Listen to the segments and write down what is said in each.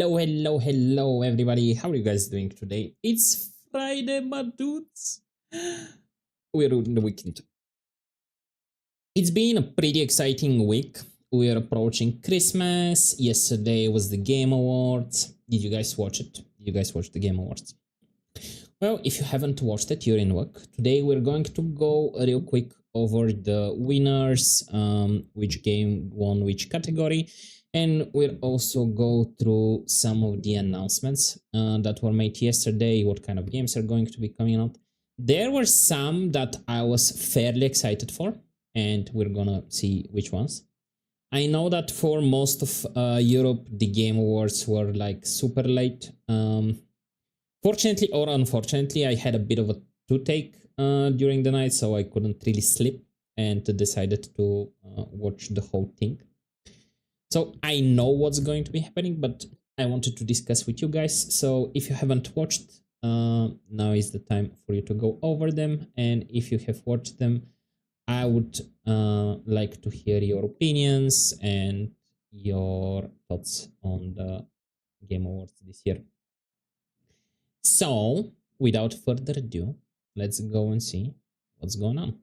Hello, everybody. How are you guys doing today? It's Friday, my dudes. We're in the weekend. It's been a pretty exciting week. We're approaching Christmas. Yesterday was the Game Awards. Did you guys watch it? Did you guys watch the Game Awards? Well, if you haven't watched it, you're in luck. Today we're going to go real quick over the winners, which game won which category, and we'll also go through some of the announcements that were made yesterday, what kind of games are going to be coming out. There were some that I was fairly excited for, and we're gonna see which ones. I know that for most of Europe, the Game Awards were like super late. Fortunately or unfortunately, I had a bit of a toothache during the night, so I couldn't really sleep and decided to watch the whole thing. So I know what's going to be happening, but I wanted to discuss with you guys. So if you haven't watched, now is the time for you to go over them. And if you have watched them, I would like to hear your opinions and your thoughts on the Game Awards this year. So, without further ado, let's go and see what's going on.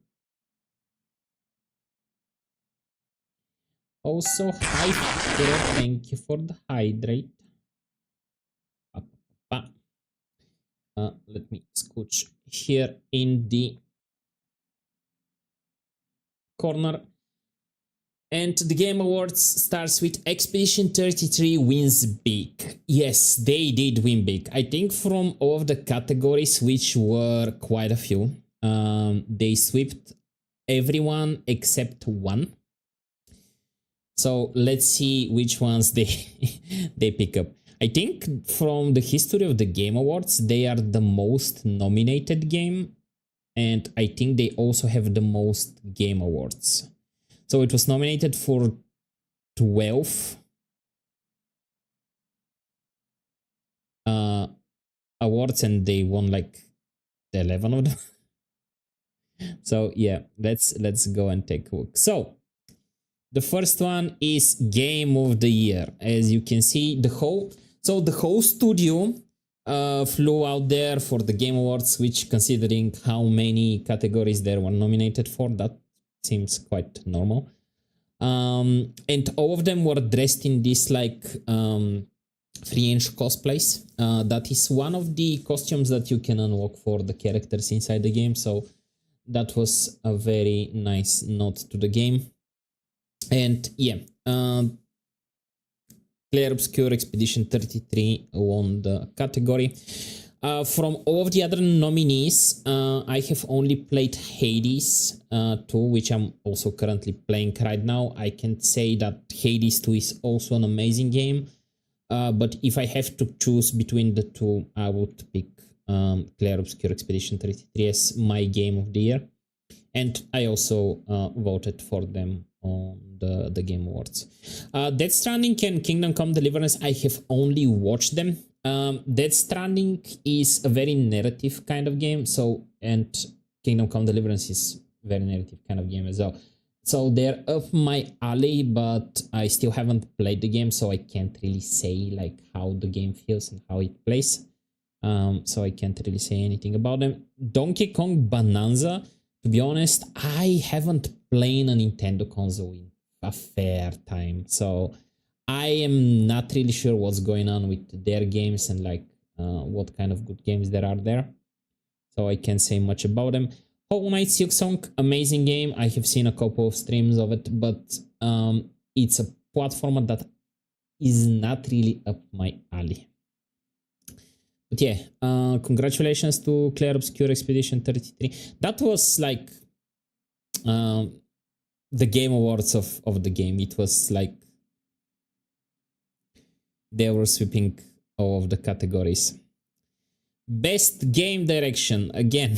Also, hi, Firo, thank you for the hydrate. Let me scooch here in the corner. And the Game Awards starts with Expedition 33 wins big. Yes, they did win big. I think from all of the categories, which were quite a few, they swept everyone except one. So let's see which ones they they pick up. I think from the history of the Game Awards, they are the most nominated game, and I think they also have the most Game Awards. So it was nominated for 12 awards, and they won like 11 of them. So yeah, let's go and take a look. So the first one is Game of the Year. As you can see, the whole studio flew out there for the Game Awards, which, considering how many categories there were nominated for, that seems quite normal. And all of them were dressed in this like 3-inch cosplays. That is one of the costumes that you can unlock for the characters inside the game. So that was a very nice nod to the game. And yeah, Clair Obscur Expedition 33 won the category. From all of the other nominees, I have only played Hades 2, which I'm also currently playing right now. I can say that Hades 2 is also an amazing game, but if I have to choose between the two, I would pick Clair Obscur Expedition 33 as my game of the year. And I also voted for them on the Game Awards. Death Stranding and Kingdom Come Deliverance, I have only watched them. Death Stranding is a very narrative kind of game, and Kingdom Come Deliverance is a very narrative kind of game as well. So they're up my alley, but I still haven't played the game, so I can't really say like how the game feels and how it plays. So I can't really say anything about them. Donkey Kong Bonanza, to be honest, I haven't played a Nintendo console in a fair time, so I am not really sure what's going on with their games and like what kind of good games there are there. So I can't say much about them. Hollow Knight Silksong, amazing game. I have seen a couple of streams of it, but it's a platformer that is not really up my alley. But yeah, congratulations to Clair Obscur Expedition 33. That was like the Game Awards of the game. It was like they were sweeping all of the categories. Best game direction, again,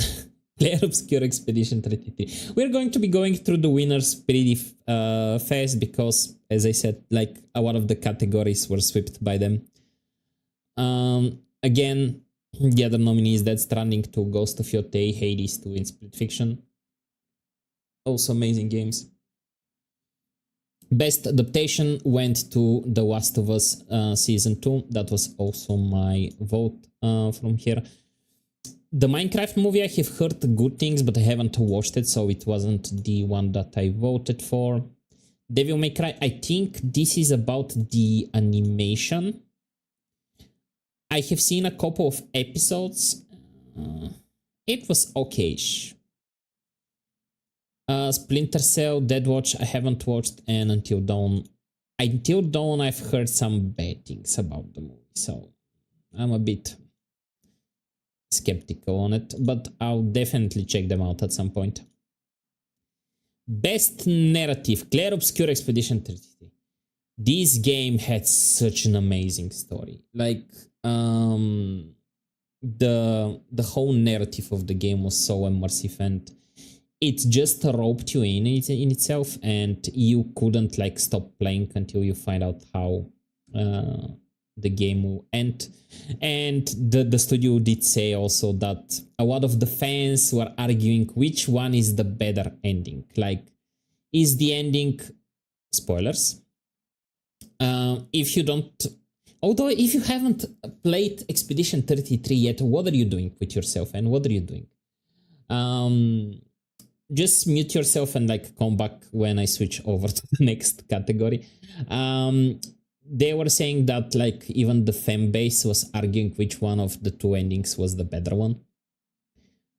Clair Obscur Expedition 33. We're going to be going through the winners pretty fast because, as I said, like a lot of the categories were swept by them. Again, the other nominees, Death Stranding 2, Ghost of Yotei, Hades 2, and Split Fiction. Also amazing games. Best adaptation went to The Last of Us Season 2. That was also my vote from here. The Minecraft movie, I have heard good things, but I haven't watched it, so it wasn't the one that I voted for. Devil May Cry, I think this is about the animation. I have seen a couple of episodes. It was okay-ish. Splinter Cell, Dead Watch, I haven't watched, and Until Dawn. Until Dawn, I've heard some bad things about the movie, so I'm a bit skeptical on it, but I'll definitely check them out at some point. Best narrative, Clair Obscur Expedition 33. This game had such an amazing story. Like, the whole narrative of the game was so immersive, and it just roped you in itself, and you couldn't like stop playing until you find out how the game will end. And the studio did say also that a lot of the fans were arguing which one is the better ending. Like, is the ending, spoilers, if you don't, although if you haven't played Expedition 33 yet, what are you doing with yourself, and what are you doing? Just mute yourself and like come back when I switch over to the next category. They were saying that like even the fan base was arguing which one of the two endings was the better one.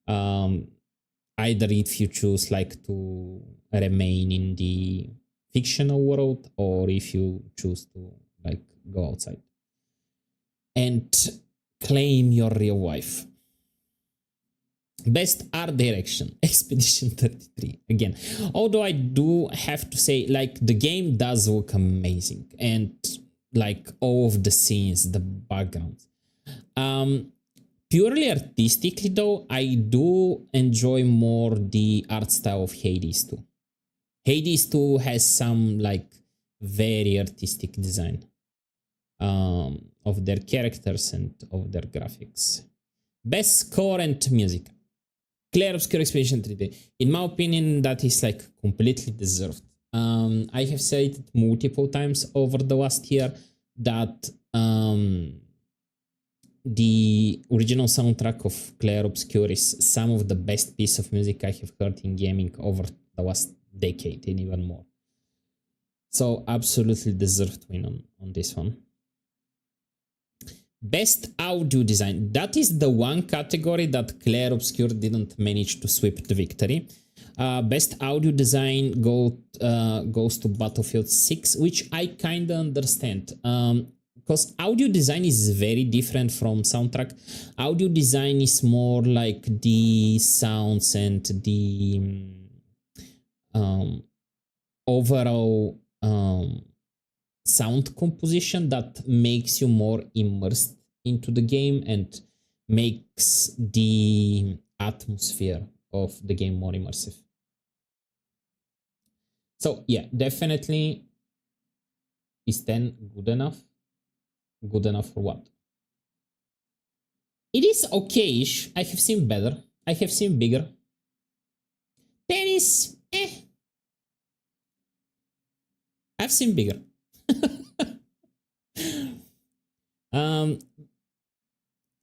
Either if you choose like to remain in the fictional world, or if you choose to like go outside and claim your real wife. Best art direction, Expedition 33. Again, although I do have to say, like, the game does look amazing, and like all of the scenes, the backgrounds. Purely artistically though, I do enjoy more the art style of Hades 2. Hades 2 has some like very artistic design of their characters and of their graphics. Best score and music, Clair Obscur Expedition 3D. In my opinion, that is like completely deserved. I have said it multiple times over the last year that the original soundtrack of Clair Obscur is some of the best piece of music I have heard in gaming over the last decade and even more. So absolutely deserved win on this one. Best audio design. That is the one category that Clair Obscur didn't manage to sweep the victory. Best audio design goes to Battlefield 6, which I kind of understand. Because audio design is very different from soundtrack. Audio design is more like the sounds and the overall sound composition that makes you more immersed into the game and makes the atmosphere of the game more immersive. So yeah, definitely is 10 good enough? Good enough for what? It is okay-ish. I have seen better. I have seen bigger. 10 is I've seen bigger.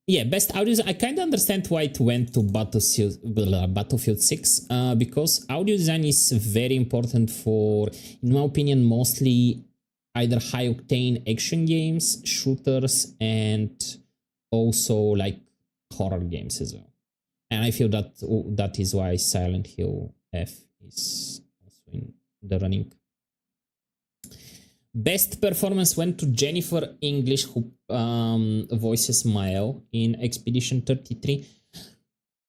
Yeah, best audio. I kind of understand why it went to Battlefield 6 because audio design is very important for, in my opinion, mostly either high octane action games, shooters, and also like horror games as well. And I feel that that is why Silent Hill F is also in the running. Best performance went to Jennifer English, who voices Mael in Expedition 33.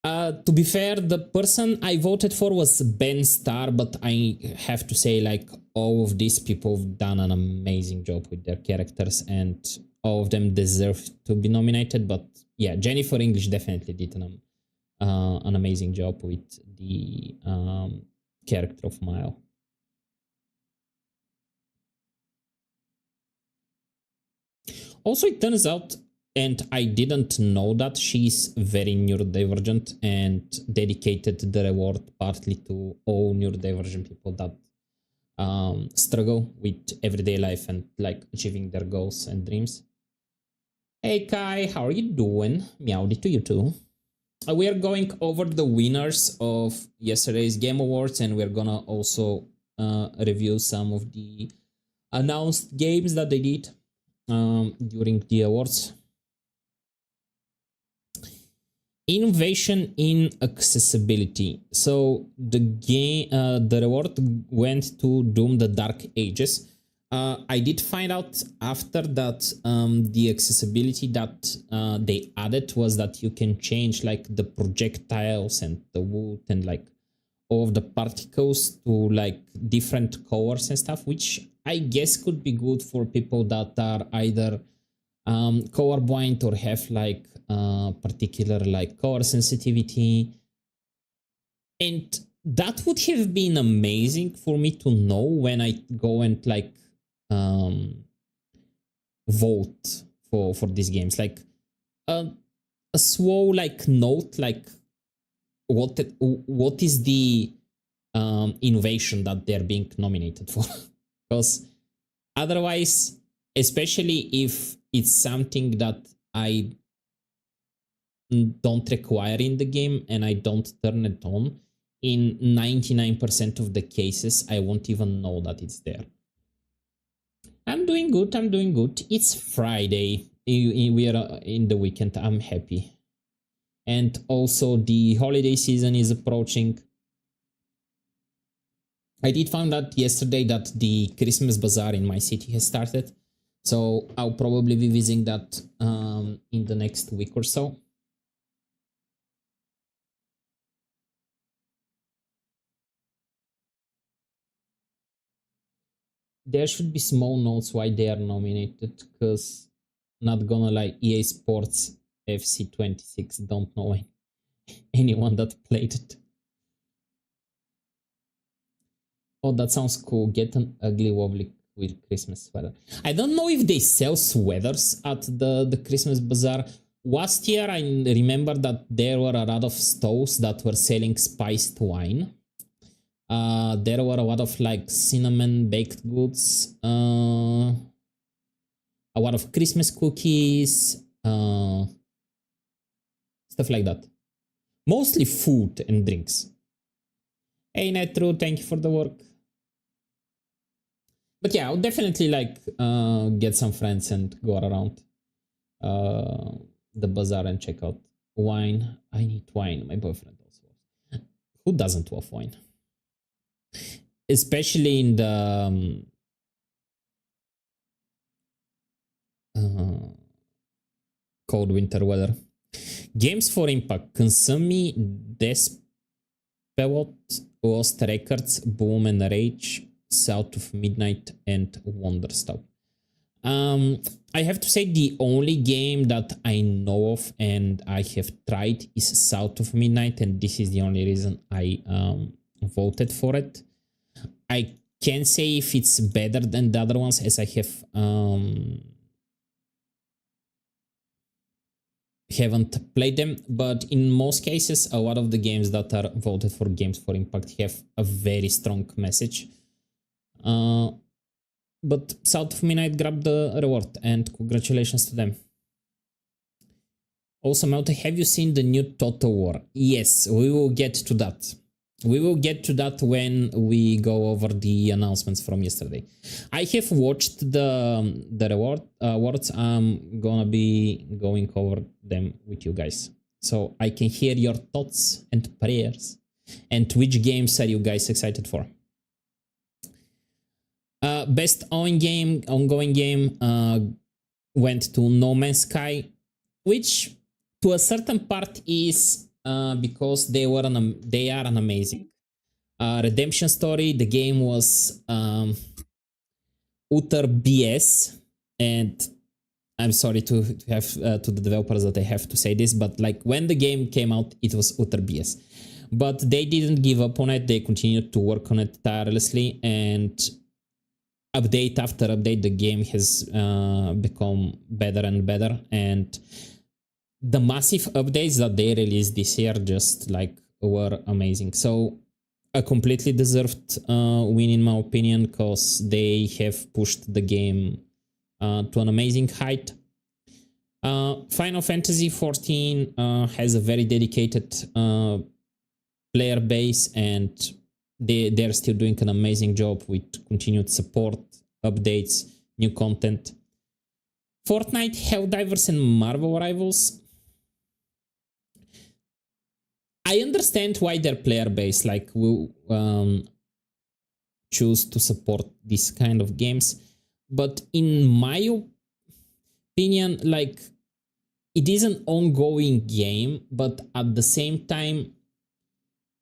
To be fair, the person I voted for was Ben Starr, but I have to say, like, all of these people have done an amazing job with their characters, and all of them deserve to be nominated. But yeah, Jennifer English definitely did an amazing job with the character of Mael. Also, it turns out, and I didn't know that, she's very neurodivergent and dedicated the reward partly to all neurodivergent people that struggle with everyday life and like achieving their goals and dreams. Hey Kai, how are you doing? Meowdy to you too. We are going over the winners of yesterday's Game Awards, and we're gonna also review some of the announced games that they did during the awards. Innovation in accessibility. So the game, the reward went to Doom: The Dark Ages. I did find out after that the accessibility that they added was that you can change like the projectiles and the wood and like all of the particles to like different colors and stuff, which I guess could be good for people that are either colorblind or have like particular like color sensitivity. And that would have been amazing for me to know when I go and like vote for these games, like a small like note, like what is the innovation that they're being nominated for. Because otherwise, especially if it's something that I don't require in the game and I don't turn it on, in 99% of the cases I won't even know that it's there. I'm doing good, I'm doing good. It's Friday, we are in the weekend, I'm happy. And also the holiday season is approaching. I did find out yesterday that the Christmas Bazaar in my city has started, so I'll probably be visiting that in the next week or so. There should be small notes why they are nominated, because not gonna lie, EA Sports FC 26 don't know anyone that played it. Oh, that sounds cool. Get an ugly wobbly with Christmas sweater. I don't know if they sell sweaters at the Christmas Bazaar. Last year, I remember that there were a lot of stores that were selling spiced wine. There were a lot of like cinnamon baked goods, a lot of Christmas cookies, stuff like that. Mostly food and drinks. Hey Netru, thank you for the work. But yeah, I'll definitely like get some friends and go around the bazaar and check out wine. I need wine. My boyfriend also. Who doesn't love wine? Especially in the cold winter weather. Games for Impact. Consumi, Despelot, Lost Records, Boom and Rage, South of Midnight, and Wonderstop. I have to say the only game that I know of and I have tried is South of Midnight, and this is the only reason I voted for it. I can't say if it's better than the other ones, as I haven't played them, but in most cases a lot of the games that are voted for Games for Impact have a very strong message. But South of Midnight grabbed the reward, and congratulations to them. Also, Melta, have you seen the new Total War? Yes, we will get to that. We will get to that when we go over the announcements from yesterday. I have watched the awards. I'm gonna be going over them with you guys, so I can hear your thoughts and prayers. And which games are you guys excited for? Best ongoing game went to No Man's Sky, which to a certain part is because they are an amazing redemption story. The game was utter BS, and I'm sorry to have to the developers that I have to say this, but like when the game came out, it was utter BS. But they didn't give up on it. They continued to work on it tirelessly, and update after update, the game has become better and better. And the massive updates that they released this year just like were amazing. So a completely deserved win in my opinion, because they have pushed the game to an amazing height. Final Fantasy XIV has a very dedicated player base, and they're still doing an amazing job with continued support, updates, new content. Fortnite, Helldivers, and Marvel Rivals. I understand why their player base will choose to support this kind of games, but in my opinion, it is an ongoing game, but at the same time,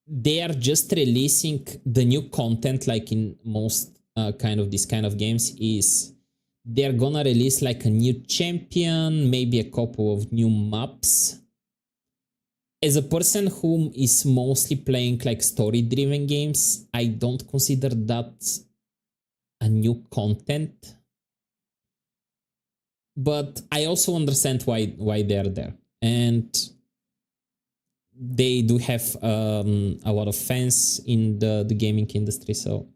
they are just releasing the new content. Like in most this kind of games, is they're gonna release like a new champion, maybe a couple of new maps. As a person who is mostly playing like story-driven games, I don't consider that a new content. But I also understand why they're there, and they do have a lot of fans in the gaming industry. So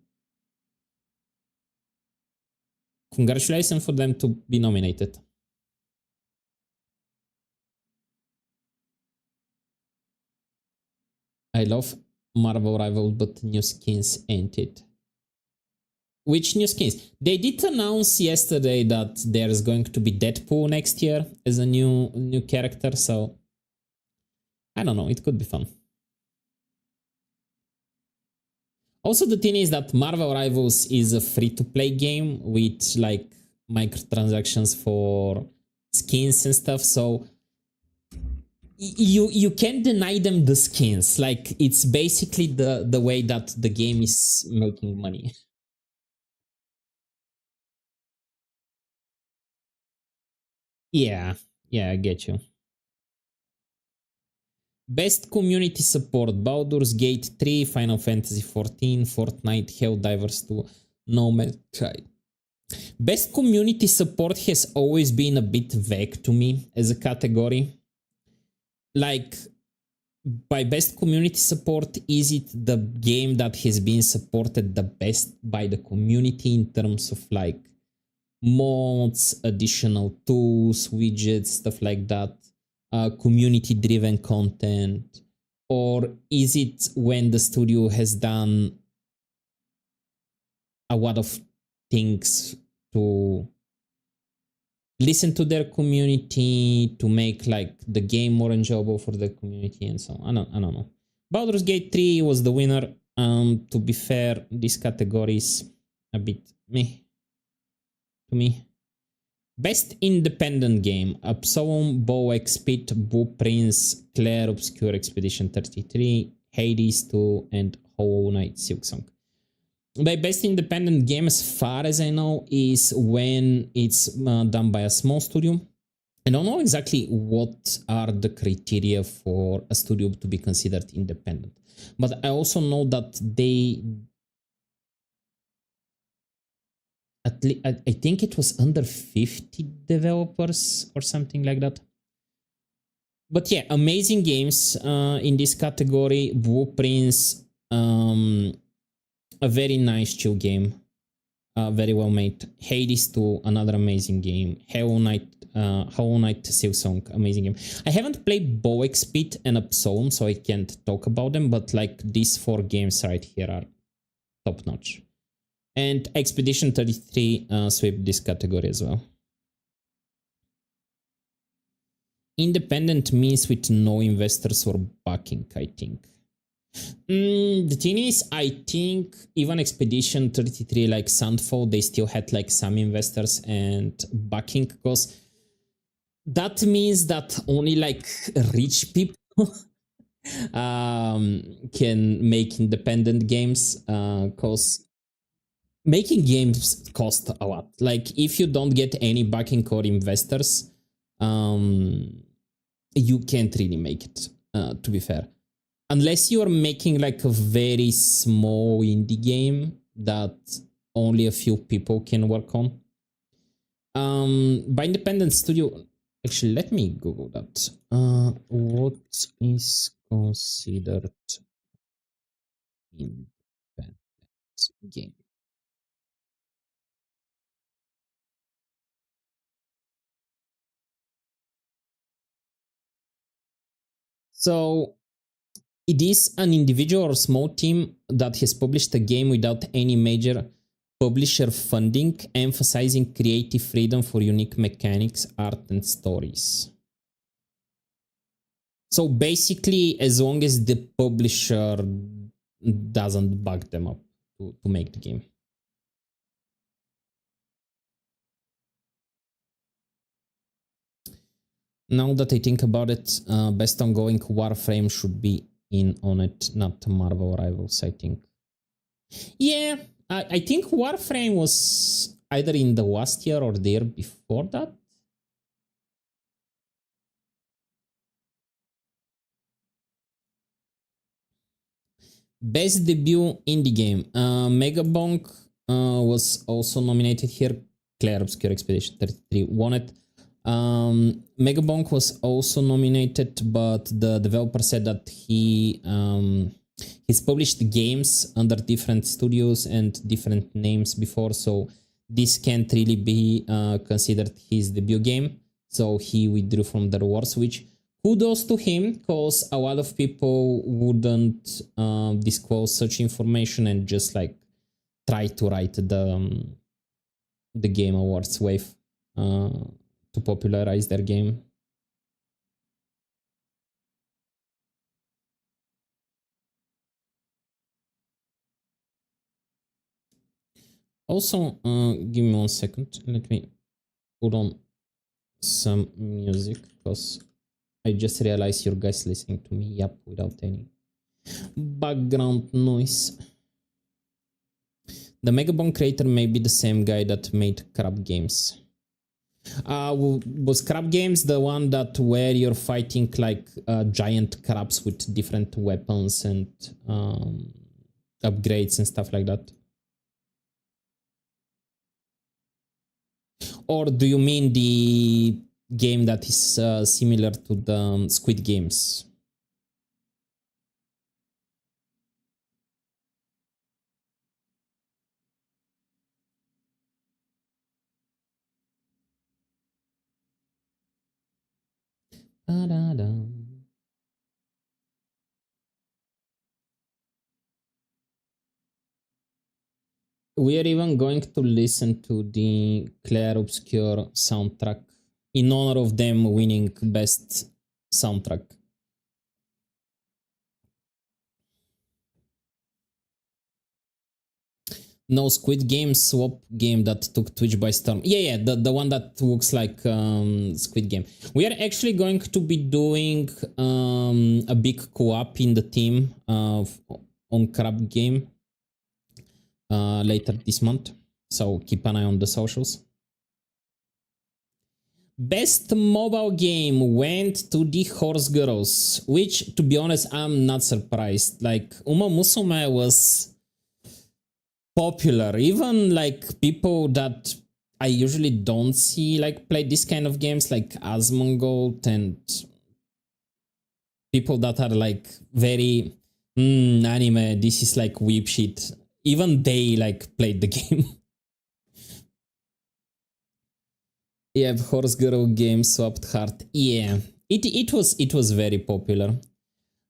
congratulations for them to be nominated. I love Marvel Rival, but new skins ain't it. Which new skins? They did announce yesterday that there's going to be Deadpool next year as a new character, so I don't know, it could be fun. Also, the thing is that Marvel Rivals is a free-to-play game with like microtransactions for skins and stuff, so you can't deny them the skins. Like, it's basically the way that the game is making money. Yeah, I get you. Best community support: Baldur's Gate 3, Final Fantasy XIV, Fortnite, Helldivers 2, No Man's Sky. Best community support has always been a bit vague to me as a category. Like, by best community support, is it the game that has been supported the best by the community in terms of like mods, additional tools, widgets, stuff like that, community driven content? Or is it when the studio has done a lot of things to listen to their community, to make like the game more enjoyable for the community and so on? I don't know. Baldur's Gate 3 was the winner. To be fair, this category is a bit meh to me. Best independent game: Absalom, Bow Expit, Boo Prince, Claire Obscure Expedition 33, Hades 2, and Hollow Knight Silksong. By best independent game, as far as I know, is when it's done by a small studio. I don't know exactly what are the criteria for a studio to be considered independent, but I also know that they, at least, I think it was under 50 developers or something like that. But yeah, amazing games in this category. Blue Prince, a very nice chill game, very well made. Hades 2, another amazing game. Hollow Knight Silksong, amazing game. I haven't played Bow Expit and Absalom, so I can't talk about them, but like these 4 games right here are top notch. And Expedition 33 swept this category as well. Independent means with no investors or backing, I think. The thing is, I think even Expedition 33, like Sandfall, they still had like some investors and backing, because that means that only like rich people can make independent games, because making games cost a lot. Like, if you don't get any backing or investors, you can't really make it, to be fair. Unless you are making like a very small indie game that only a few people can work on. By independent studio, actually, let me Google that. What is considered independent game. So it is an individual or small team that has published a game without any major publisher funding, emphasizing creative freedom for unique mechanics, art, and stories. So basically, as long as the publisher doesn't bug them up to make the game. Now that I think about it, best ongoing Warframe should be in on it, not Marvel Rivals, I think. Yeah, I think Warframe was either in the last year or the year before that. Best debut indie game. Megabonk was also nominated here. Clair Obscure Expedition 33 won it. Megabonk was also nominated, but the developer said that he's published games under different studios and different names before, so this can't really be considered his debut game. So he withdrew from the rewards, which kudos to him, because a lot of people wouldn't disclose such information and just like try to ride the Game Awards wave to popularize their game. Also, give me 1 second. Let me put on some music, because I just realized you guys listening to me, yep, without any background noise. The Megabone creator may be the same guy that made Crab Games. Was Crab Games the one that where you're fighting like giant crabs with different weapons and upgrades and stuff like that? Or do you mean the game that is similar to the Squid Games? Da-da-da. We are even going to listen to the Clair Obscure soundtrack in honor of them winning best soundtrack. No, Squid Game swap game that took Twitch by storm. Yeah, the one that looks like Squid Game. We are actually going to be doing a big co-op in the team on Crab Game later this month. So keep an eye on the socials. Best mobile game went to the Horse Girls, which, to be honest, I'm not surprised. Like, Uma Musume was popular. Even like people that I usually don't see like play this kind of games, like Asmongold and people that are like very anime, this is like weep shit. Even they like played the game. Yeah, Horse Girl game swapped heart. Yeah, it was very popular.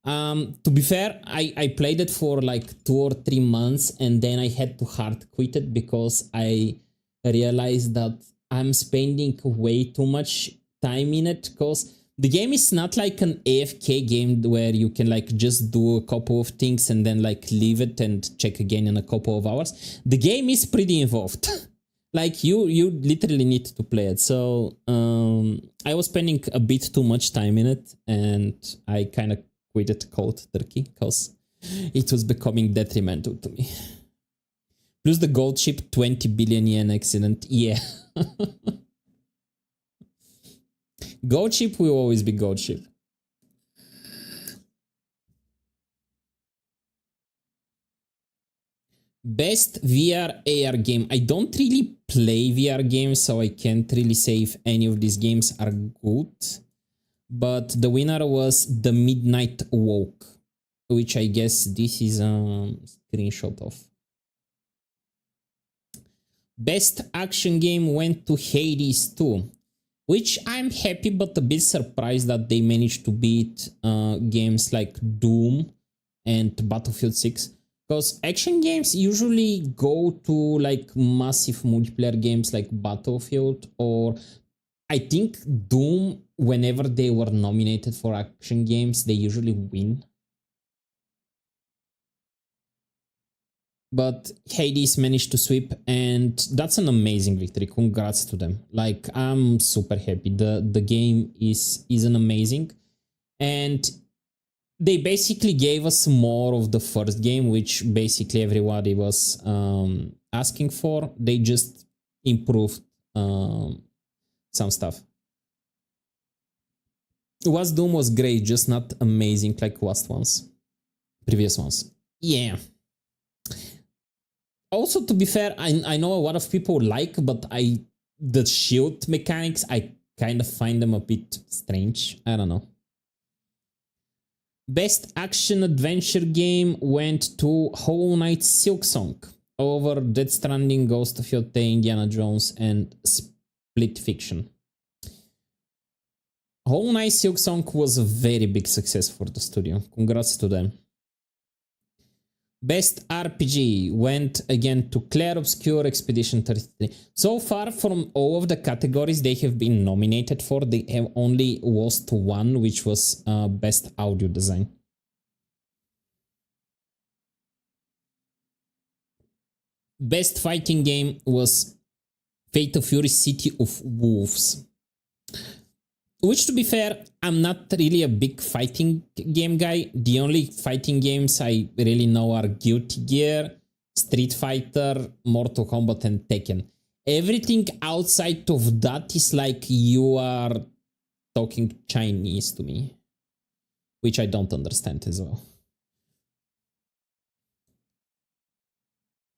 To be fair, I played it for like 2 or 3 months and then I had to hard quit it because I realized that I'm spending way too much time in it, because the game is not like an AFK game where you can like just do a couple of things and then like leave it and check again in a couple of hours. The game is pretty involved. Like you literally need to play it. So I was spending a bit too much time in it and I kind of quit it cold turkey because it was becoming detrimental to me. Plus the gold ship, 20 billion yen accident. Yeah. Gold ship will always be gold ship. Best VR AR game. I don't really play VR games, so I can't really say if any of these games are good. But the winner was The Midnight Walk. which I guess this is a screenshot of. Best action game went to Hades 2, which I'm happy but a bit surprised that they managed to beat games like Doom and Battlefield 6. Because action games usually go to like massive multiplayer games like Battlefield, or I think Doom, whenever they were nominated for action games, they usually win. But Hades managed to sweep, and that's an amazing victory. Congrats to them. Like, I'm super happy. The game is an amazing, and they basically gave us more of the first game, which basically everybody was asking for. They just improved some stuff. Was Doom was great, just not amazing like previous ones. Yeah. Also, to be fair, I know a lot of people like, but the shield mechanics, I kind of find them a bit strange. I don't know. Best action adventure game went to Hollow Knight Silksong over Death Stranding, Ghost of Yotei, Indiana Jones, and Split Fiction. Hollow Knight Silksong was a very big success for the studio. Congrats to them. Best RPG went again to Clair Obscur Expedition 33. So far, from all of the categories they have been nominated for, they have only lost one, which was Best Audio Design. Best fighting game was Fatal Fury City of Wolves. Which, to be fair, I'm not really a big fighting game guy. The only fighting games I really know are Guilty Gear, Street Fighter, Mortal Kombat, and Tekken. Everything outside of that is like you are talking Chinese to me, which I don't understand as well.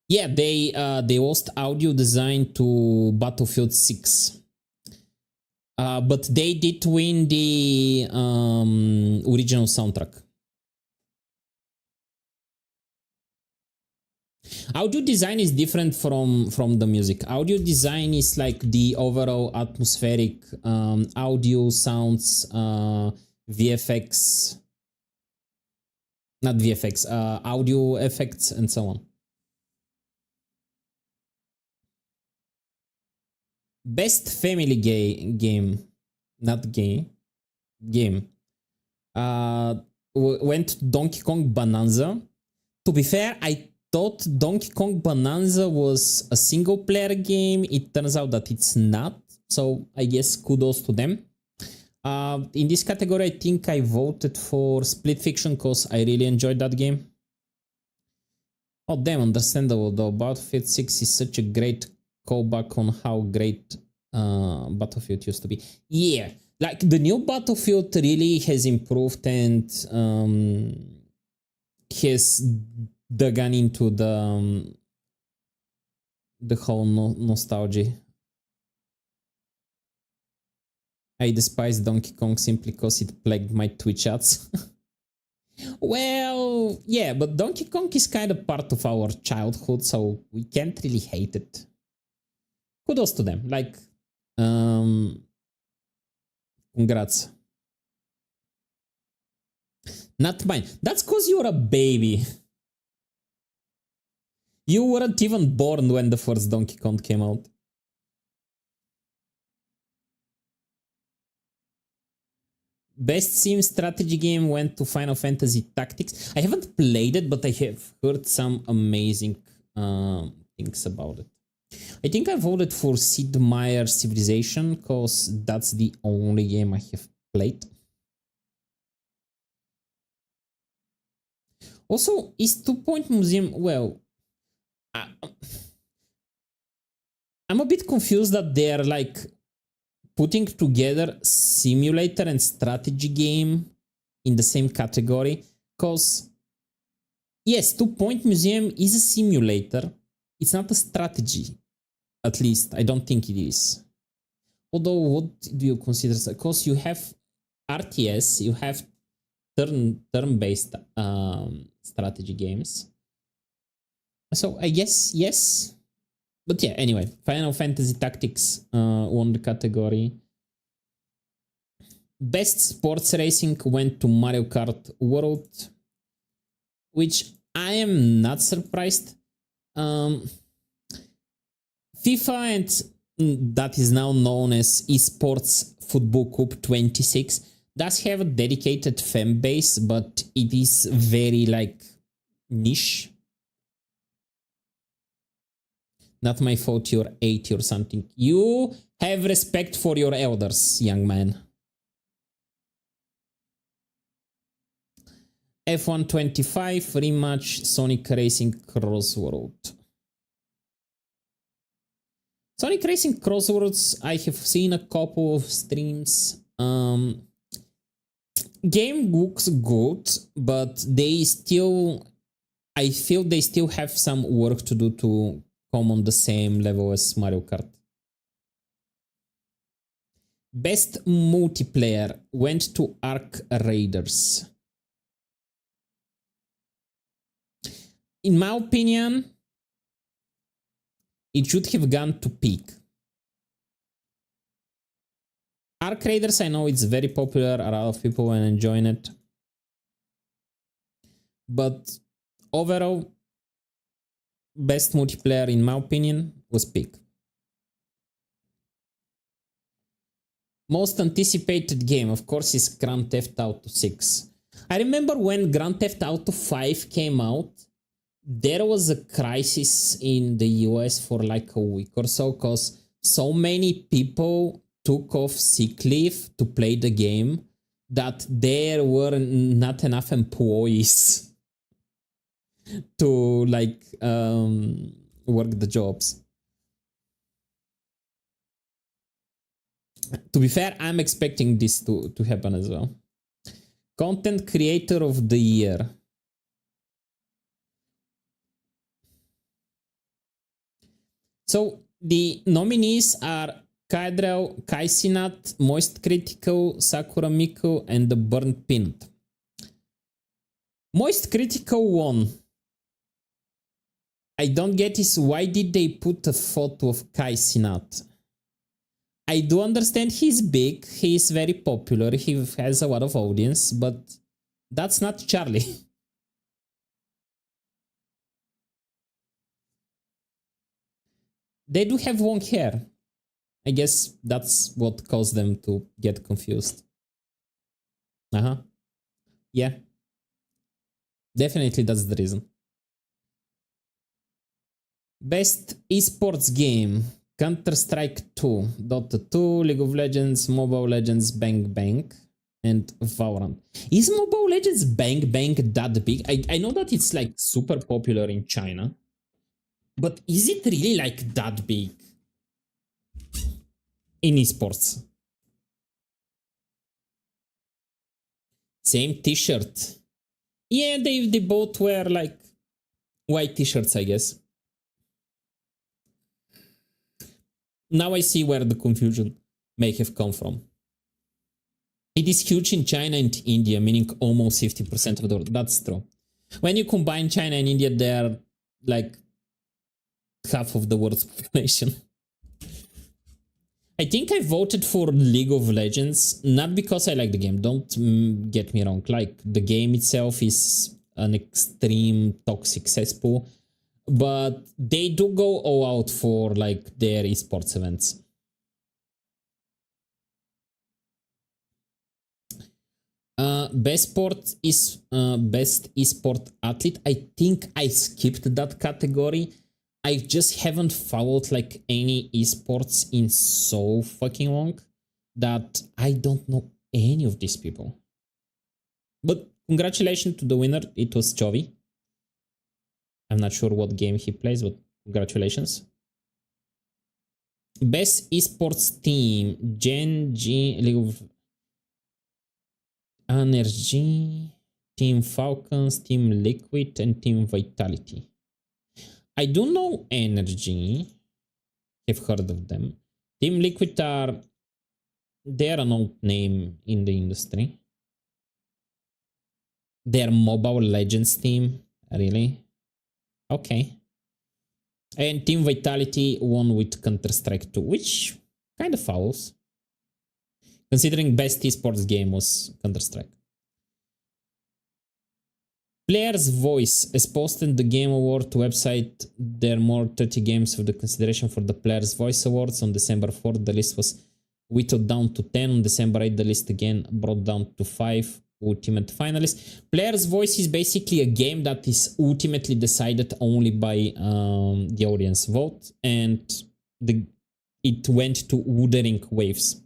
Yeah, they lost audio design to Battlefield 6. But they did win the original soundtrack. Audio design is different from the music. Audio design is like the overall atmospheric audio, sounds, VFX, not VFX, audio effects, and so on. Best family game, not game, went Donkey Kong Bonanza. To be fair, I thought Donkey Kong Bonanza was a single player game. It turns out that it's not, so I guess kudos to them. In this category, I think I voted for Split Fiction because I really enjoyed that game. Oh damn, understandable though. Battlefield 6 is such a great callback on how great Battlefield used to be. Yeah, like the new Battlefield really has improved and has dug into the whole nostalgia. I despise Donkey Kong simply because it plagued my Twitch ads. Well, yeah, but Donkey Kong is kind of part of our childhood, so we can't really hate it. Kudos to them. Like, congrats. Not mine. That's because you're a baby. You weren't even born when the first Donkey Kong came out. Best sim strategy game went to Final Fantasy Tactics. I haven't played it, but I have heard some amazing things about it. I think I voted for Sid Meier's Civilization because that's the only game I have played. Also, is 2 Point Museum... Well, I'm a bit confused that they're like putting together simulator and strategy game in the same category, because yes, 2 Point Museum is a simulator. It's not a strategy. At least, I don't think it is. Although, what do you consider? Because you have RTS, you have turn-based strategy games. So I guess yes. But yeah, anyway, Final Fantasy Tactics won the category. Best sports racing went to Mario Kart World, which I am not surprised. FIFA, and that is now known as Esports Football Cup 26, does have a dedicated fan base, but it is very like niche. Not my fault you're 80 or something. You have respect for your elders, young man. F1 25 rematch Sonic Racing Crossroads. Sonic Racing Crossroads, I have seen a couple of streams. Game looks good, but they still, I feel they still have some work to do to come on the same level as Mario Kart. Best multiplayer went to Arc Raiders. In my opinion, it should have gone to Peak. Arc Raiders, I know it's very popular, a lot of people are enjoying it. But overall, best multiplayer, in my opinion, was Peak. Most anticipated game, of course, is Grand Theft Auto 6. I remember when Grand Theft Auto 5 came out, there was a crisis in the US for like a week or so, because so many people took off sick leave to play the game that there were not enough employees to like work the jobs. To be fair, I'm expecting this to happen as well. Content Creator of the Year. So the nominees are Kaedrel, Kaisinat, Moist Critical, Sakura Miku, and the Burnt Peanut. Moist Critical won. I don't get is why did they put a photo of Kaisinat? I do understand he's big, he's very popular, he has a lot of audience, but that's not Charlie. They do have long hair. I guess that's what caused them to get confused. Yeah. Definitely that's the reason. Best esports game. Counter-Strike 2, Dota 2, League of Legends, Mobile Legends Bang Bang, and Valorant. Is Mobile Legends Bang Bang that big? I know that it's like super popular in China, but is it really like that big in esports? Same t-shirt. Yeah, they both wear like white t-shirts, I guess. Now I see where the confusion may have come from. It is huge in China and India, meaning almost 50% of the world. That's true. When you combine China and India, they're like half of the world's population. I think I voted for League of Legends, not because I like the game. Don't get me wrong. Like, the game itself is an extreme toxic cesspool, but they do go all out for like their esports events. Best esport athlete. I think I skipped that category. I just haven't followed like any esports in so fucking long that I don't know any of these people. But congratulations to the winner. It was Chovy. I'm not sure what game he plays, but congratulations. Best esports team. Gen G, League of Energy, Team Falcons, Team Liquid, and Team Vitality. I do know Energy. I've heard of them. Team Liquid they're an old name in the industry. their Mobile Legends team. Really? Okay. And Team Vitality won with Counter-Strike 2, which kind of follows, considering best esports game was Counter-Strike. Player's Voice has posted the Game Award website. There are more 30 games for the consideration for the Player's Voice Awards. On December 4th, the list was whittled down to 10. On December 8th, the list again brought down to 5 ultimate finalists. Player's Voice is basically a game that is ultimately decided only by the audience vote, and it went to Wuthering Waves.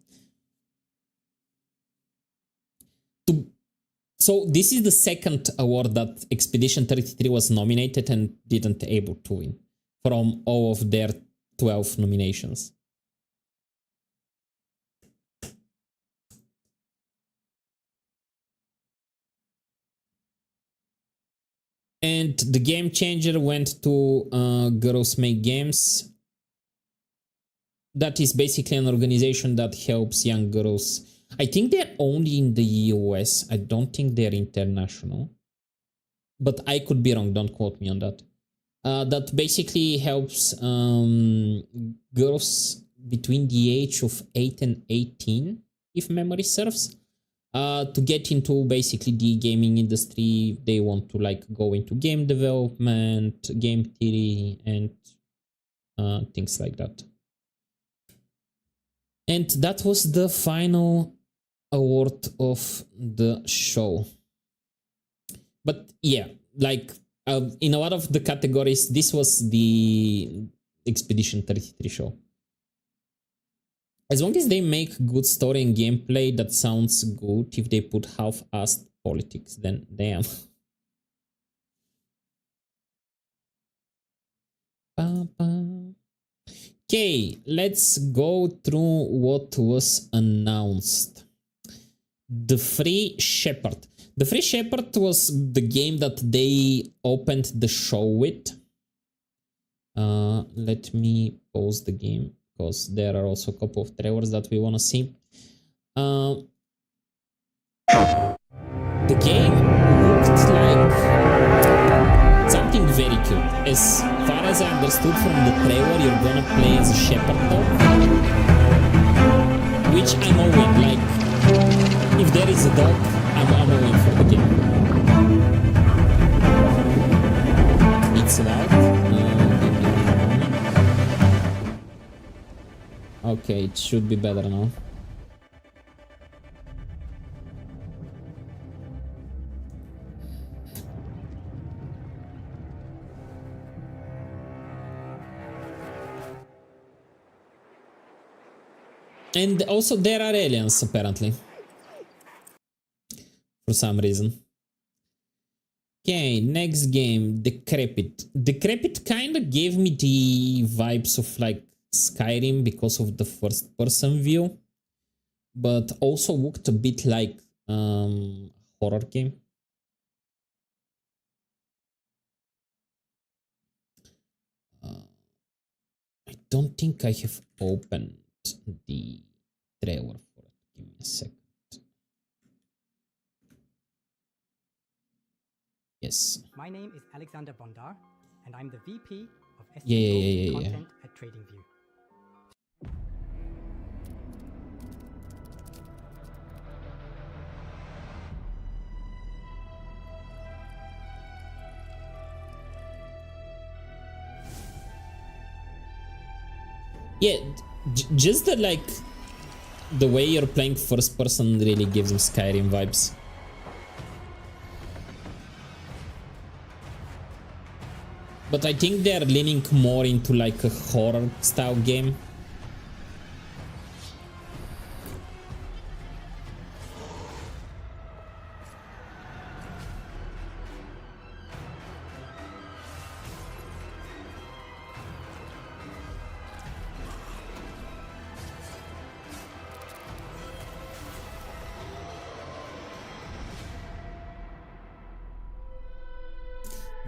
So this is the second award that Expedition 33 was nominated and didn't able to win from all of their 12 nominations. And the Game Changer went to Girls Make Games. That is basically an organization that helps young girls. I think they're only in the US. I don't think they're international. But I could be wrong, don't quote me on that. That basically helps girls between the age of 8 and 18, if memory serves, to get into basically the gaming industry. They want to like go into game development, game theory, and things like that. And that was the final award of the show. But yeah, like in a lot of the categories, this was the Expedition 33 show. As long as they make good story and gameplay that sounds good, if they put half-assed politics, then damn. Okay, let's go through what was announced. The Free Shepherd. The Free Shepherd was the game that they opened the show with. Let me pause the game because there are also a couple of trailers that we want to see. The game looked like something very cute. As far as I understood from the trailer, you're gonna play as a shepherd dog, which I'm all in. Like, if there is a dog, I'm all in for the game. It's loud. Okay, it should be better now. And also there are aliens, apparently. For some reason. Okay, next game, Decrepit. Decrepit kind of gave me the vibes of like Skyrim because of the first person view. But also looked a bit like horror game. I don't think I have opened the trailer for it. Give me a second. Yes. My name is Alexander Bondar, and I'm the VP of SEO content at TradingView. Yeah, just the like the way you're playing first person really gives me Skyrim vibes. But I think they're leaning more into like a horror style game.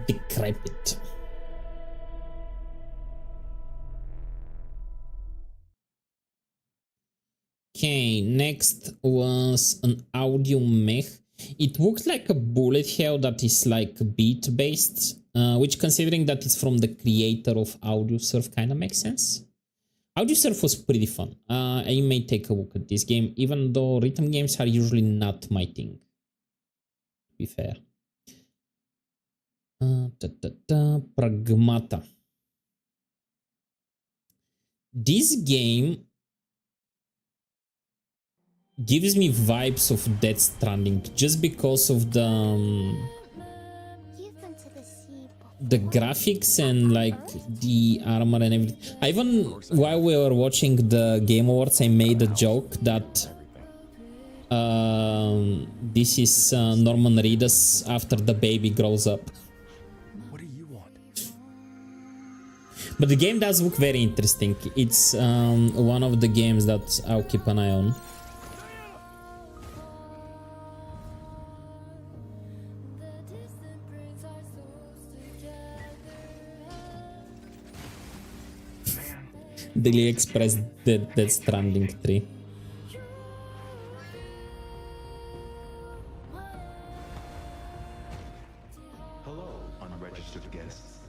Decrepit. Okay, next was an audio mech. It looks like a bullet hell that is like beat based, which considering that it's from the creator of Audiosurf kind of makes sense. Audiosurf was pretty fun. And you may take a look at this game, even though rhythm games are usually not my thing, to be fair. Pragmata. This game gives me vibes of Death Stranding just because of the graphics and like the armor and everything. Even while we were watching the Game Awards, I made a joke that this is Norman Reedus after the baby grows up. What do you want? But the game does look very interesting. It's one of the games that I'll keep an eye on. Daily Express Death Stranding 3. Hello, unregistered guests.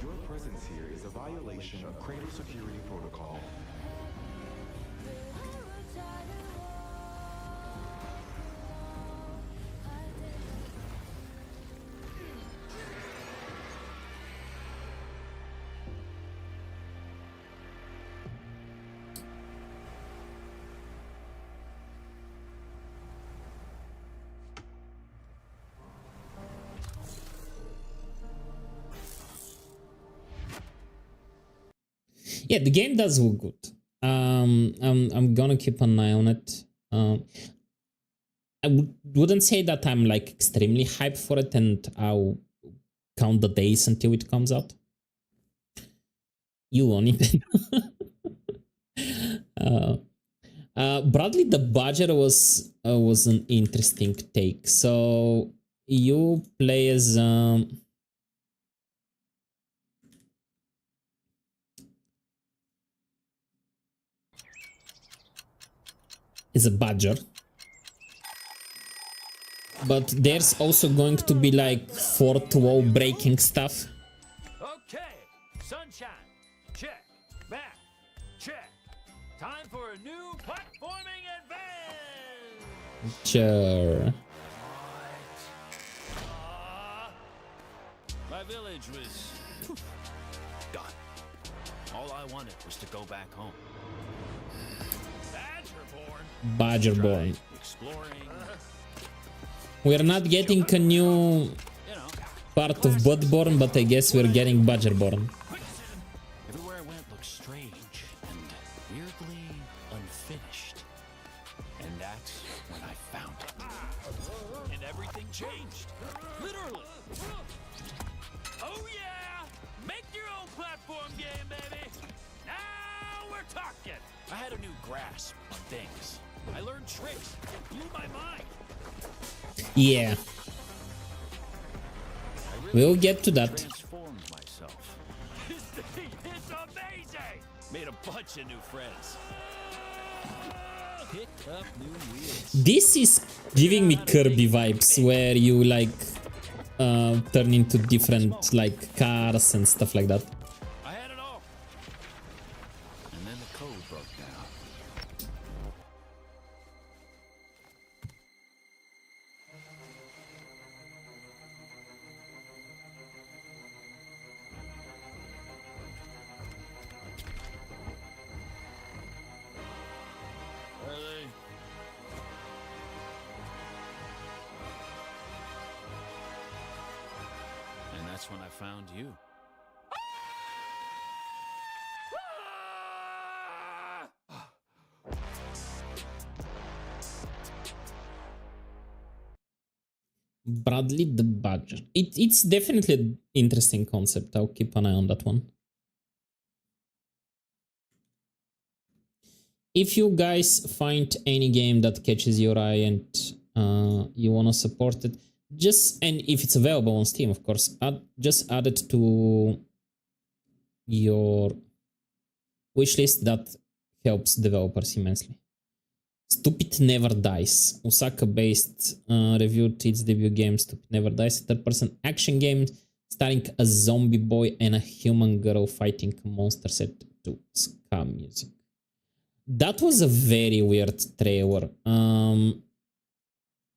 Your presence here is a violation of Cradle Security Protocol. Yeah, the game does look good. I'm gonna keep an eye on it. I wouldn't say that I'm like extremely hyped for it, and I'll count the days until it comes out. You on it. Bradley the Badger was an interesting take. So you play as a badger, but there's also going to be like fourth wall breaking stuff. Okay, sunshine. Check. Back. Check. Time for a new platforming advance. Sure. My village was done. All I wanted was to go back home. Badgerborn. Exploring. We're not getting a new part of Bloodborne, but I guess we're getting Badgerborn. Everywhere I went looked strange and weirdly unfinished. And that's when I found it. And everything changed. Literally. Oh yeah! Make your own platform game, baby! Now we're talking! I had a new grasp on things. I learned tricks. It blew my mind. Yeah. We'll get to that. Transformed myself. This thing is amazing! Made a bunch of new friends. Pick up new wheels. This is giving me Kirby vibes, where you like turn into different like cars and stuff like that. I had it all. And then the code broke down. Really? And that's when I found you. Bradley the Badger. It's definitely an interesting concept. I'll keep an eye on that one. If you guys find any game that catches your eye and you want to support it, and if it's available on Steam, of course, just add it to your wishlist. That helps developers immensely. Stupid Never Dies. Osaka-based reviewed its debut game Stupid Never Dies, a third-person action game starring a zombie boy and a human girl fighting a monster set to ska music. That was a very weird trailer.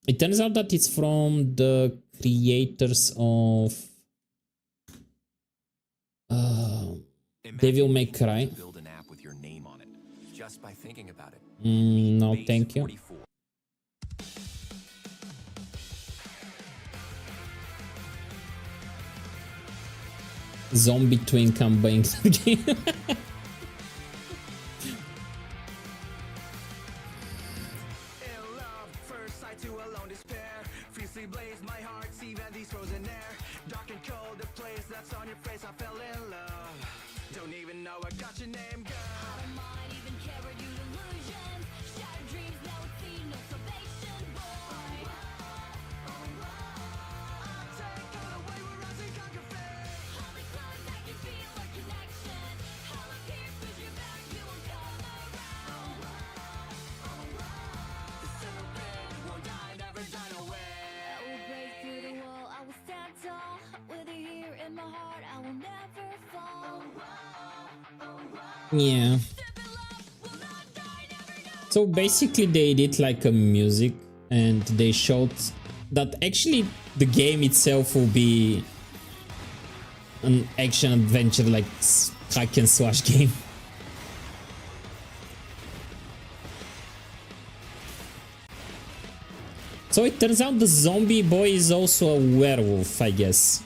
It turns out that it's from the creators of Devil May Cry. Build an app with your name on it just by thinking about it. No, thank you. 44. Zombie twin combined game. Yeah. So basically they did like a music and they showed that actually the game itself will be an action adventure like hack and slash game. So it turns out the zombie boy is also a werewolf, I guess.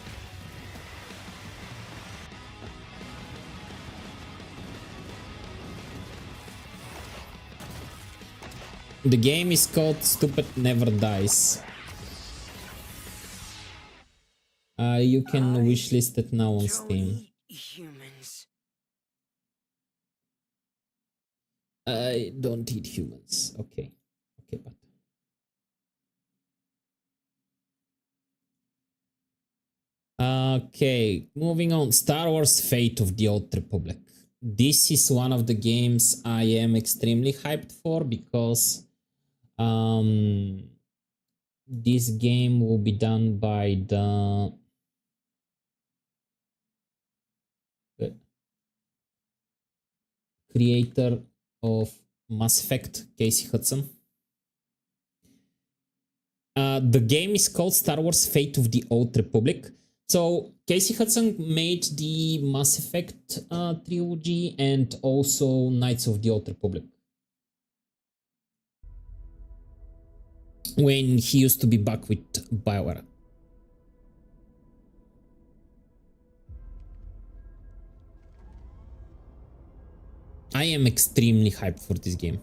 The game is called Stupid Never Dies. You can wishlist it now on Steam. Humans. I don't eat humans. Okay. Okay, but... Okay, moving on. Star Wars Fate of the Old Republic. This is one of the games I am extremely hyped for because this game will be done by the creator of Mass Effect, Casey Hudson. The game is called Star Wars Fate of the Old Republic. So Casey Hudson made the Mass Effect trilogy and also Knights of the Old Republic, when he used to be back with BioWare. I am extremely hyped for this game.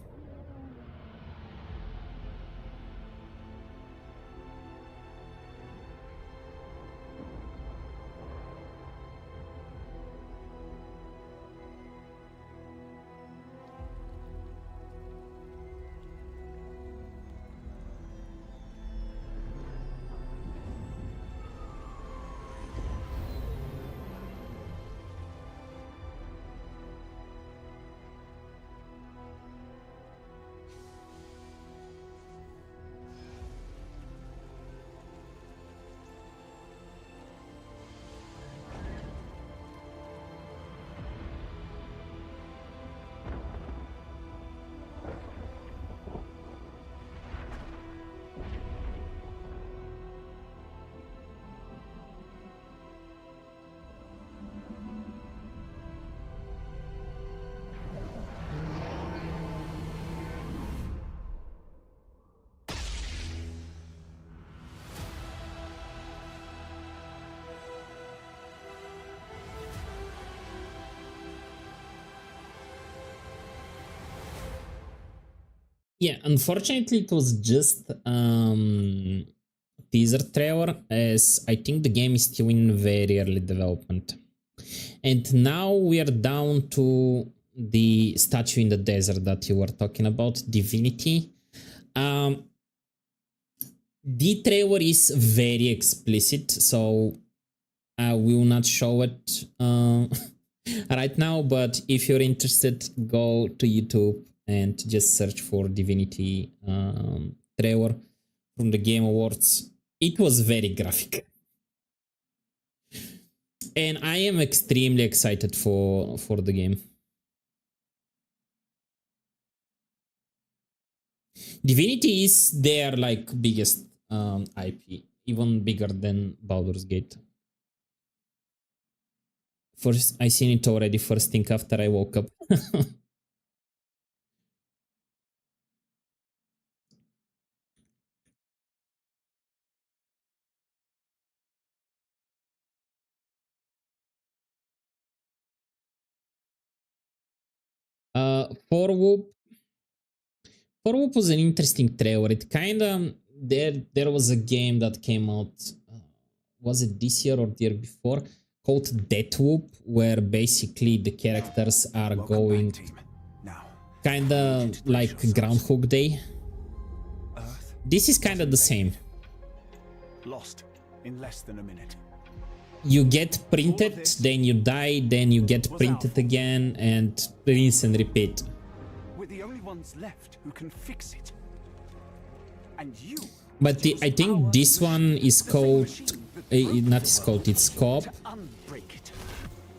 Yeah, unfortunately it was just teaser trailer, as I think the game is still in very early development. And now we are down to the statue in the desert that you were talking about, Divinity. The trailer is very explicit, so I will not show it right now, but if you're interested, go to YouTube and just search for Divinity Trevor from the Game Awards. It was very graphic. And I am extremely excited for the game. Divinity is their like biggest IP, even bigger than Baldur's Gate. First, I seen it already first thing after I woke up. For Whoop was an interesting trailer. It kind of there was a game that came out. Was it this year or the year before? Called Deathloop, where basically the characters are going kind of like Groundhog Day. This is kind of the same. Lost in less than a minute. You get printed, then you die, then you get printed again, and rinse and repeat. We're the only ones left who can fix it. And you. But I think this one is called, not is called, it's co-op. Unbreak it.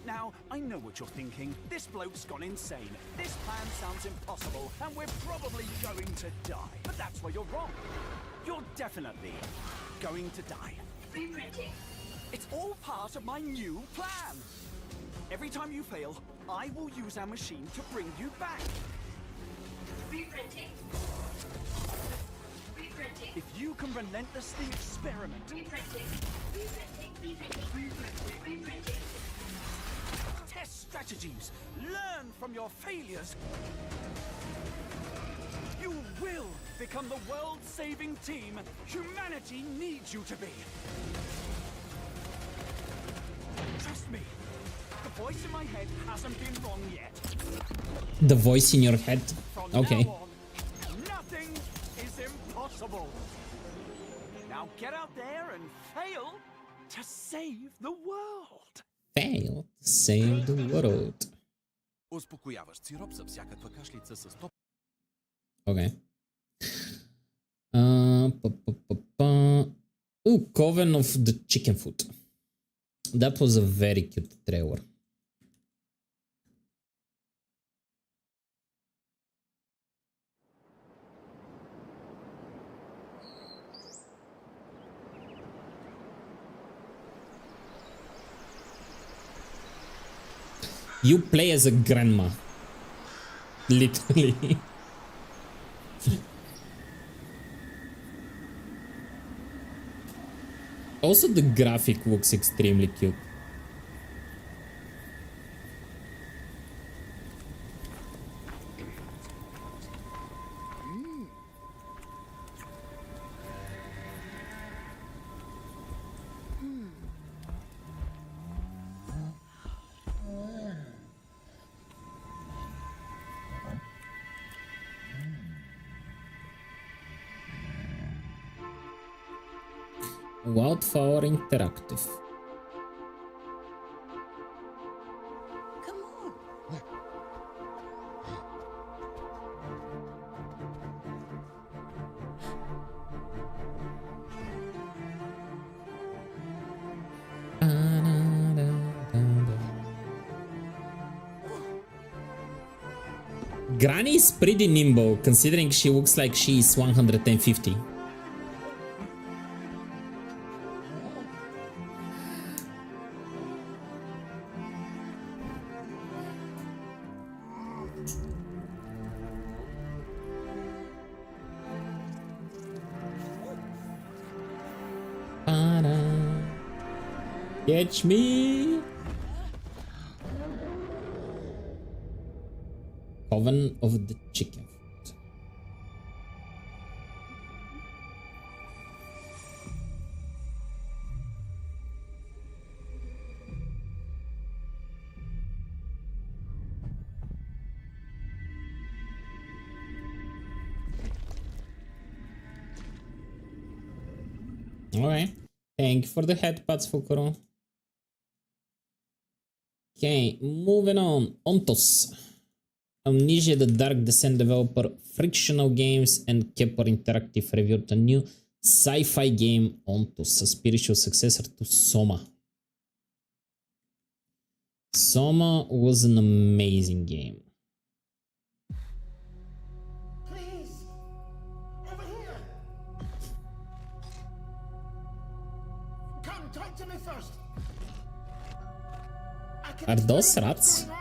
Now, I know what you're thinking. This bloke's gone insane. This plan sounds impossible, and we're probably going to die. But that's where you're wrong. You're definitely going to die. Reprinting. It's all part of my new plan. Every time you fail, I will use our machine to bring you back. Reprinting. Reprinting. If you can relentlessly experiment, Reprinting. Reprinting. Reprinting. Reprinting. test strategies, learn from your failures, you will become the world-saving team humanity needs you to be. Trust me, the voice in my head hasn't been wrong yet. The voice in your head? From Okay. now on, nothing is impossible. Now get out there and fail to save the world. Fail to save the world. Успокояващ сироп за всякаква кашлица с топ. Okay. Ooh, Coven of the Chicken Foot. That was a very cute trailer. You play as a grandma. Literally. Also, the graphic looks extremely cute. Wildflower Interactive. Come on. Granny is pretty nimble, considering she looks like she is 150. Catch me! Coven of the Chicken Foot. Alright. Thank you for the headbuds, Fukuro. Okay, moving on. Ontos. Amnesia, the Dark Descent developer, Frictional Games, and Kepler Interactive reviewed a new sci-fi game Ontus, a spiritual successor to Soma. Soma was an amazing game. Please! Over here! Come, talk to me first! I can Are those explain rats? what's going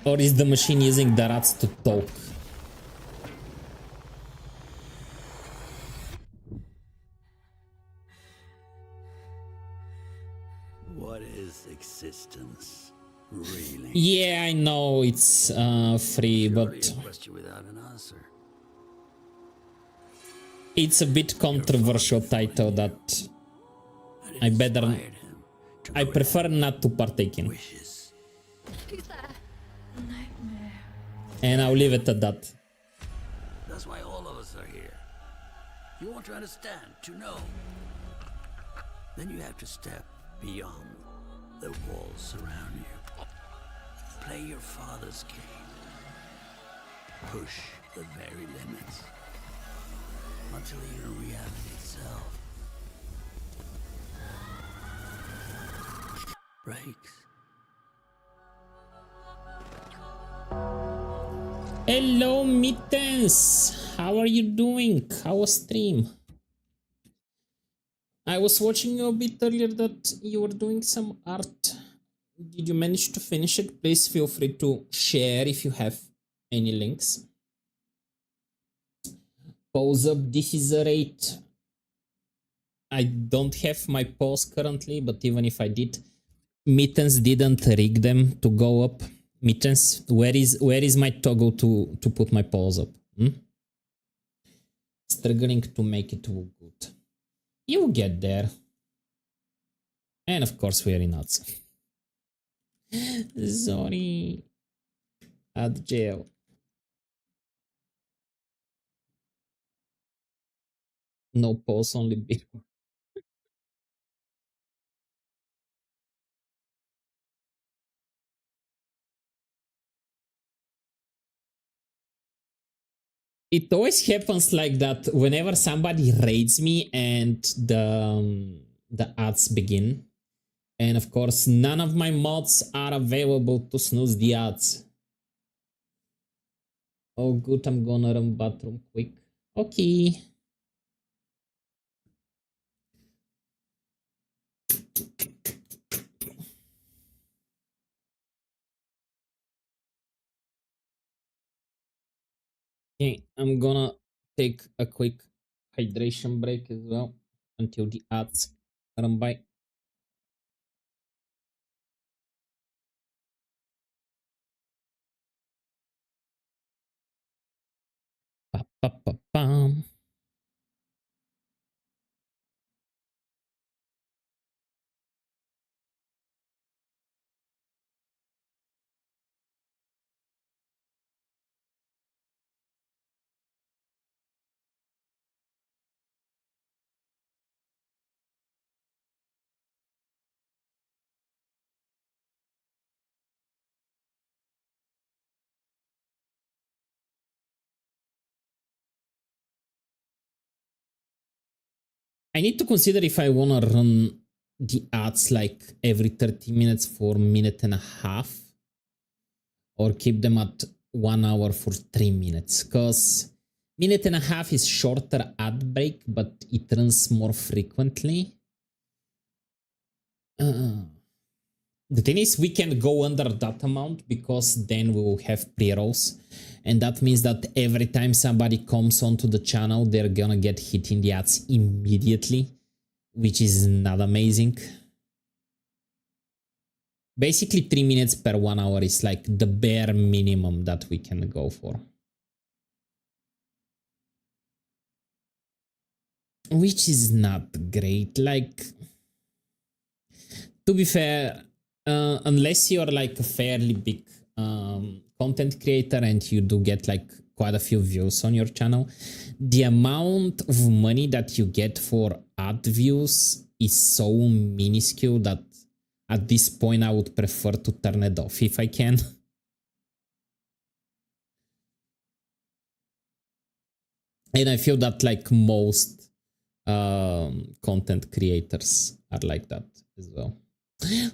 on. Or is the machine using the rats to talk? What is existence, really? Yeah, I know it's free, but Surely a question without an answer. it's a bit controversial title that And it I better- inspired him to I go prefer not to partake in. wishes. Who's there? Nightmare. And I'll leave it at that. That's why all of us are here. You want to understand, to know. Then you have to step beyond the walls around you. Play your father's game. Push the very limits. Until even reality itself breaks. Hello, Mittens! How are you doing? How was stream? I was watching you a bit earlier that you were doing some art. Did you manage to finish it? Please feel free to share if you have any links. Pause up, this is a rate. I don't have my pause currently, but even if I did, Mittens didn't rig them to go up. Mittens, where is my toggle to put my pause up? Struggling to make it look good. You get there. And of course we're in nuts. Sorry. At jail. No pause, only beer. It always happens like that whenever somebody raids me and the ads begin. And of course, none of my mods are available to snooze the ads. Oh good, I'm gonna run bathroom quick. Okay. Okay, I'm gonna take a quick hydration break as well until the ads run by. Pa, pa, pa, pam. I need to consider if I wanna run the ads like every 30 minutes for a minute and a half, or keep them at 1 hour for 3 minutes, because minute and a half is shorter ad break, but it runs more frequently. The thing is, we can go under that amount because then we will have pre-rolls, and that means that every time somebody comes onto the channel, they're gonna get hit in the ads immediately, which is not amazing. Basically 3 minutes per 1 hour is like the bare minimum that we can go for. Which is not great. Like, to be fair, unless you're like a fairly big content creator and you do get like quite a few views on your channel, the amount of money that you get for ad views is so minuscule that at this point I would prefer to turn it off if I can. And I feel that like most content creators are like that as well.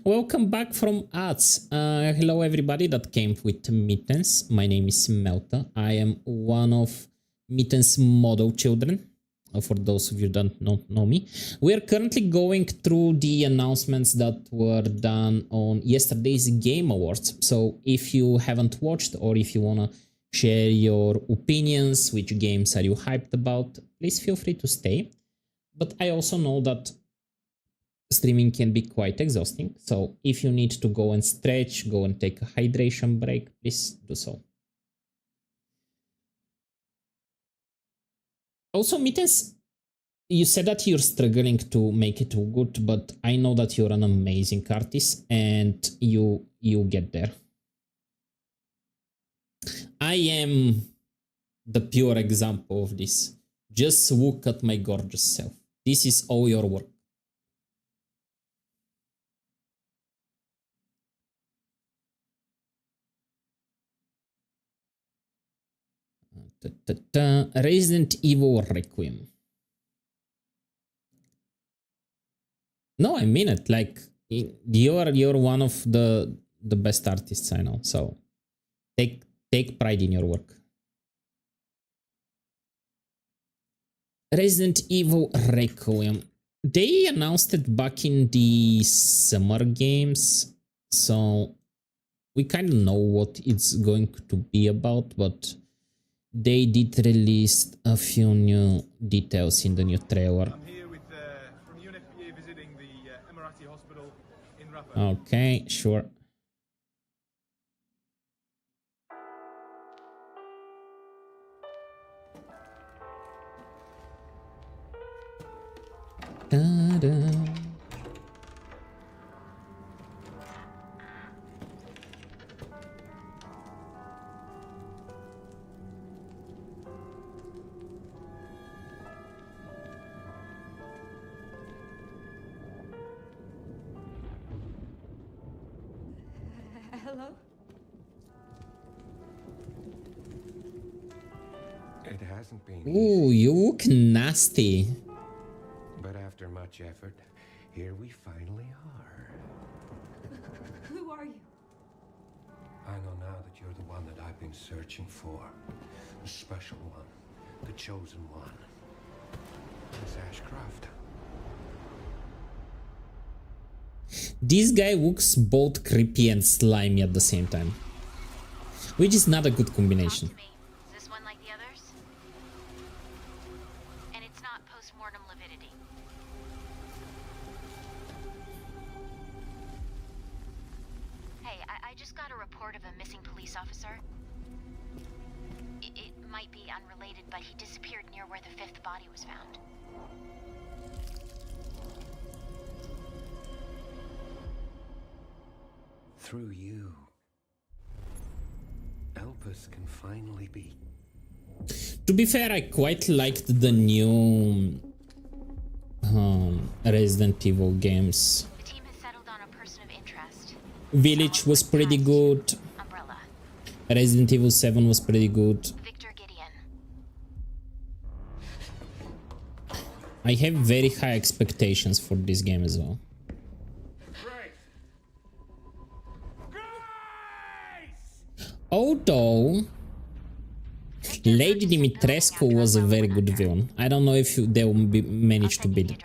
Welcome back from ads. Hello everybody that came with Mittens. My name is Melta. I am one of Mittens' model children. For those of you that don't know me, we are currently going through the announcements that were done on yesterday's Game Awards. So if you haven't watched, or if you wanna share your opinions, which games are you hyped about, please feel free to stay. But I also know that streaming can be quite exhausting. So if you need to go and stretch, go and take a hydration break, please do so. Also, Mittens, you said that you're struggling to make it too good, but I know that you're an amazing artist and you get there. I am the pure example of this. Just look at my gorgeous self. This is all your work. Resident Evil Requiem. No, I mean it. Like you're one of the best artists I know. So take pride in your work. Resident Evil Requiem. They announced it back in the summer games, so we kind of know what it's going to be about, but they did release a few new details in the new trailer. I'm here with from UNFPA visiting the Emirati hospital in Rafah. Okay, sure. Ta-da. Hello? It hasn't been Ooh, you look nasty. but after much effort, here we finally are. Who are you? I know now that you're the one that I've been searching for. The special one. The chosen one. Miss Ashcroft. This guy looks both creepy and slimy at the same time, which is not a good combination. Is this one like the others? And it's not post-mortem lividity. Hey, I just got a report of a missing police officer. It might be unrelated, but he disappeared near where the 5th body was found. Through you, Elpis can finally be. To be fair, I quite liked the new Resident Evil games. The team has settled on a person of interest. Village was pretty good. Umbrella. Resident Evil 7 was pretty good. Victor Gideon. I have very high expectations for this game as well. Although Lady Dimitrescu was a very good villain. I don't know if they will manage to beat it.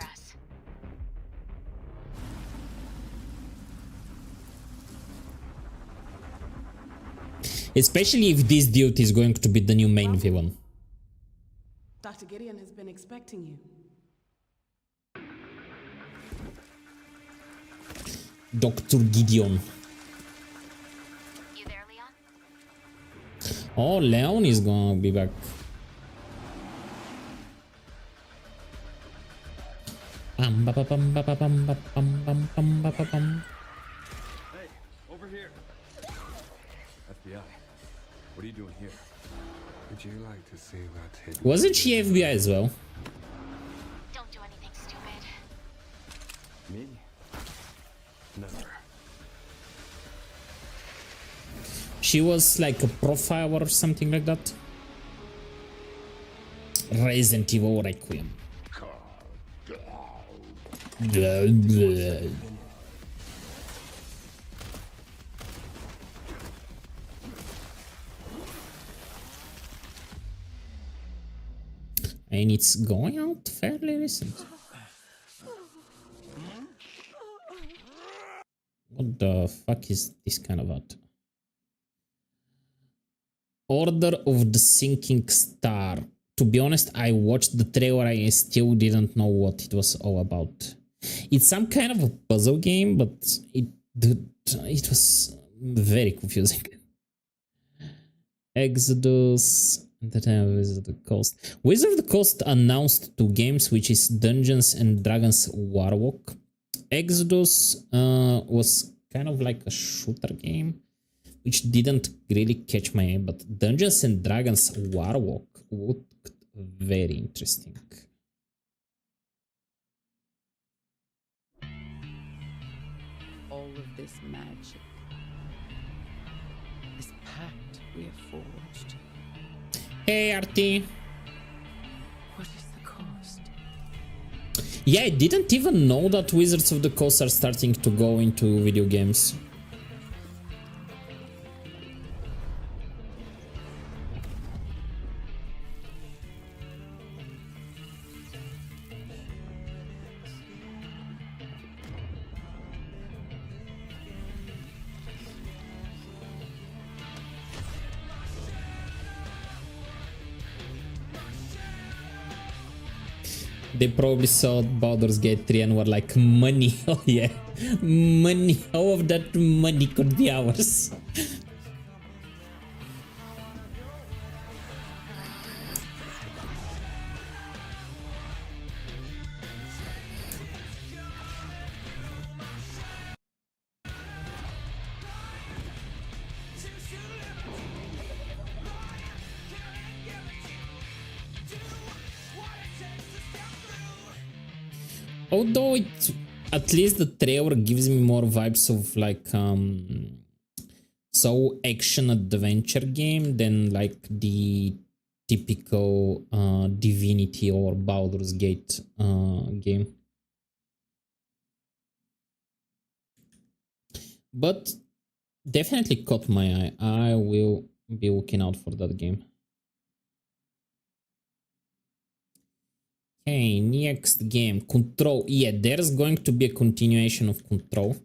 Especially if this dude is going to be the new main villain. Dr. Gideon has been expecting you. Dr. Gideon. Oh, Leon is gonna be back. Hey, over here. FBI. What are you doing here? Would you like to see what's hidden? Wasn't she FBI as well? Don't do anything stupid. Me? Never. She was like a profile or something like that. Resident Evil Requiem. And it's going out fairly recent. What the fuck is this kind of art? Order of the Sinking Star. To be honest, I watched the trailer, I still didn't know what it was all about. It's some kind of a puzzle game, but it was very confusing. Exodus, Wizard of the Coast. Wizard of the Coast announced 2 games, which is Dungeons and Dragons Warlock. Exodus was kind of like a shooter game, which didn't really catch my eye, but Dungeons and Dragons Warlock looked very interesting. All of this magic, this pact we have forged. Hey, Artie. What is the cost? Yeah, I didn't even know that Wizards of the Coast are starting to go into video games. They probably saw Baldur's Gate 3 and were like, money, oh yeah, money, all of that money could be ours. Although at least the trailer gives me more vibes of like so action adventure game than like the typical Divinity or Baldur's Gate game. But definitely caught my eye. I will be looking out for that game. Okay, next game, Control. Yeah, there's going to be a continuation of Control.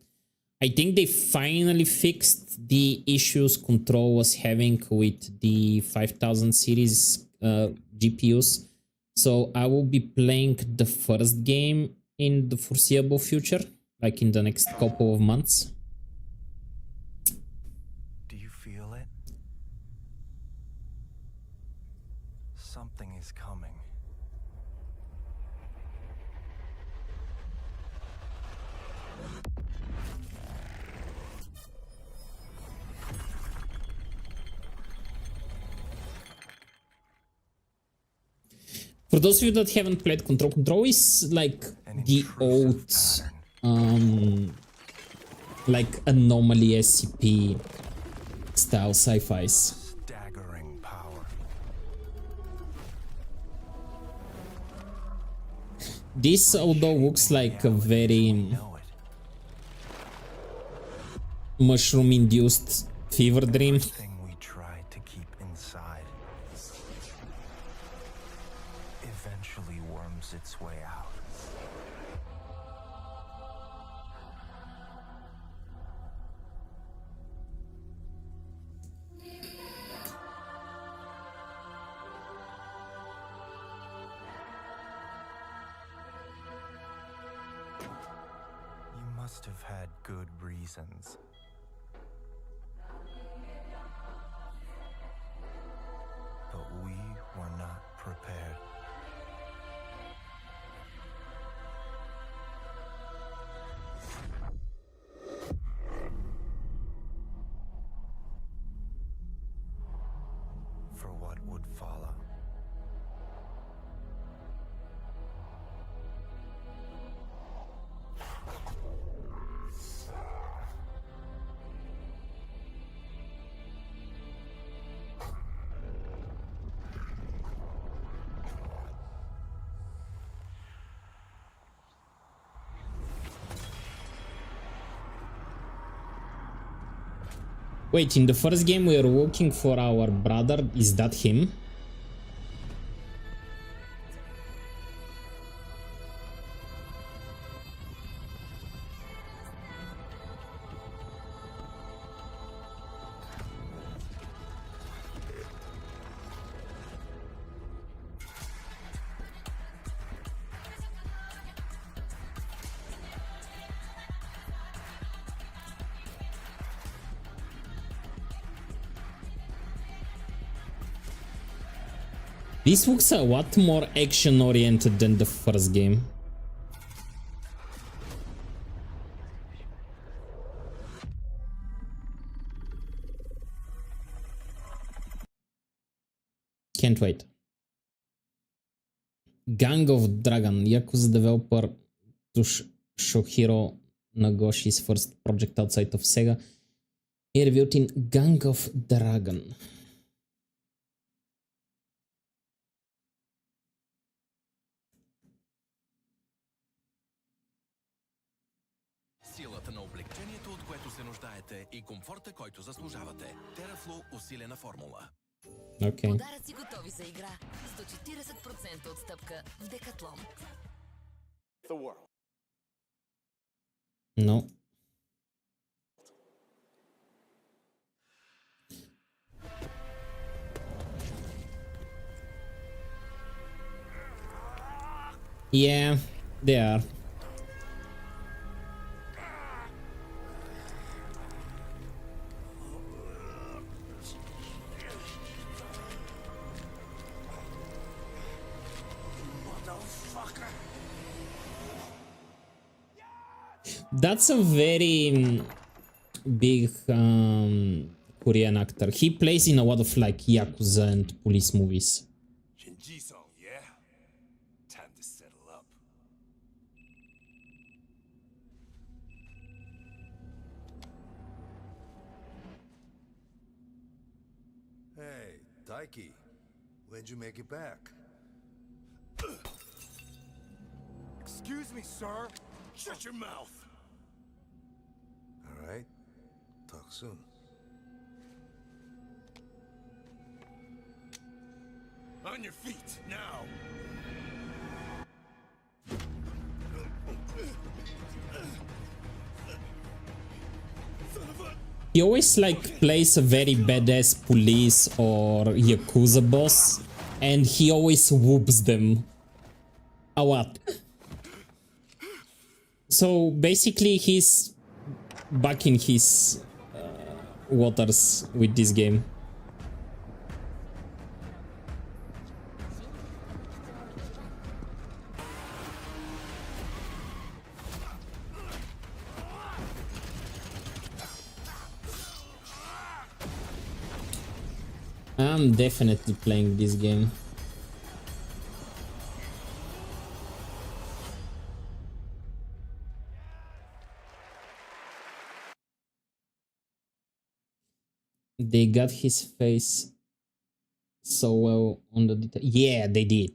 I think they finally fixed the issues Control was having with the 5000 series GPUs. So I will be playing the first game in the foreseeable future, like in the next couple of months. Do you feel it? Something is coming. For those of you that haven't played Control, Control is like the old like Anomaly SCP style sci-fis. Staggering power. This although looks like a very mushroom-induced fever dream. We tried to keep inside eventually worms its way out. You must have had good reasons. But we were not prepared. For what would follow. Wait, in the first game we are looking for our brother. Is that him? This looks a lot more action-oriented than the first game. Can't wait. Gang of Dragon, Yakuza developer Toshihiro Nagoshi's first project outside of Sega. He revealed in Gang of Dragon. Силата на облегчението, от което се нуждаете, и комфорта, който заслужавате. TerraFlow усилена формула. Okay. Подаръци готови за игра. 140% отстъпка в Декатлон. No. Yeah, they are. That's a very big Korean actor. He plays in a lot of like Yakuza and police movies. Shinji-san, yeah? Time to settle up. Hey, Daiki. When'd you make it back? Excuse me, sir. Shut your mouth. All right. Talk soon. On your feet, now. He always like plays a very badass police or Yakuza boss, and he always whoops them a lot. So basically he's back in his waters with this game. I'm definitely playing this game. They got his face so well on the detail. Yeah, they did.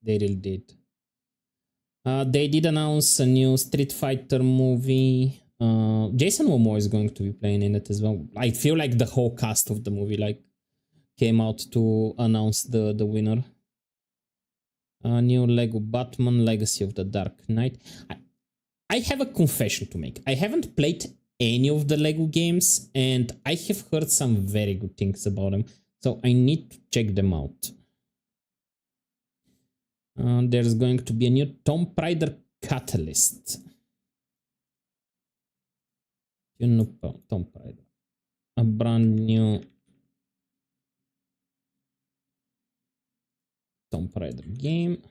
They really did. They did announce a new Street Fighter movie. Jason Momoa is going to be playing in it as well. I feel like the whole cast of the movie like came out to announce the winner. New Lego Batman Legacy of the Dark Knight. I have a confession to make. I haven't played any of the Lego games, and I have heard some very good things about them, so I need to check them out. There's going to be a new Tomb Raider Catalyst. You know Tomb Raider. A brand new Tomb Raider game.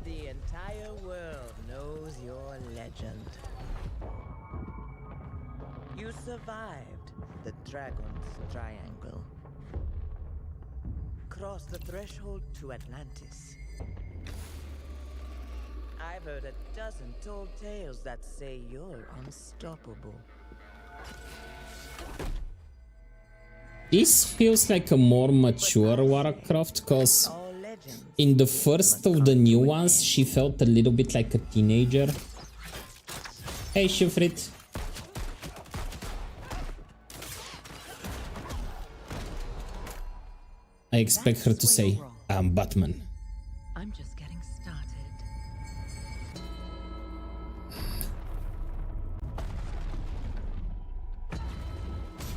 The entire world knows your legend. You survived the Dragon's Triangle. Crossed the threshold to Atlantis. I've heard a dozen told tales that say you're unstoppable. This feels like a more mature Warcraft, because in the first of the new ones, she felt a little bit like a teenager. Hey, Shifrit. I expect her to say, I'm Batman. I'm just getting started.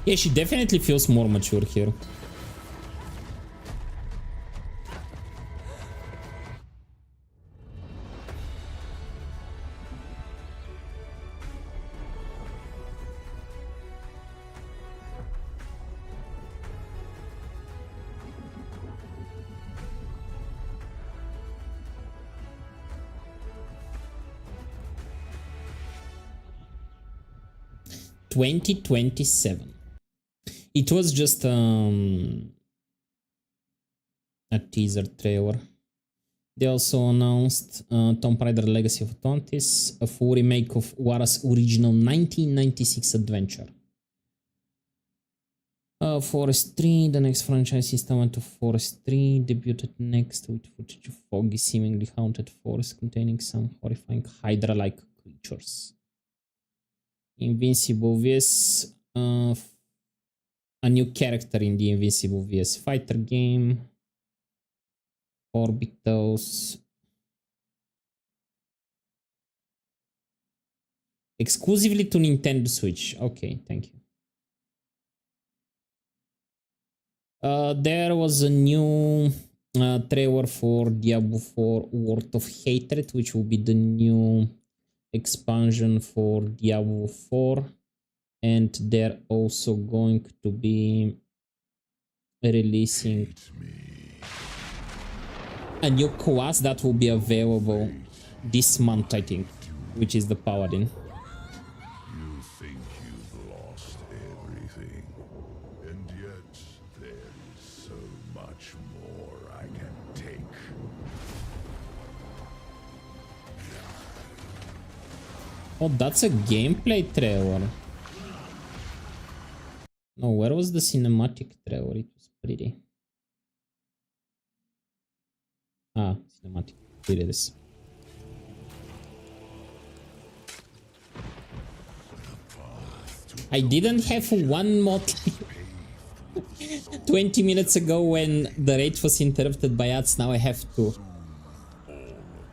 Yeah, she definitely feels more mature here. $2027. It was just a teaser trailer. They also announced Tomb Raider Legacy of Atlantis, a full remake of Wara's original 1996 adventure. Forest 3, the next franchise installment of Forest 3, debuted next with footage of foggy, seemingly haunted forest containing some horrifying Hydra-like creatures. Invincible vs. A new character in the Invincible vs. Fighter game. Orbitals. Exclusively to Nintendo Switch. Okay, thank you. There was a new trailer for Diablo 4 World of Hatred, which will be the new expansion for Diablo 4, and they're also going to be releasing a new class that will be available this month, I think, which is the Paladin. You think you've lost everything, and yet there is so much more I can take. Oh, that's a gameplay trailer. No, where was the cinematic trailer? It was pretty. Ah, cinematic. Here it is. I didn't have one mod 20 minutes ago when the rage was interrupted by ads. Now I have two.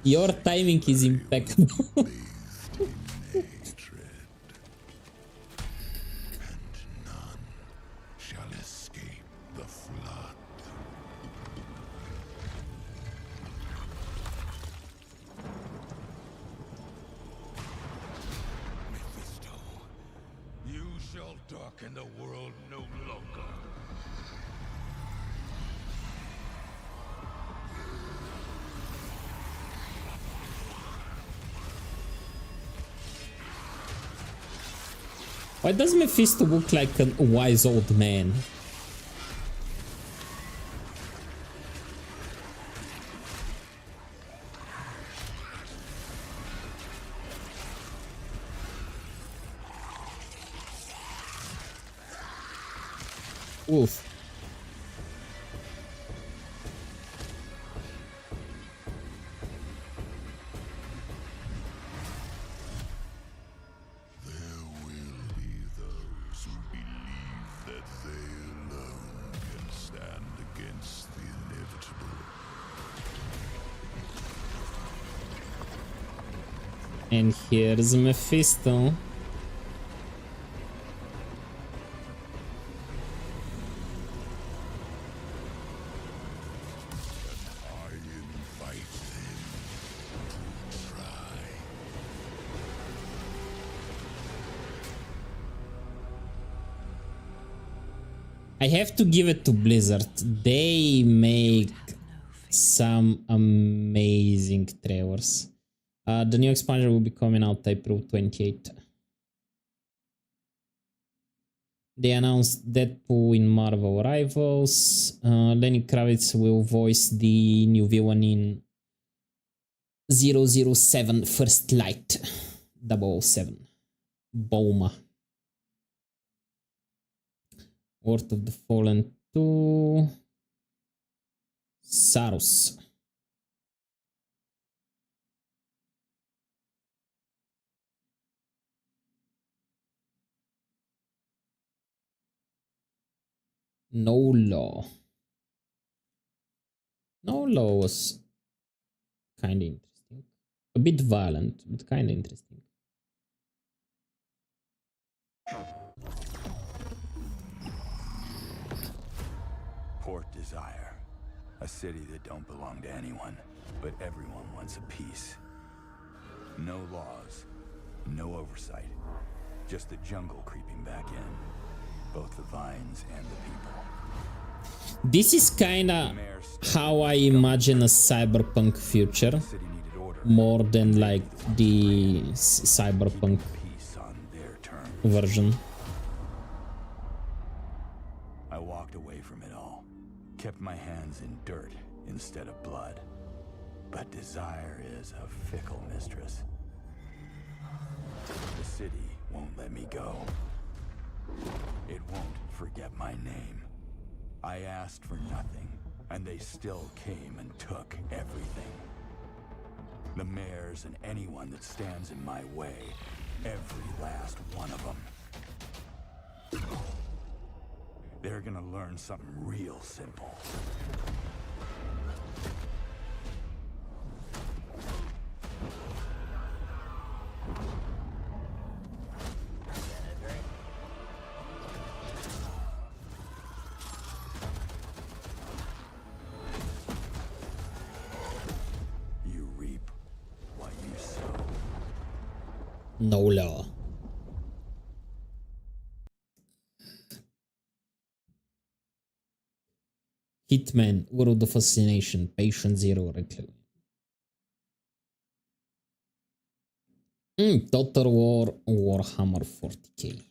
Your timing is impeccable. darken the world no longer. Why does Mephisto look like a wise old man? Oof. And here's Mephisto. I have to give it to Blizzard. They make some amazing trailers. The new expansion will be coming out April 28th. They announced Deadpool in Marvel Rivals. Lenny Kravitz will voice the new villain in 007 First Light 007. Bulma. World of the Fallen 2. Sarus. No Law. No Law was kind of interesting. A bit violent, but kind of interesting. Port Desire. A city that don't belong to anyone, but everyone wants a piece. No laws, no oversight. Just the jungle creeping back in. Both the vines and the people. This is kinda how I imagine a cyberpunk future, more than like the cyberpunk version. I walked away from it all, kept my hands in dirt instead of blood. But desire is a fickle mistress. The city won't let me go. It won't forget my name. I asked for nothing, and they still came and took everything. The mayors and anyone that stands in my way, every last one of them. They're gonna learn something real simple. No Law. Hitman, World of Fascination, Patient Zero, Reclaim. Total War Warhammer 40k.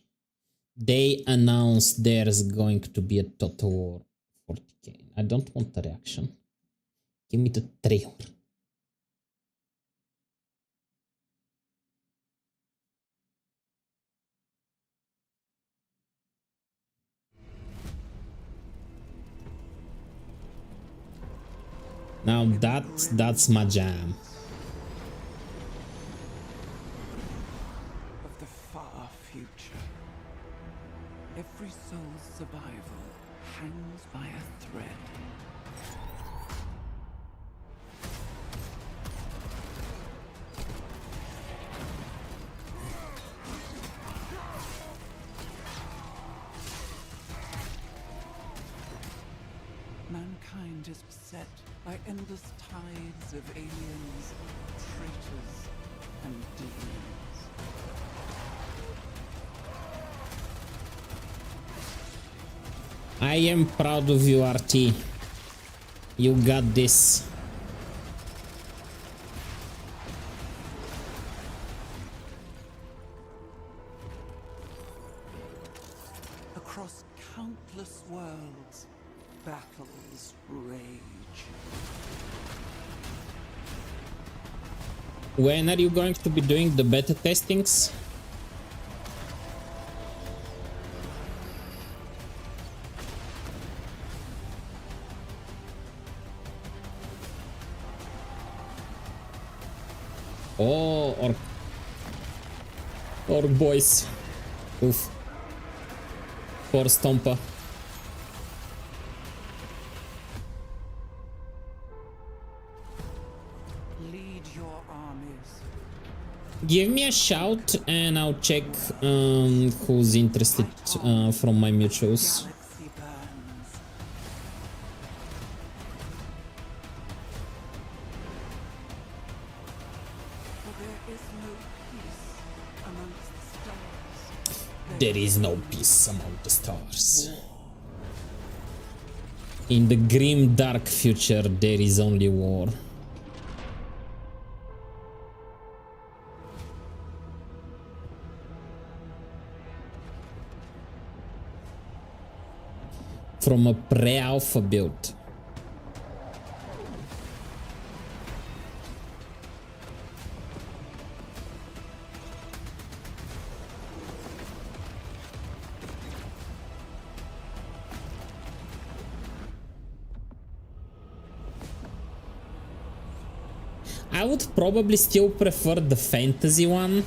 They announced there's going to be a Total War 40k. I don't want a reaction. Give me the trailer. Now that's my jam. Of the far future, every soul's survival hangs by a thread. Mankind is beset by endless tides of aliens, traitors, and demons. I am proud of you, RT. You got this. Across countless worlds, battles rage. When are you going to be doing the beta testings? Oh, or boys. Oof. Poor Stompa. Lead your armies. Give me a shout and I'll check who's interested from my mutuals. Galaxy burns. For there is no peace amongst the stars. There is no peace among the stars. In the grim dark future, there is only war. From a pre-alpha build. I would probably still prefer the fantasy one,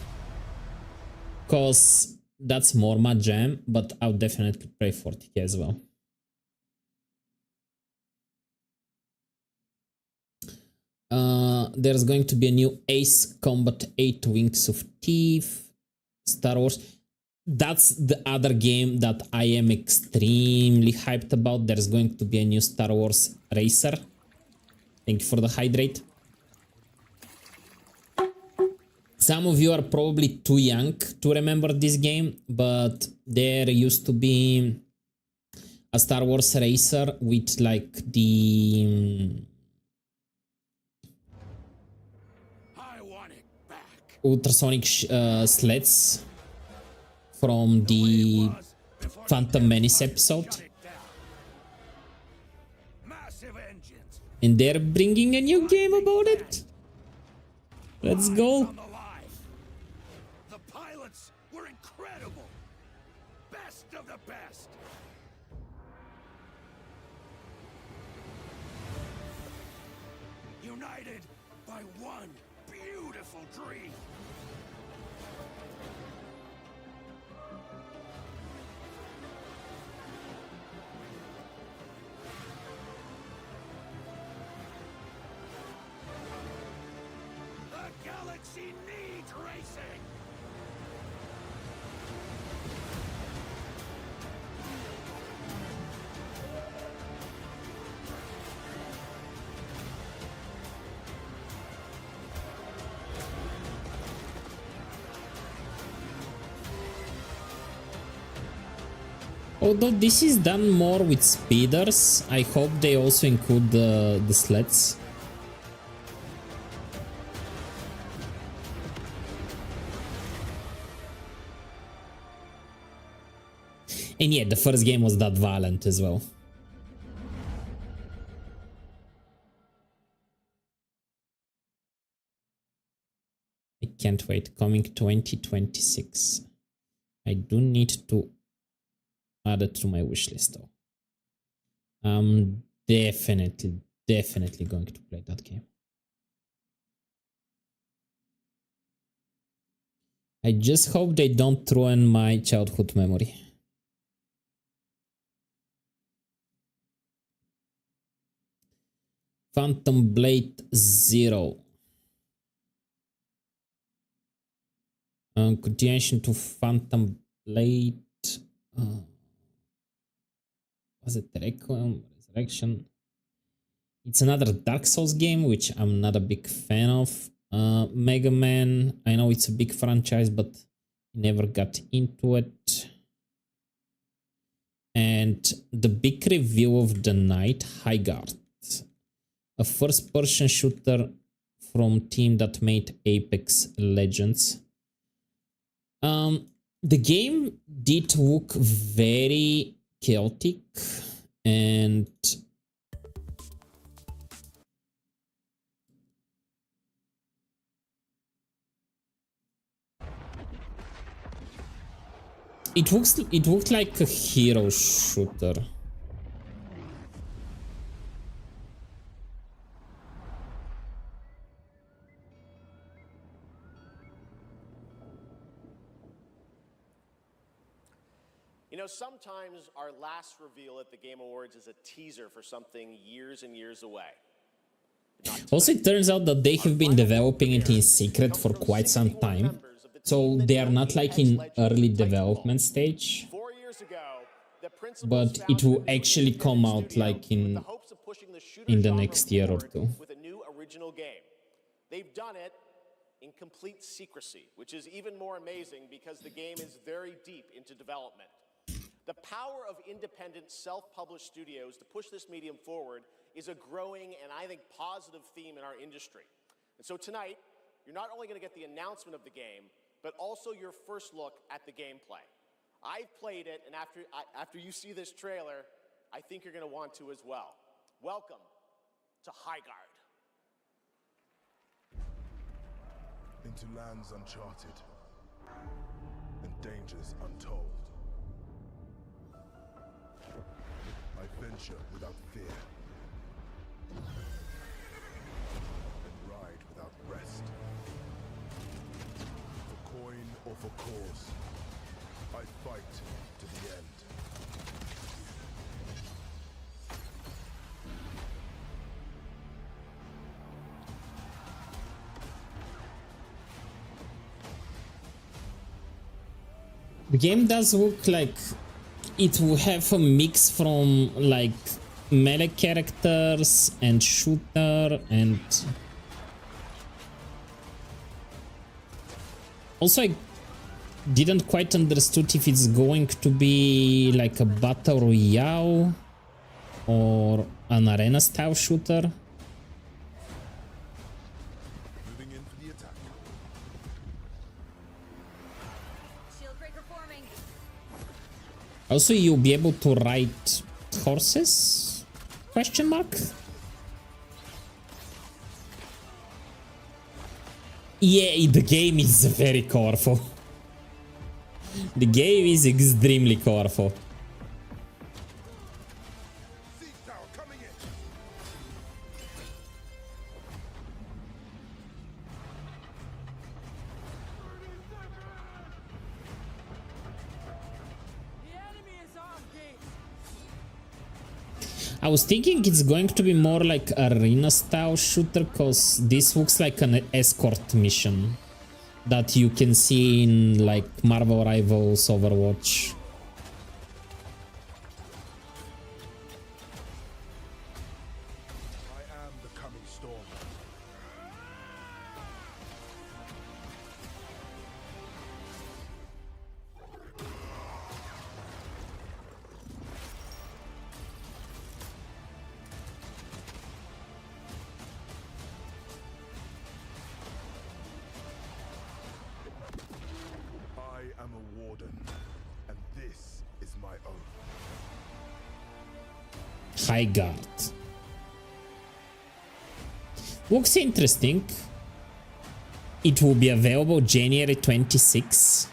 cause that's more my jam, but I would definitely play 40k as well. There's going to be a new Ace Combat 8 Wings of Teeth, Star Wars. That's the other game that I am extremely hyped about. There's going to be a new Star Wars Racer. Thank you for the hydrate. Some of you are probably too young to remember this game, but there used to be a Star Wars Racer with like the ultrasonic sleds from the Phantom Menace episode. And they're bringing a new game about it. Let's go. The pilots were incredible. Best of the best. United by one beautiful dream. The galaxy needs racing. Although this is done more with speeders, I hope they also include the sleds. And yeah, the first game was that violent as well. I can't wait. Coming 2026. I do need to add it to my wish list though. I'm definitely going to play that game. I just hope they don't ruin my childhood memory. Phantom Blade Zero. Continuation to Phantom Blade. Was it Requiem? Resurrection? It's another Dark Souls game, which I'm not a big fan of. Mega Man, I know it's a big franchise, but never got into it. And the big review of the night, Highguard. A first-person shooter from team that made Apex Legends. The game did look very chaotic and it looked like a hero shooter. You know, sometimes our last reveal at the Game Awards is a teaser for something years and years away. Also, it turns out that they have been developing it in secret for quite some time. So they are not like in early development stage. But it will actually come out like in the next year or two. With a new original game. They've done it in complete secrecy, which is even more amazing because the game is very deep into development. The power of independent, self-published studios to push this medium forward is a growing and I think positive theme in our industry. And so tonight, you're not only going to get the announcement of the game, but also your first look at the gameplay. I've played it, and after you see this trailer, I think you're going to want to as well. Welcome to Highguard. Into lands uncharted and dangers untold. I venture without fear and ride without The game does look like it will have a mix from like melee characters and shooter, and also I didn't quite understood if it's going to be like a battle royale or an arena style shooter. Moving in for the attack. Shieldbreaker forming. Also, you'll be able to ride horses? Question mark? Yeah, the game is very colorful. The game is extremely colorful. I was thinking it's going to be more like arena style shooter, cause this looks like an escort mission that you can see in like Marvel Rivals, Overwatch. I am the coming storm. I am a warden, and this is my oath. High Guard. Looks interesting. It will be available January 26.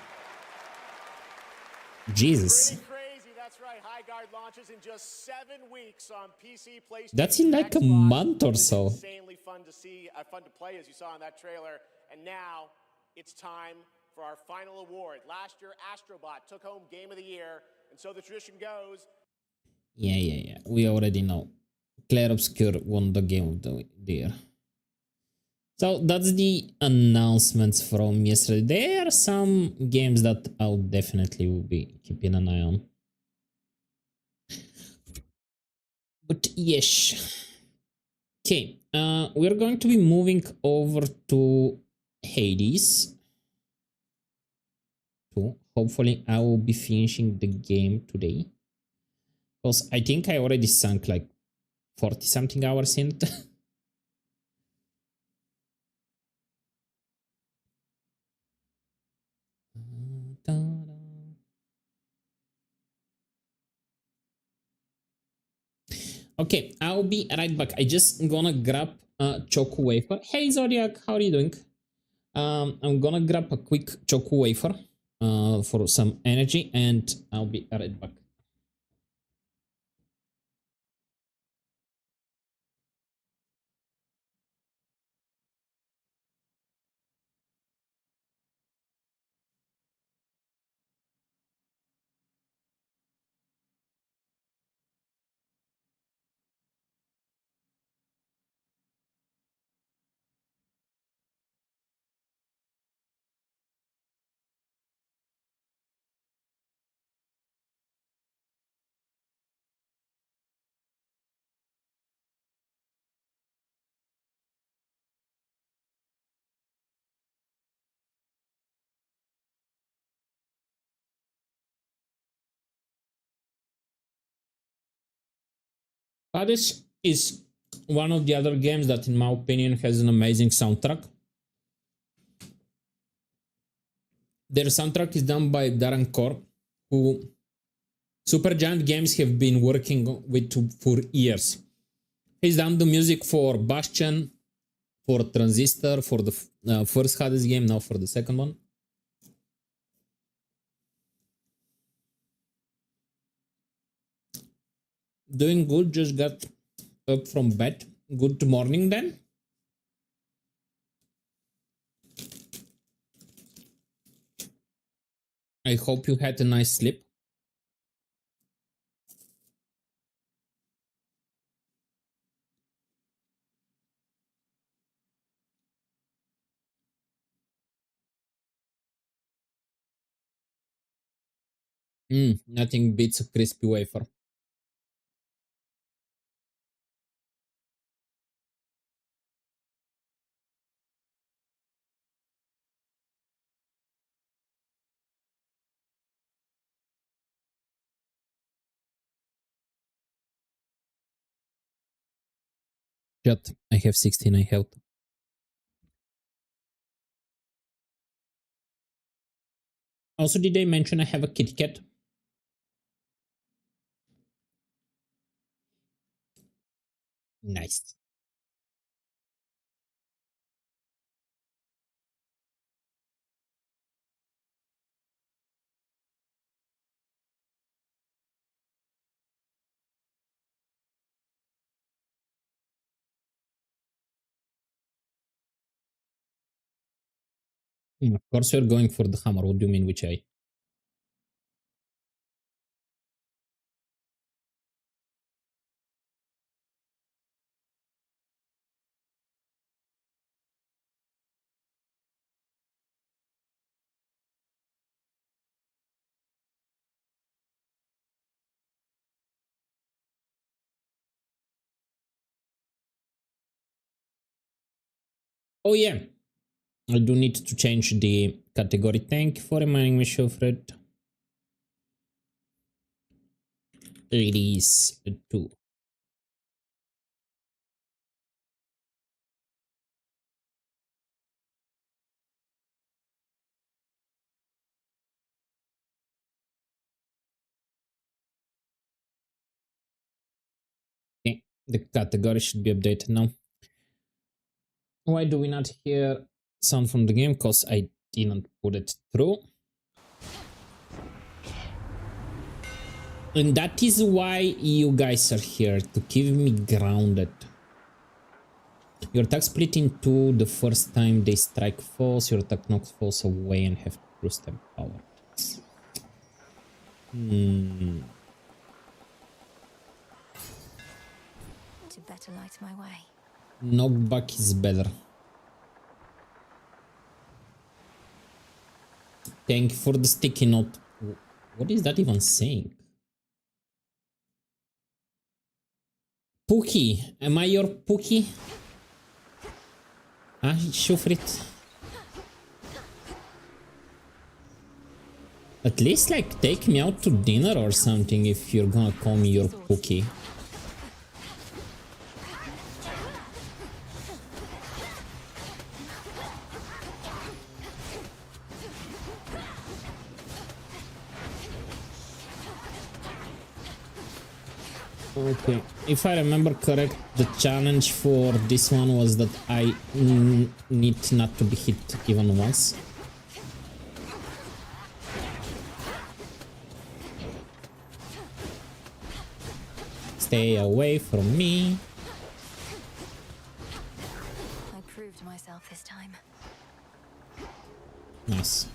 Jesus. Crazy, that's right. High Guard launches in just 7 weeks on PC, PlayStation. That's in like a month or so. Insanely fun to see, fun to play, as you saw in that trailer. And now it's time for our final award. Last year, Astrobot took home Game of the Year, and so the tradition goes. Yeah. We already know. Clair Obscur won the Game of the Year. So that's the announcements from yesterday. There are some games that I'll definitely will be keeping an eye on. But yes. Okay, we're going to be moving over to Hades. So hopefully I will be finishing the game today. Because I think I already sunk like 40 something hours in it. Okay, I'll be right back. I just gonna grab a choco wafer. Hey Zodiac, how are you doing? I'm gonna grab a quick choco wafer for some energy, and I'll be right back. Hades is one of the other games that, in my opinion, has an amazing soundtrack. Their soundtrack is done by Darren Korb, who Supergiant Games have been working with for years. He's done the music for Bastion, for Transistor, for the first Hades game, now for the second one. Doing good, just got up from bed. Good morning then. I hope you had a nice sleep. Nothing beats a crispy wafer. Chat, I have 69 health. Also, did I mention I have a kitty cat? Nice. Of course you're going for the hammer. What do you mean, which eye? Oh yeah, I do need to change the category. Thank you for reminding me, Shofred. It is 2. Okay, the category should be updated now. Why do we not hear sound from the game? Because I didn't put it through. And that is why you guys are here, to keep me grounded. Your attack split in 2 the first time they strike falls. Your attack knocks falls away and have plus 10 power. To better light my way. Knockback is better. Thank you for the sticky note. What is that even saying? Pookie, am I your Pookie? Ah, Shufrit. At least like take me out to dinner or something if you're gonna call me your Pookie. Okay, if I remember correct, the challenge for this one was that I need not to be hit even once. Stay away from me. I proved myself this time. Nice.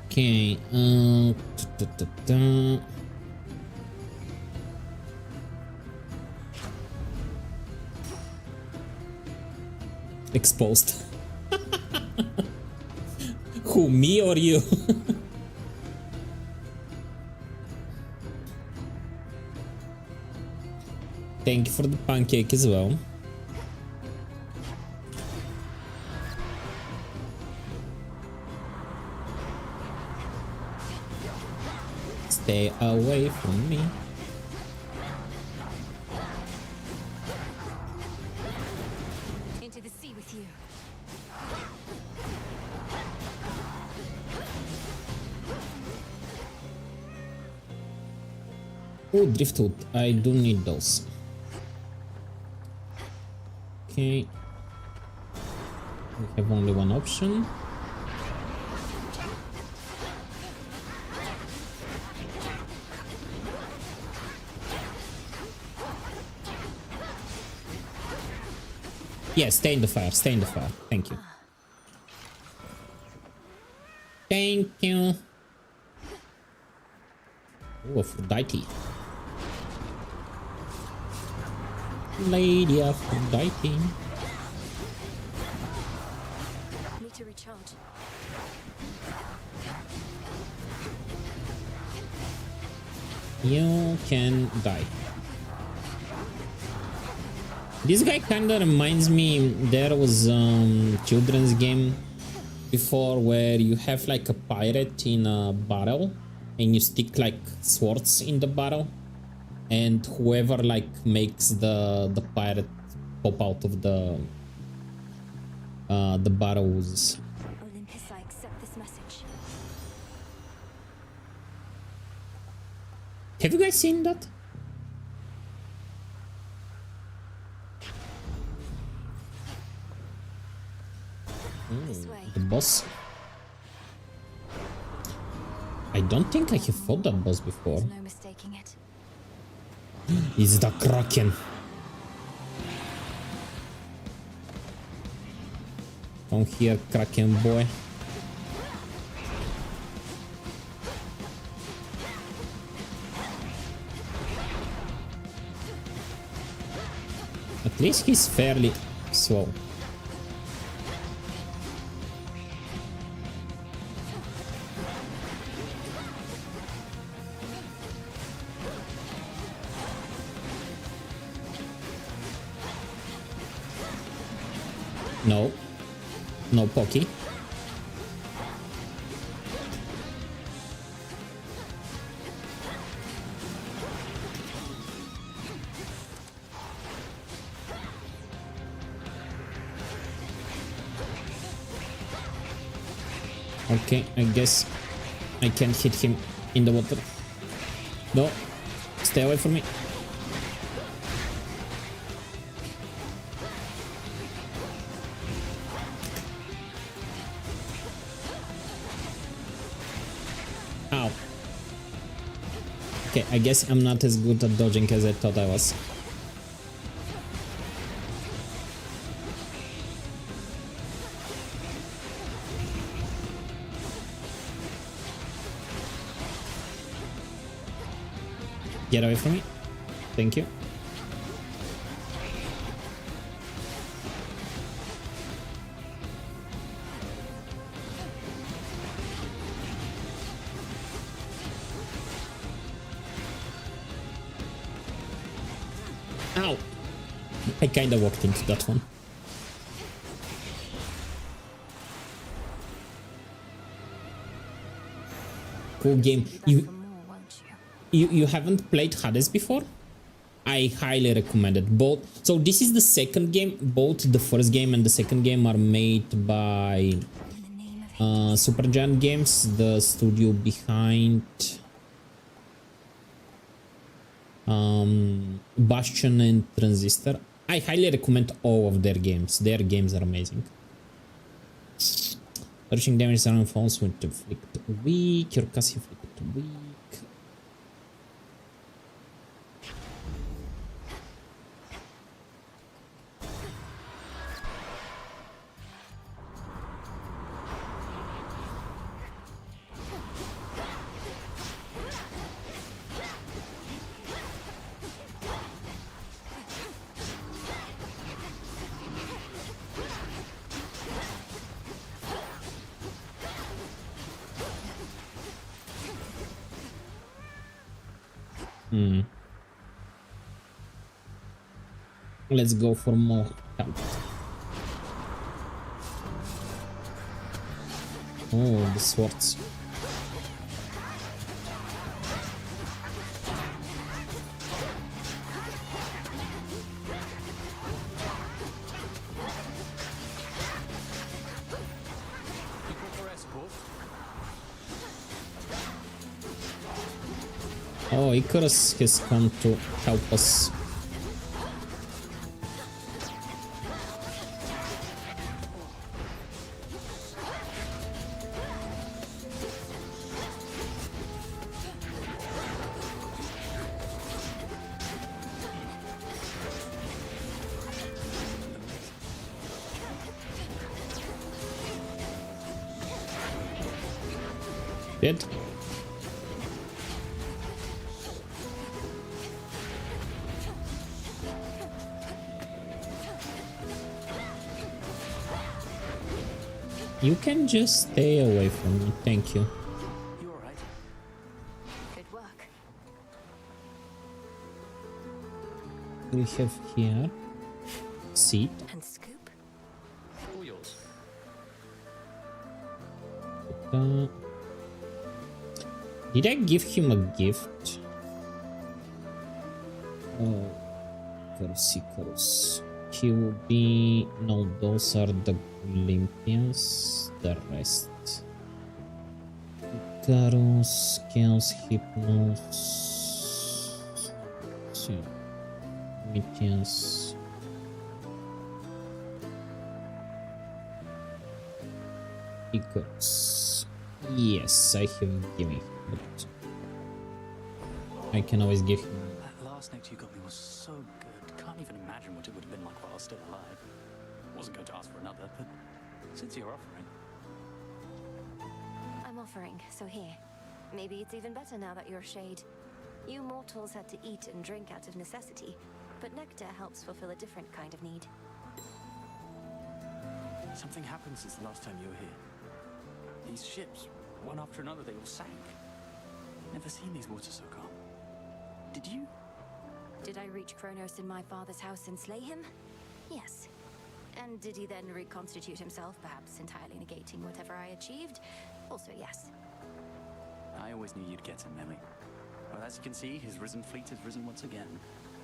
Okay, Exposed. Who, me or you? Thank you for the pancake as well. Stay away from me. Into the sea with you. Oh, driftwood. I do need those. Okay. We have only one option. Yeah, stay in the fire, stay in the fire. Thank you. Thank you. Oh, Aphrodite. Lady Aphrodite. need to recharge. You can die. This guy kinda reminds me, there was children's game before where you have like a pirate in a barrel and you stick like swords in the barrel, and whoever like makes the pirate pop out of the barrels. Olympus, I accept this message. Have you guys seen that? The boss. I don't think I have fought that boss before. There's no mistaking it. It's the Kraken. Come here, Kraken boy. At least he's fairly slow. No. No Pocky. Okay, I guess I can hit him in the water. No. Stay away from me. Ow. Okay, I guess I'm not as good at dodging as I thought I was. Get away from me. Thank you. Ow! I kinda walked into that one. Cool game. You haven't played Hades before? I highly recommend it. Both. So this is the second game. Both the first game and the second game are made by Supergiant Games, the studio behind Bastion and Transistor. I highly recommend all of their games. Their games are amazing. Searching damage around falls with inflict weak. Your cast inflict weak. Let's go for more health. Oh, the swords. Oh, Icarus has come to help us. Dead. You can just stay away from me, thank you. You alright? Good work. We have here seed. And scoop. All yours. Did I give him a gift? Oh, Icarus. He will be... No, those are the Olympians. The rest. Icarus, Chaos, Hypnos... Olympians... Icarus. Yes, I have given him, but I can always give him. That last note you got me was so good. Can't even imagine what it would have been like while I was still alive. Wasn't going to ask for another, but since you're offering. I'm offering, so here. Maybe it's even better now that you're a shade. You mortals had to eat and drink out of necessity, but nectar helps fulfill a different kind of need. Something happened since the last time you were here. These ships, one after another, they all sank. Never seen these waters so calm. Did you? Did I reach Kronos in my father's house and slay him? Yes. And did he then reconstitute himself, perhaps entirely negating whatever I achieved? Also yes. I always knew you'd get him, Millie. Well, as you can see, his risen fleet has risen once again.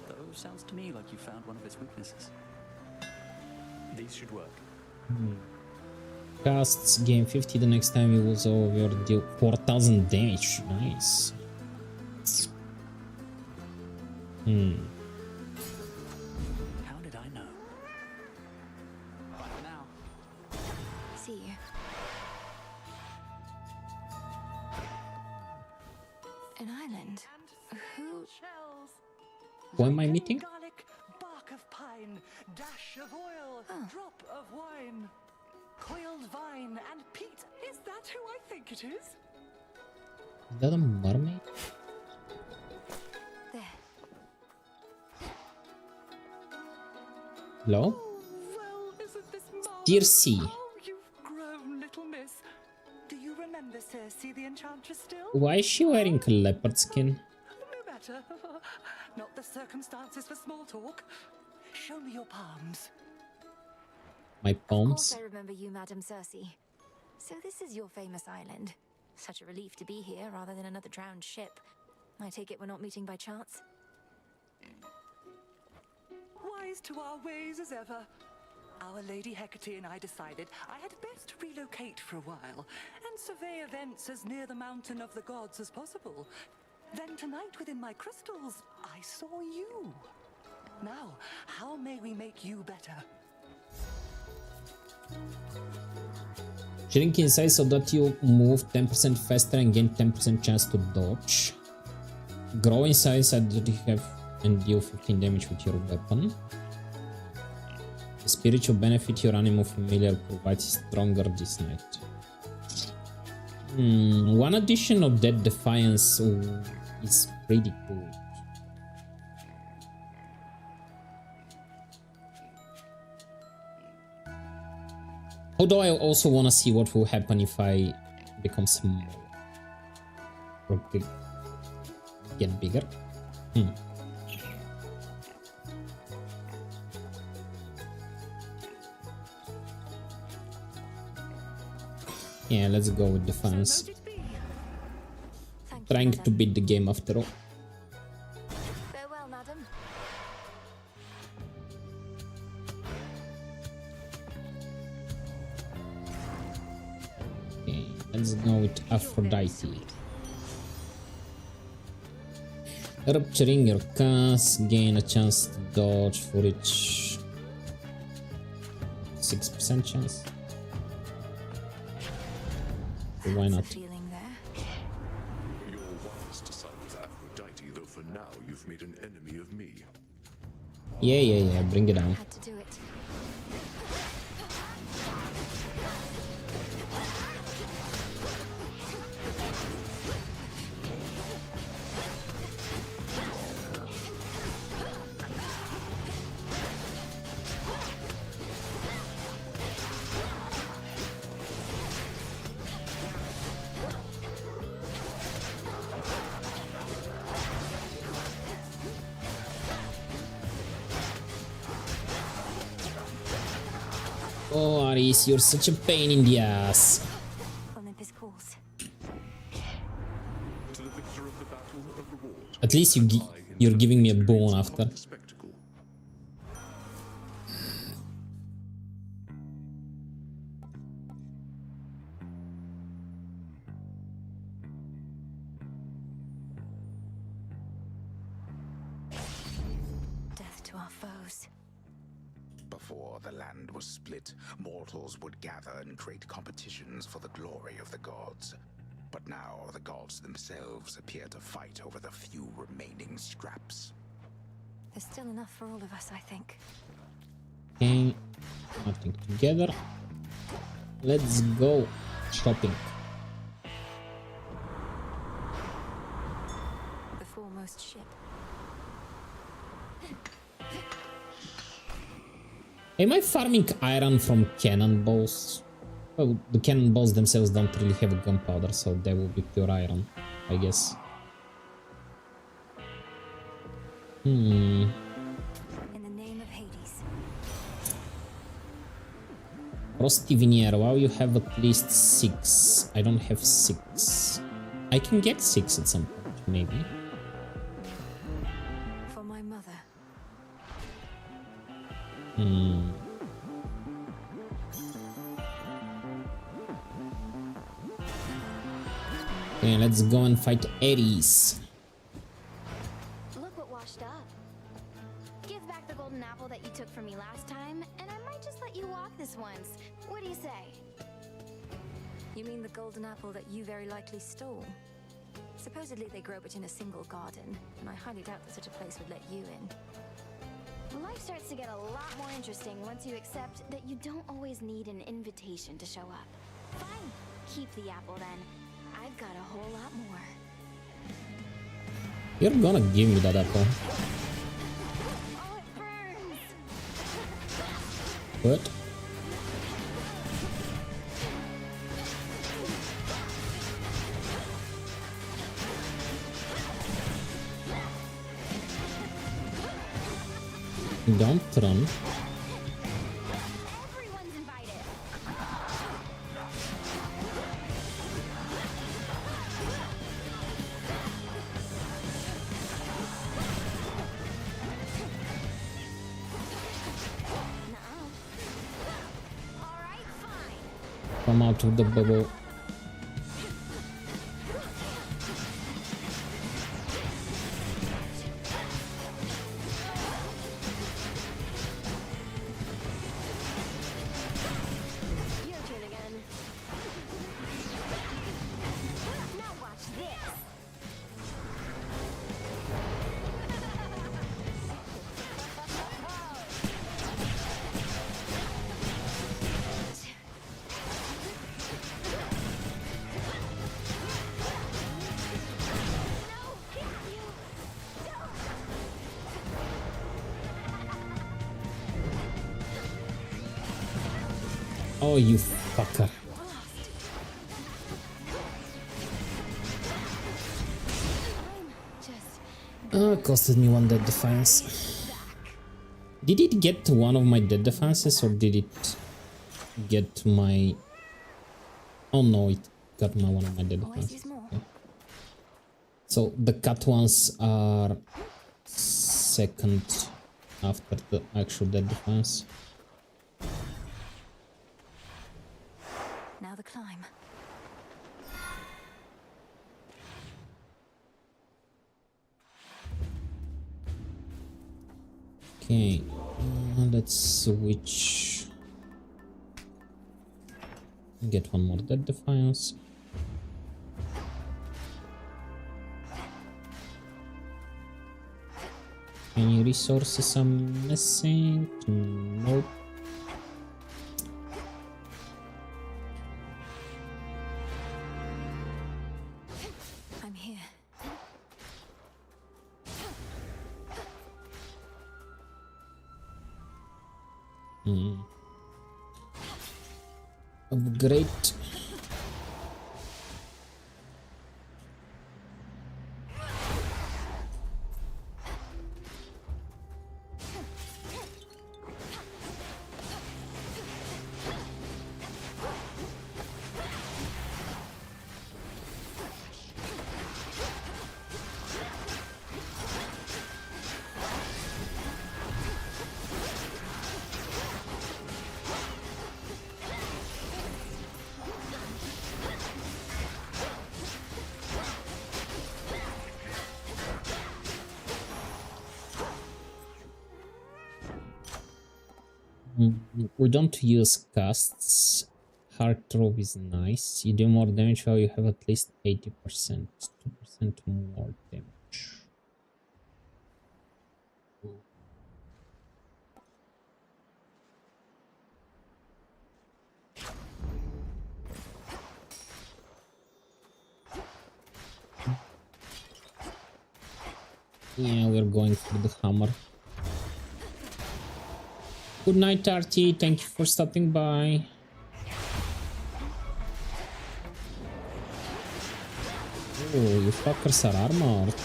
Though, sounds to me like you found one of its weaknesses. These should work. Casts gain 50 the next time you lose all of your deal 4000 damage. Nice. How did I know? Bye for now. See you. An island? Who? Who am I meeting? Garlic, bark of pine, dash of oil, drop of wine, coiled vine and peat. Is that who I think it is? Is that a mermaid? There. Hello? Well, isn't this Dear C. Oh, you've grown, little miss. Do you remember Circe the Enchantress still? Why is she wearing a leopard skin? No matter. Not the circumstances for small talk. Show me your palms. My Of palms? course I remember you, Madame Circe. So this is your famous island. Such a relief to be here rather than another drowned ship. I take it we're not meeting by chance? Wise to our ways as ever. Our Lady Hecate and I decided I had best relocate for a while and survey events as near the mountain of the gods as possible. Then tonight within my crystals, I saw you. Now, how may we make you better? Shrink in size so that you move 10% faster and gain 10% chance to dodge. Grow in size so that you have and deal 15 damage with your weapon. The spiritual benefit your animal familiar provides stronger this night. One addition of Dead Defiance is pretty cool. Although I also want to see what will happen if I become small. Or get bigger. Yeah, let's go with defense. Trying to beat the game after all. Farewell, madam. Okay, let's go with Aphrodite. Rupturing your cast, gain a chance to dodge for each 6% chance. Why not? You're wise to side with Aphrodite, though for now you've made an enemy of me. Yeah, bring it on. Had to do it. Oh, Aris, you're such a pain in the ass. Olympus calls. To the victor of the battle of reward. At least you're giving me a bone after. Spectacle. Death to our foes. Before the land was split, mortals would gather and create competitions for the glory of the gods. But now the gods themselves appear to fight over the few remaining scraps. There's still enough for all of us, I think. Okay, nothing together. Let's go shopping. The foremost ship. Am I farming iron from cannonballs? Oh, the cannonballs themselves don't really have gunpowder, so they will be pure iron, I guess. In the name of Hades. Frosty Veneer, wow, you have at least 6. I don't have 6. I can get 6 at some point, maybe. For my mother. Okay, let's go and fight Ares. Look what washed up. Give back the golden apple that you took from me last time, and I might just let you walk this once. What do you say? You mean the golden apple that you very likely stole? Supposedly they grow it in a single garden, and I highly doubt that such a place would let you in. Life starts to get a lot more interesting once you accept that you don't always need an invitation to show up. Fine, keep the apple then. I've got a whole lot more. You're gonna give me that apple. Oh, it burns! What? Don't run. Everyone's invited. All right, fine. Come out of the bubble. Your turn again. Now watch this. Oh, you fucker. Costed me 1 dead defense. Did it get to one of my dead defenses, or did it get my... Oh no, it got my one of my dead defenses. Okay. So the cut ones are second after the actual dead defense. Now the climb. Okay, let's switch. Get one more dead defiance. Any resources I'm missing? Nope. I'm here. Upgrade. We don't use casts. Heartthrob is nice. You do more damage while you have at least 80%. 2% more damage. Yeah, we're going for the hammer. Good night, Artie. Thank you for stopping by. Oh, you fuckers are armored.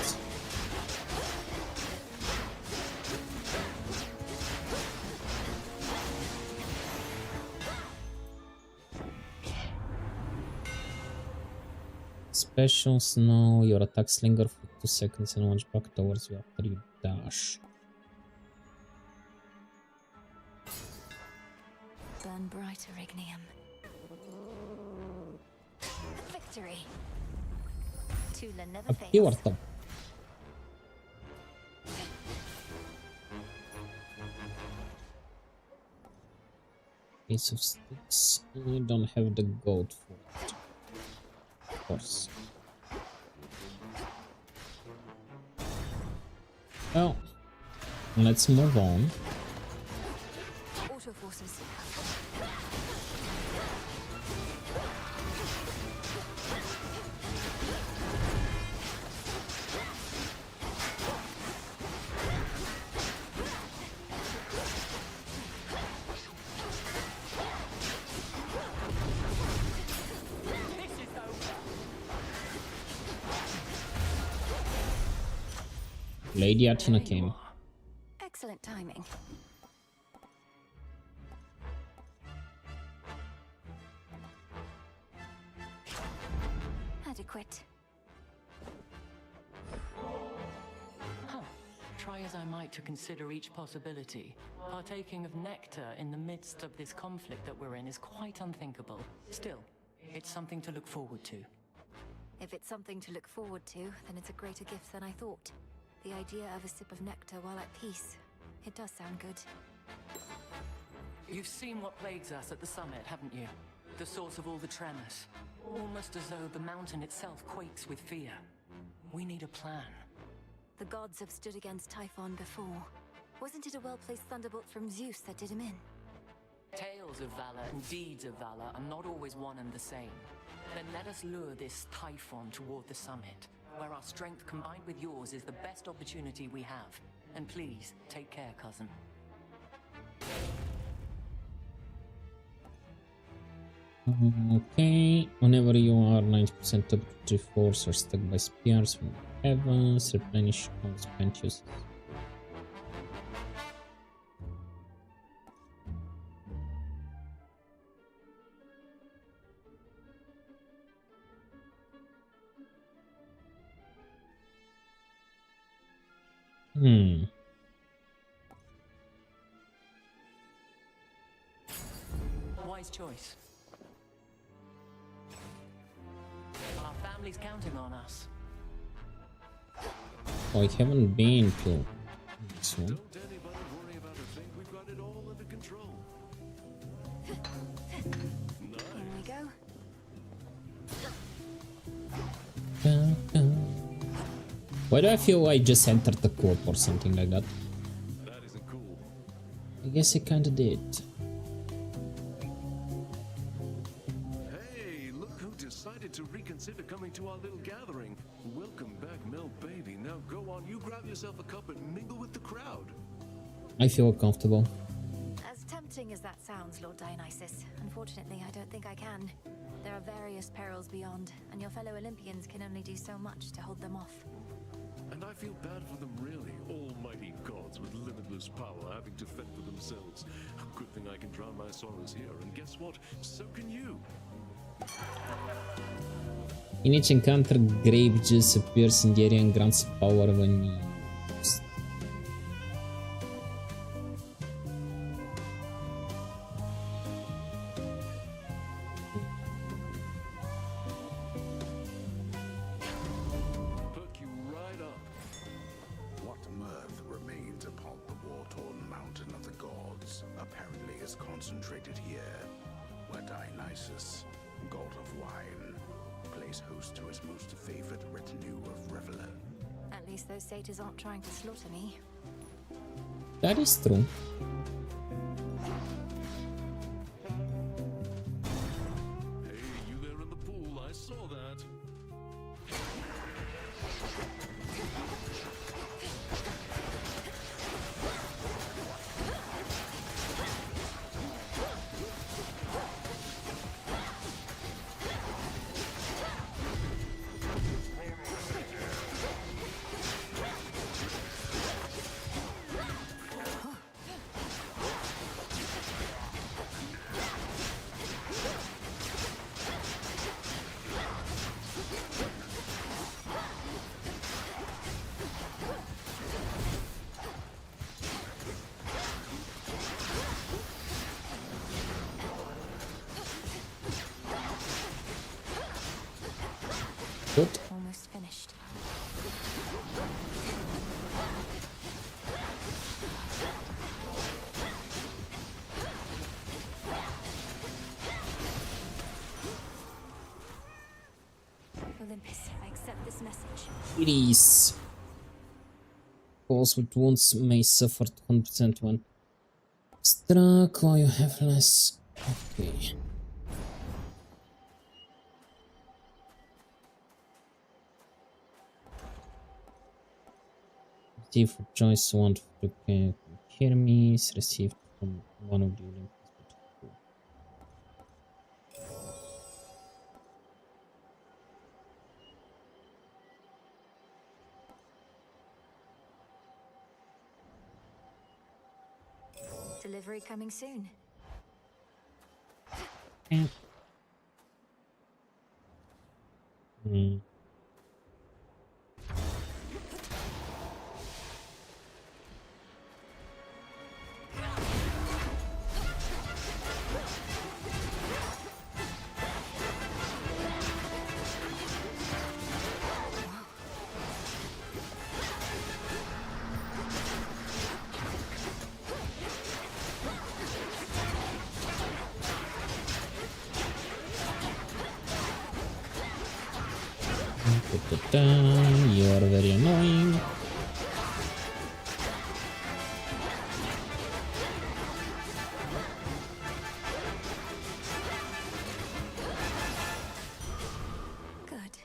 Specials, no. Your attacks linger for 2 seconds and launch back towards you after you dash. Burn brighter, Ignium. Victory. Tula never Up here, fails. top. Ace of Sticks. I don't have the gold for it. Of course. Well, let's move on. Auto forces. Lady Athena came. Excellent timing. Adequate. Huh. Try as I might to consider each possibility, partaking of nectar in the midst of this conflict that we're in is quite unthinkable. Still, it's something to look forward to. If it's something to look forward to, then it's a greater gift than I thought. The idea of a sip of nectar while at peace. It does sound good. You've seen what plagues us at the summit, haven't you? The source of all the tremors. Almost as though the mountain itself quakes with fear. We need a plan. The gods have stood against Typhon before. Wasn't it a well-placed thunderbolt from Zeus that did him in? Tales of valor and deeds of valor are not always one and the same. Then let us lure this Typhon toward the summit, where our strength combined with yours is the best opportunity we have. And please, take care, cousin. Okay, whenever you are 90% up to 3-4s are stuck by spears from the heavens, replenish all spent uses. Wise choice. Our family's counting on us. Oh, I haven't been to this one. Don't anybody worry about a thing. We've got it all under control. Here we go. Why do I feel I just entered the co-op or something like that? That isn't cool. I guess I kinda did. Hey, look who decided to reconsider coming to our little gathering. Welcome back, Mel Baby. Now go on, you grab yourself a cup and mingle with the crowd. I feel comfortable. As tempting as that sounds, Lord Dionysus, unfortunately I don't think I can. There are various perils beyond, and your fellow Olympians can only do so much to hold them off. And I feel bad for them, really. Almighty gods with limitless power having to fend for themselves. Good thing I can drown my sorrows here, and guess what? So can you. In each encounter, grape juice appears in the area and grants power when used. Perk you right up. What mirth remains upon the war-torn mountain of the gods? Apparently, as located here, where Dionysus, god of wine, plays host to his most favorite retinue of reveler. At least those satyrs aren't trying to slaughter me. That is true. Hey, you there in the pool, I saw that. Good. Almost finished. Olympus, I accept this message. It is. Falls with wounds may suffer 100% when struck while you have less. Okay. Receive for choice one to Hermes, received from one of the Olympus. Delivery coming soon. You are very annoying. Good.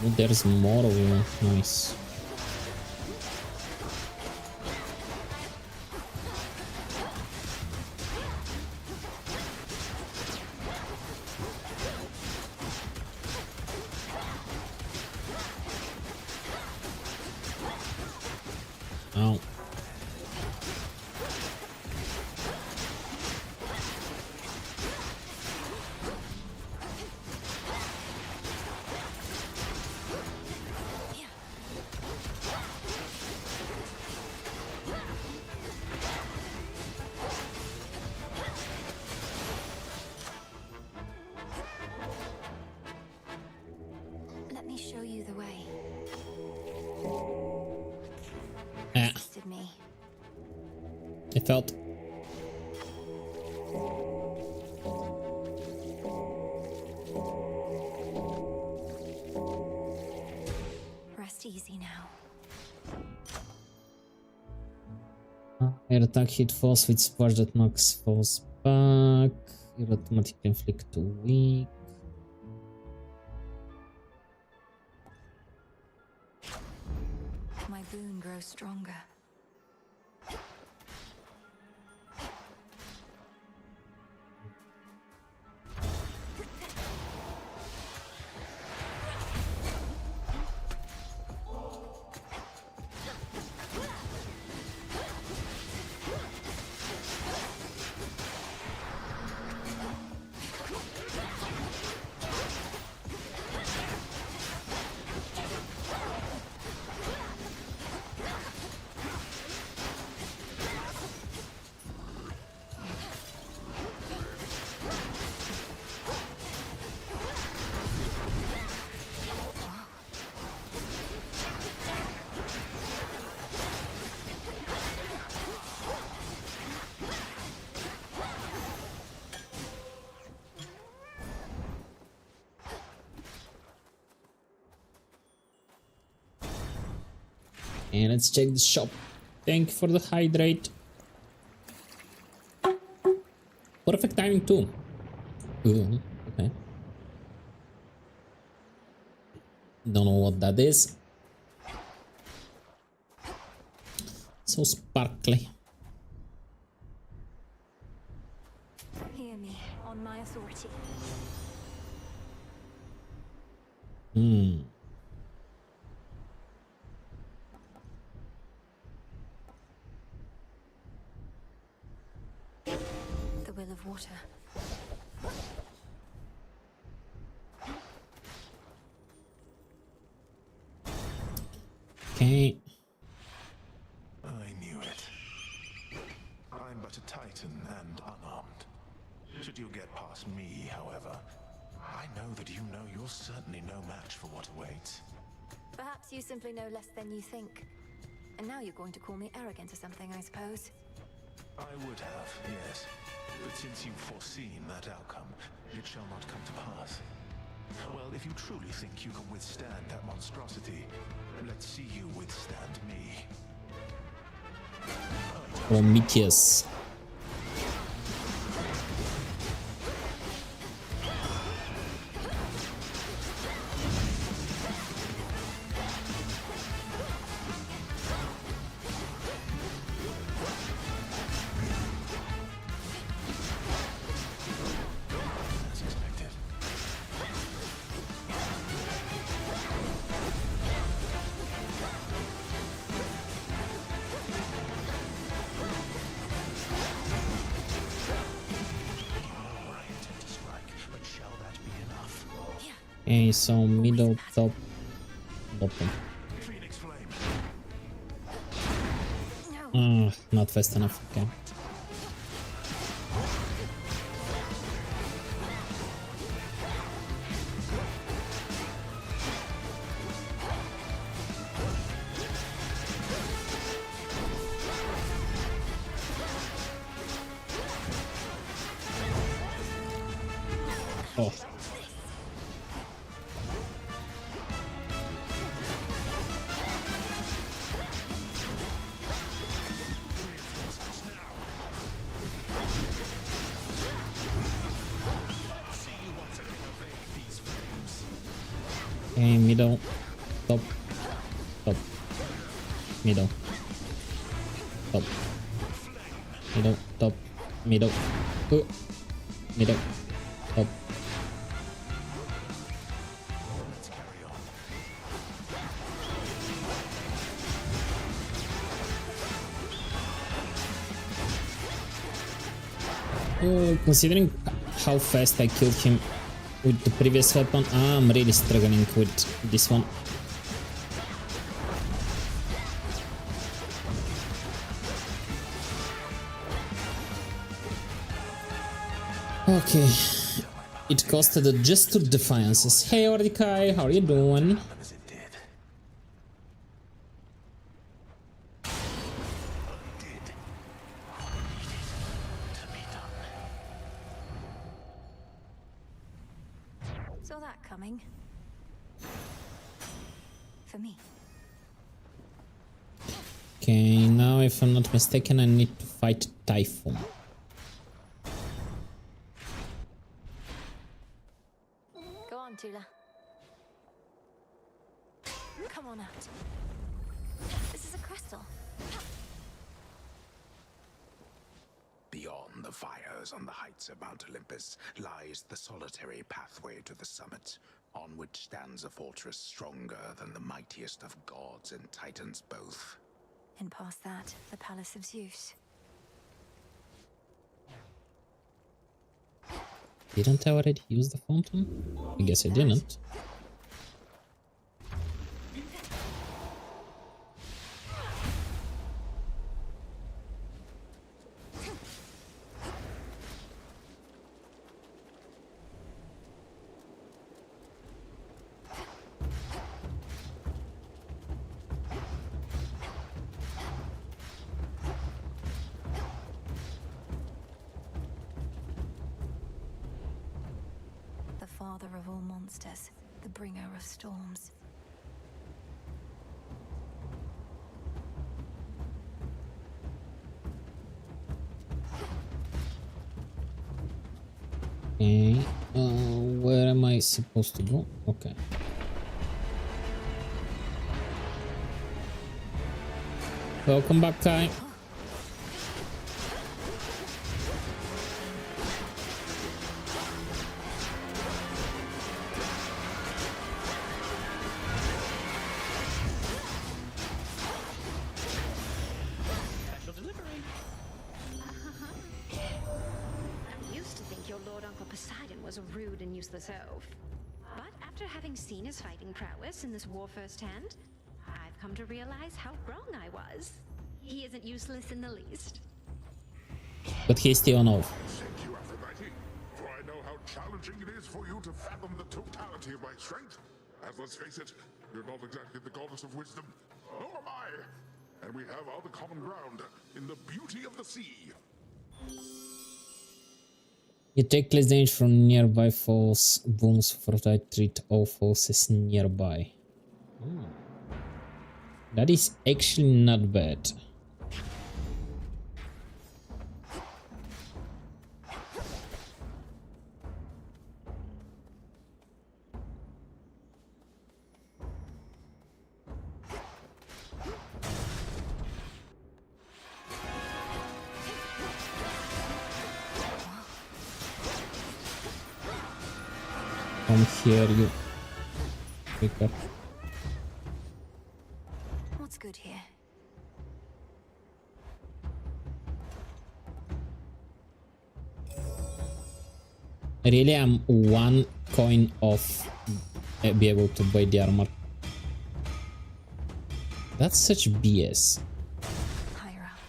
Oh, there's more of you. Nice. Ow. Let me show you the way. Ah. Trusted me. I felt. Rest easy now. Air attack hit falls with splash that knocks falls back. You automatically inflict 2 weak. My boon grows stronger. And let's check the shop. Thank you for the hydrate. Perfect timing too. Ooh, okay. Don't know what that is. So sparkly. Hear me on my authority. The will of water. Okay. I knew it. I'm but a titan and unarmed. Should you get past me, however, I know that you know you're certainly no match for what awaits. Perhaps you simply know less than you think. And now you're going to call me arrogant or something, I suppose. I would have, yes. But since you've foreseen that outcome, it shall not come to pass. Well, if you truly think you can withstand that monstrosity, let's see you withstand me. Prometheus. As expected. Okay, so middle, top, bottom. Not fast enough. Okay. Oh. Okay, middle, top, top, middle, top, middle, top, middle, middle, top. Considering how fast I killed him with the previous weapon, I'm really struggling with this one. Okay, it costed just 2 defiances. Hey Ordikai, how are you doing? Saw that coming. For me. Okay, now if I'm not mistaken, I need to fight Typhoon. Go on, Tula. Come on out. This is a crystal. Beyond the fires on the heights of Mount Olympus lies the solitary pathway to the summit, on which stands a fortress stronger than the mightiest of gods and titans both. And past that, the Palace of Zeus. Didn't I already use the fountain? I guess I didn't. Father of all monsters, the bringer of storms. Where am I supposed to go? Okay. Welcome back, Kai. Special delivery. I used to think your Lord Uncle Poseidon was a rude and useless elf. But after having seen his fighting prowess in this war firsthand, I've come to realize how wrong I was. He isn't useless in the least. But he's still an elf. Thank you, Aphrodite, for I know how challenging it is for you to fathom the totality of my strength. And let's face it, you're not exactly the goddess of wisdom, nor am I. And we have all the common ground in the beauty of the sea. You take less damage from nearby falls wounds for that treat all forces nearby. That is actually not bad. Come here, you picker. What's good here? Really, I'm one coin off be able to buy the armor. That's such BS. Higher up.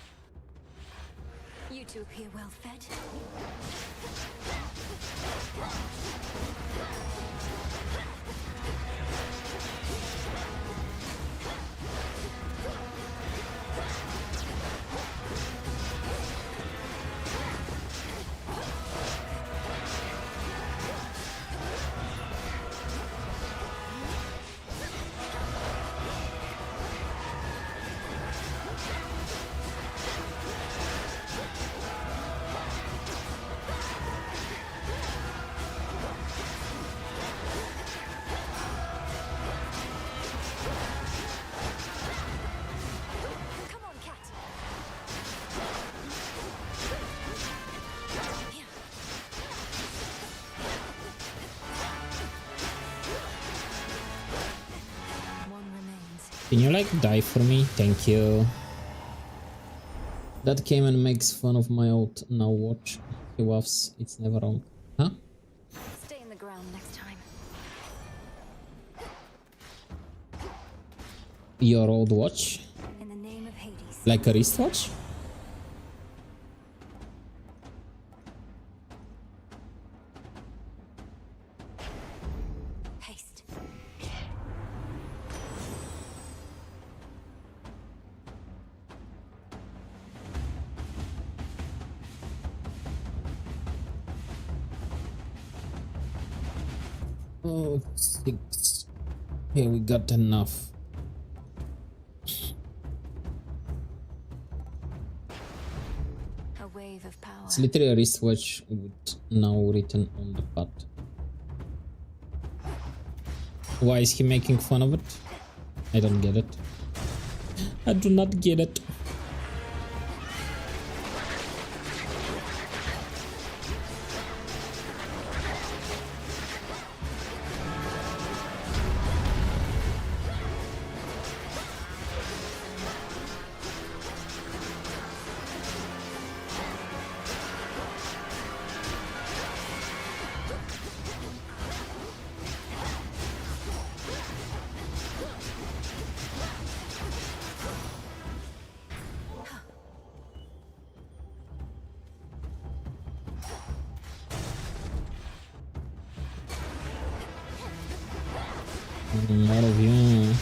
You two appear well fed. Can you like die for me? Thank you. That came and makes fun of my old now watch. He waffs, it's never wrong. Huh? Stay in the ground next time. Your old watch? In the name of Hades. Like a wristwatch? Haste. Oh, 6. Okay, we got enough. A wave of power. It's literally a wristwatch with now written on the pad. Why is he making fun of it? I don't get it. I do not get it. More of you.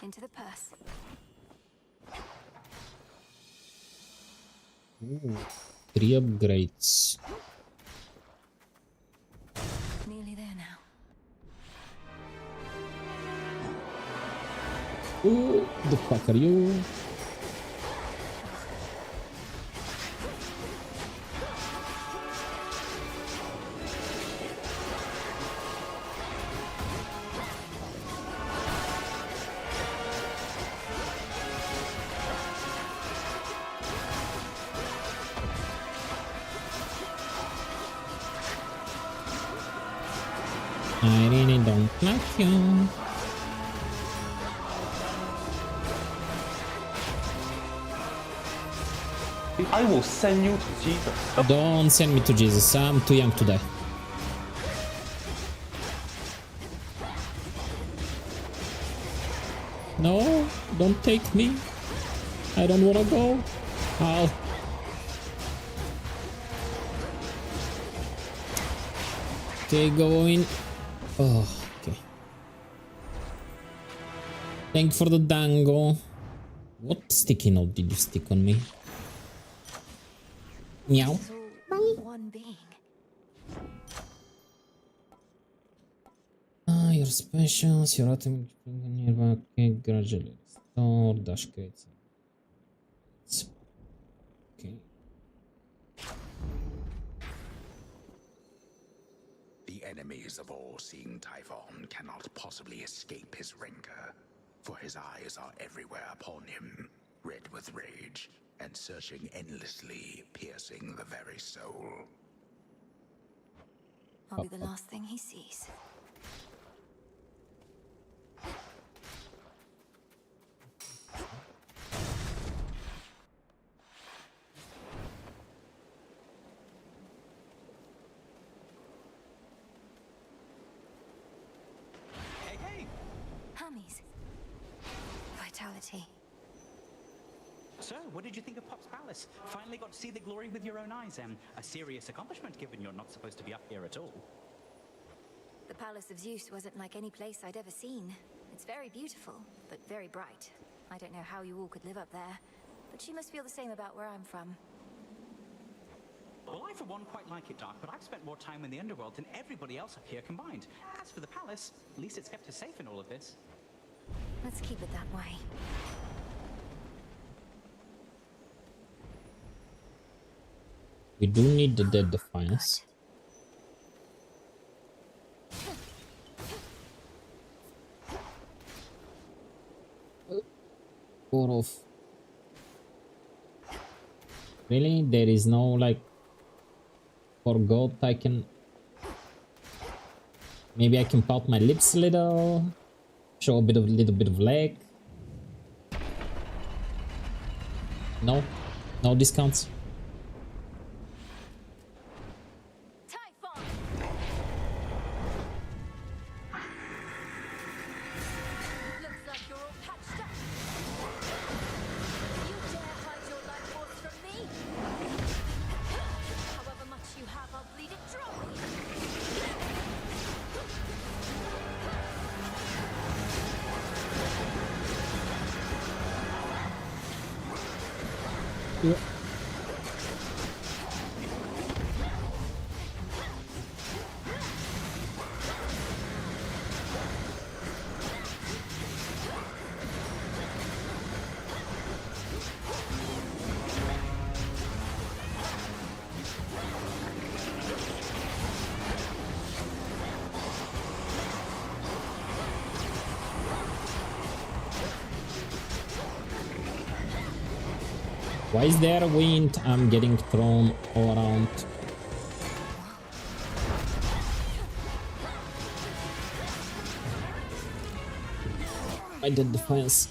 Into the purse. Ooh, 3 upgrades. Nearly there now. Who the fuck are you? I really don't like you. I will send you to Jesus. Don't send me to Jesus. I'm too young to die. No, don't take me. I don't wanna go. Ow. Okay, go in. Oh, okay. Thank you for the dango. What sticky note did you stick on me? Meow. One being. Ah, your specials, your item nearby. Okay, gradually store dash gates. Okay. The enemies of all-seeing Typhon cannot possibly escape his rancor, for his eyes are everywhere upon him, red with rage, and searching endlessly, piercing the very soul. I'll be the last thing he sees. Hermes. Vitality. So, what did you think of Pop's Palace? Finally got to see the glory with your own eyes, a serious accomplishment given you're not supposed to be up here at all. The Palace of Zeus wasn't like any place I'd ever seen. It's very beautiful, but very bright. I don't know how you all could live up there, but you must feel the same about where I'm from. Well, I for one quite like it, Dark, but I've spent more time in the underworld than everybody else up here combined. As for the palace, at least it's kept us safe in all of this. Let's keep it that way. We do need the Dead Defiance. Sort of. Really? There is no like forgot I can. Maybe I can pout my lips a little, show a little bit of leg. No, no discounts. Yeah. Why is there a wind? I'm getting thrown all around. I did Defiance.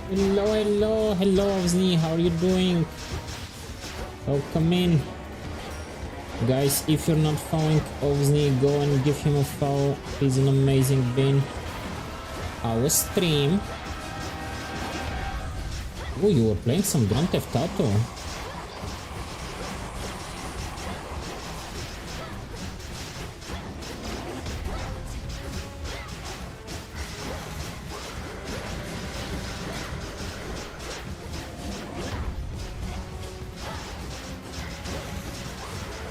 Hello, Ovzni, how are you doing? Welcome in. Guys, if you're not following Ovzni, go and give him a follow. He's an amazing being. Our stream. Oh, you were playing some Grand Theft Auto.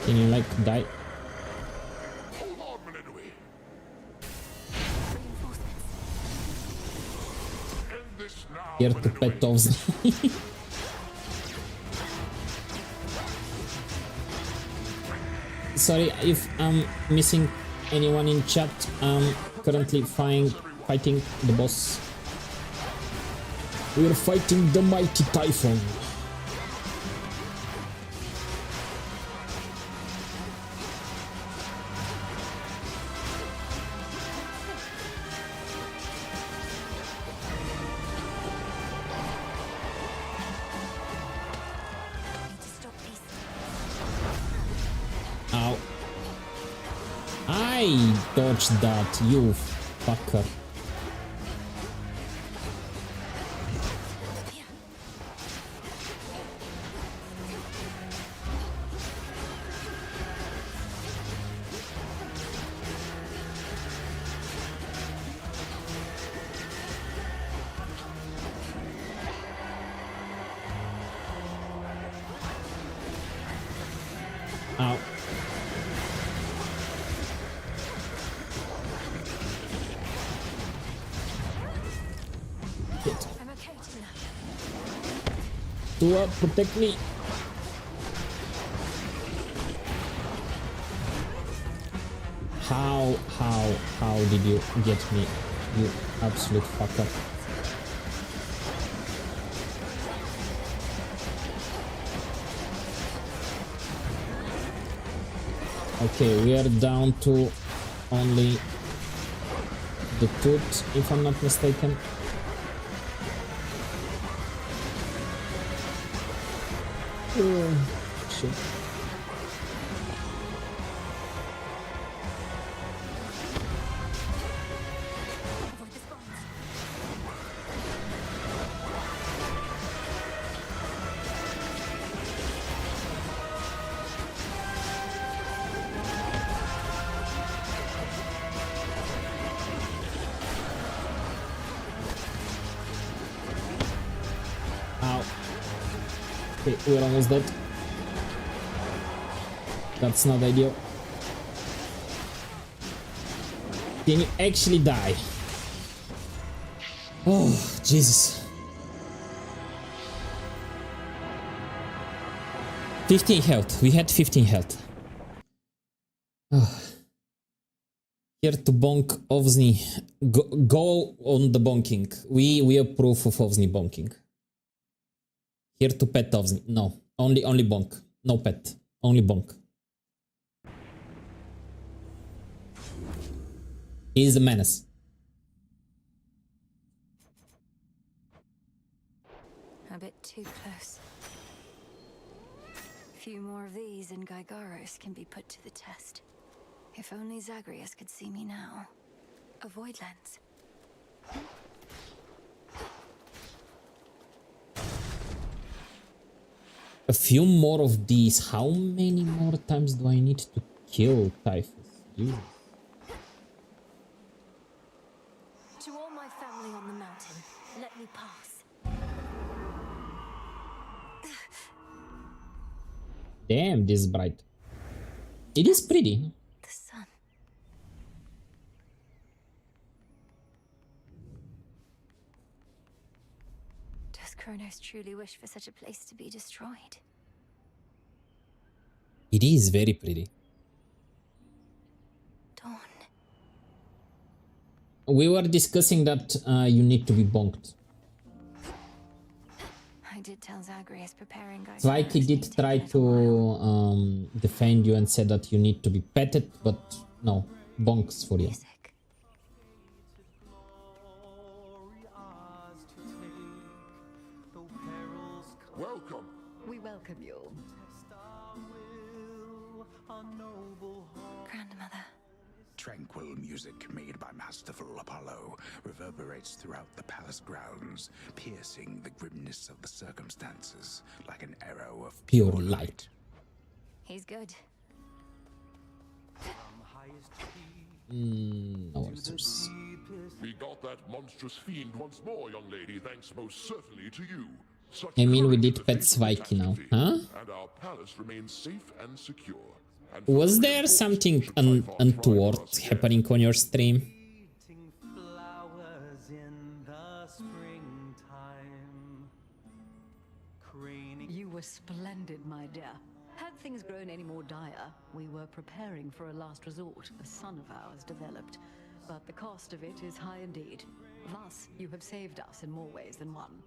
Can you like die? Hold on, Melenui. End this now, Here to pet Ovzni. Sorry if I'm missing anyone in chat. I'm currently fighting the boss. We're fighting the mighty Typhon. Ow. I dodged that, you fucker. Ow. Tua, protect me. How did you get me, you absolute fucker? Okay, we are down to only the tooth, if I'm not mistaken. Oh, shit. Ow. Okay, we're almost dead. That's not ideal. Can you actually die? Oh, Jesus. 15 health. We had 15 health. Oh. Here to bonk Ovzni. Go on the bonking. We approve of Ovzni bonking. Here to pet Ovzni. No. Only bonk. No pet. Only bonk. He's a menace. A bit too close. A few more of these and Gygaros can be put to the test. If only Zagreus could see me now. A void lens. A few more of these. How many more times do I need to kill Typhus? Jesus. To all my family on the mountain, let me pass. Damn, this is bright. It is pretty. The sun. Does Kronos truly wish for such a place to be destroyed? It is very pretty. Dawn. We were discussing that you need to be bonked. I did tell Zagreus preparing guys. Zweiki did try to defend you and said that you need to be petted, but no, bonks for you. Welcome. We welcome you. Grandmother. Tranquil music made by masterful Apollo reverberates throughout the palace grounds, piercing the grimness of the circumstances like an arrow of Pure light. He's good. No answers. We got that monstrous fiend once more, young lady, thanks most certainly to you. Such I mean, we courage did in the pet face of Zweiki now, catastrophe, huh? And our palace remains safe and secure. Was there something untoward happening on your stream? You were splendid, my dear. Had things grown any more dire, we were preparing for a last resort a son of ours developed. But the cost of it is high indeed. Thus, you have saved us in more ways than one.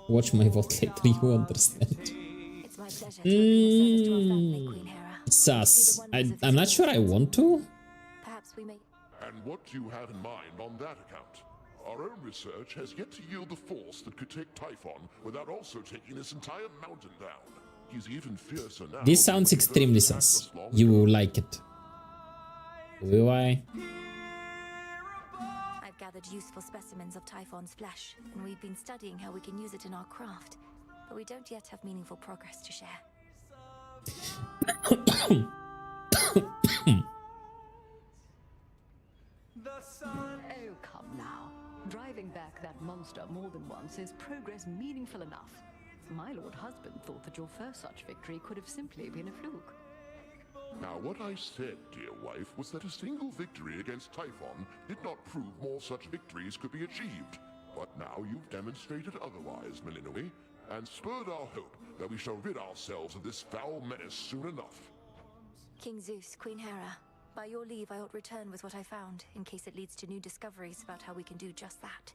Watch my vote later, you understand. It's my pleasure to have been of service to our family, Queen Hera. Sus. I'm not sure I want to. Perhaps we may... And what do you have in mind on that account? Our own research has yet to yield the force that could take Typhon without also taking this entire mountain down. He's even fiercer now. This sounds extremely sus. You like it. Do I? I've gathered useful specimens of Typhon's flesh, and we've been studying how we can use it in our craft. But we don't yet have meaningful progress to share. Oh, come now. Driving back that monster more than once is progress meaningful enough. My lord husband thought that your first such victory could have simply been a fluke. Now, what I said, dear wife, was that a single victory against Typhon did not prove more such victories could be achieved. But now you've demonstrated otherwise, Melinoi, and spurred our hope that we shall rid ourselves of this foul menace soon enough. King Zeus, Queen Hera, by your leave I ought return with what I found, in case it leads to new discoveries about how we can do just that.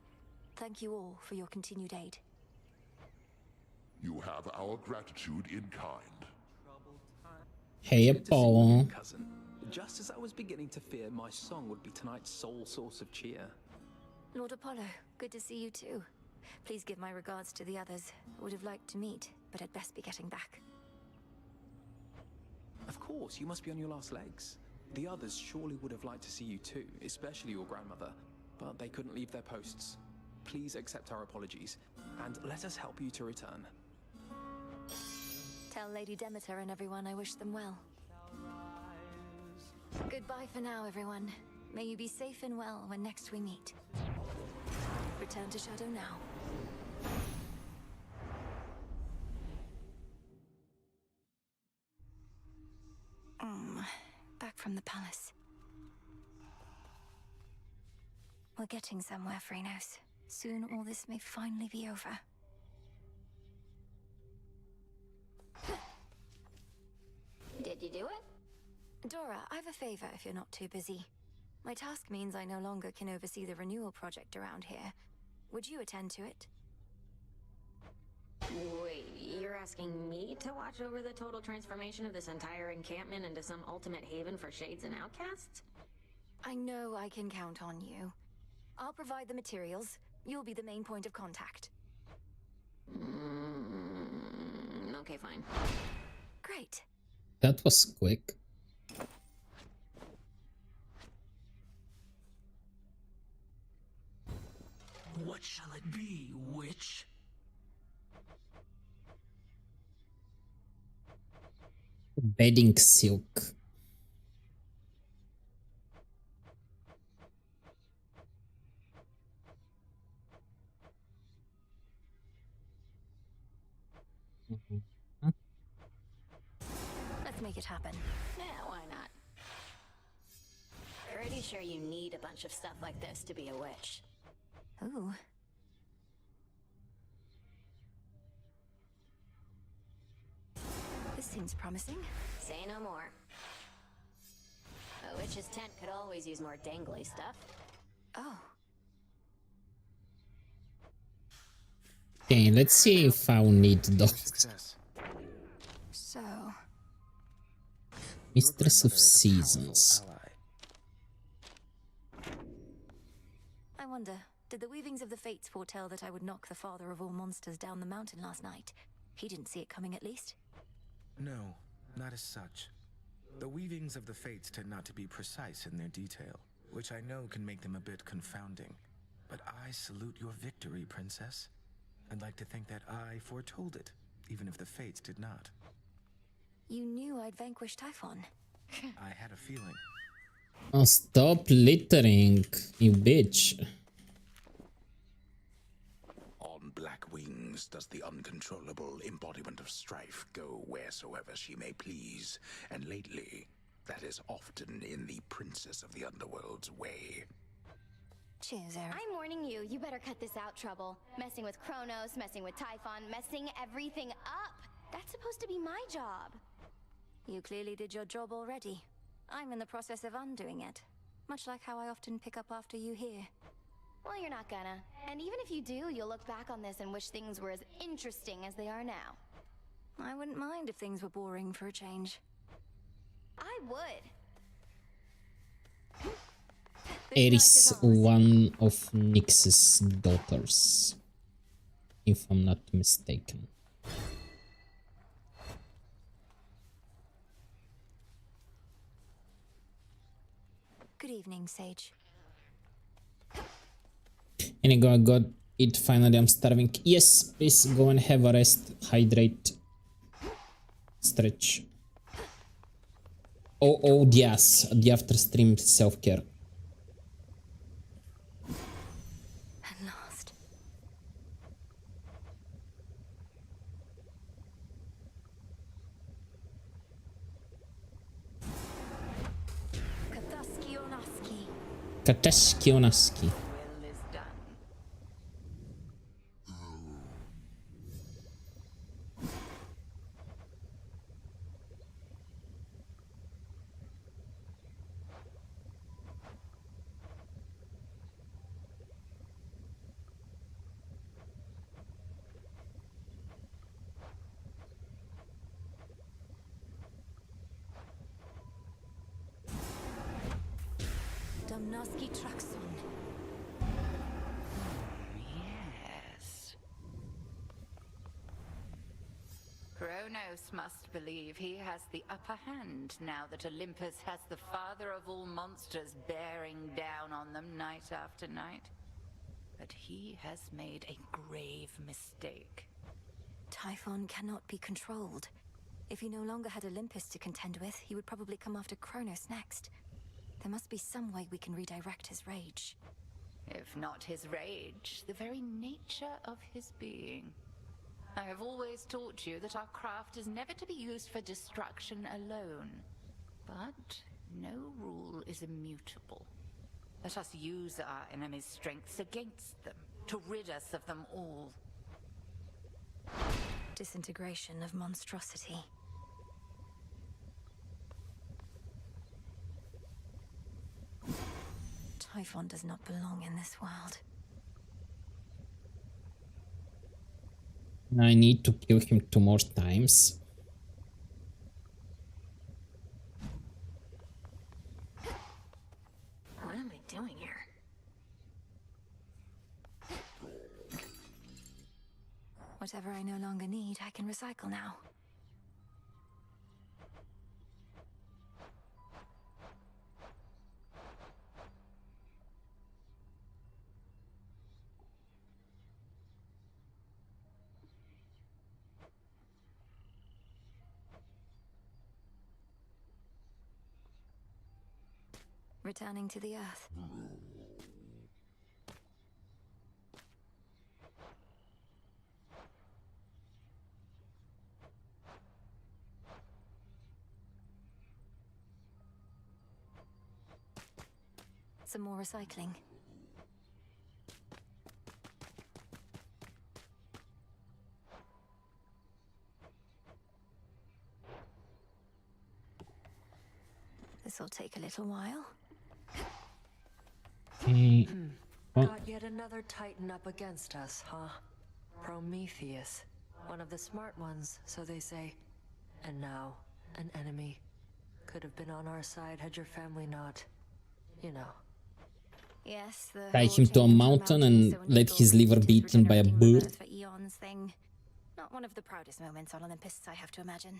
Thank you all for your continued aid. You have our gratitude in kind. Hey, Apollo. Cousin, just as I was beginning to fear my song would be tonight's sole source of cheer. Lord Apollo, good to see you too. Please give my regards to the others. Would have liked to meet, but I'd best be getting back. Of course, you must be on your last legs. The others surely would have liked to see you too, especially your grandmother, but they couldn't leave their posts. Please accept our apologies, and let us help you to return. Tell Lady Demeter and everyone I wish them well. Goodbye for now, everyone. May you be safe and well when next we meet. Return to Shadow now. Back from the palace. We're getting somewhere, Phrynos. Soon all this may finally be over. Did you do it? Dora, I have a favor if you're not too busy. My task means I no longer can oversee the renewal project around here. Would you attend to it? Wait, you're asking me to watch over the total transformation of this entire encampment into some ultimate haven for shades and outcasts? I know I can count on you. I'll provide the materials. You'll be the main point of contact. Okay, fine. Great. That was quick. What shall it be, witch? Bedding silk. Let's make it happen. Yeah, why not? Pretty sure you need a bunch of stuff like this to be a witch. Ooh. This seems promising. Say no more. A witch's tent could always use more dangly stuff. Oh. Okay, let's see if I'll need those. So. Mistress of Seasons. I wonder, did the weavings of the fates foretell that I would knock the father of all monsters down the mountain last night? He didn't see it coming, at least. No, not as such. The weavings of the fates tend not to be precise in their detail, which I know can make them a bit confounding. But I salute your victory, Princess. I'd like to think that I foretold it, even if the fates did not. You knew I'd vanquish Typhon. I had a feeling. Oh, stop littering, you bitch. On black wings, wings does the uncontrollable embodiment of strife go wheresoever she may please, and lately, that is often in the Princess of the Underworld's way. Cheers, Eric. I'm warning you, you better cut this out, Trouble. Messing with Kronos, messing with Typhon, messing everything up. That's supposed to be my job. You clearly did your job already. I'm in the process of undoing it. Much like how I often pick up after you here. Well, you're not gonna. And even if you do, you'll look back on this and wish things were as interesting as they are now. I wouldn't mind if things were boring for a change. I would. Eris, one of Nyx's daughters, if I'm not mistaken. Good evening, Sage. Inigo, I got it finally. I'm starving. Yes, please go and have a rest, hydrate, stretch. Oh yes, the after stream self-care. At last. Kataski Onaski. Domnoski Traxon. Yes. Kronos must believe he has the upper hand now that Olympus has the father of all monsters bearing down on them night after night. But he has made a grave mistake. Typhon cannot be controlled. If he no longer had Olympus to contend with, he would probably come after Kronos next. There must be some way we can redirect his rage. If not his rage, the very nature of his being. I have always taught you that our craft is never to be used for destruction alone. But no rule is immutable. Let us use our enemy's strengths against them, to rid us of them all. Disintegration of monstrosity. Typhon does not belong in this world. I need to kill him 2 more times. What am I doing here? Whatever I no longer need, I can recycle now. Returning to the Earth. Some more recycling. This'll take a little while. Got yet another Titan up against us, huh? Prometheus. One of the smart ones, so they say. And now, an enemy. Could have been on our side had your family not, you know. Yes, the Tie him to a mountain and let his liver be eaten by a bird. for eons thing. Not one of the proudest moments on Olympus, I have to imagine.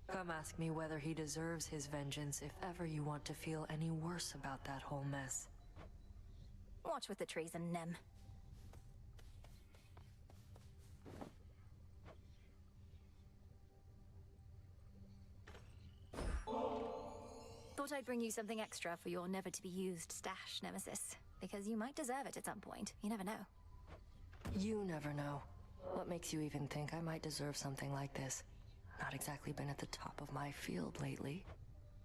Come ask me whether he deserves his vengeance if ever you want to feel any worse about that whole mess. Watch with the treason, Nem. Thought I'd bring you something extra for your never-to-be-used stash, Nemesis. Because you might deserve it at some point. You never know. You never know. What makes you even think I might deserve something like this? Not exactly been at the top of my field lately.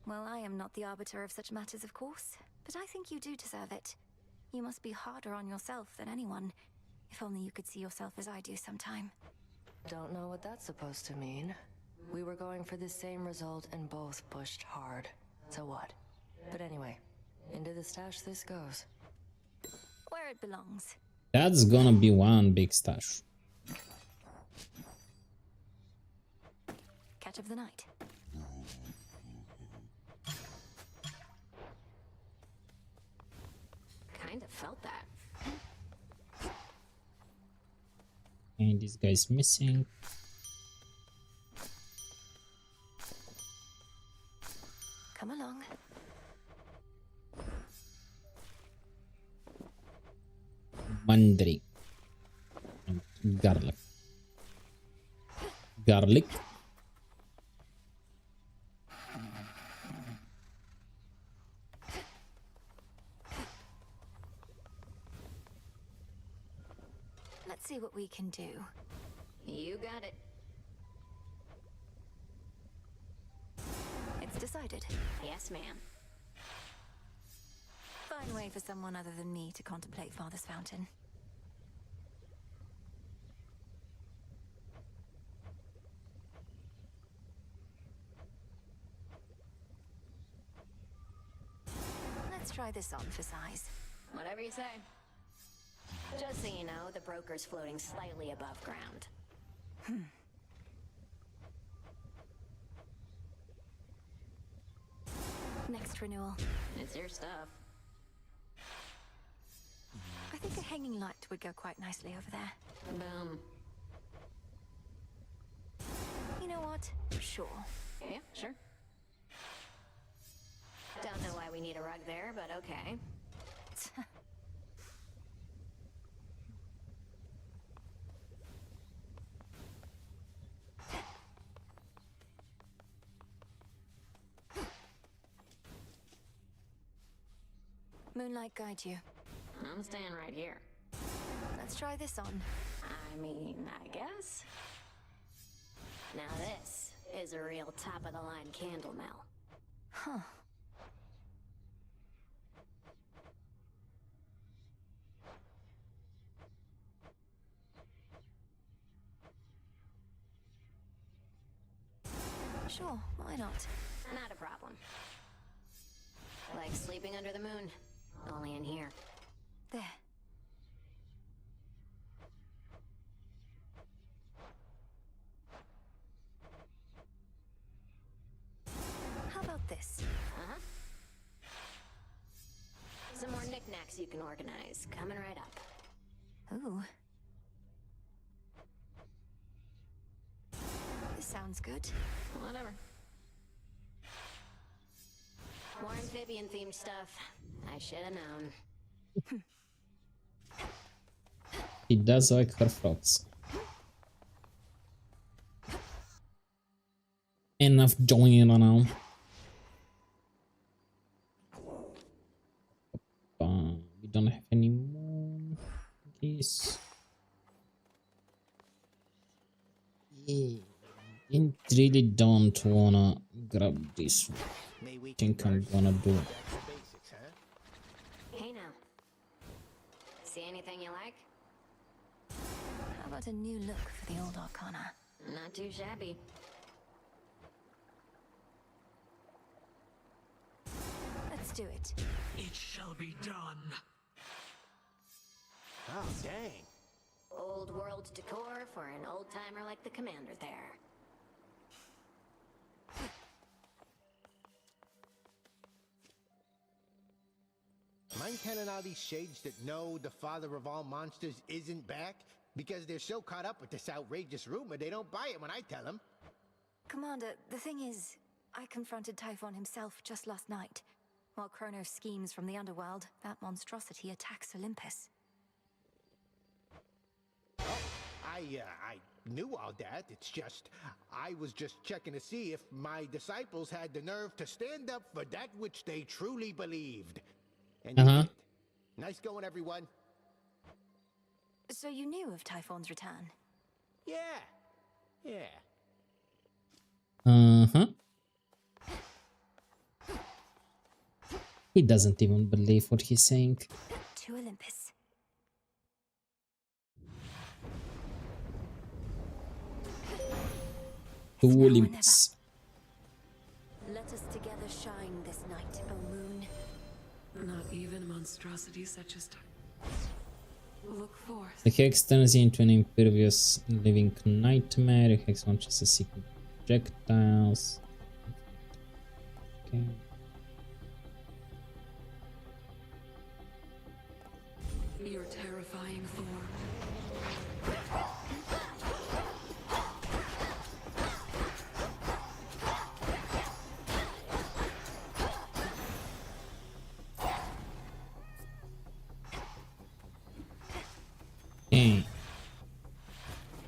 Well, I am not the arbiter of such matters, of course, but I think you do deserve it. You must be harder on yourself than anyone. If only you could see yourself as I do sometime. Don't know what that's supposed to mean. We were going for the same result and both pushed hard. So what? But anyway, into the stash this goes. Where it belongs. That's gonna be one big stash. Catch of the night. Kind of felt that. And this guy's missing. Come along. Mandrake. Garlic. Garlic. Let's see what we can do. You got it. It's decided. Yes, ma'am. Fine way for someone other than me to contemplate Father's Fountain. Let's try this on for size. Whatever you say. Just so you know, the broker's floating slightly above ground. Next renewal. It's your stuff. I think a hanging light would go quite nicely over there. Boom. You know what? Sure. Yeah, sure. Don't know why we need a rug there, but okay. Moonlight guide you. I'm staying right here. Let's try this on. I mean, I guess. Now this is a real top-of-the-line candle mill. Huh. Sure, why not? Not a problem. Like sleeping under the moon. Only in here. There. How about this? Uh-huh. Some more knickknacks you can organize. Coming right up. Ooh. This sounds good. Whatever. More amphibian-themed stuff. I should have known. He does like her frogs. Enough joining on now. We don't have any more keys. Yeah. Really don't wanna grab this. I think I'm gonna do it. Hey now. See anything you like? How about a new look for the old Arcana? Not too shabby. Let's do it. It shall be done. Oh, dang. Old world decor for an old-timer like the commander there. Mind telling all these shades that no, the father of all monsters isn't back? Because they're so caught up with this outrageous rumor, they don't buy it when I tell them. Commander, the thing is, I confronted Typhon himself just last night. While Kronos schemes from the underworld, that monstrosity attacks Olympus. I knew all that. It's just, I was just checking to see if my disciples had the nerve to stand up for that which they truly believed. And they did. Nice going, everyone. So you knew of Typhon's return? Yeah. Uh-huh. He doesn't even believe what he's saying. To Olympus. To Olympus. Let us together shine this night, O moon. Not even monstrosities such as look forth. The Hex turns into an impervious living nightmare. The Hex launches a secret projectiles. Okay. Your terrifying form. Okay.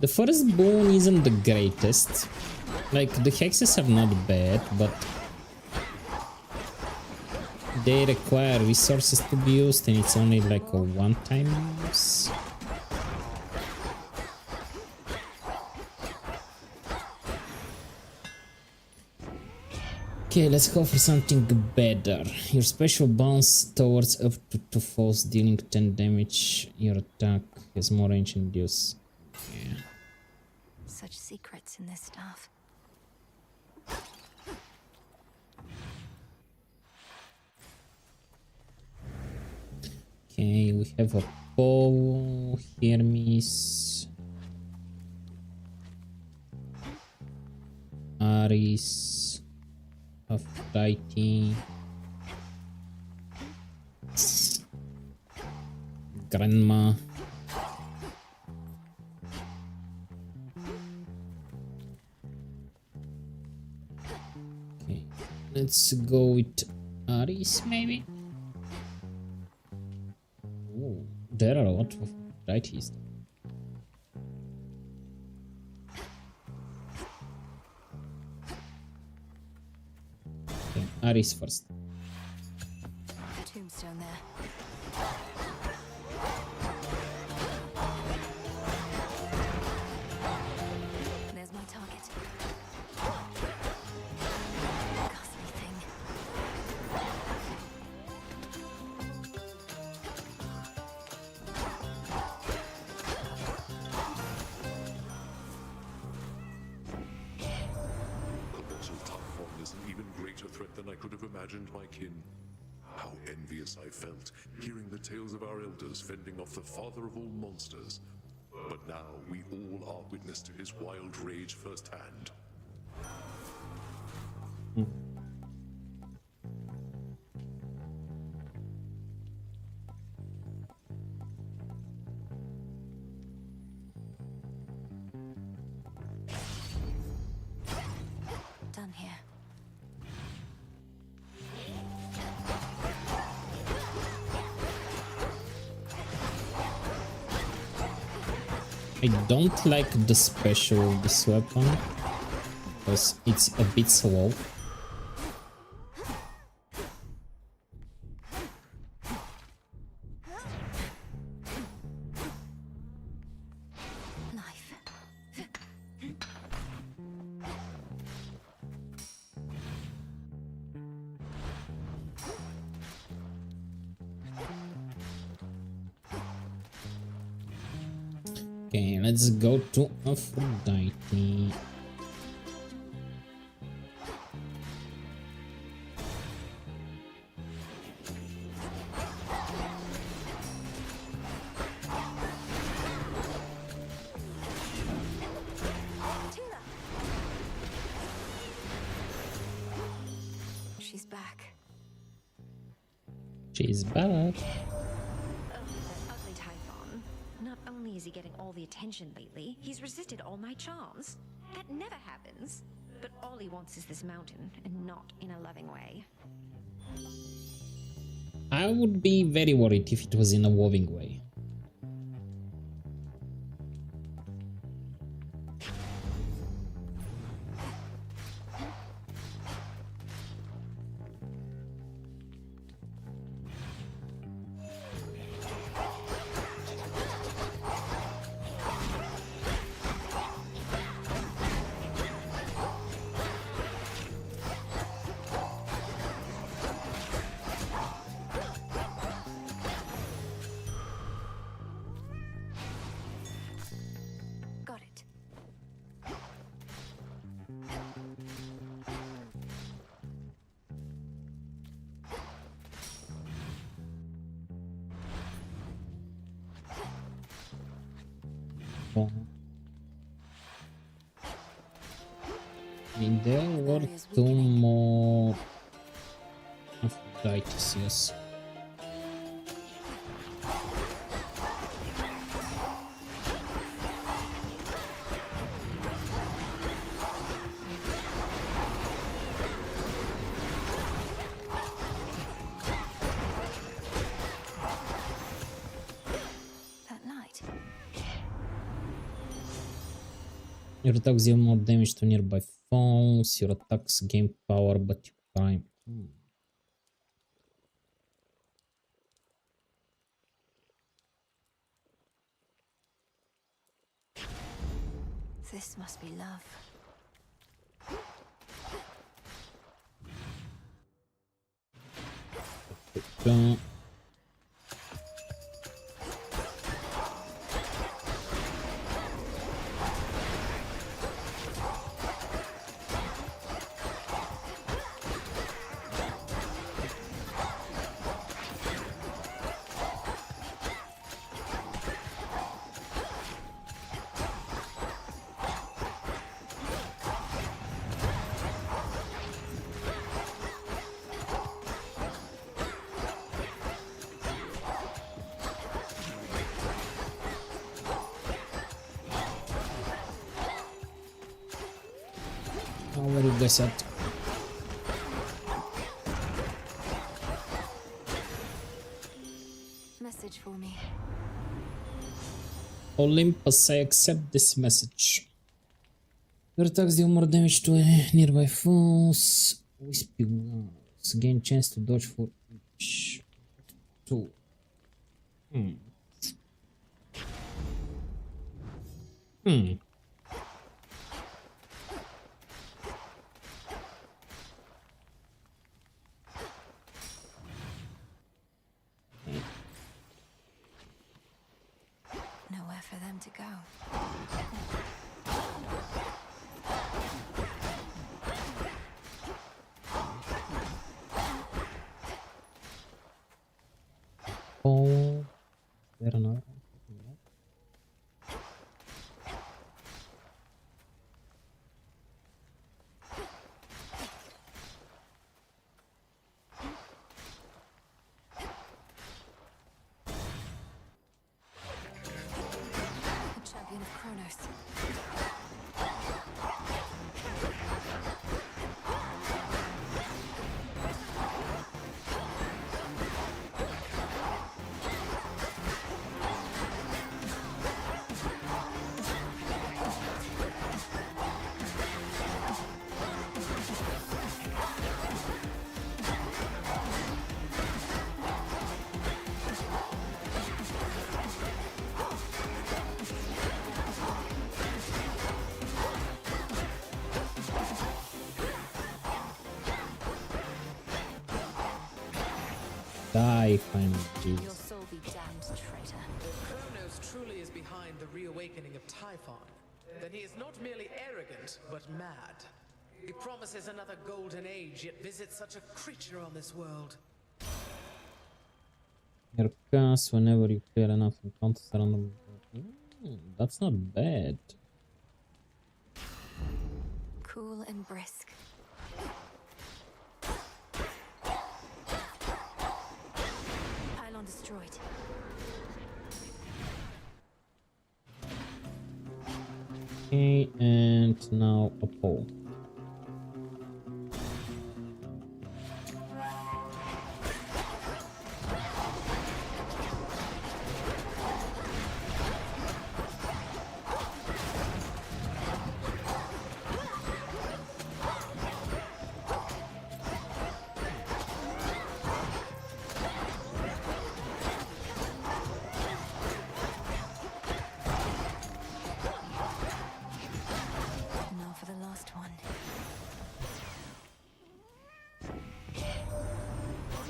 The first bone isn't the greatest. Like, the hexes are not bad, but they require resources to be used, and it's only like a one-time use. Okay, let's go for something better. Your special bounce towards up to 2 falls, dealing 10 damage. Your attack has more range and use. Yeah. Such secrets in this stuff. Okay, we have a bow, Hermes, Ares, Aphrodite, Grandma. Okay, let's go with Ares maybe. Oh, there are a lot of varieties. Okay, Ares first. Tombstone there. There's my target. Ghastly thing. Colossal Typhon is an even greater threat than I could have imagined, my kin. How envious I felt, hearing the tales of our elders fending off the father of all monsters. But now we all are witness to his wild rage firsthand. Done here. I don't like the special of this weapon because it's a bit slow. Knife. Okay, let's go to Aphrodite. She's back. She's back. Oh, that ugly Typhon. Not only is he getting all the attention lately, he's resisted all my charms. That never happens. But all he wants is this mountain, and not in a loving way. I would be very worried if it was in a loving way. There were 2 more Aphrodites, yes. Your attacks deal more damage to nearby foes. Your attacks gain power, but you prime. This must be love. How are you guys at? Message for me. Olympus, I accept this message. Your attacks deal more damage to nearby foes. Wispy walls. Gain chance to dodge for each 2. Nowhere for them to go. Oh, there another. Champion of Kronos. Die finally, Your Jesus. soul be damned, traitor. If Kronos truly is behind the reawakening of Typhon, then he is not merely arrogant, but mad. He promises another golden age, yet visits such a creature on this world. Your cast whenever you clear enough encounters around the that's not bad. Cool and brisk. Pylon destroyed. Okay, and now a pole. Now for the last one. I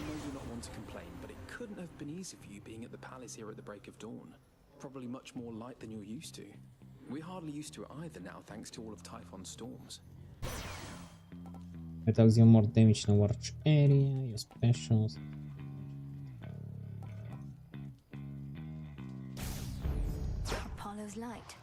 know you not want to complain, but it couldn't have been easy for you being at the palace here at the break of dawn. Probably much more light than you're used to. We're hardly used to it either now, thanks to all of Typhon's storms. Attacks deal more damage in a large area. Your specials. Apollo's light.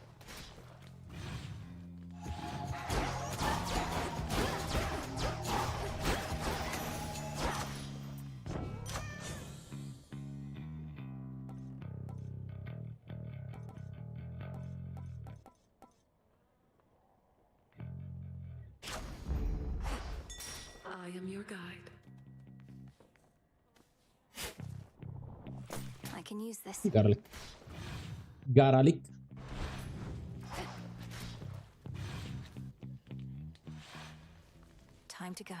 I am your guide. I can use this. Garlic. Garlic. Time to go.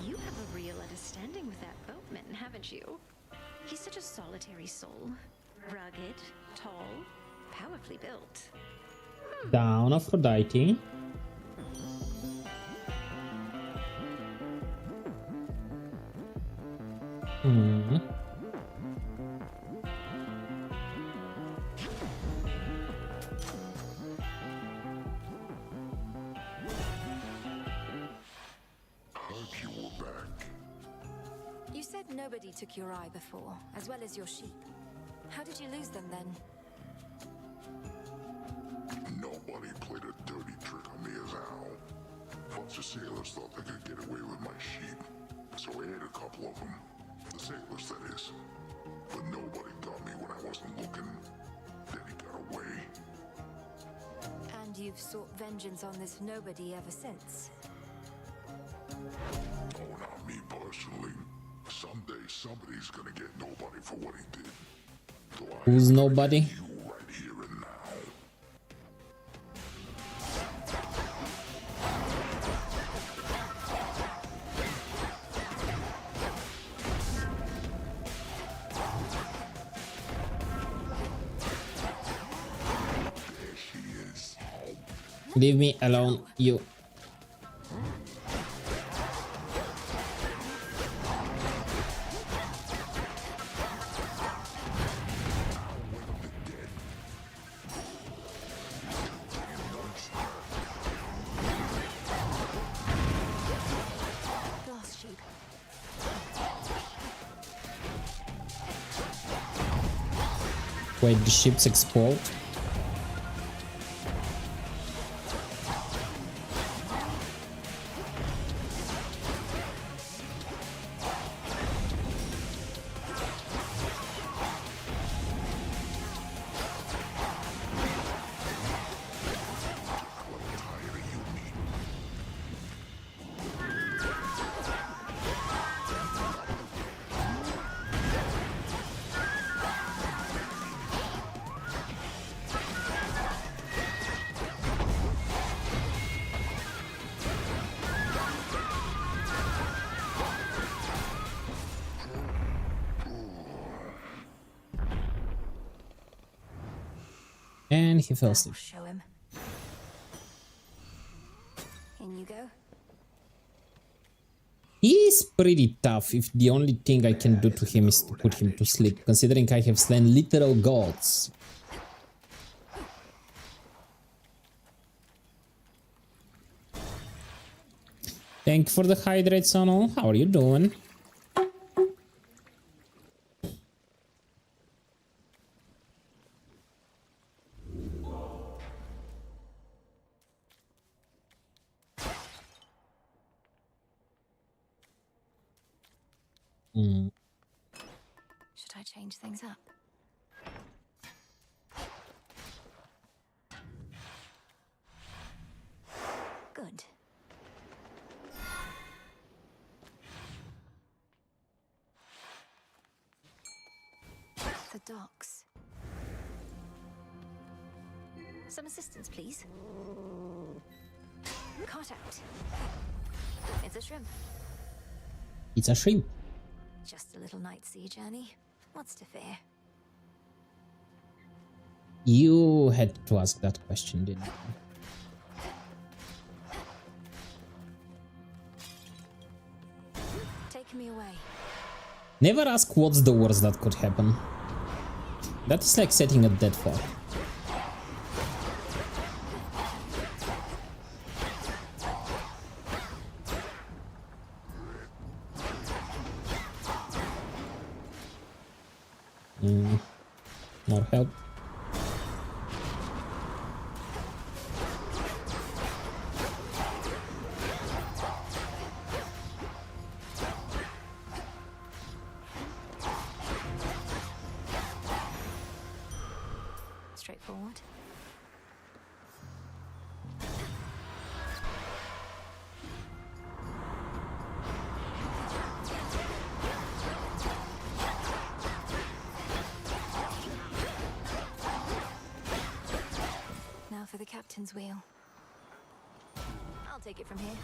You have a real understanding with that boatman, haven't you? He's such a solitary soul. Rugged, tall, powerfully built. Down, Aphrodite. Hmm. Hope you were back. You said nobody took your eye before, as well as your sheep. How did you lose them then? Nobody played a dirty trick on me as Al. Bunch of sailors thought they could get away with my sheep, so I ate a couple of them. The sailors, that is. But nobody got me when I wasn't looking. Then he got away. And you've sought vengeance on this nobody ever since. Oh, not me personally. Someday somebody's gonna get nobody for what he did. So I Who's nobody? you right here and now. There she is. Leave me alone, you. Glass sheep. Wait, the ships explode? And he fell asleep. Show him. In you go. He's pretty tough if the only thing I can do to him is to put him to sleep, considering I have slain literal gods. Thank you for the hydrate, Sono. How are you doing? Should I change things up? Good. The docks. Some assistance, please. Cart out. It's a shrimp. It's a shrimp. Just a little night sea journey. What's to fear? You had to ask that question, didn't you? Take me away. Never ask what's the worst that could happen. That is like setting a dead fog. More help. forward. Now for the captain's wheel. I'll take it from here.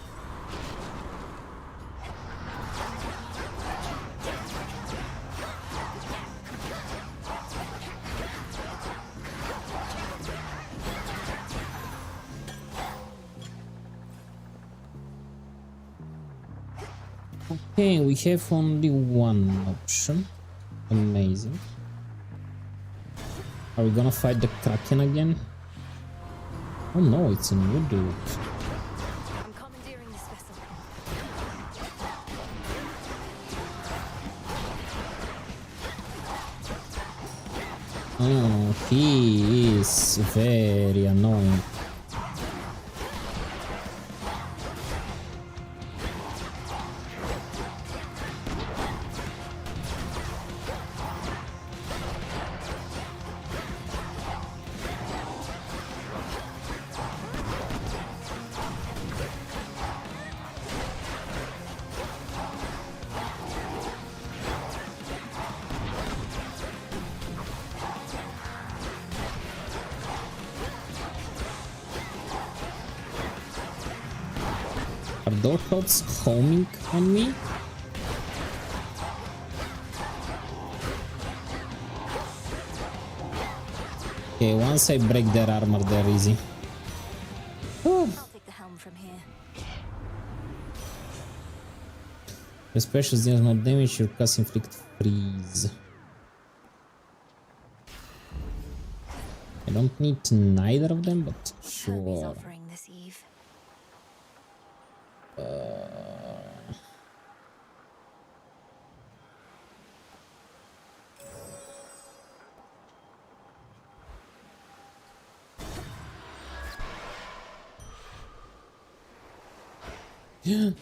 Okay, we have only one option. Amazing. Are we gonna fight the Kraken again? Oh no, it's a new dude. I'm commandeering this vessel. Oh, he is very annoying. Are those shots homing on me? Okay, once I break their armor, they're easy. I'll take the helm from here. The specials deals more damage, your cast inflict freeze. I don't need neither of them, but sure. Offering this eve.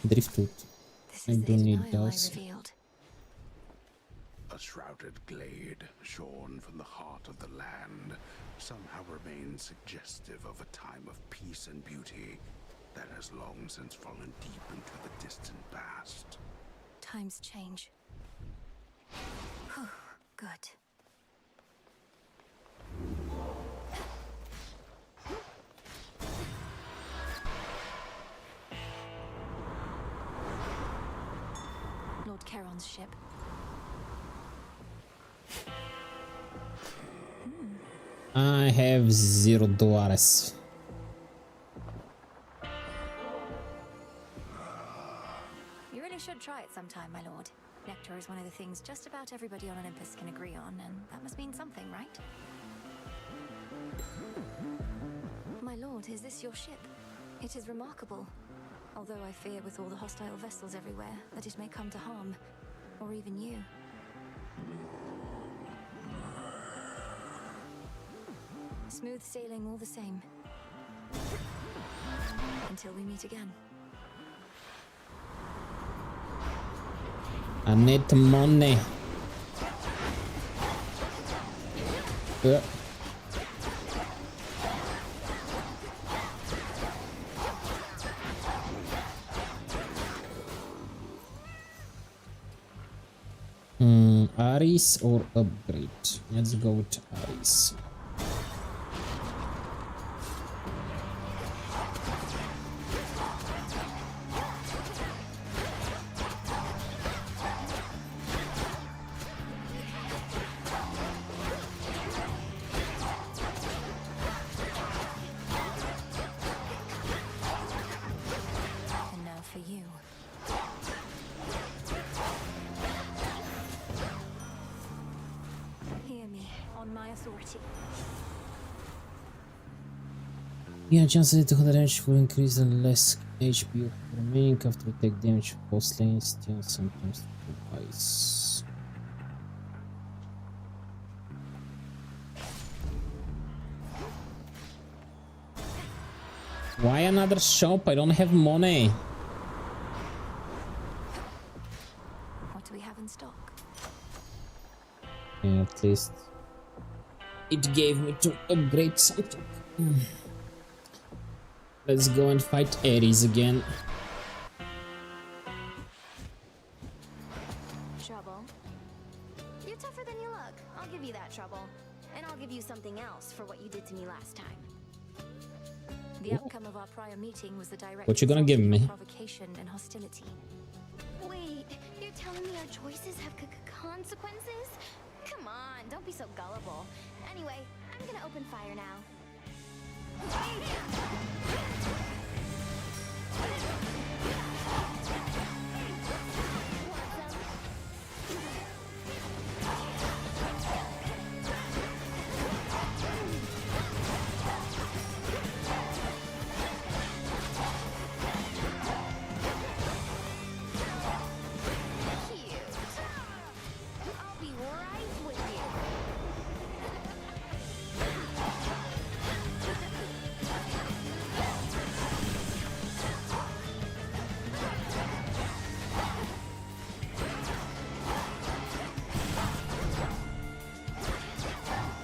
Driftwood. I don't need those. A shrouded glade, shorn from the heart of the land, somehow remains suggestive of a time of peace and beauty that has long since fallen deep into the distant past. Times change. Whew, good. Lord Charon's ship. I have $0. You really should try it sometime, my lord. Nectar is one of the things just about everybody on Olympus can agree on, and that must mean something, right? My lord, is this your ship? It is remarkable. Although I fear with all the hostile vessels everywhere that it may come to harm, or even you. Smooth sailing all the same. Until we meet again. I need money. Ares or upgrade? Let's go with Ares. And now for you. Hear me, on my authority. Yeah, chances to damage will increase and less HP remaining after take damage post lane, still sometimes twice. Why another shop? I don't have money. What do we have in stock? Yeah, at least it gave me to upgrade something. Let's go and fight Ares again. Trouble? You're tougher than you look. I'll give you that, Trouble. And I'll give you something else for what you did to me last time. The outcome of our prior meeting was the direct What you gonna give me? provocation and hostility. Wait, you're telling me our choices have consequences? Come on, don't be so gullible. Anyway, I'm gonna open fire now. I'll be right with you.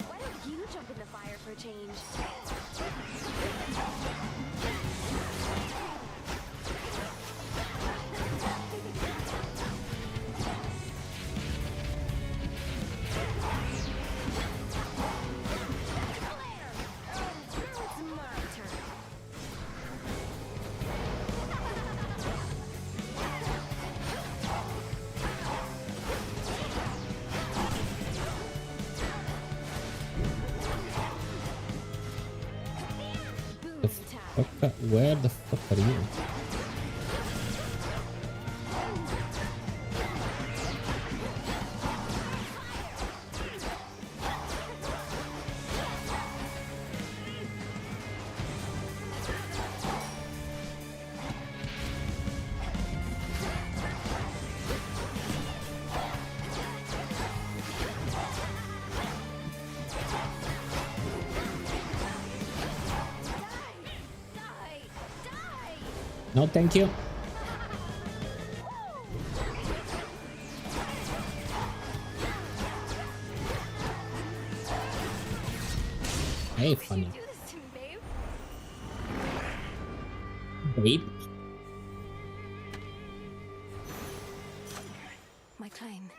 Why don't you jump in the fire for a change? Where the fuck are you? No, thank you. Hey, funny. Babe? My claim.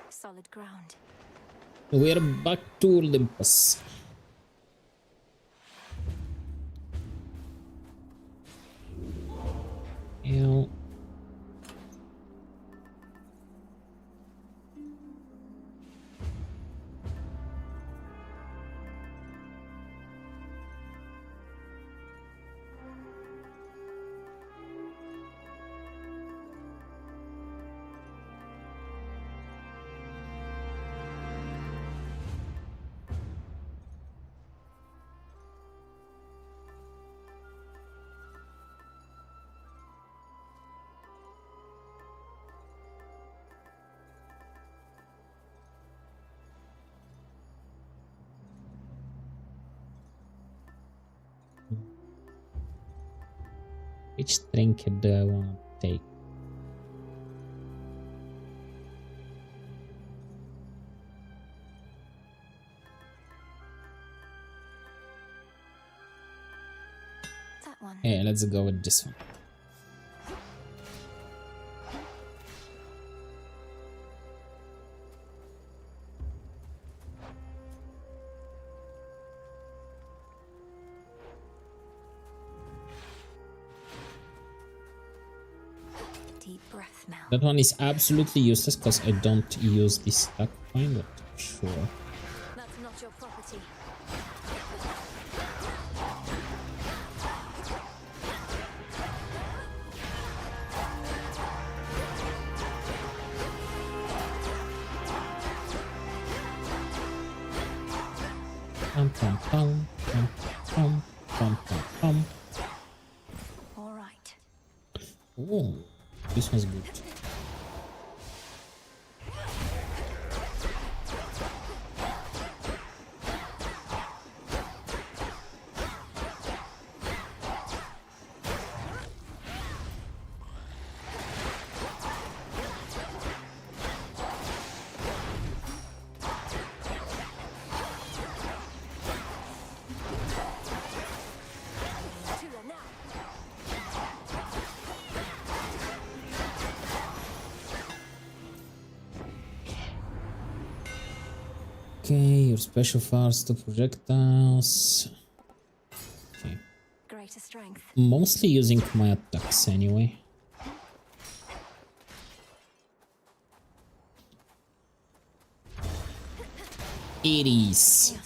Solid ground. We're back to Olympus. Yeah. Which trinket do I want to take? That one. Yeah, let's go with this one. Deep breath now. That one is absolutely useless because I don't use this stack coin, but sure. That's not your property. Pum pum pum pum pum pum pum pum. All right. Oh, this one's good. Okay, your special fires to projectiles. Okay. Greater strength. Mostly using my attacks anyway. It is.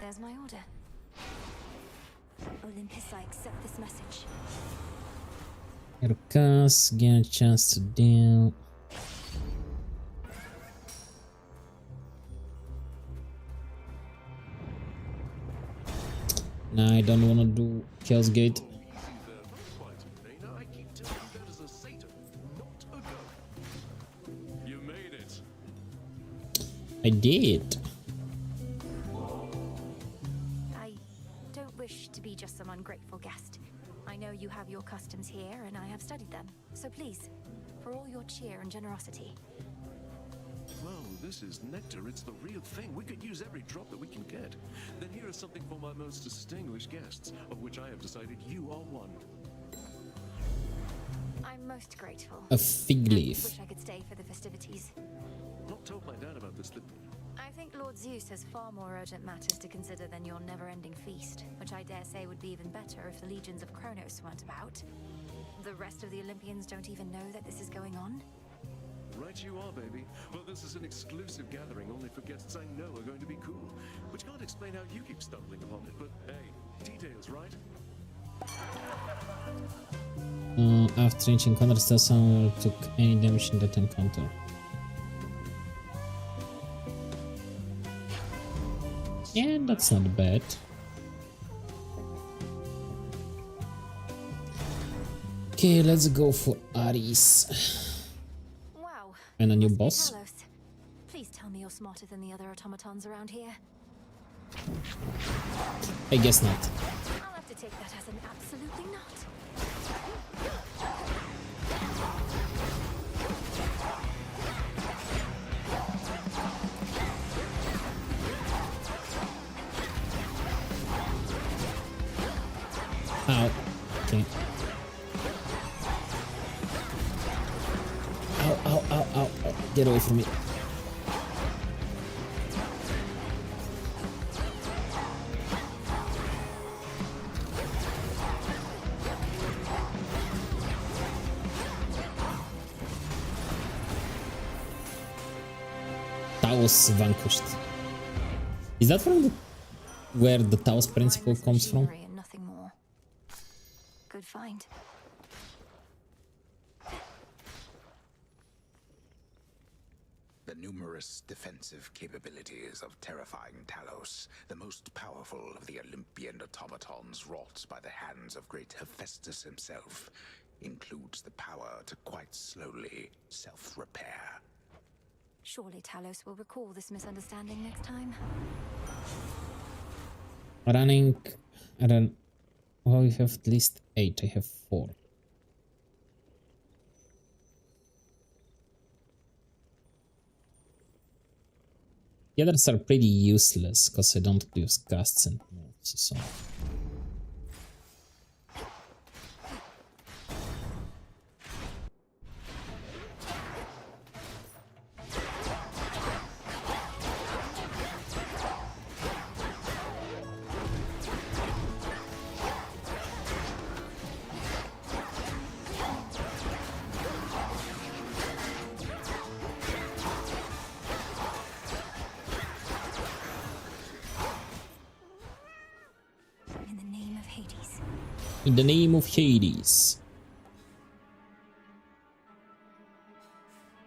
There's my order. Olympus, I accept this message. Erkas, gain a chance to deal. Nah, I don't wanna do Chaos Gate. You made it. I did. I don't wish to be just some ungrateful guest. I know you have your customs here, and I have studied them. So please, for all your cheer and generosity. Well, this is nectar. It's the real thing. We could use every drop that we can get. Then here is something for my most distinguished guests, of which I have decided you are one. I'm most grateful. A fig leaf. I wish I could stay for the festivities. Not told my dad about this. I think Lord Zeus has far more urgent matters to consider than your never-ending feast, which I dare say would be even better if the legions of Kronos weren't about. The rest of the Olympians don't even know that this is going on. Right you are, baby. Well, this is an exclusive gathering only for guests I know are going to be cool. Which can't explain how you keep stumbling upon it, but hey, details, right? After each encounter, still someone took any damage in that encounter. Yeah, that's not bad. Okay, let's go for Ares. Wow. And a new boss. Talos. Please tell me you're smarter than the other automatons around here. I guess not. I'll have to take that as an absolutely not. Ow. Okay. Ow, ow, ow, ow. Get away from me. Taos vanquished. Is that from where the Taos principle comes from? And nothing more. Good find. The numerous defensive capabilities of terrifying Talos, the most powerful of the Olympian automatons wrought by the hands of great Hephaestus himself, includes the power to quite slowly self-repair. Surely Talos will recall this misunderstanding next time. Running. I don't. Well, we have at least 8. I have 4. The others are pretty useless because I don't use casts and moves, so. In the name of Hades. In the name of Hades.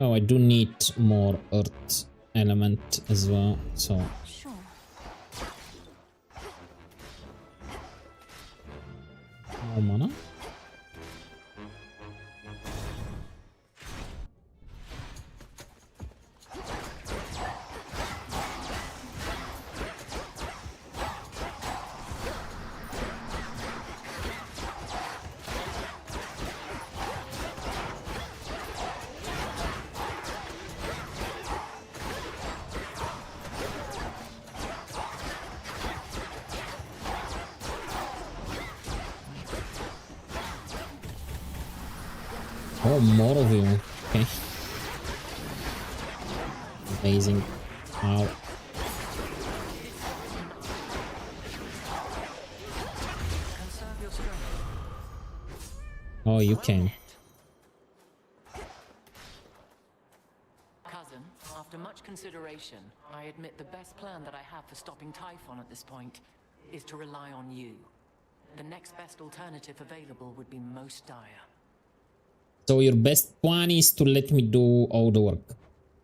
Oh, I do need more earth element as well, so. Sure. More mana. Oh, more of you. Okay. Amazing. Wow. Oh, you came. Cousin, after much consideration, I admit the best plan that I have for stopping Typhon at this point is to rely on you. The next best alternative available would be most dire. So your best plan is to let me do all the work.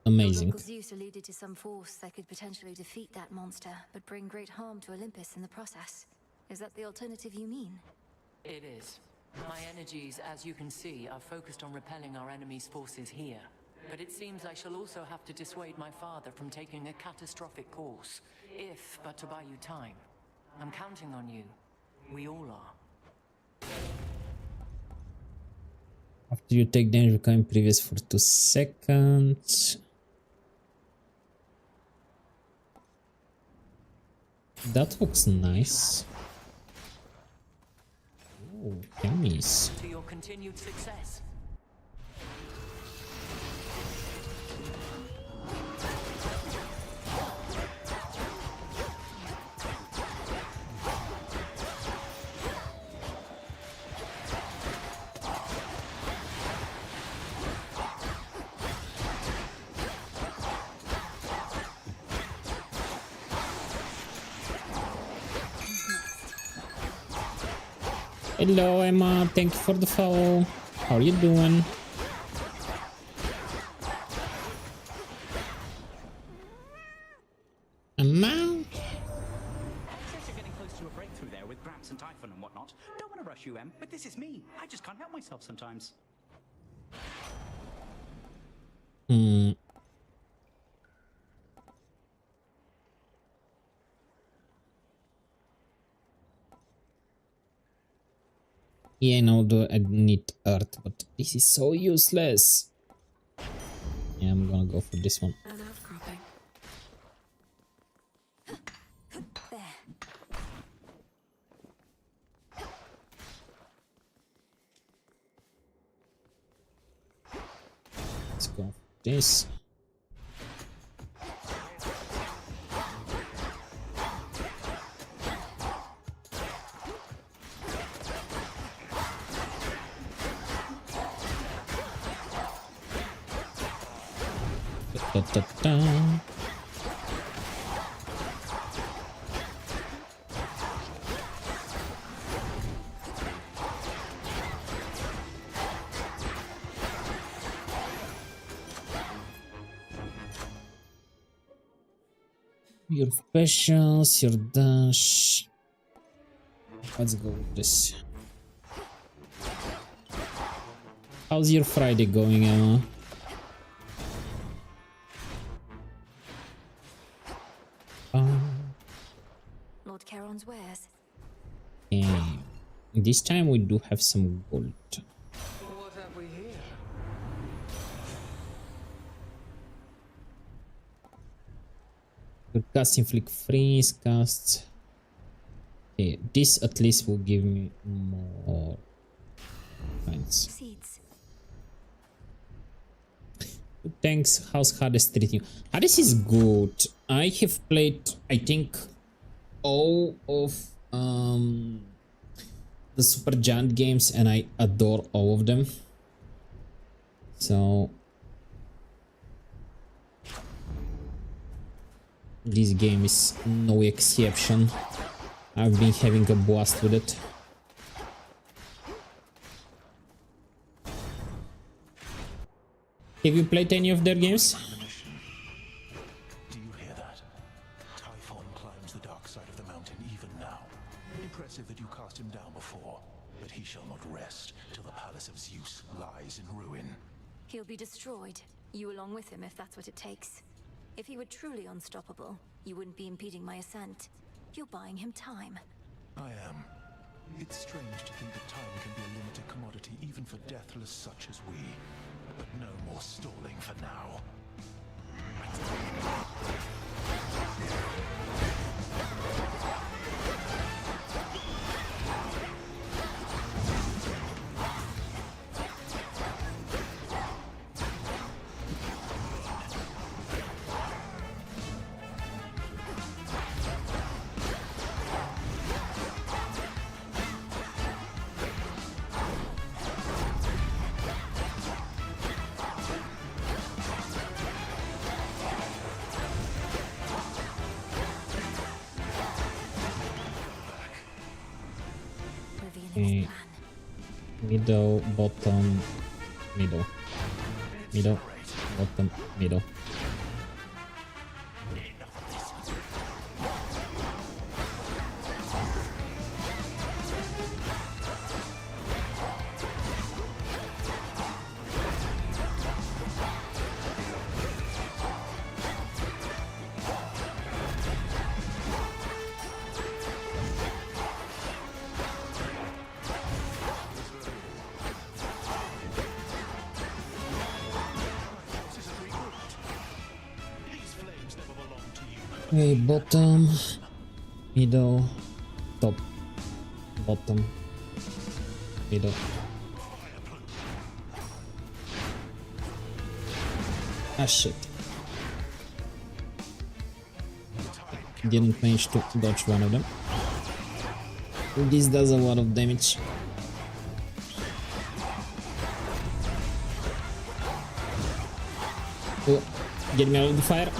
Amazing. Local Zeus alluded to some force that could potentially defeat that monster, but bring great harm to Olympus in the process. Is that the alternative you mean? It is. My energies, as you can see, are focused on repelling our enemy's forces here. But it seems I shall also have to dissuade my father from taking a catastrophic course, if but to buy you time. I'm counting on you. We all are. After you take damage, become previous for 2 seconds. That looks nice. Oh, enemies. To your continued success. Hello, Emma. Thank you for the follow. How are you doing? Emma? You're getting close to a breakthrough there with Gramps and Typhon and whatnot. Don't want to rush you, Em, but this is me. I just can't help myself sometimes. Yeah, I know I need Earth, but this is so useless. Yeah, I'm gonna go for this one. An outcropping. Let's go for this. Your specials, your dash. Let's go with this. How's your Friday going, Emma? Lord Charon's wares. And this time we do have some gold. What have we here? Your cast inflict freeze, cast. Okay, this at least will give me more points. Seeds. Thanks, how's Hades treating you? Hades is good. I have played, I think, all of the Supergiant games and I adore all of them. So this game is no exception. I've been having a blast with it. Have you played any of their games? Do you hear that? Typhon climbs the dark side of the mountain even now. Impressive that you cast him down before, but he shall not rest till the palace of Zeus lies in ruin. He'll be destroyed. You along with him if that's what it takes. If he were truly unstoppable, you wouldn't be impeding my ascent. You're buying him time. I am. It's strange to think that time can be a limited commodity even for deathless such as we. But no more stalling for now. Okay. Middle, bottom, middle. Middle, bottom, middle. Okay, bottom, middle, top, bottom, middle. Ah shit. Didn't manage to dodge one of them. This does a lot of damage. Oh, get me out of the fire.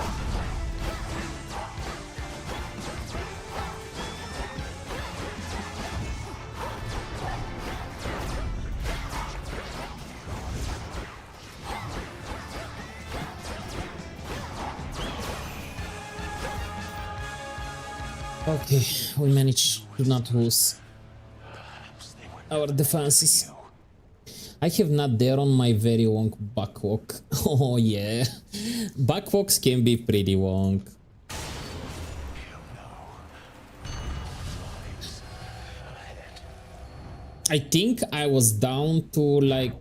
Okay, we managed to not lose our defenses. I have not there on my very long backwalk. Oh yeah, backwalks can be pretty long. I think I was down to like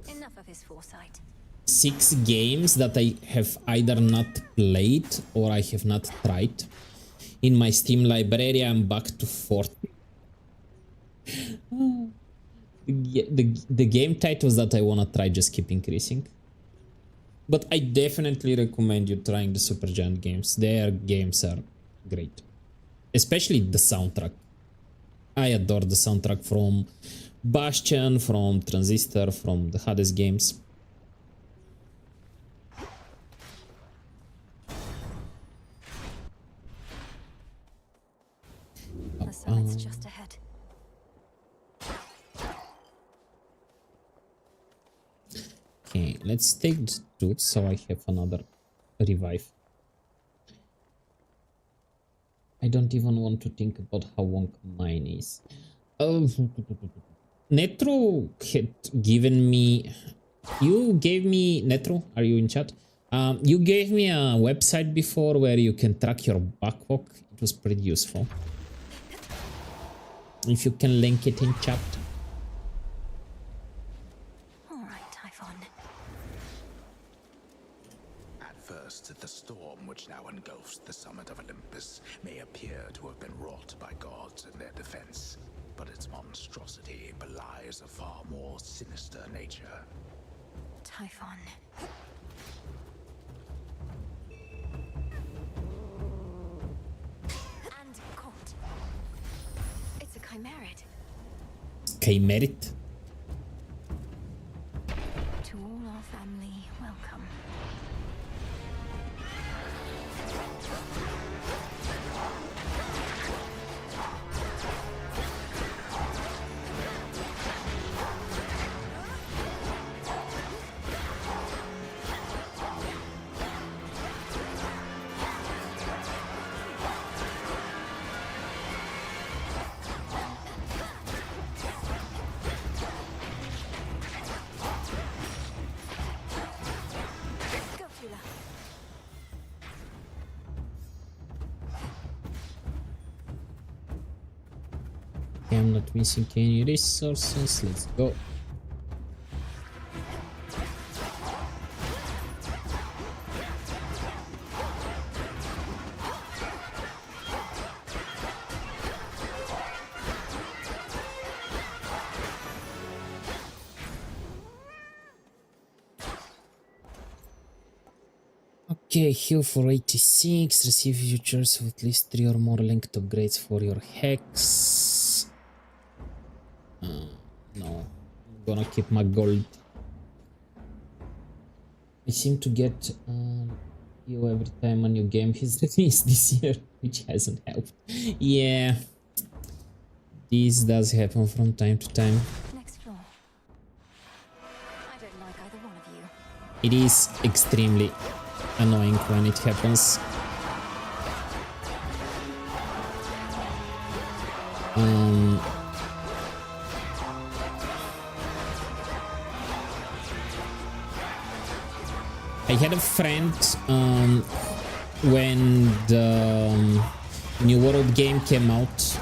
6 games that I have either not played or I have not tried. In my Steam library, I'm back to 40. The game titles that I wanna try just keep increasing. But I definitely recommend you trying the Supergiant games. Their games are great. Especially the soundtrack. I adore the soundtrack from Bastion, from Transistor, from the Hades games. The summit's just ahead. Okay, let's take the tooth so I have another revive. I don't even want to think about how long mine is. Netro had given me... You gave me... Netro, are you in chat? You gave me a website before where you can track your backwalk. It was pretty useful. If you can link it in chat. Alright, Typhon. At first, the storm which now engulfs the summit of Olympus may appear to have been wrought by gods in their defense, but its monstrosity belies a far more sinister nature. Typhon. And caught. It's a chimerid. Chimerid? To all our family, welcome. I'm not missing any resources. Let's go. Okay, heal for 86. Receive futures of at least 3 or more linked upgrades for your hex. No, I'm gonna keep my gold. I seem to get you every time a new game is released this year, which hasn't helped. Yeah, This does happen from time to time. Next floor. I don't like either one of you. It is extremely annoying when it happens. I had a friend when the New World game came out.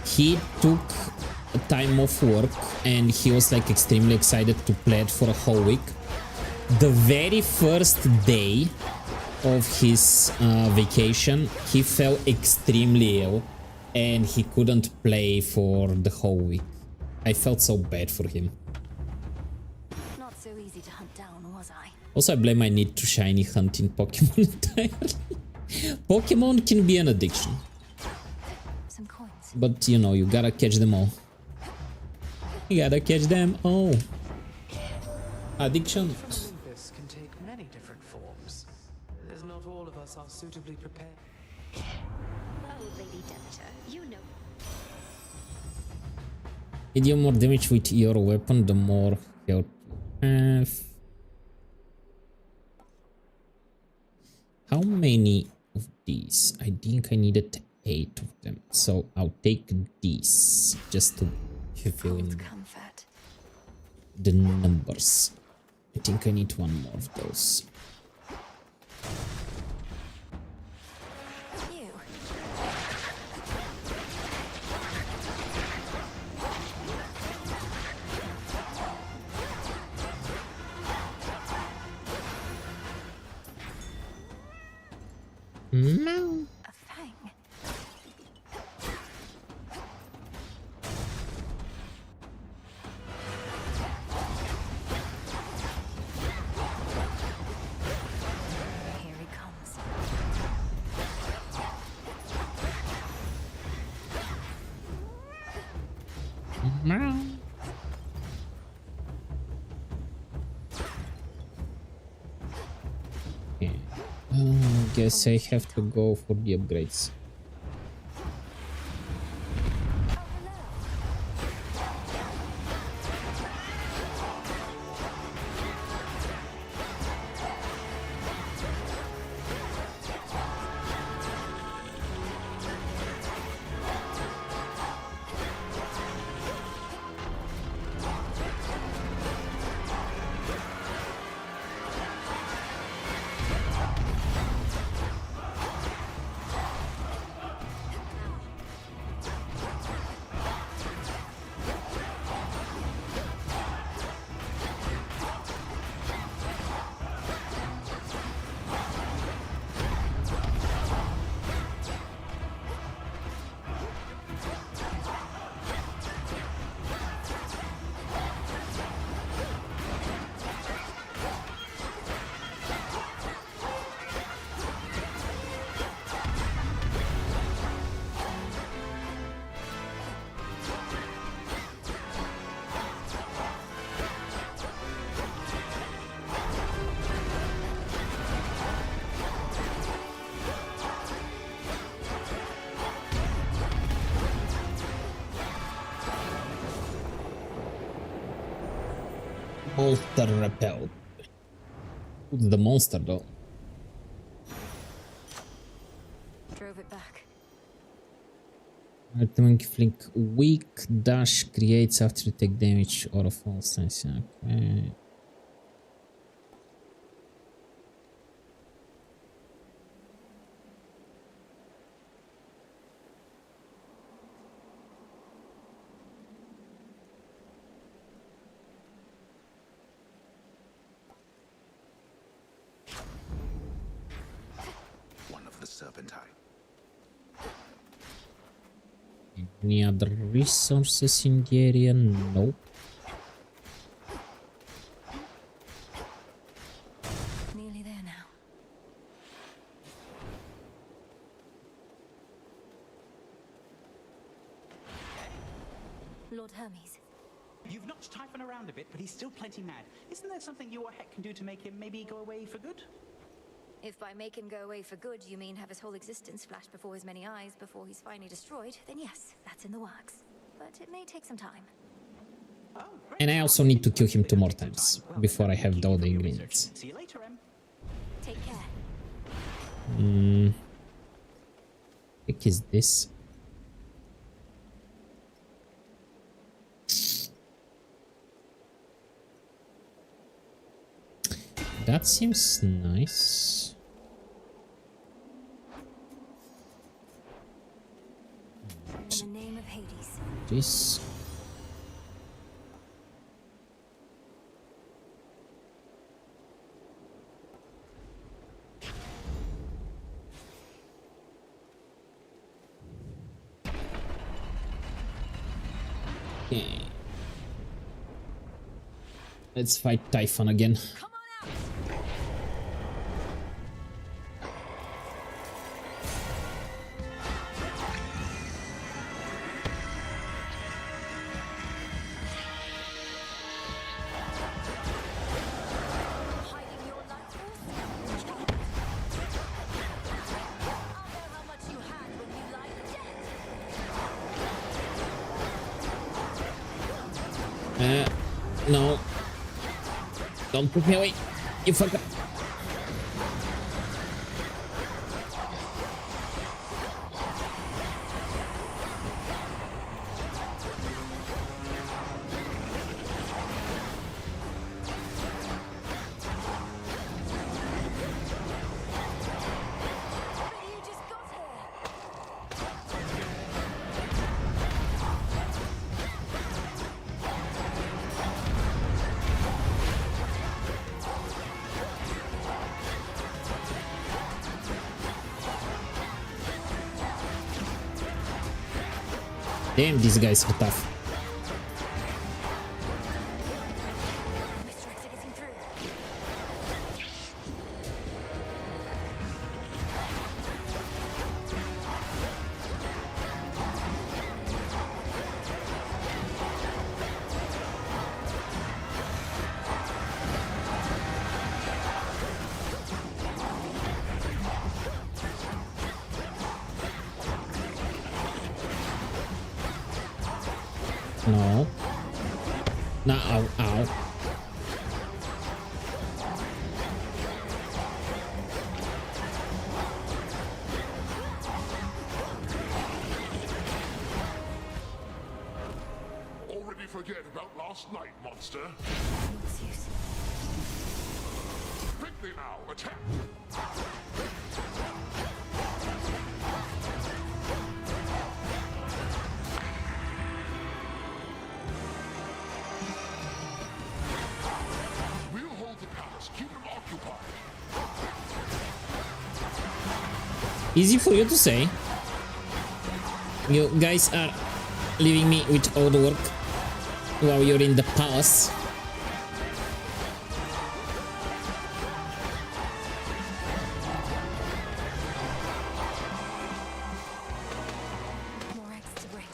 He took a time off work and he was like extremely excited to play it for a whole week. The very first day of his vacation, he fell extremely ill and he couldn't play for the whole week. I felt so bad for him. Not so easy to hunt down, was I? Also, I blame my need to shiny hunt in Pokemon entirely. Pokemon can be an addiction. Some coins. But you know, you gotta catch them all. You gotta catch them all. Addiction. Olympus can take many different forms, as not all of us are suitably prepared. Oh, Lady Demeter, you know. You deal more damage with your weapon, the more health you have. How many of these? I think I needed 8 of them, so I'll take these just to fill in the numbers. I think I need 1 more of those. No. A fang. Here he comes. No. Okay. Guess I have to go for the upgrades. Monster repelled. Who's the monster though? Drove it back. Ultimate flick weak dash creates after you take damage or a fall stance. Okay. Serpentine. Any other resources in the area? Nope. Nearly there now. Lord Hermes. You've knocked Typhon around a bit, but he's still plenty mad. Isn't there something you or Heck can do to make him maybe go away for good? If by make him go away for good you mean have his whole existence flash before his many eyes before he's finally destroyed, then yes, that's in the works. but it may take some time. And I also need to kill him 2 more times before I have all the ingredients. See you later, Em. Take care. What is this? That seems nice. In the name of Hades. This. Okay. Let's fight Typhon again. No. Don't put me away. You fucker. Damn, these guys are tough. No. No, ow, ow. Already forget about last night, monster. Quickly now, attack! We'll hold the palace. Keep them occupied. Easy for you to say. You guys are leaving me with all the work while you're in the palace. More eggs to break.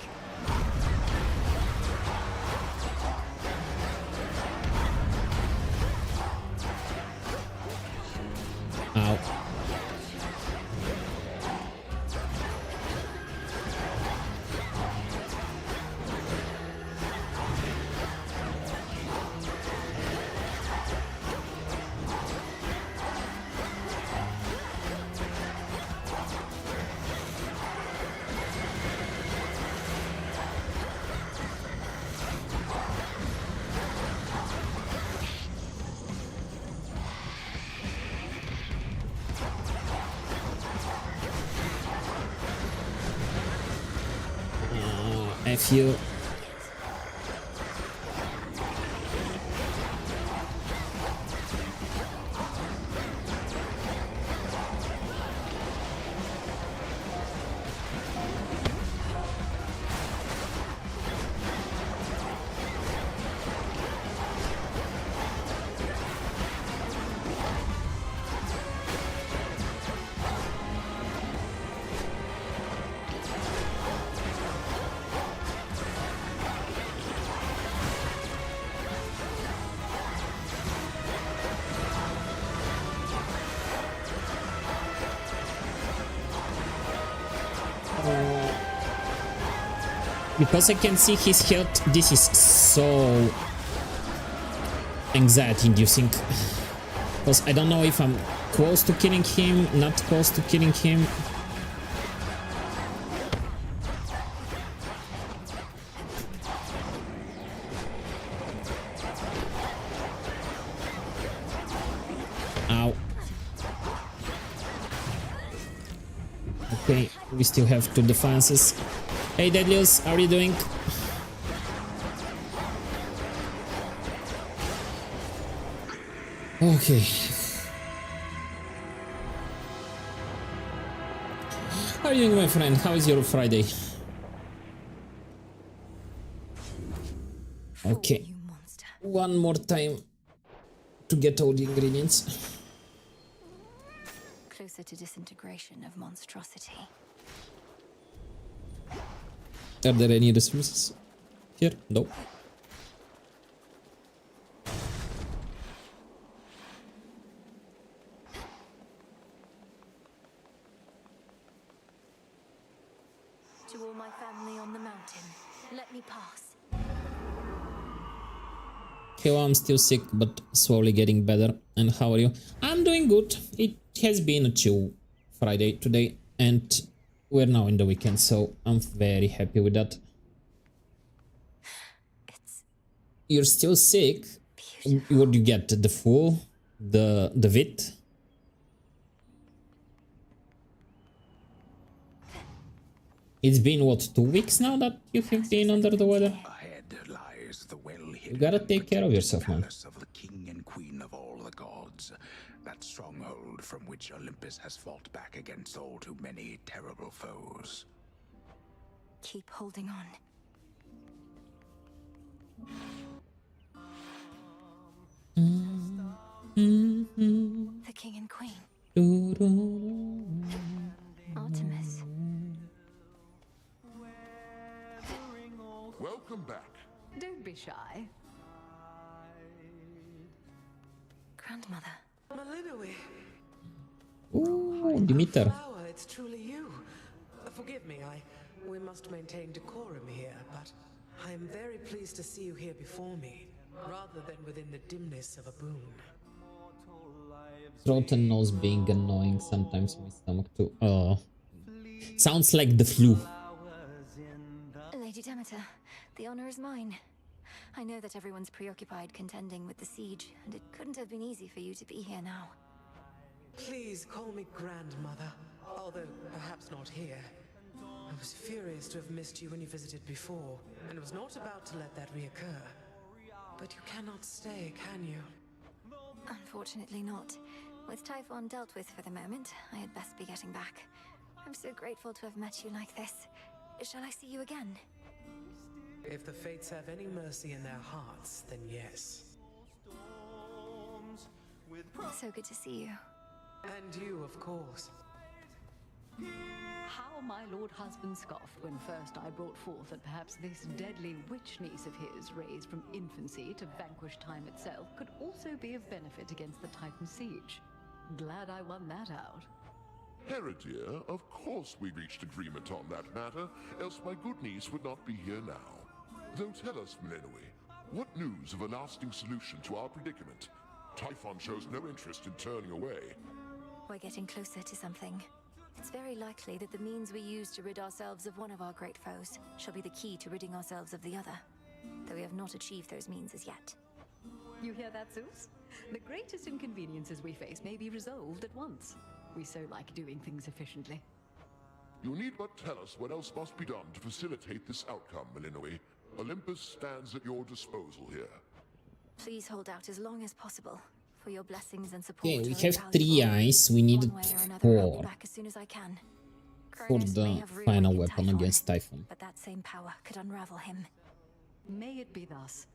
Ow. F you. Because I can see his health, this is so anxiety-inducing. Because I don't know if I'm close to killing him, not close to killing him. Ow. Okay, we still have 2 defenses. Hey Deadlius, how are you doing? Okay. How are you doing, my friend? How is your Friday? Okay. One more time to get all the ingredients. Closer to disintegration of monstrosity. Are there any resources here? No. To all my family on the mountain, let me pass. Okay, well, I'm still sick, but slowly getting better. And how are you? I'm doing good. It has been a chill Friday today, and we're now in the weekend, so I'm very happy with that. You're still sick? What do you get? The flu? The VIT? It's been, what, 2 weeks now that you have been under the weather? Ahead lies the well-hidden You gotta take care of yourself, man. palace of the king and queen of all the gods, that stronghold from which Olympus has fought back against all too many terrible foes. Keep holding on. The king and queen. Artemis. Welcome back. Don't be shy. Grandmother. Malinoe. Ooh, Dimitar. Flower, it's truly you. Forgive me, we must maintain decorum here, but I am very pleased to see you here before me, rather than within the dimness of a boon. Throat and nose being annoying, sometimes my stomach too. Oh. Sounds like the flu. Lady Demeter, the honor is mine. I know that everyone's preoccupied contending with the siege, and it couldn't have been easy for you to be here now. Please call me grandmother, although perhaps not here. I was furious to have missed you when you visited before, and was not about to let that reoccur. But you cannot stay, can you? Unfortunately not. With Typhon dealt with for the moment, I had best be getting back. I'm so grateful to have met you like this. Shall I see you again? If the fates have any mercy in their hearts, then yes. So good to see you. And you, of course. How my lord husband scoffed when first I brought forth that perhaps this deadly witch niece of his, raised from infancy to vanquish time itself, could also be of benefit against the Titan siege. Glad I won that out. Heredia, of course we reached agreement on that matter, else my good niece would not be here now. Though tell us, Malinoe, what news of a lasting solution to our predicament? Typhon shows no interest in turning away. We're getting closer to something. It's very likely that the means we use to rid ourselves of one of our great foes shall be the key to ridding ourselves of the other, though we have not achieved those means as yet. You hear that, Zeus? The greatest inconveniences we face may be resolved at once. We so like doing things efficiently. You need but tell us what else must be done to facilitate this outcome, Malinoe. Olympus stands at your disposal here. Please hold out as long as possible. For your blessings and support. Okay, we have 3 eyes, we need 4 back as soon as I can. for the final weapon against Typhon. But that same power could unravel him. May it be thus.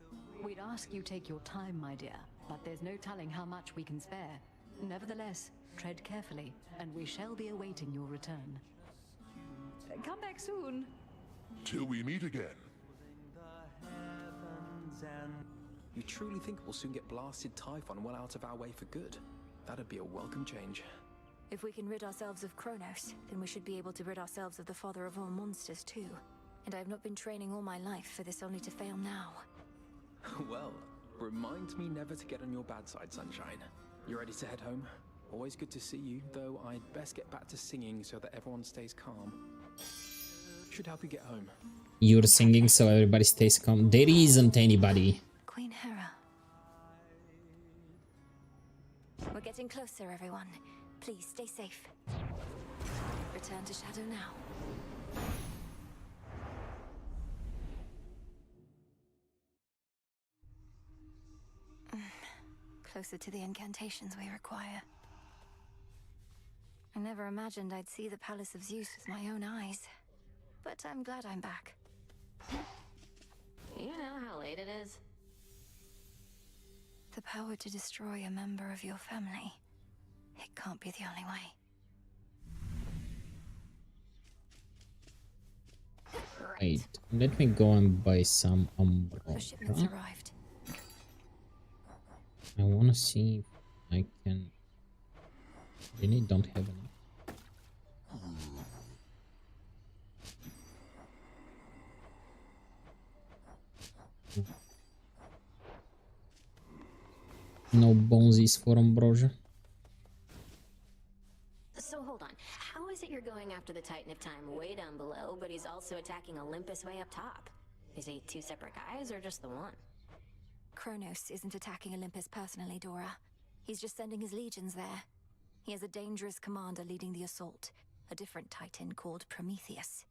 We'd ask you take your time, my dear, but there's no telling how much we can spare. Nevertheless, tread carefully, and we shall be awaiting your return. Come back soon. Till we meet again. You truly think we'll soon get blasted Typhon well out of our way for good? That'd be a welcome change. If we can rid ourselves of Kronos, then we should be able to rid ourselves of the father of all monsters too. And I've not been training all my life for this only to fail now. Well, remind me never to get on your bad side, Sunshine. You ready to head home? Always good to see you, though I'd best get back to singing so that everyone stays calm. Should help you get home. You're singing so everybody stays calm. There isn't anybody. Queen Hera. We're getting closer, everyone. Please stay safe. Return to Shadow now. Closer to the incantations we require. I never imagined I'd see the Palace of Zeus with my own eyes. But I'm glad I'm back. You know how late it is? The power to destroy a member of your family. It can't be the only way. Wait, let me go and buy some The shipment's umbrella. arrived. I wanna see if I can. Really don't have enough. No bonesies for Ambrosia. So hold on. How is it you're going after the Titan of Time way down below, but he's also attacking Olympus way up top? Is he two separate guys or just the one? Kronos isn't attacking Olympus personally, Dora. He's just sending his legions there. He has a dangerous commander leading the assault. A different Titan called Prometheus.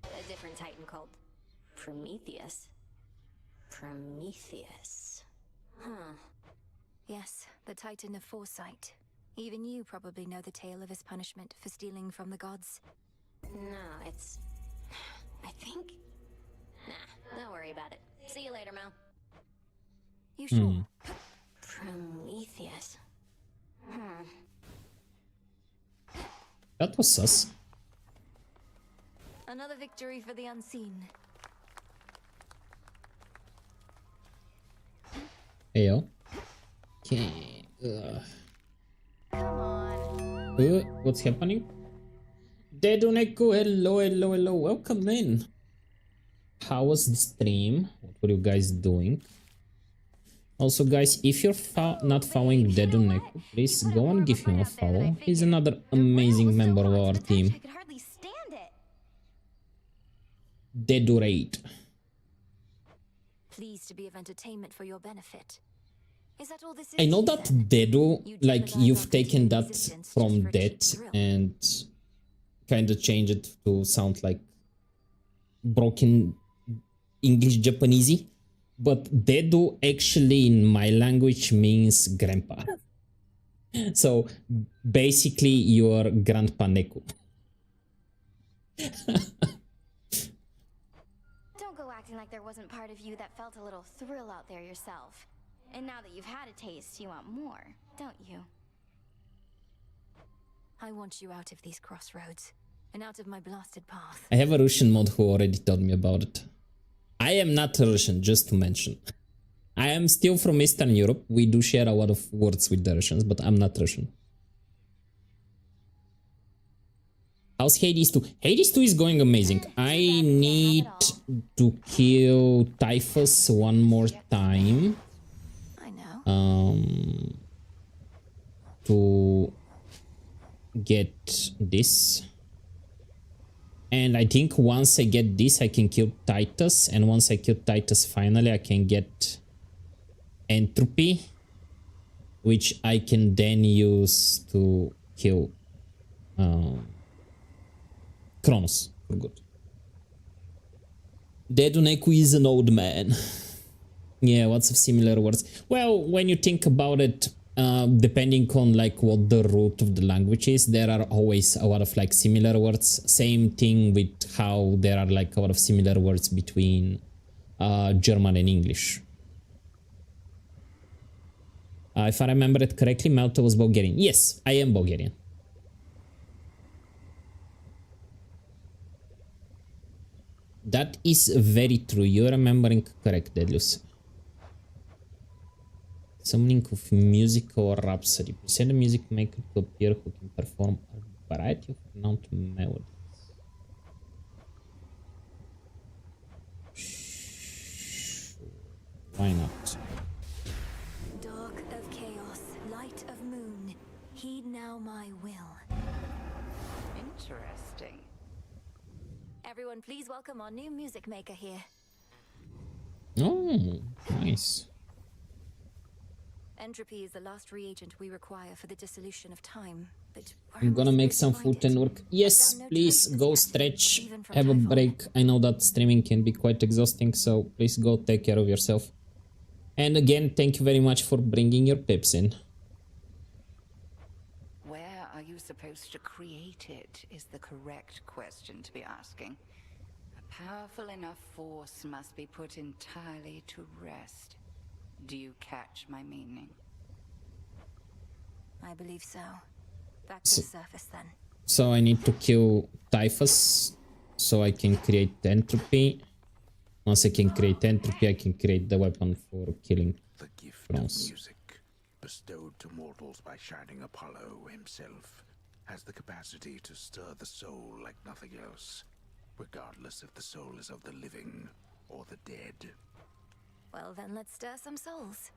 A different Titan called Prometheus. Prometheus. Huh. Yes, the Titan of Foresight. Even you probably know the tale of his punishment for stealing from the gods. No, it's... I think... Nah, don't worry about it. See you later, Mel. You sure? Prometheus. That was sus. Another victory for the unseen. Ayo. Okay. What's happening? Deduneku, hello. Welcome in. How was the stream? What were you guys doing? Also, guys, if you're not following Deduneku, please go and give him a follow. He's another amazing member of our team. I could hardly stand it. Dedurate. Pleased to be of entertainment for your benefit. Is that all this is? I know that Dedu, like, you've taken that from Death and kind of changed it to sound like broken English Japanesey, but Dedu actually in my language means grandpa. So basically you're Grandpa Neku. Don't go acting like there wasn't part of you that felt a little thrill out there yourself. And now that you've had a taste, you want more, don't you? I want you out of these crossroads and out of my blasted path. I have a Russian mod who already told me about it. I am not Russian, just to mention. I am still from Eastern Europe. We do share a lot of words with the Russians, but I'm not Russian. How's Hades 2? Hades 2 is going amazing. I need to kill Typhus one more time. To get this. And I think once I get this, I can kill Titus. And once I kill Titus, finally, I can get Entropy, which I can then use to kill Kronos for good. Deduneku is an old man. Yeah, lots of similar words. Well, when you think about it, depending on like what the root of the language is, there are always a lot of like similar words. Same thing with how there are like a lot of similar words between German and English. If I remember it correctly, Malta was Bulgarian. Yes, I am Bulgarian. That is very true. You're remembering correct, Dedlus. Summoning of music or rhapsody. Send a music maker to appear who can perform a variety of renowned melodies. Why not? Dark of chaos, light of moon, heed now my will. Interesting. Everyone, please welcome our new music maker here. Oh, nice. Entropy is the last reagent we require for the dissolution of time. But I'm gonna make some food and work. Yes, please go stretch, have a break. I know that streaming can be quite exhausting, so please go take care of yourself. And again, thank you very much for bringing your pips in. Where are you supposed to create it is the correct question to be asking. A powerful enough force must be put entirely to rest. Do you catch my meaning? I believe so. Back to the surface then. So I need to kill Typhus so I can create entropy. Once I can create entropy, I can create the weapon for killing The gift Bronze. of music, bestowed to mortals by shining Apollo himself, has the capacity to stir the soul like nothing else, regardless if the soul is of the living or the dead. Well, then let's stir some souls.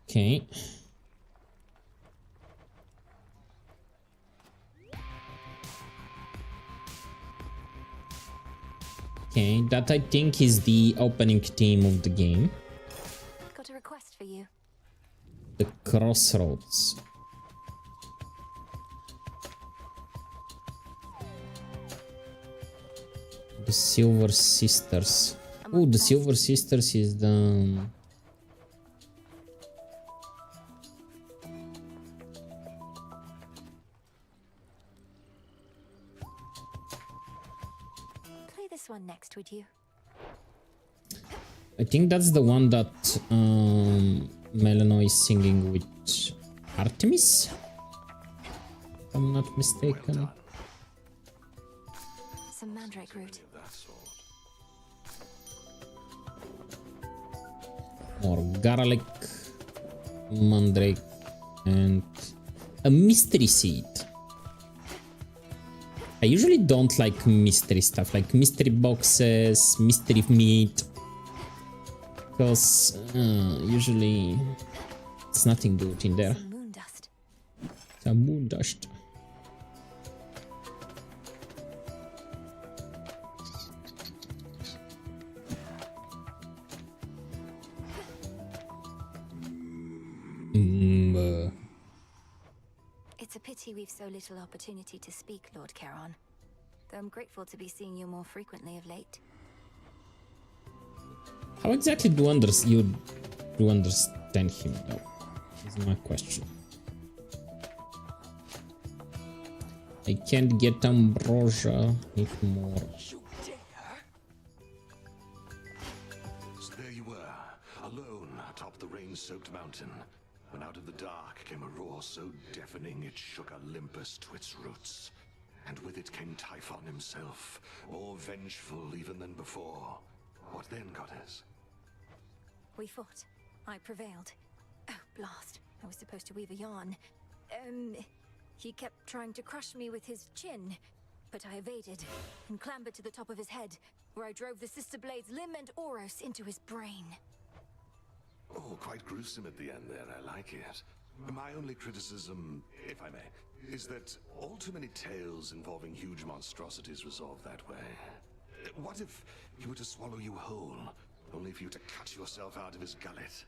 Okay. Okay, that I think is the opening theme of the game. Got a request for you. The Crossroads. The Silver Sisters. Oh, the Silver Sisters is the... Play this one next, would you? I think that's the one that Melano is singing with Artemis, if I'm not mistaken. Some mandrake root. Or garlic, mandrake, and a mystery seed. I usually don't like mystery stuff, like mystery boxes, mystery meat, because usually it's nothing good in there. Some moon dust. Some moon dust. It's a pity we've so little opportunity to speak, Lord Charon. Though I'm grateful to be seeing you more frequently of late. How exactly do you understand him, though? Is my question. I can't get ambrosia. Need more. So there you were, alone atop the rain-soaked mountain, when out of the dark came a roar so deafening it shook Olympus to its roots. And with it came Typhon himself, more vengeful even than before. What then, goddess? We fought. I prevailed. Oh, blast. I was supposed to weave a yarn. He kept trying to crush me with his chin, but I evaded and clambered to the top of his head, where I drove the Sister Blades Limb and Oros into his brain. Oh, quite gruesome at the end there, I like it. My only criticism, if I may, is that all too many tales involving huge monstrosities resolve that way. What if he were to swallow you whole, only for you to cut yourself out of his gullet?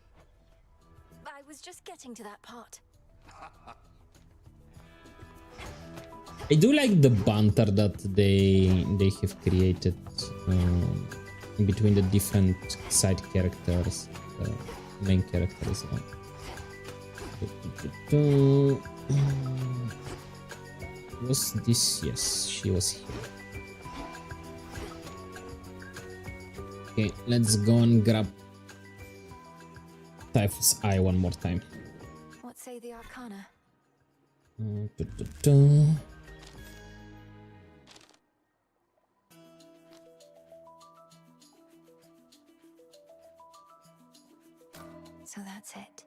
I was just getting to that part. I do like the banter that they have created in between the different side characters, main characters. Was this? Yes, she was here. Okay, let's go and grab Typhus Eye one more time. What say the Arcana? So that's it.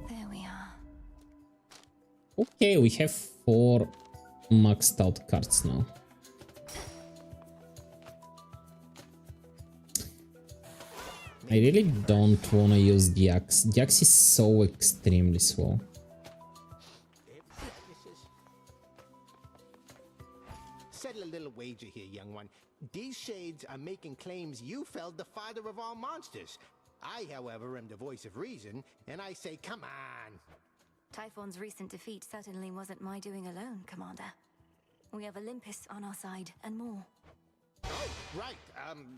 There we are. Okay, we have 4 maxed out cards now. I really don't want to use the axe. The axe is so extremely slow. Settle a little wager here, young one. These shades are making claims you felled the father of all monsters. I, however, am the voice of reason, and I say, come on. Typhon's recent defeat certainly wasn't my doing alone, Commander. We have Olympus on our side, and more. Oh, right.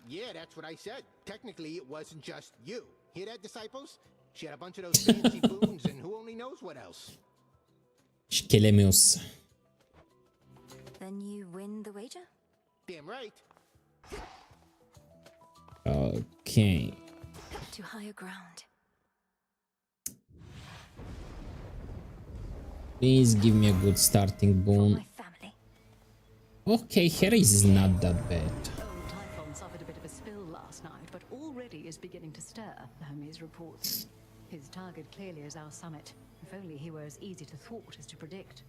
Yeah, that's what I said. Technically, it wasn't just you. Hear that, disciples? She had a bunch of those fancy boons, and who only knows what else. Schkelemius. Then you win the wager? Damn right. Okay. To higher ground. Please give me a good starting boon. Okay, Harris is not that bad. Old Typhon suffered a bit of a spill last night, but already is beginning to stir, Hermes reports. His target clearly is our summit. If only he were as easy to thwart as to predict.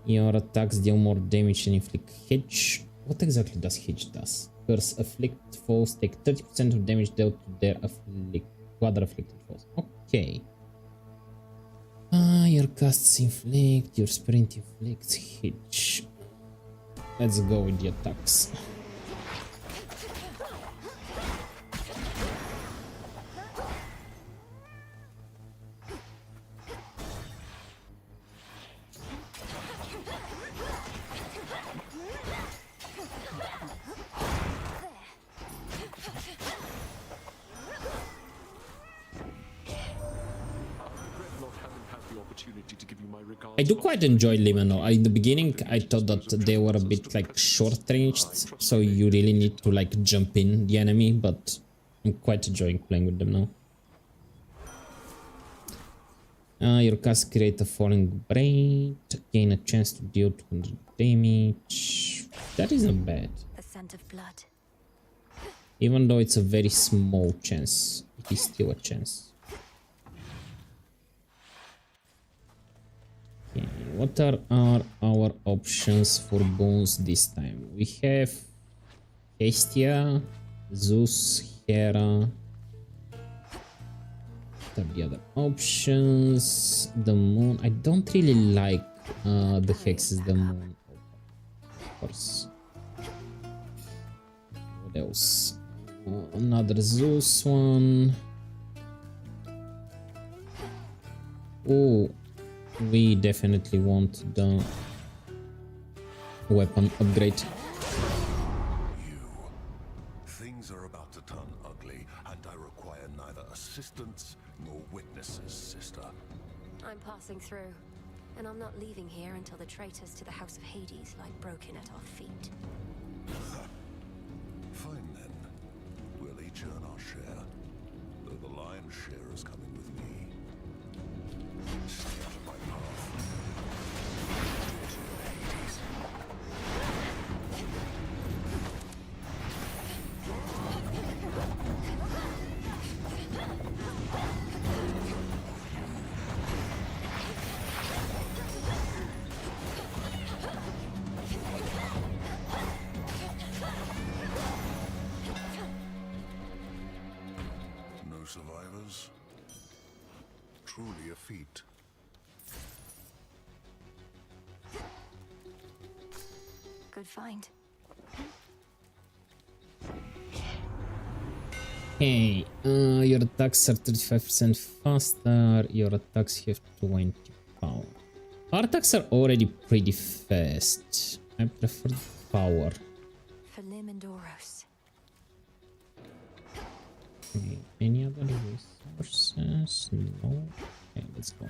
Your attacks deal more damage and inflict hedge. What exactly does hedge does? Curse afflict foes take 30% of damage dealt to their other afflicted foes. Okay. Your casts inflict, your sprint inflicts hedge. Let's go with the attacks. I do quite enjoy Liminal. In the beginning, I thought that they were a bit like short-ranged, so you really need to like jump in the enemy, but I'm quite enjoying playing with them now. Your cast create a falling braid, gain a chance to deal 200 damage. That isn't bad. The scent of blood. Even though it's a very small chance, it is still a chance. Okay, what are our options for boons this time? We have Hestia, Zeus, Hera. What are the other options? The moon. I don't really like the hexes, the moon. Of course. What else? Another Zeus one. Oh. We definitely want the weapon upgrade. Things are about to turn ugly, and I require neither assistance nor witnesses, sister. I'm passing through, and I'm not leaving here until the traitors to the House of Hades lie broken at our feet. Fine then. We'll each earn our share, though the lion's share is coming with me. Stay out of my path. No survivors? Truly a feat. Good find. Okay, your attacks are 35% faster, your attacks have 20 power. Our attacks are already pretty fast. I prefer the power. For Limandoros. Okay, any other resources? No. Okay, let's go.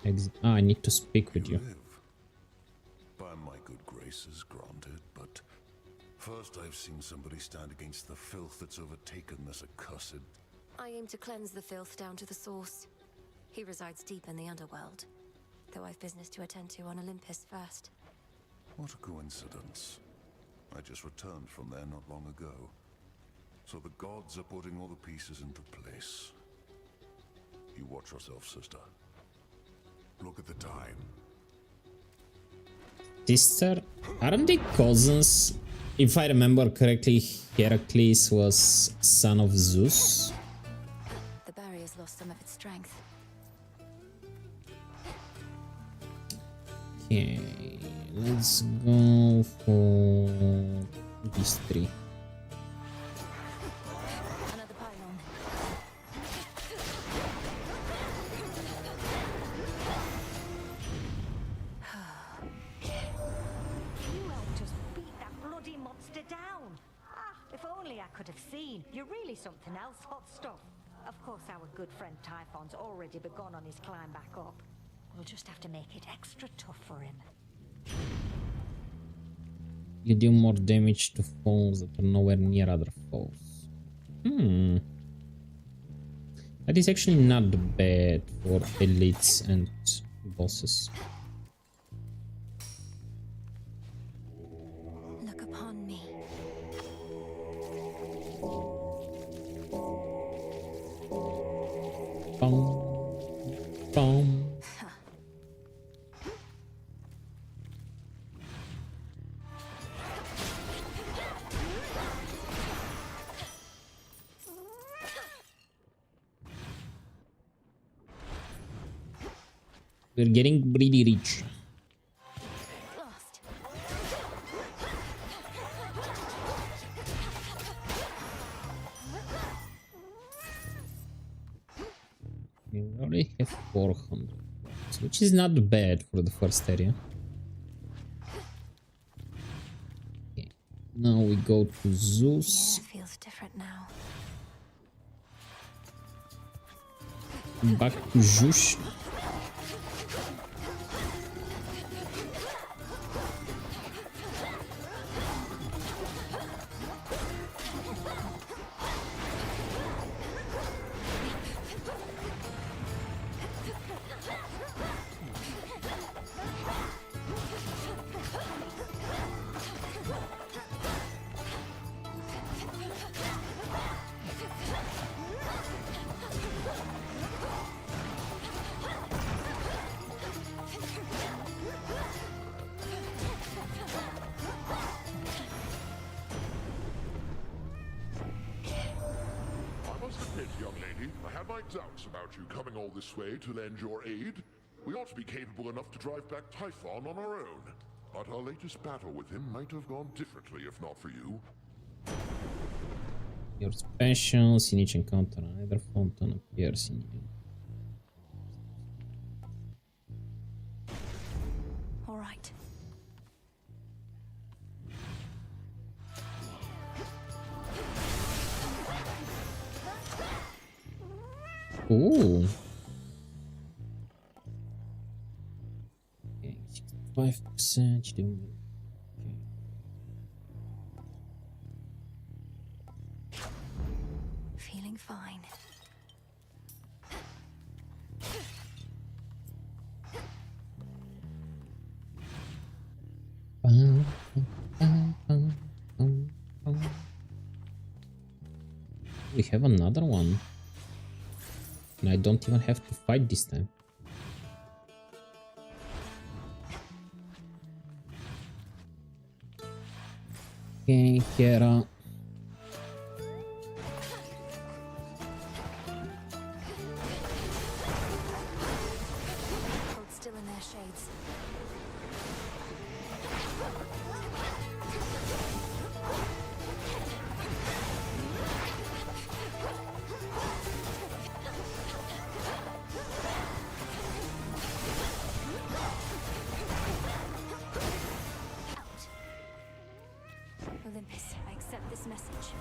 Exit. I need to speak with you. By my good graces, granted, but first I've seen somebody stand against the filth that's overtaken this accursed. I aim to cleanse the filth down to the source. He resides deep in the underworld, though I've business to attend to on Olympus first. What a coincidence. I just returned from there not long ago. So the gods are putting all the pieces into place. You watch yourself, sister. Look at the time. Sister? Aren't they cousins? If I remember correctly, Heracles was son of Zeus. The barrier's lost some of its strength. Okay, let's go for these three. Another pylon. You helped us beat that bloody monster down. Ah, if only I could have seen. You're really something else, hot stuff. Of course, our good friend Typhon's already begun on his climb back up. We'll just have to make it extra tough for him. You do more damage to foes that are nowhere near other foes. That is actually not bad for elites and bosses. Look upon me. Boom. Boom. We're getting pretty rich. We already have 400, which is not bad for the first area. Okay. Now we go to Zeus. Yeah, it feels different now. Back to Zeus. Young lady, I had my doubts about you coming all this way to lend your aid. We ought to be capable enough to drive back Typhon on our own. But our latest battle with him might have gone differently if not for you. Your specials in each encounter, either fountain appears in you. All right. Ooh. Okay, 65% doing it. Feeling fine. We have another one. And I don't even have to fight this time. Okay, Hera. Hold still in their shades. Olympus, I accept this message.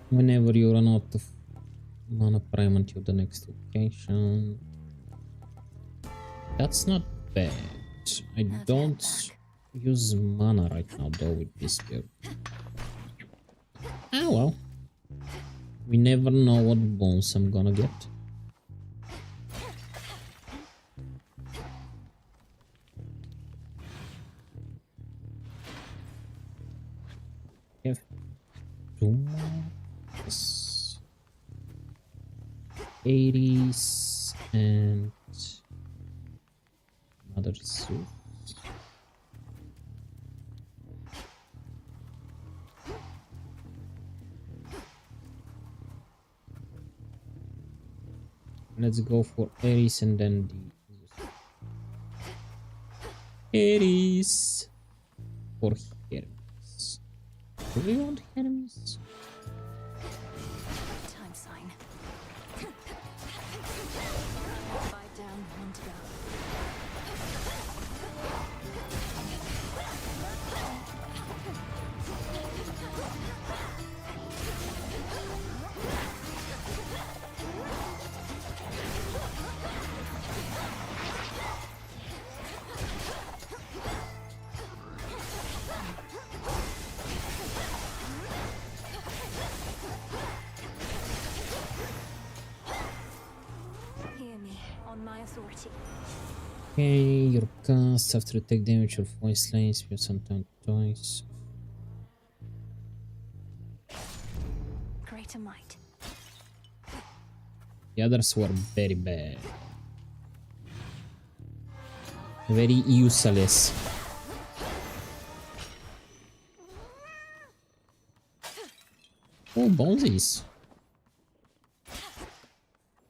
Whenever you run out of mana prime until the next location. That's not bad. I don't use mana right now though with this build. Ah well. We never know what bones I'm gonna get. Have two more. Yes. 80s and Other Zeus. Let's go for Ares and then the Ares for Hermes. Do we want Hermes? Time sign. 5 down, 1 to go. Hear me, on my authority. Okay, your cast after you take damage of voice lines, spend some time twice. Greater might. The others were very bad. Very useless. Oh, bonesies.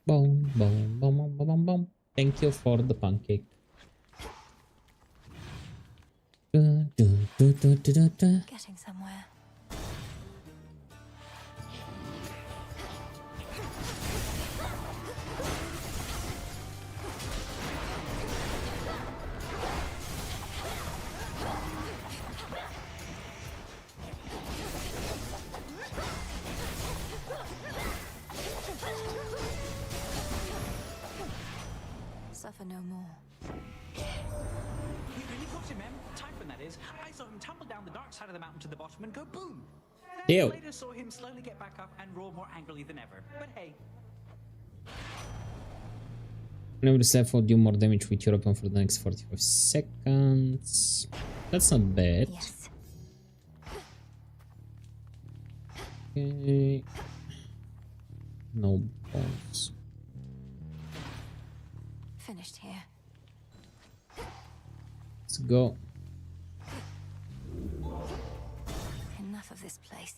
Boom, boom, boom, boom, boom, boom. Thank you for the pancake. Getting somewhere. Suffer no more. You really caught him, Em. Typhon, that is. I saw him tumble down the dark side of the mountain to the bottom and go boom. Ew. Then later saw him slowly get back up and roar more angrily than ever. But hey. Whenever self will do more damage with your weapon for the next 45 seconds. That's not bad. Yes. Okay. No bones. Finished here. Let's go. Enough of this place.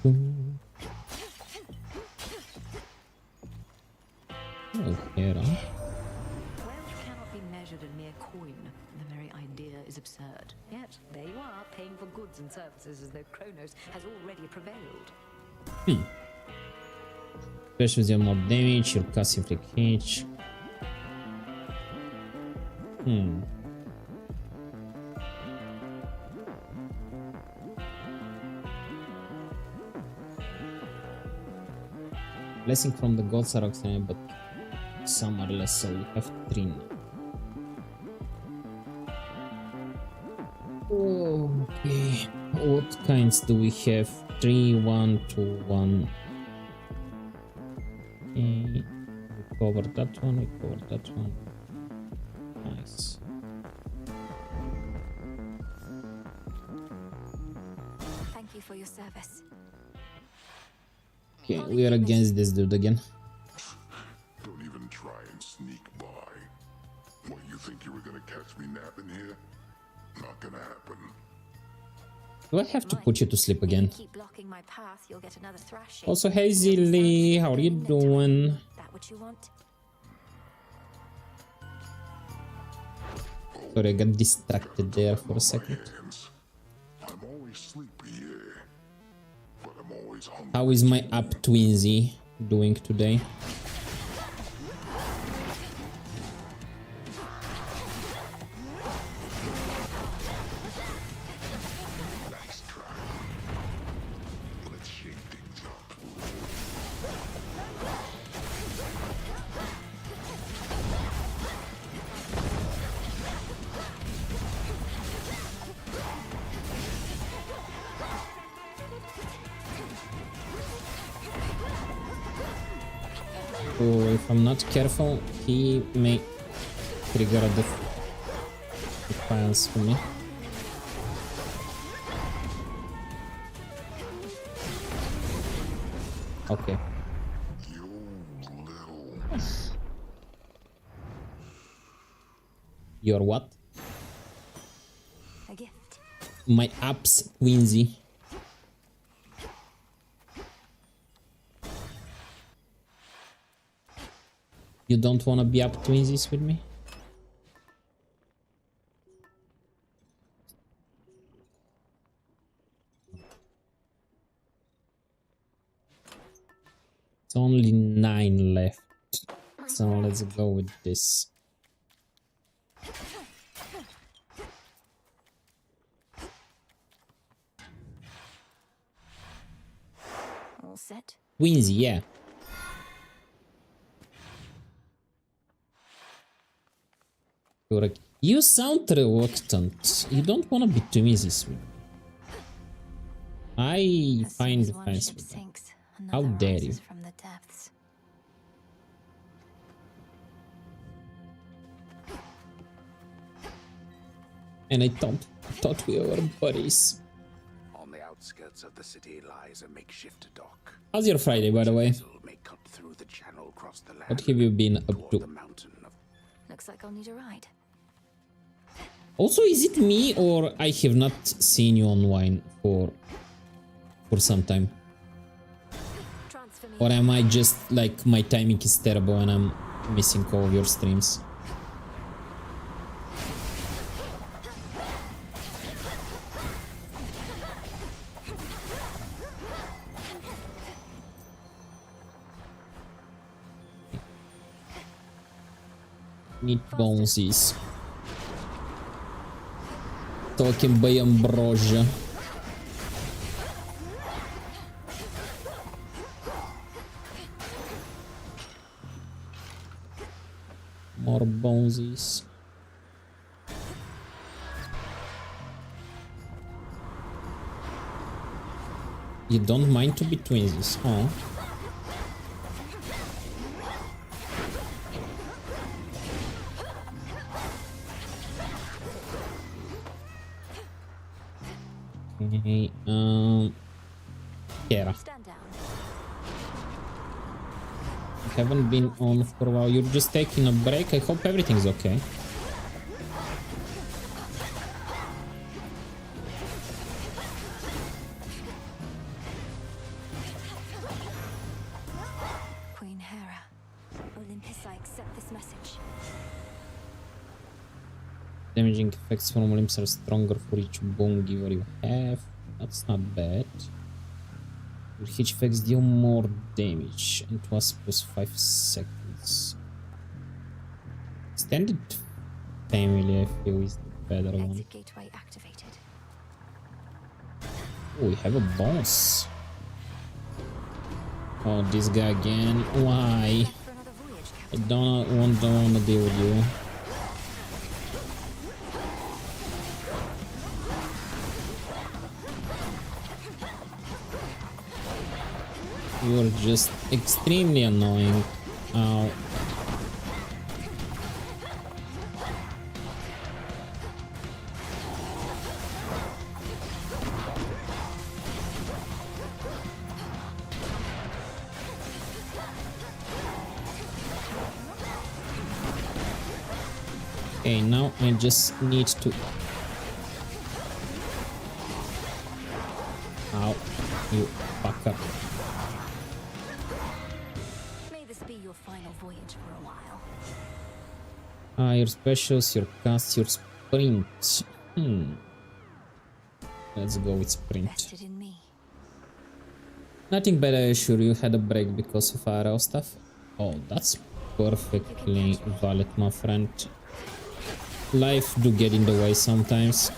Oh, Hera. Wealth cannot be measured in mere coin. The very idea is absurd. Yet, there you are, paying for goods and services as though Kronos has already prevailed. Specials deal more damage, your cast inflict hit. Blessing from the gods are excellent, but some are less, so we have 3 now. Okay, what kinds do we have? 3, 1, 2, 1. Okay, we covered that one, we covered that one. Nice. Thank you for your service. Okay, we are against this dude again. Don't even try and sneak by. What, you think you were gonna catch me napping here? Not gonna happen. Do I have to put you to sleep again? Keep blocking my path, you'll get another thrashing. Also, hey Zilly, how are you doing? That what you want? Sorry, I got distracted there for a second. I'm always sleepy, yeah. But I'm always hungry. How is my up twinsy doing today? Nice try. Let's shake things up. So if I'm not careful, he may trigger the defiance for me. Okay. Your what? A gift. My abs, Quincy. You don't wanna be up twinsies with me? It's only 9 left. So let's go with this. All set. Quincy, yeah. Correct. You sound reluctant. You don't want to be too easy, sweet. I find offense with that. How dare you? From the depths. And I thought we were buddies. On the outskirts of the city lies a makeshift dock. How's your Friday, by the way? May cut through the channel across the land What have you been up to? Looks like I'll need a ride. Also, is it me or I have not seen you online for some time? Or am I just like my timing is terrible and I'm missing all of your streams? Need bonesies. Talking by Ambrosia. More bonesies. You don't mind to be twinsies, huh? Okay, Kara. Haven't been on for a while. You're just taking a break. I hope everything's okay. Queen Hera. Olympus, I accept this message. Damaging effects from limbs are stronger for each bone giver you have. That's not bad. Your hit effects deal more damage and was plus 5 seconds. Extended family I feel is the better one. Exit gateway activated. Oh, we have a boss. Oh, this guy again. Why? I don't want to deal with you. You're just extremely annoying. Ow. Okay, now I just need to... Ow, you fuck up. May this be your final voyage for a while. Your specials, your cast, your sprint. Let's go with sprint. Vested in me. Nothing bad, I assure you. Had a break because of IRL stuff. Oh, that's perfectly valid, my friend. Life do get in the way sometimes.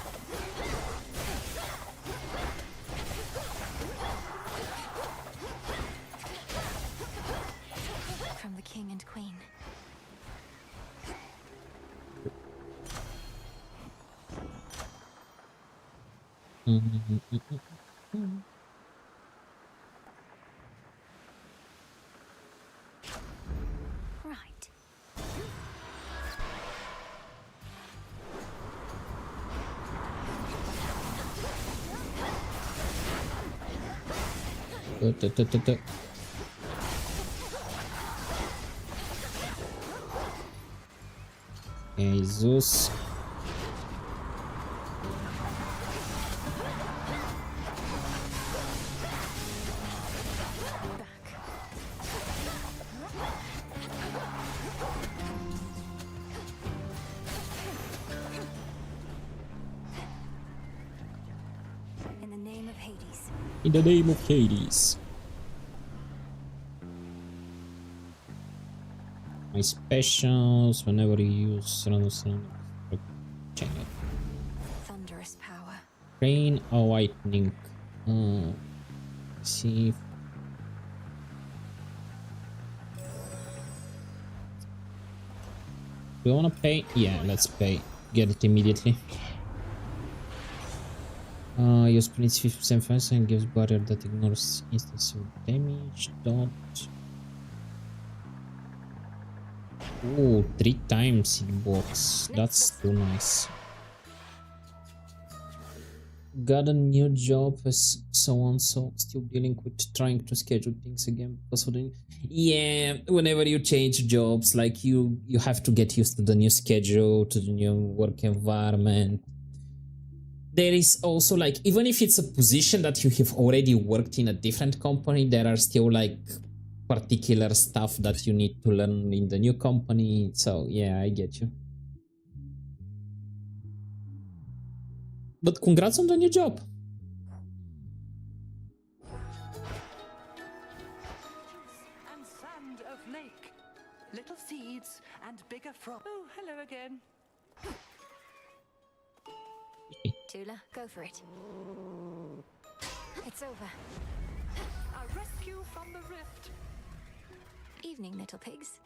From the king and queen. Right. Jesus. In the name of Hades. In the name of Hades. My specials, whenever you use check it. Thunderous power. Rain or lightning. See. Do you wanna pay? Yeah, let's pay. Get it immediately. Use Prince 50% faster and gives barrier that ignores instance of damage. Dot. Ooh, 3 times it works. That's too nice. Got a new job as so on, so still dealing with trying to schedule things again because of the yeah, whenever you change jobs, like you have to get used to the new schedule, to the new work environment. There is also like, even if it's a position that you have already worked in a different company, there are still like particular stuff that you need to learn in the new company. So yeah, I get you. But congrats on the new job. And sand of lake. Little seeds and bigger frog. Oh, hello again. Tula, go for it. It's over. A rescue from the rift. Evening, little pigs.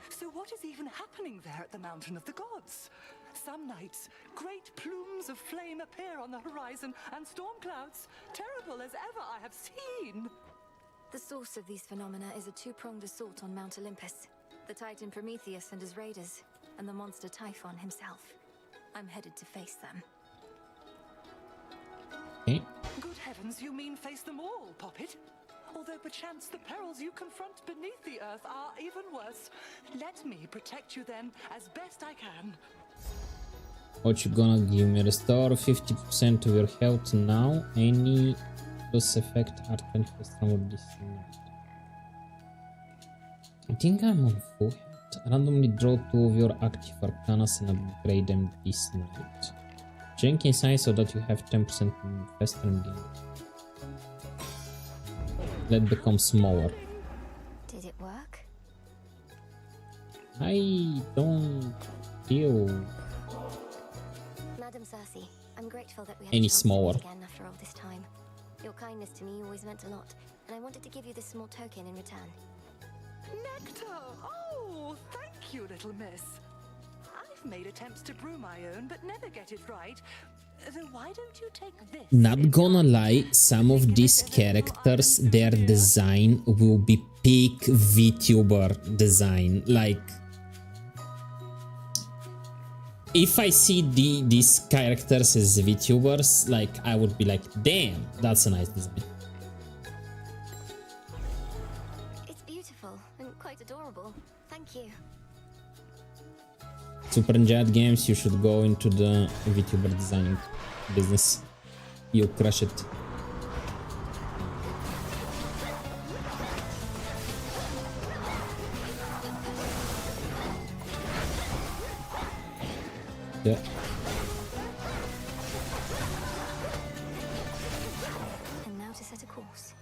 So what is even happening there at the Mountain of the Gods? Some nights, great plumes of flame appear on the horizon, and storm clouds, terrible as ever I have seen. The source of these phenomena is a two-pronged assault on Mount Olympus. The Titan Prometheus and his raiders, and the monster Typhon himself. I'm headed to face them. Okay. Good heavens, you mean face them all, Poppet? Although perchance the perils you confront beneath the earth are even worse. Let me protect you then, as best I can. What you gonna give me? Restore 50% of your health now. Any plus effect are 20% more this night. I think I'm on full health. Randomly draw 2 of your active arcanas and upgrade them this night. Change in size so that you have 10% faster gain. Let become smaller. Did it work? I don't feel Madam Cersei, I'm grateful that we had any a chance to smaller. meet again after all this time. Your kindness to me always meant a lot, and I wanted to give you this small token in return. Nectar! Oh, thank you, little miss. I've made attempts to brew my own, but never get it right. Though why don't you take this? Not gonna lie, some of these characters, their design will be peak VTuber design. Like, if I see these characters as VTubers, like, I would be like, damn, that's a nice design. It's beautiful and quite adorable. Thank you. Supergiant Games, you should go into the VTuber designing business. You'll crush it. Yeah. And now to set a course.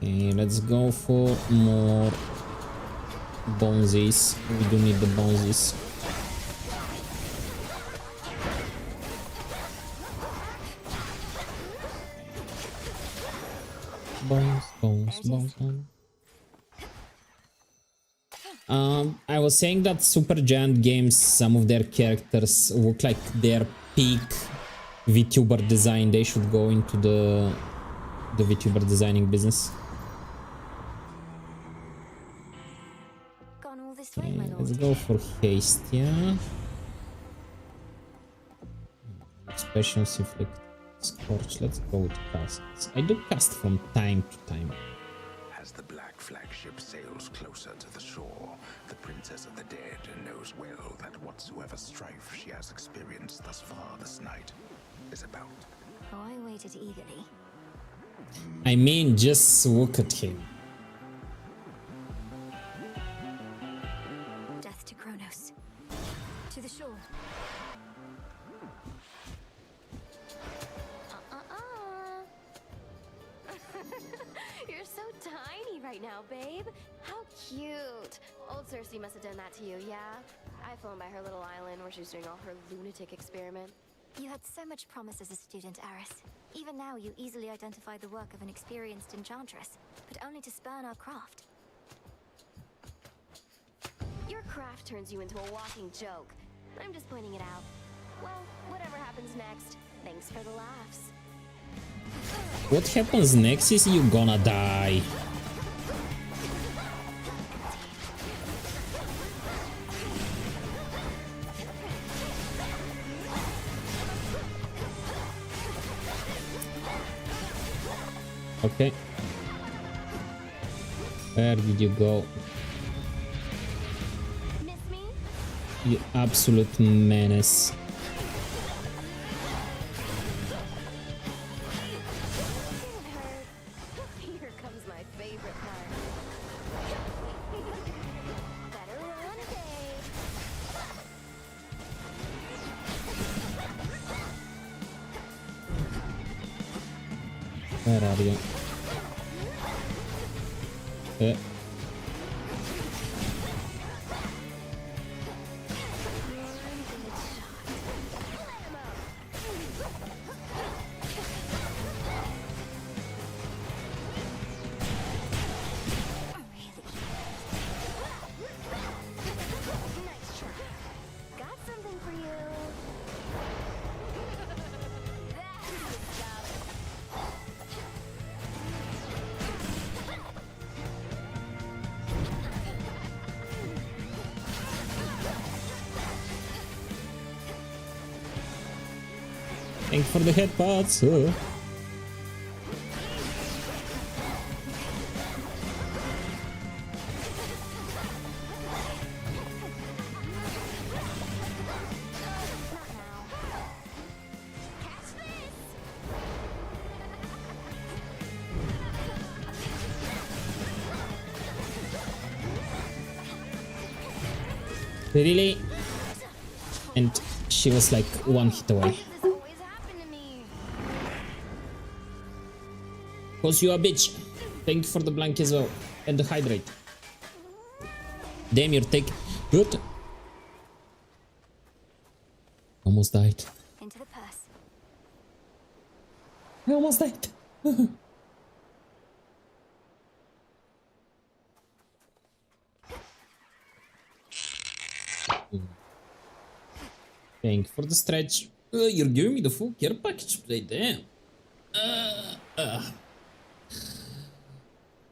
Okay, let's go for more bonesies. We do need the bonesies. Bones. I was saying that Supergiant Games, some of their characters look like their peak VTuber design. They should go into the VTuber designing business. Gone all this way, my lord. Let's go for Hastia. Expressions inflict Scorch. Let's go with casts. I do cast from time to time. As the black flagship sails closer to the shore, The Princess of the Dead knows well that whatsoever strife she has experienced thus far this night is about. Oh, I waited eagerly. I mean, just look at him. Death to Kronos. To the shore. You're so tiny right now, babe. How cute. Old Cersei must have done that to you, yeah? I flown by her little island where she's doing all her lunatic experiment. You had so much promise as a student, Eris. Even now, you easily identify the work of an experienced enchantress, but only to spurn our craft. Your craft turns you into a walking joke. I'm just pointing it out. Well, whatever happens next, thanks for the laughs. What happens next is you gonna die. Okay. Where did you go? Miss me? You absolute menace. Here comes my favorite part. Better run, babe. Where are you? Nice try. Got something for you. That's the stuff. Thanks for the headbutts. Really? And she was like one hit away. Cause you a bitch. Thank you for the blank as well. And the hydrate. Damn, you're take good. Almost died. Into the purse. I almost died. Thank you for the stretch. You're giving me the full care package today, damn.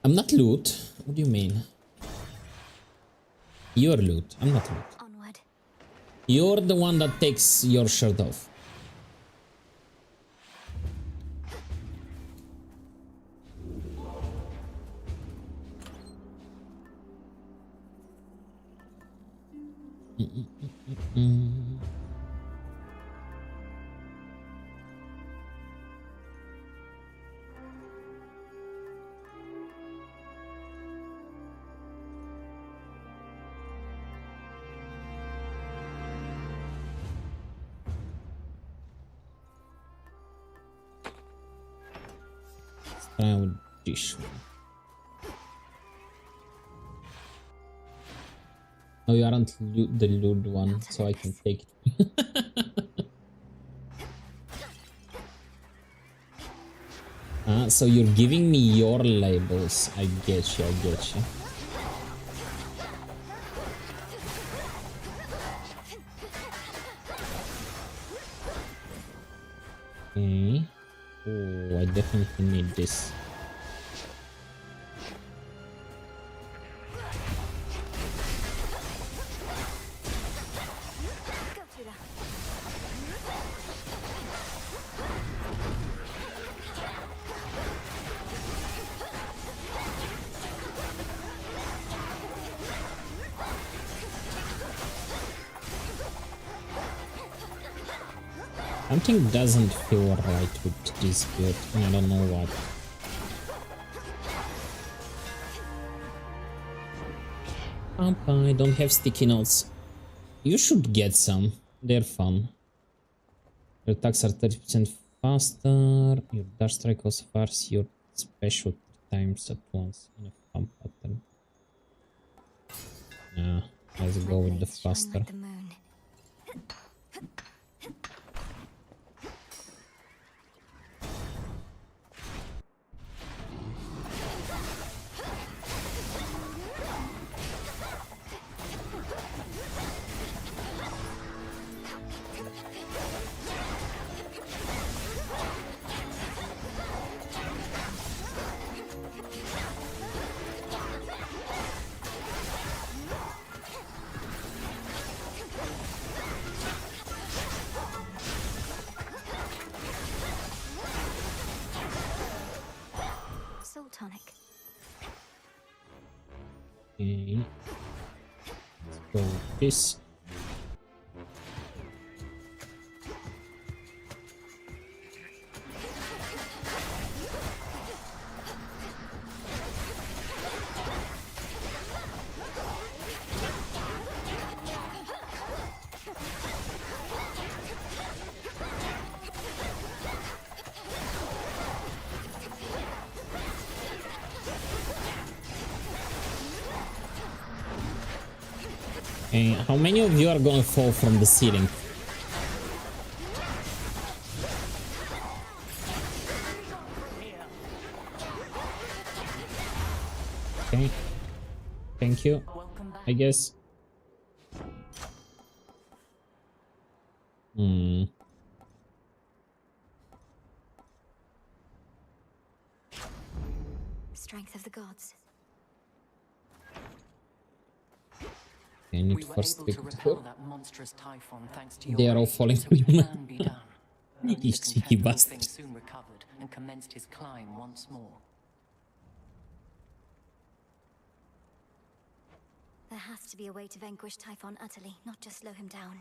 I'm not loot. What do you mean? You're loot. I'm not loot. Onward. You're the one that takes your shirt off. Try with this one. No, you aren't the lewd one, so I can take it. So you're giving me your labels. I get you, I get you. Okay. Oh, I definitely need this. Something doesn't feel right with this build. I don't know what. I don't have sticky notes. You should get some. They're fun. Your attacks are 30% faster. Your dash strike also fires your special 3 times at once in a fun pattern. Nah, let's go with the faster. Tonic. Okay. Let's go with this. How many of you are gonna fall from the ceiling? Okay. Thank you. I guess. Strength of the gods. I need We were first able to pick repel that monstrous typhon thanks to your They are all aid, falling so it from can be done. Only You the cheeky contemptible bastard. thing soon recovered and commenced his climb once more. There has to be a way to vanquish Typhon utterly, not just slow him down.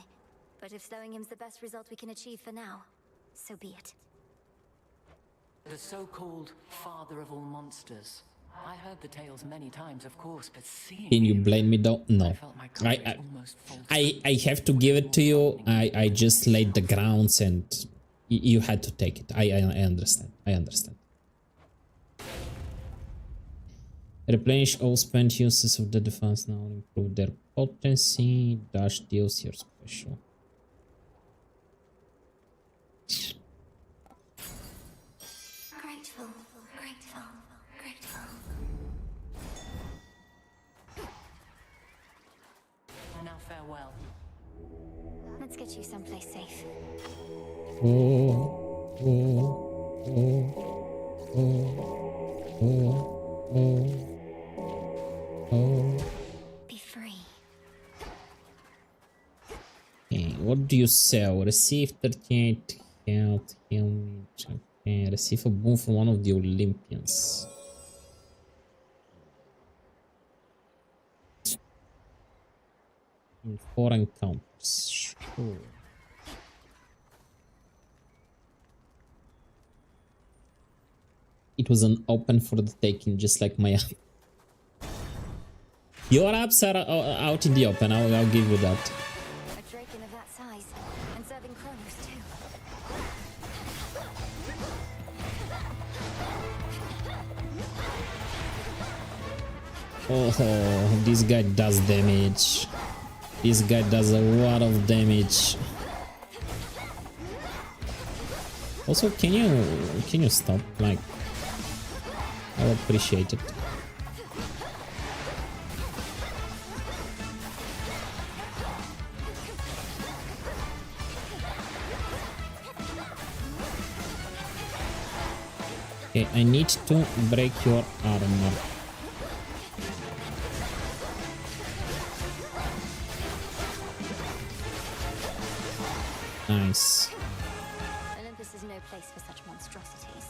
But if slowing him's the best result we can achieve for now, so be it. The so-called father of all monsters. I heard the tales many times, of course, but seeing Can you him, blame me though? No. I have to give it to you. I just laid the grounds and you had to take it. I understand. I understand. Replenish all spent uses of the defense now. Improve their potency. Dash deals your special. Grateful, grateful, grateful. Now farewell. Let's get you someplace safe. Be free. Okay, what do you sell? Receive 38 health, damage. Okay, receive a boon from one of the Olympians. In 4 encounters. Sure. It was an open for the taking, just like my app. Your apps are out in the open, I'll give you that. A Draken of that size, and serving Kronos too. Oh, this guy does damage. This guy does a lot of damage. Also, can you stop? Like, I would appreciate it. Okay, I need to break your armor. Nice. Olympus is no place for such monstrosities.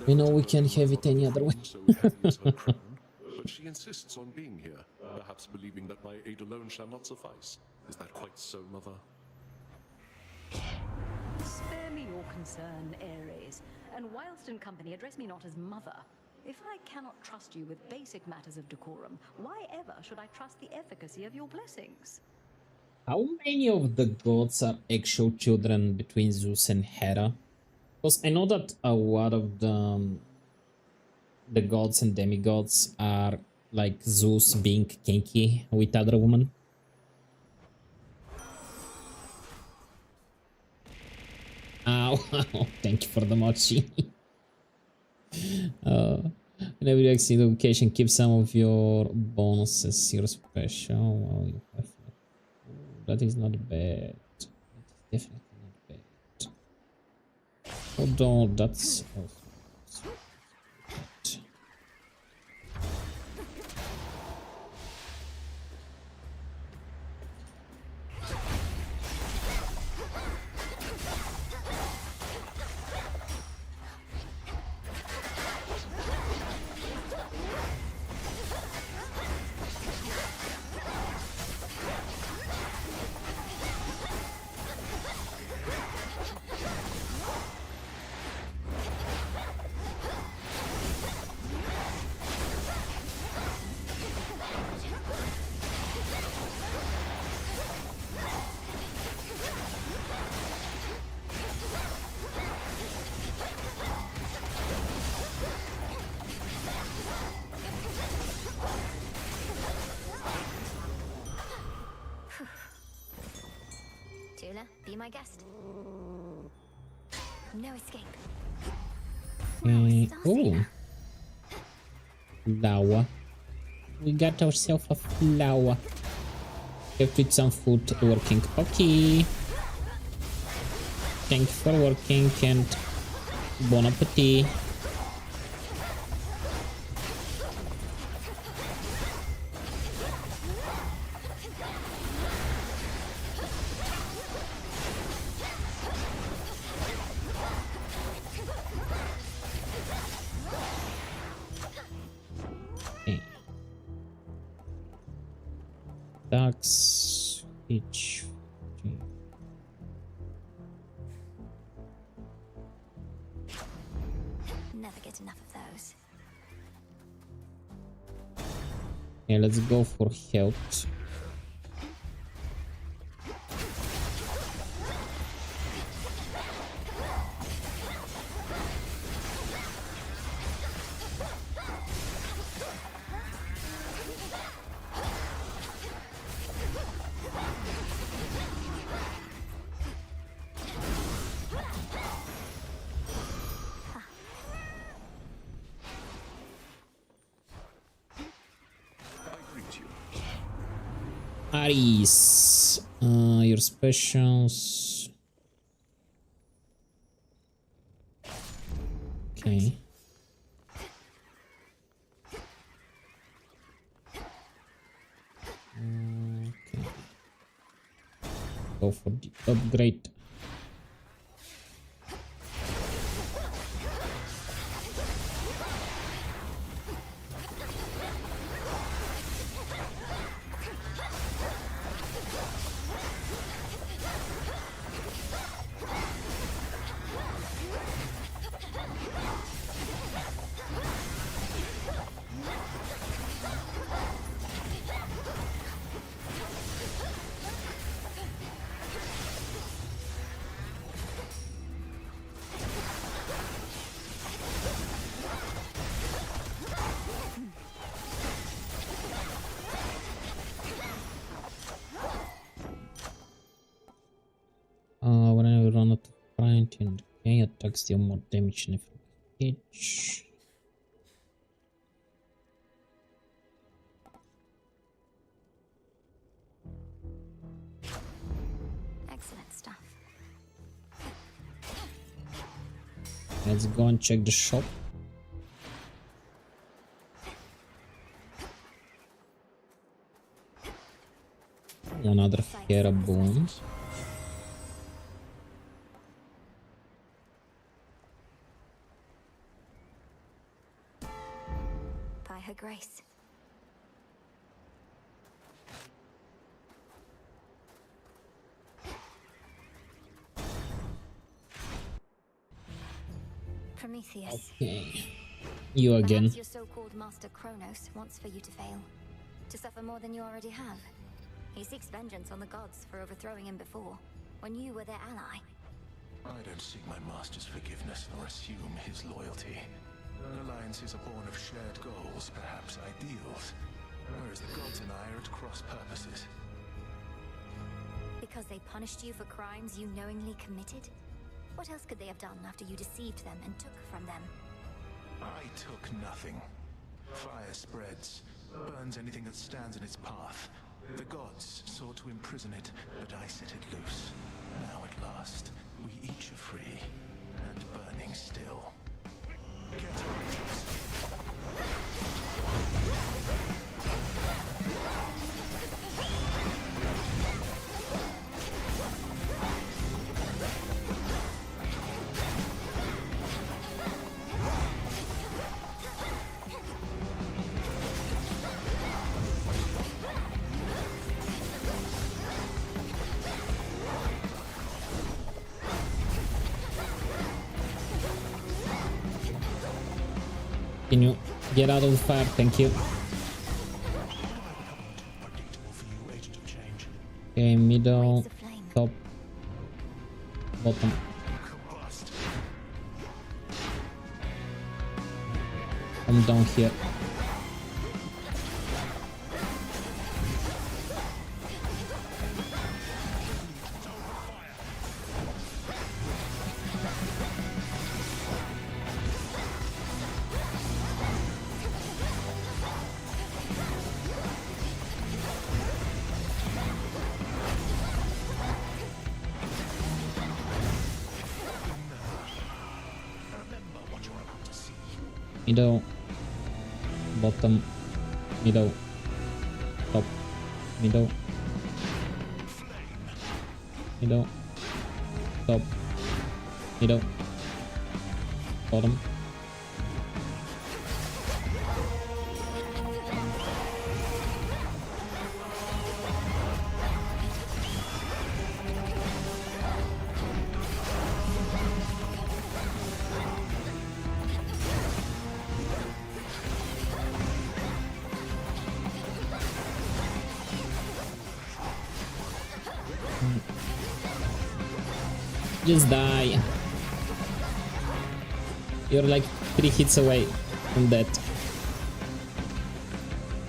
You know, we can't have it any other way. So heavy is her crown, but she insists on being here, perhaps believing that my aid alone shall not suffice. Is that quite so, Mother? Spare me your concern, Ares. And whilst in company, address me not as mother. If I cannot trust you with basic matters of decorum, why ever should I trust the efficacy of your blessings? How many of the gods are actual children between Zeus and Hera? Because I know that a lot of the gods and demigods are like Zeus being kinky with other women. Ow, thank you for the mochi. Whenever you exceed the location, keep some of your bonuses, your special. Wow, you have that is not bad. That is definitely not bad. Although that's also Tula, be my guest. No escape. oh, flower. We got ourselves a flower. Have to eat some food working. Okay. Thank you for working and bon appetit. Ducks, each. Never get enough of those. Yeah, let's go for health. Ares, your specials. Okay. Okay. Go for the upgrade. Whenever you run out of print and okay, attacks deal more damage than each. Excellent stuff. Let's go and check the shop. Another Hera boon. By her grace. Prometheus. Okay. You again. Perhaps your so-called master Kronos wants for you to fail, to suffer more than you already have. He seeks vengeance on the gods for overthrowing him before, when you were their ally. I don't seek my master's forgiveness nor assume his loyalty. Alliances are born of shared goals, perhaps ideals, whereas the gods and I are at cross purposes. Because they punished you for crimes you knowingly committed? What else could they have done after you deceived them and took from them? I took nothing. Fire spreads, burns anything that stands in its path. The gods sought to imprison it, but I set it loose. Now at last, we each are free, and burning still. Get righteous. Can you get out of the fire? Thank you. Okay, middle, top, bottom. Come down here. Middle, bottom, middle, top, middle, middle, top, middle, bottom. Just die. You're like 3 hits away from that.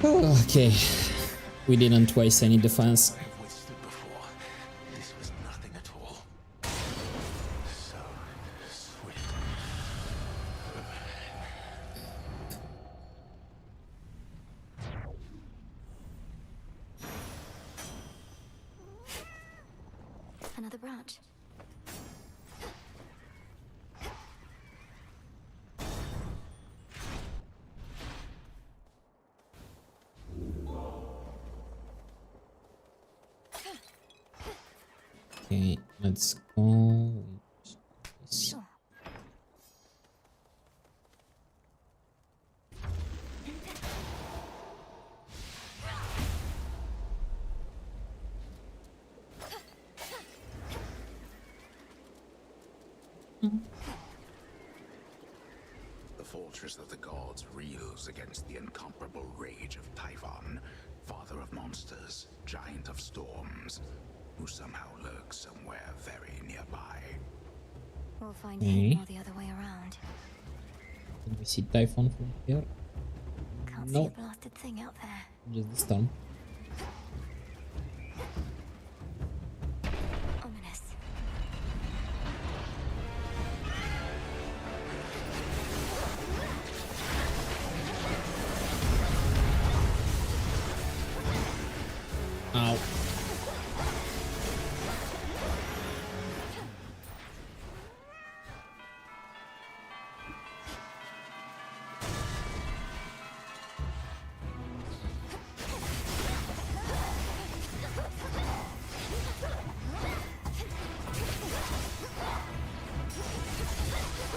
Oh, okay. We didn't waste any defense. This was nothing at all. So sweet. Another branch. Okay, let's go. Sure. The fortress of the gods reels against the incomparable rage of Typhon, father of monsters, giant of storms, who somehow lurks somewhere very nearby. We'll find Okay. him or the other way around. Can we see Typhon from here? Can't see No, a blasted thing out there. just the storm. Ominous. Ow.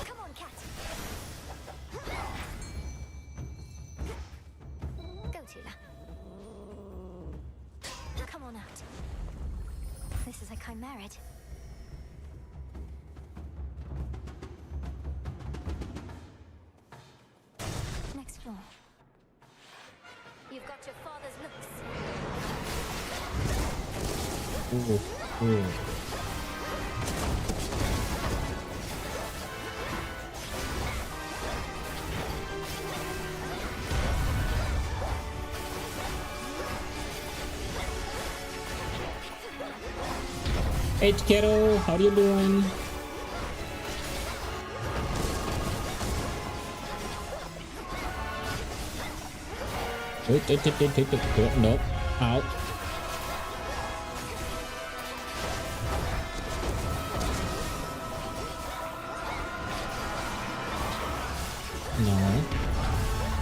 Come on, cat. Go, Tula. Come on out. This is a chimerid. at your father's looks. Ooh, ooh. Hey Kero, how you doing? Wait, no, out.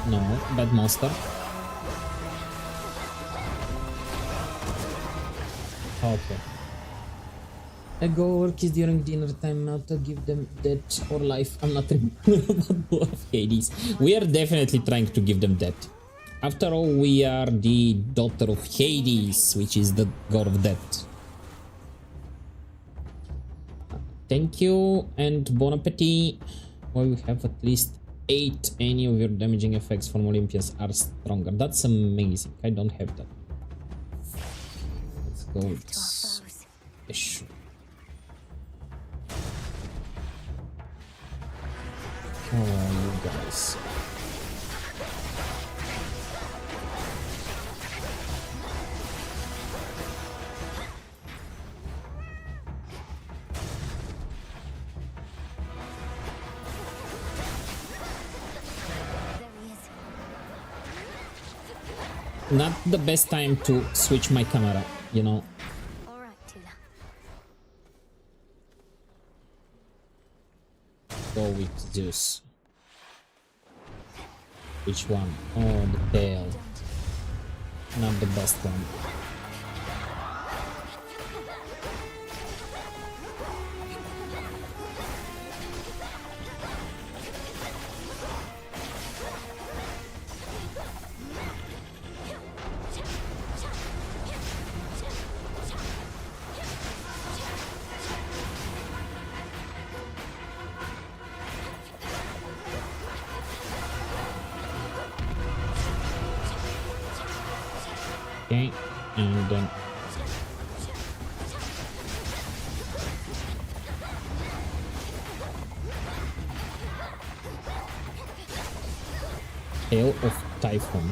No, bad monster. Okay. I go work is during dinner time now to give them death or life. I'm not remembering about Blood of Hades. We are definitely trying to give them death. After all, we are the daughter of Hades, which is the god of death. Thank you and bon appetit. Well, we have at least 8. Any of your damaging effects from Olympians are stronger. That's amazing. I don't have that. Let's go with special. How are you guys? Not the best time to switch my camera, you know. Alright, Tula. Go with Zeus. Which one? Oh, the tail. Not the best one. Okay, and then Hail of Typhon.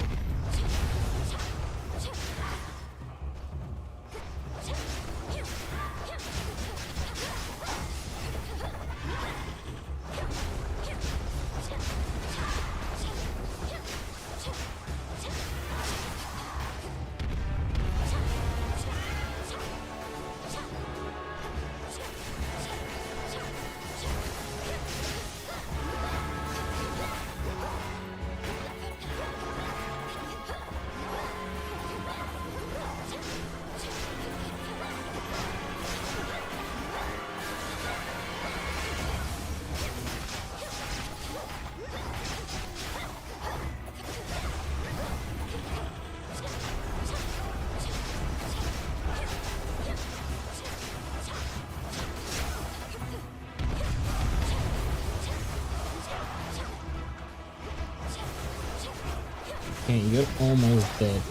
Okay, you're almost dead.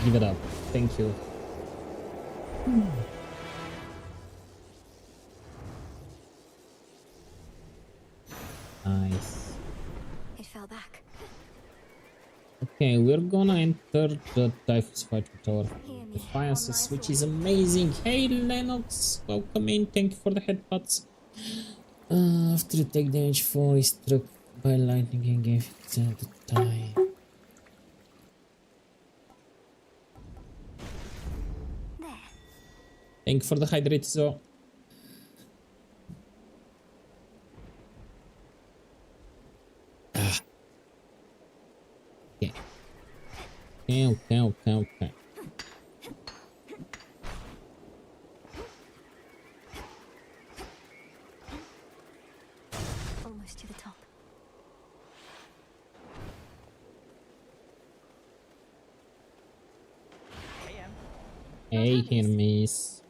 Give it up. Thank you. Nice. It fell back. Okay, we're gonna enter the Typhus fight with our Defiances, which is amazing. Hey Lennox, welcome in. Thank you for the headbutts. After you take damage 4 is struck by lightning and gave it at the time. Thank you for the hydrate, so. Okay. Okay. Almost to the top. Hey, Hermes.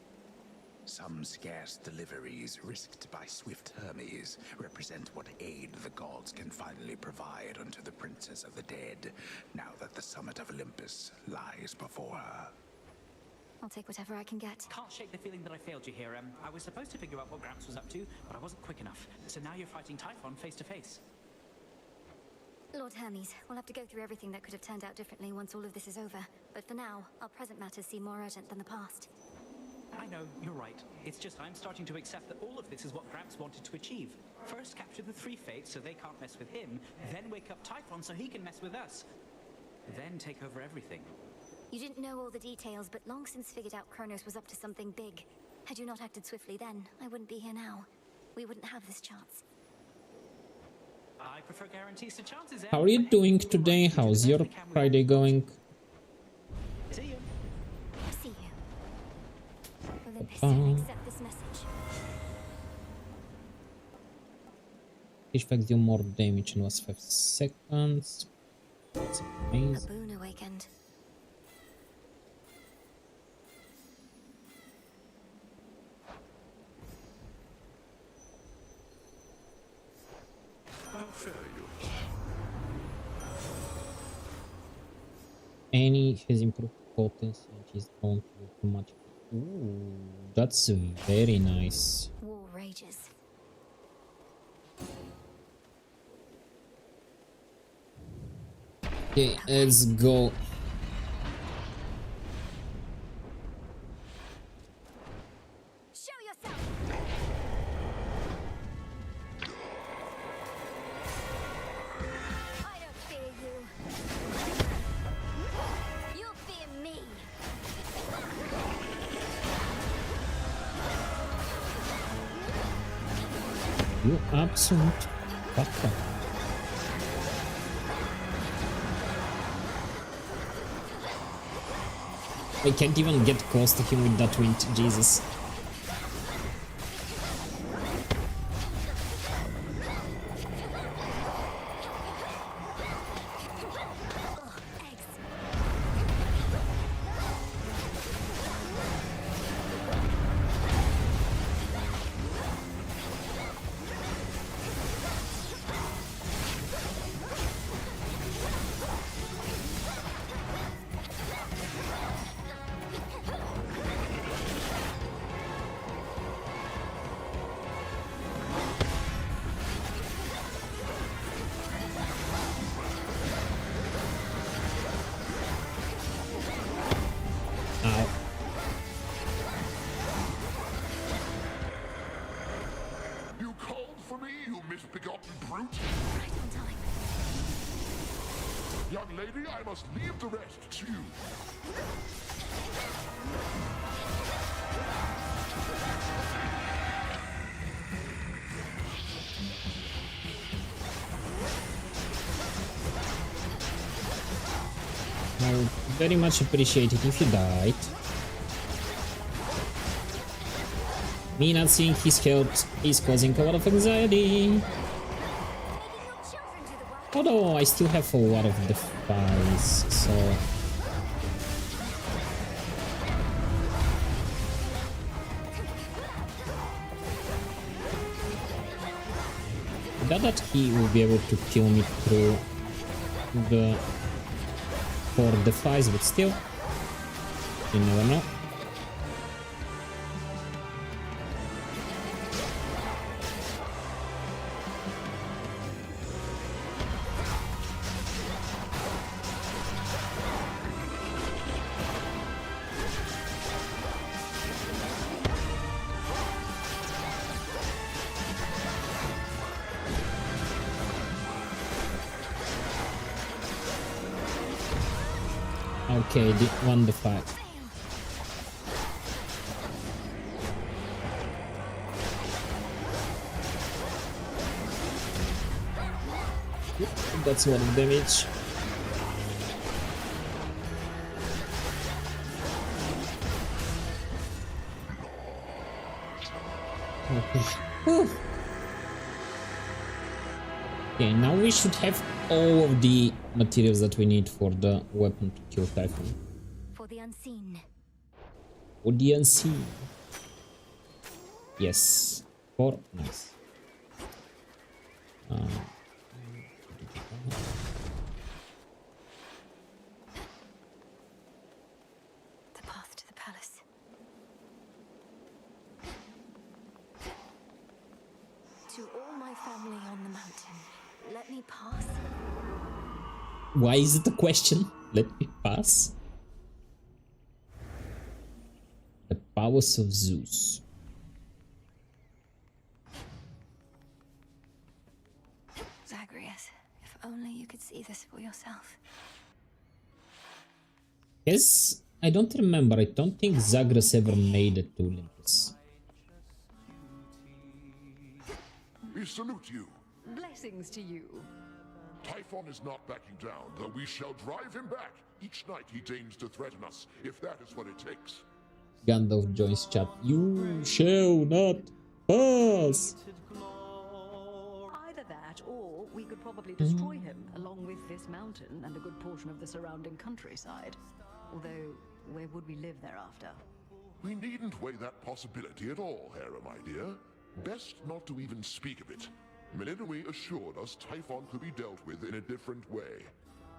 some scarce deliveries risked by swift Hermes represent what aid the gods can finally provide unto the Princess of the Dead, now that the summit of Olympus lies before her. I'll take whatever I can get. Can't shake the feeling that I failed you here. I was supposed to figure out what Gramps was up to, but I wasn't quick enough. So now you're fighting Typhon face to face. Lord Hermes, we'll have to go through everything that could have turned out differently once all of this is over. But for now, our present matters seem more urgent than the past. I know, you're right. It's just I'm starting to accept that all of this is what Gramps wanted to achieve. First capture the three fates so they can't mess with him, then wake up Typhon so he can mess with us. Then take over everything. You didn't know all the details, but long since figured out Kronos was up to something big. Had you not acted swiftly then, I wouldn't be here now. We wouldn't have this chance. I prefer guarantees to chances. How are you doing today? How's your Friday going? See you. See you. Olympus, accept this message. Each fact deal more damage in last 5 seconds. That's amazing. A boon awakened. Annie has improved potency and she's drawn to automatic. Ooh, that's very nice. War rages. Okay, let's go. Show yourself. I don't fear you. You fear me. You absolute fucker. I can't even get close to him with that wind, Jesus. You called for me, you misbegotten brute? Right on time. Young lady, I must leave the rest to you. I would very much appreciate it if you died. Me not seeing his health is causing a lot of anxiety. Although I still have a lot of defies, so... I doubt that he will be able to kill me through the 4 defies, but still, you never know. Okay, won the fight. That's a lot of damage. Okay. Whew. Okay, now we should have all of the materials that we need for the weapon to kill Typhon. For the unseen. For the unseen. Yes. 4. Nice. The path to the palace. To all my family on the mountain, let me pass. Why is it a question? Let me pass. The powers of Zeus. Zagreus, if only you could see this for yourself. Yes, I don't remember. I don't think Zagreus ever made it to Olympus. We salute you. Blessings to you. Typhon is not backing down, though we shall drive him back each night he deigns to threaten us, if that is what it takes. Gandalf joins chat. You shall not pass. Either that, or we could probably destroy him, along with this mountain and a good portion of the surrounding countryside. Although, where would we live thereafter? We needn't weigh that possibility at all, Hera, my dear. Best not to even speak of it. Melinoi assured us Typhon could be dealt with in a different way.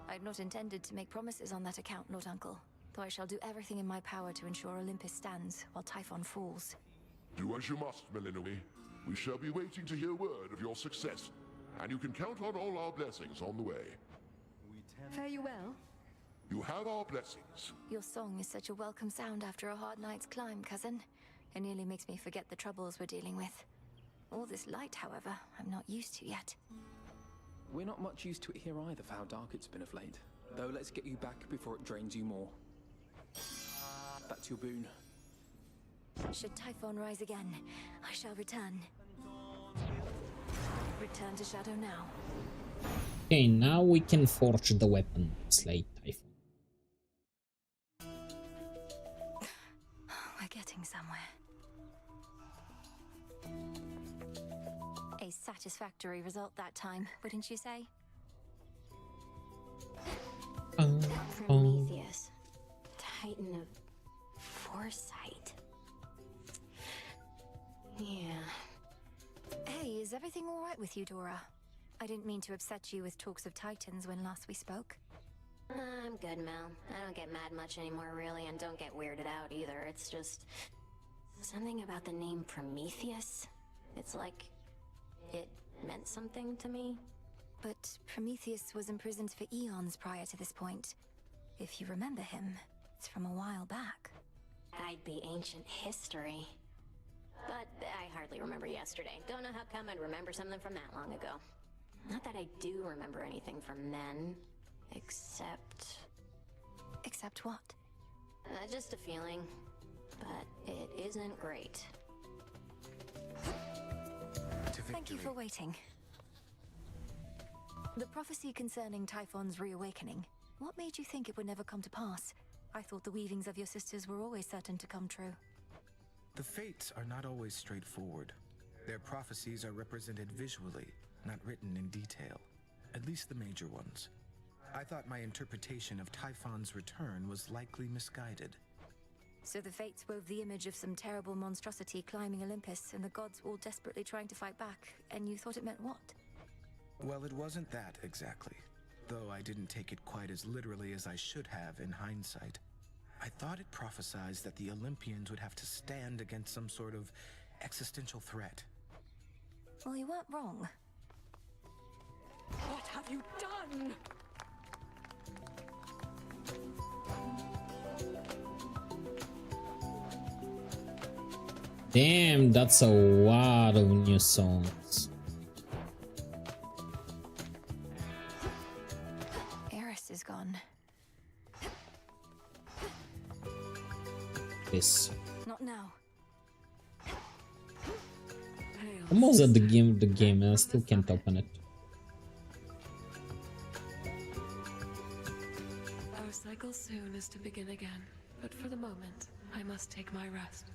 I'd not intended to make promises on that account, Lord Uncle, though I shall do everything in my power to ensure Olympus stands while Typhon falls. Do as you must, Melinoi. We shall be waiting to hear word of your success, and you can count on all our blessings on the way. Fare you well. You have our blessings. Your song is such a welcome sound after a hard night's climb, cousin. It nearly makes me forget the troubles we're dealing with. All this light, however, I'm not used to yet. We're not much used to it here either for how dark it's been of late. Though let's get you back before it drains you more. That's your boon. Should Typhon rise again, I shall return. Return to Shadow now. Okay, now we can forge the weapon to slay Typhon. We're getting somewhere. A satisfactory result that time, wouldn't you say? Prometheus, Titan of foresight. Yeah. Hey, is everything all right with you, Dora? I didn't mean to upset you with talks of Titans when last we spoke. I'm good, Mel. I don't get mad much anymore, really, and don't get weirded out either. It's just something about the name Prometheus. It's like it meant something to me. But Prometheus was imprisoned for eons prior to this point. If you remember him, it's from a while back. I'd be ancient history. But I hardly remember yesterday. Don't know how come I'd remember something from that long ago. Not that I do remember anything from then, except... Except what? Just a feeling. But it isn't great. Thank you for waiting. The prophecy concerning Typhon's reawakening. What made you think it would never come to pass? I thought the weavings of your sisters were always certain to come true. The fates are not always straightforward. Their prophecies are represented visually, not written in detail. At least the major ones. I thought my interpretation of Typhon's return was likely misguided. So the fates wove the image of some terrible monstrosity climbing Olympus, and the gods all desperately trying to fight back, and you thought it meant what? Well, it wasn't that exactly. Though I didn't take it quite as literally as I should have in hindsight. I thought it prophesized that the Olympians would have to stand against some sort of existential threat. Well, you weren't wrong. What have you done? Damn, that's a lot of new songs. Eris is gone. This. Not now. Almost at the game, and I still can't open it. Our cycle soon is to begin again, but for the moment, I must take my rest.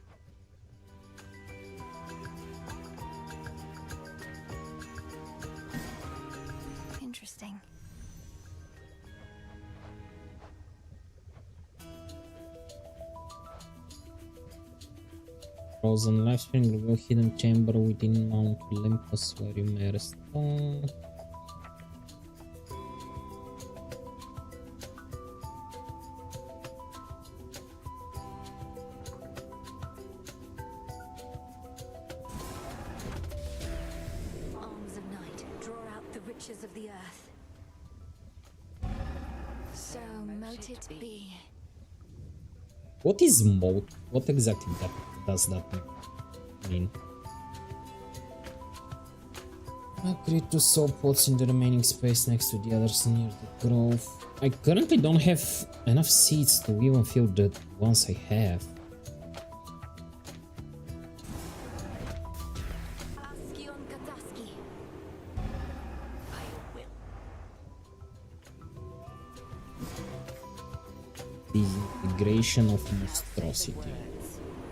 Interesting. Frozen Lifespring reveal hidden chamber within Mount Olympus where you may restore. Arms of night, draw out the riches of the earth. So mote it be. What is moat? What exactly does that mean? Upgrade to soul pods in the remaining space next to the others near the grove. I currently don't have enough seeds to even fill the ones I have. Askion Kataski. Disintegration of monstrosity.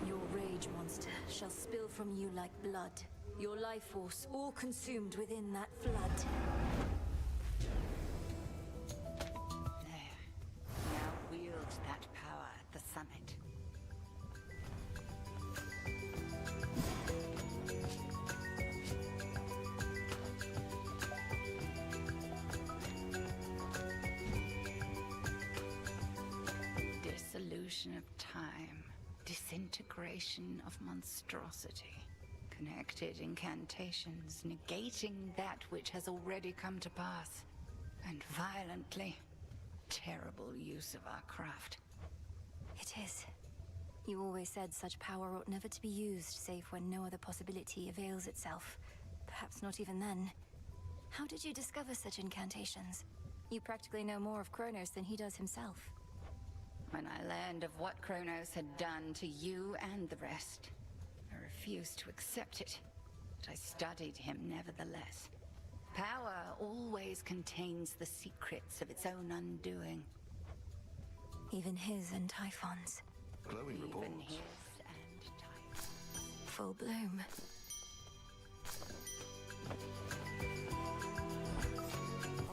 Your rage monster shall spill from you like blood. Your life force all consumed within that flood. Now wield that power at the summit. Dissolution of time, disintegration of monstrosity, connected incantations, negating that which has already come to pass, and violently terrible use of our craft. It is. You always said such power ought never to be used save when no other possibility avails itself. Perhaps not even then. How did you discover such incantations? You practically know more of Kronos than he does himself. When I learned of what Kronos had done to you and the rest, I refused to accept it, but I studied him nevertheless. Power always contains the secrets of its own undoing. Even his and Typhon's. Glowing reports. Even his and Typhon. Full bloom.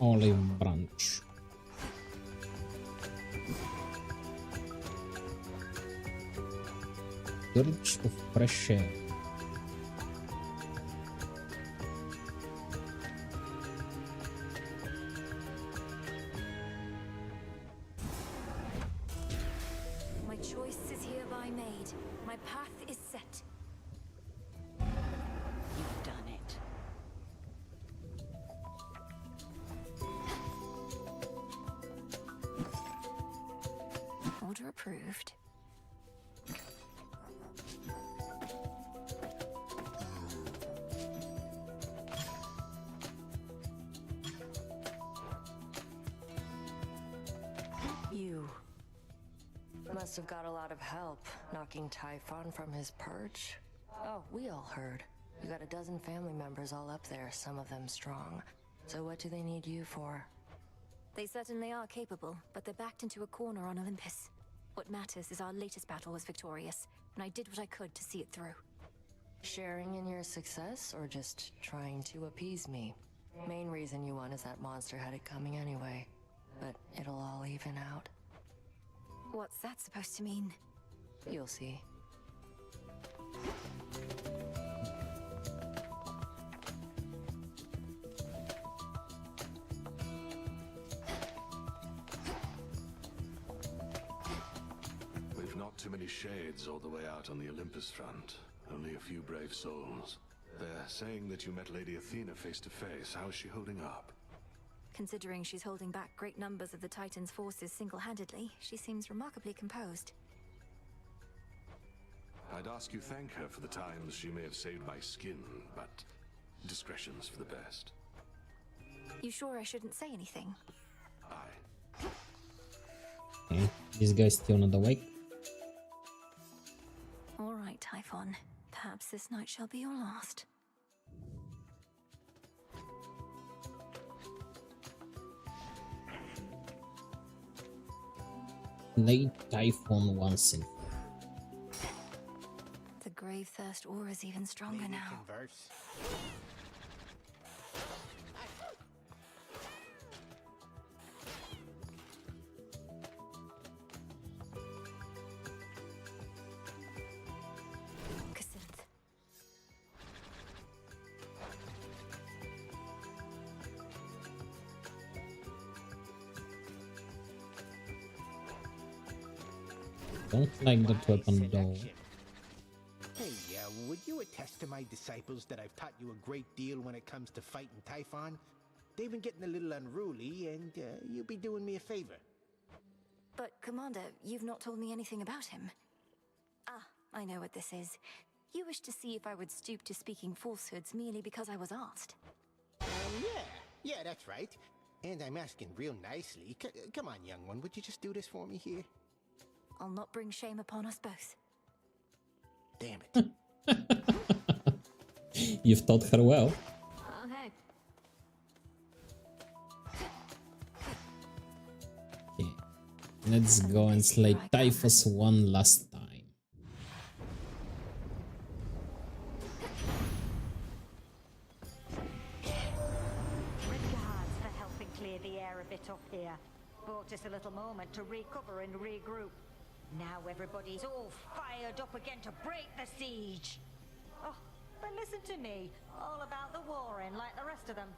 Olive branch. Surge of fresh air. My choice is hereby made. My path is set. You've done it. Order approved. You must have got a lot of help knocking Typhon from his perch. Oh, we all heard. You got a dozen family members all up there, some of them strong. So what do they need you for? They certainly are capable, but they're backed into a corner on Olympus. What matters is our latest battle was victorious, and I did what I could to see it through. Sharing in your success, or just trying to appease me? Main reason you won is that monster had it coming anyway. But it'll all even out. What's that supposed to mean? You'll see. We've not too many shades all the way out on the Olympus front. Only a few brave souls. They're saying that you met Lady Athena face to face. How's she holding up? Considering she's holding back great numbers of the Titans' forces single-handedly, she seems remarkably composed. I'd ask you thank her for the times she may have saved my skin, but discretion's for the best. You sure I shouldn't say anything? Aye. Okay, this guy's still not awake. All right, Typhon. Perhaps this night shall be your last. Late Typhon once in. The grave thirst aura is even stronger Maybe now. converse. Don't like that weapon though. Hey, would you attest to my disciples that I've taught you a great deal when it comes to fighting Typhon? They've been getting a little unruly, and you'll be doing me a favor. But, Commander, you've not told me anything about him. Ah, I know what this is. You wish to see if I would stoop to speaking falsehoods merely because I was asked. Yeah, that's right. And I'm asking real nicely. Come on, young one, would you just do this for me here? I'll not bring shame upon us both. Damn it. You've taught her well. Okay. Okay. Let's go and slay Typhus one last time. Regards for helping clear the air a bit up here. Bought us a little moment to recover and regroup. Now everybody's all fired up again to break the siege. Oh, but listen to me. All about the warring like the rest of them.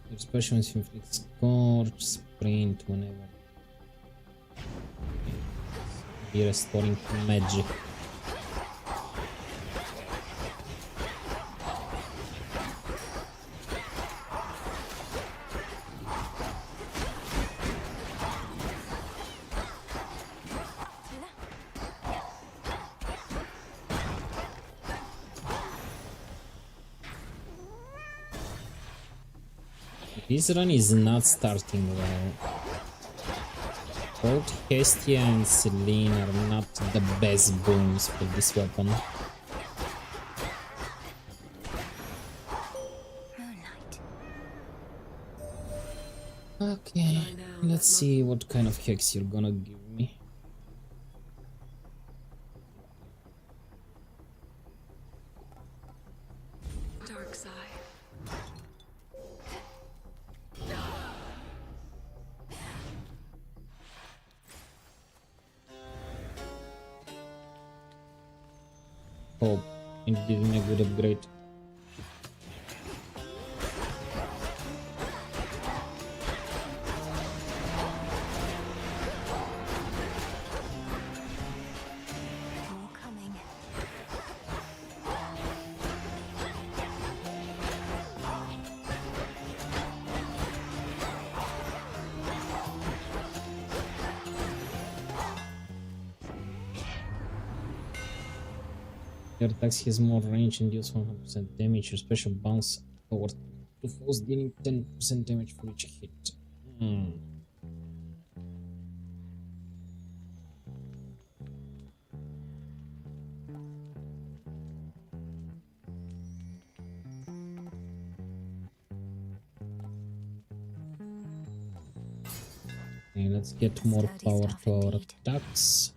Your special inflicts scorch, sprint whenever. Be restoring magic. This run is not starting well. Both Hestia and Celine are not the best booms for this weapon. Okay, let's see what kind of hex you're gonna give me. Dark side. Hope and give me a good upgrade. More coming. Your attacks has more range and deals 100% damage. Your special bounce forward to foes dealing 10% damage for each hit. Okay, let's get more power to our attacks.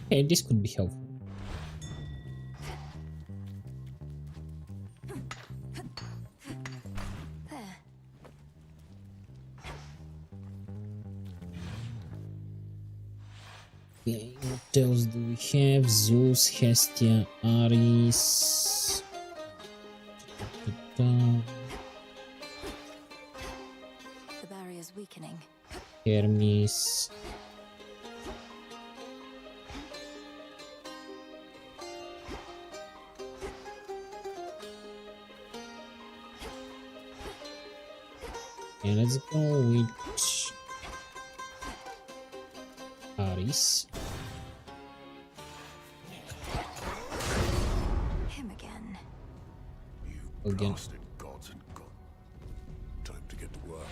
Okay, this could be helpful. There. Okay, what else do we have? Zeus, Hestia, Ares. The barrier's weakening. Hermes. Okay, let's go with Ares. Him again. Again. Blasted gods and god. Time to get to work.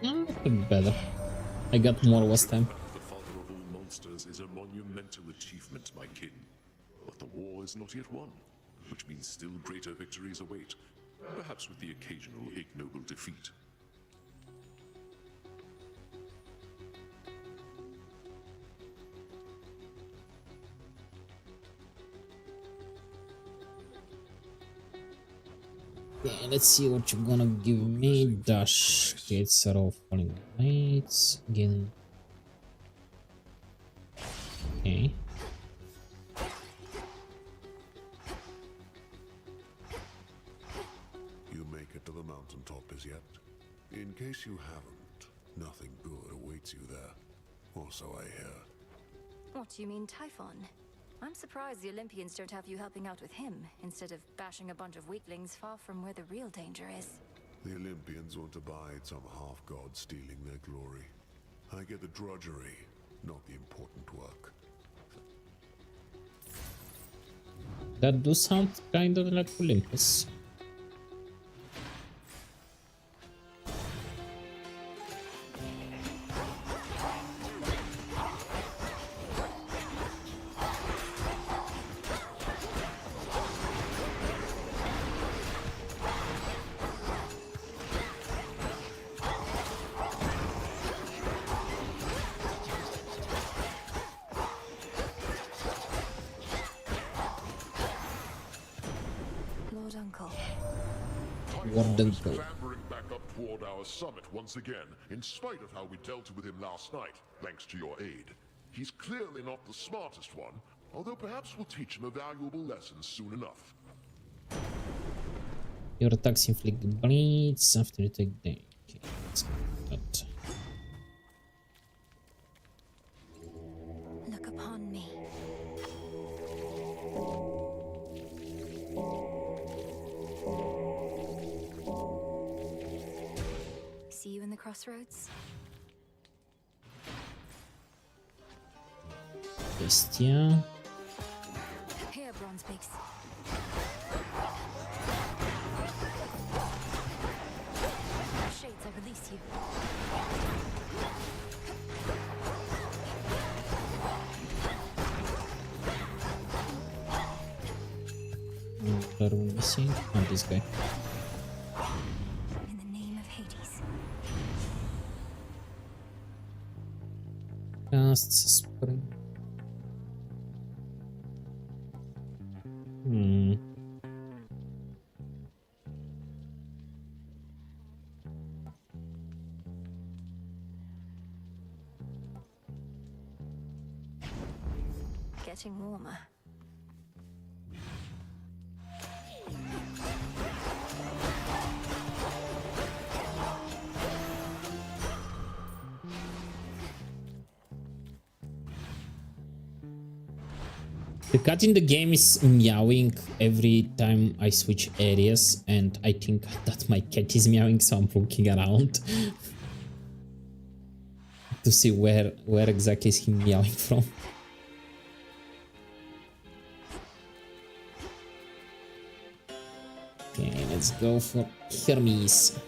A bit better. I got more last time. The father of all monsters is a monumental achievement, my kin. But the war is not yet won, which means still greater victories await, perhaps with the occasional ignoble defeat. Okay, let's see what you're gonna give me. Dash, Gates are all falling blades again. Okay. You make it to the mountaintop as yet? In case you haven't, nothing good awaits you there. Or so I hear. What do you mean, Typhon? I'm surprised the Olympians don't have you helping out with him, instead of bashing a bunch of weaklings far from where the real danger is. The Olympians won't abide some half-god stealing their glory. I get the drudgery, not the important work. That does sound kind of like Olympus. Lord Uncle. Typhon is clambering back up toward our summit once again, in spite of how we dealt with him last night, thanks to your aid. He's clearly not the smartest one, although perhaps we'll teach him a valuable lesson soon enough. Your attacks inflict bleeds after you take damage. Okay, let's do that. Look upon me. See you in the crossroads? Bestia. Here, Bronze Pigs. Shades, I release you. What are we missing? Oh, this guy. In the name of Hades. Casts spring. Getting warmer. The cat in the game is meowing every time I switch areas, and I think that my cat is meowing, so I'm looking around to see where exactly is he meowing from. Okay, let's go for Hermes.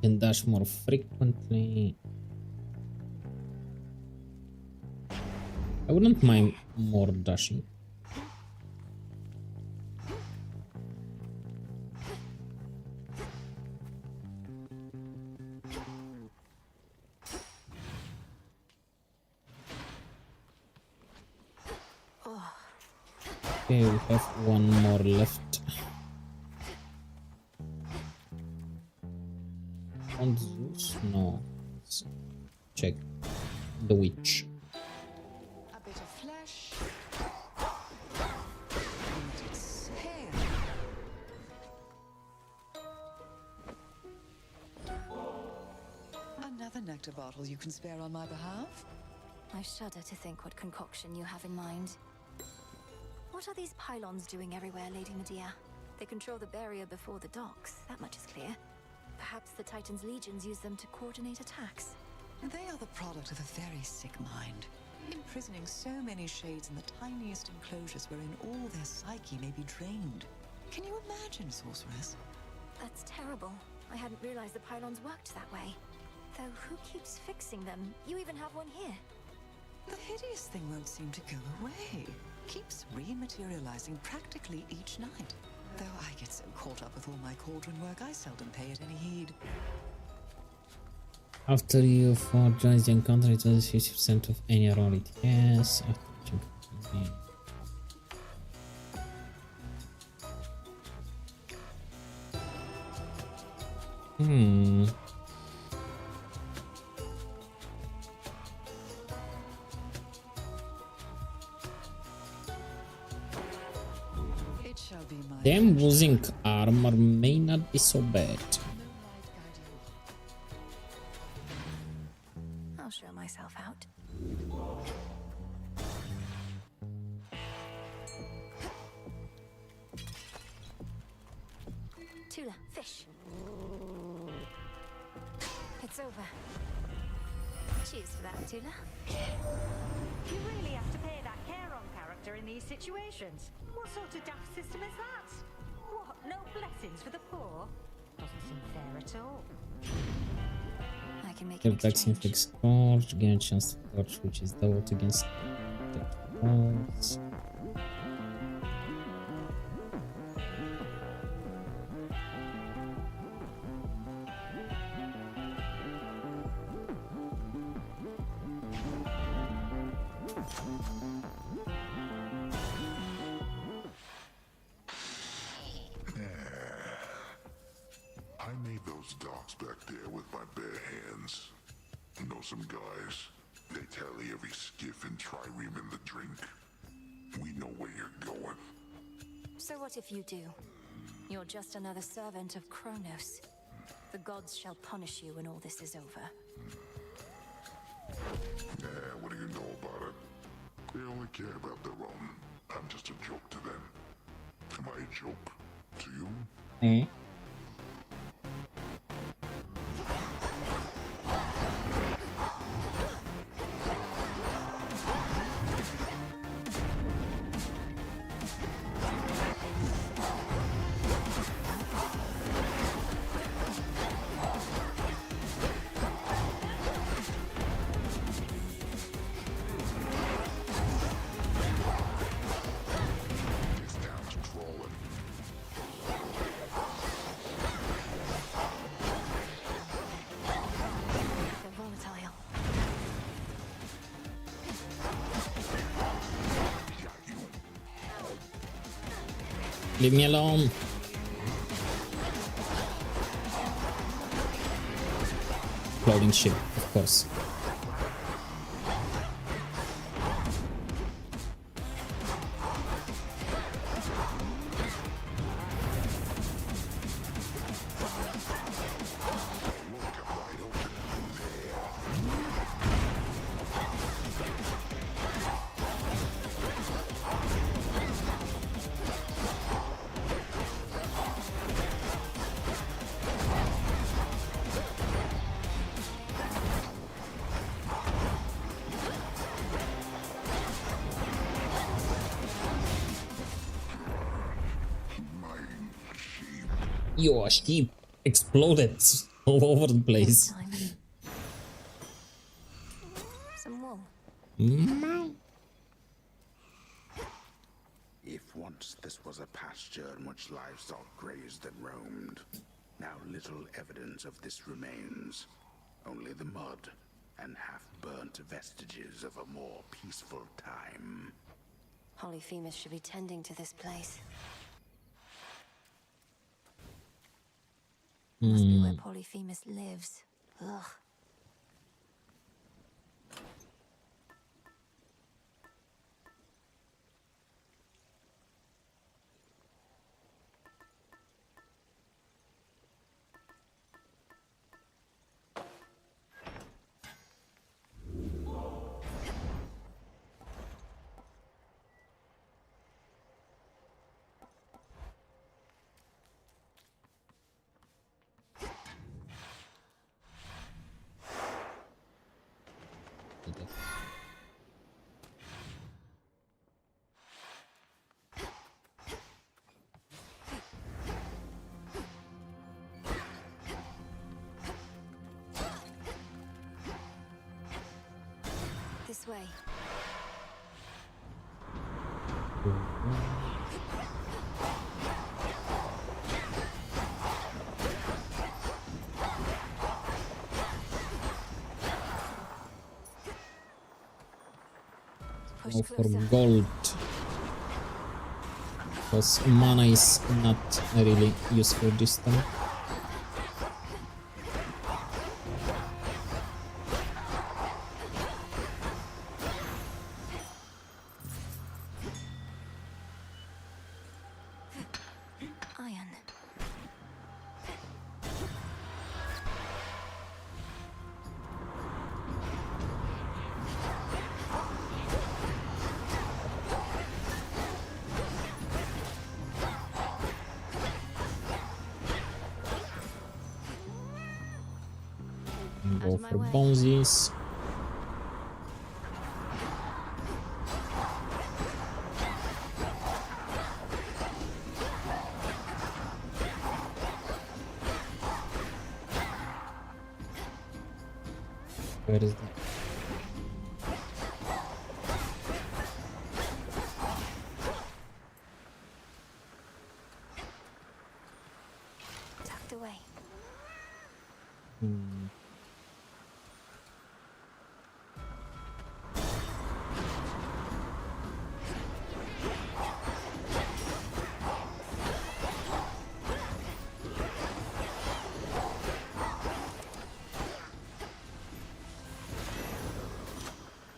Can dash more frequently. I wouldn't mind more dashing. Okay, we have one more left. on Zeus? No. Let's check the witch. A bit of flesh. And its hair. Another nectar bottle you can spare on my behalf? I shudder to think what concoction you have in mind. What are these pylons doing everywhere, Lady Medea? They control the barrier before the docks, that much is clear. Perhaps the Titan's legions use them to coordinate attacks. They are the product of a very sick mind, imprisoning so many shades in the tiniest enclosures wherein all their psyche may be drained. Can you imagine, sorceress? That's terrible. I hadn't realized the pylons worked that way. Though who keeps fixing them? You even have one here. The hideous thing won't seem to go away. Keeps rematerializing practically each night. Though I get so caught up with all my cauldron work, I seldom pay it any heed. After you fought joins the encounter, it was 50% of any roll it has. Them losing armor may not be so bad. I'll show myself out. Tula, fish. It's over. Cheers for that, Tula. You really have to pay that Charon character in these situations. What sort of daft system is that? What, no blessings for the poor? Doesn't seem fair at all. I can make an Attacks inflict scorch, gain a chance to torch, which is doubled against the walls. I made those docks back there with my bare hands. You know some guys, they tally every skiff and trireme in the drink. We know where you're going. So what if you do? You're just another servant of Kronos. The gods shall punish you when all this is over. What do you know about it? They only care about their own. I'm just a joke to them. Am I a joke to you? Leave me alone. Floating ship, of course. Your sheep exploded all over the place. Some wool. If once this was a pasture in which livestock grazed and roamed, now little evidence of this remains. Only the mud and half-burnt vestiges of a more peaceful time. Polyphemus should be tending to this place. Must be where Polyphemus lives. Ugh. This way. Go for gold. Because mana is not really useful this time. Iron. Go for bonesies. Where is that? Tucked away.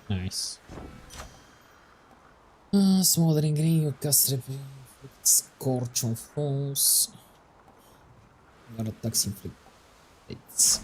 Nice. Smothering Ring, cast Scorch on foes. Your attacks inflict hits.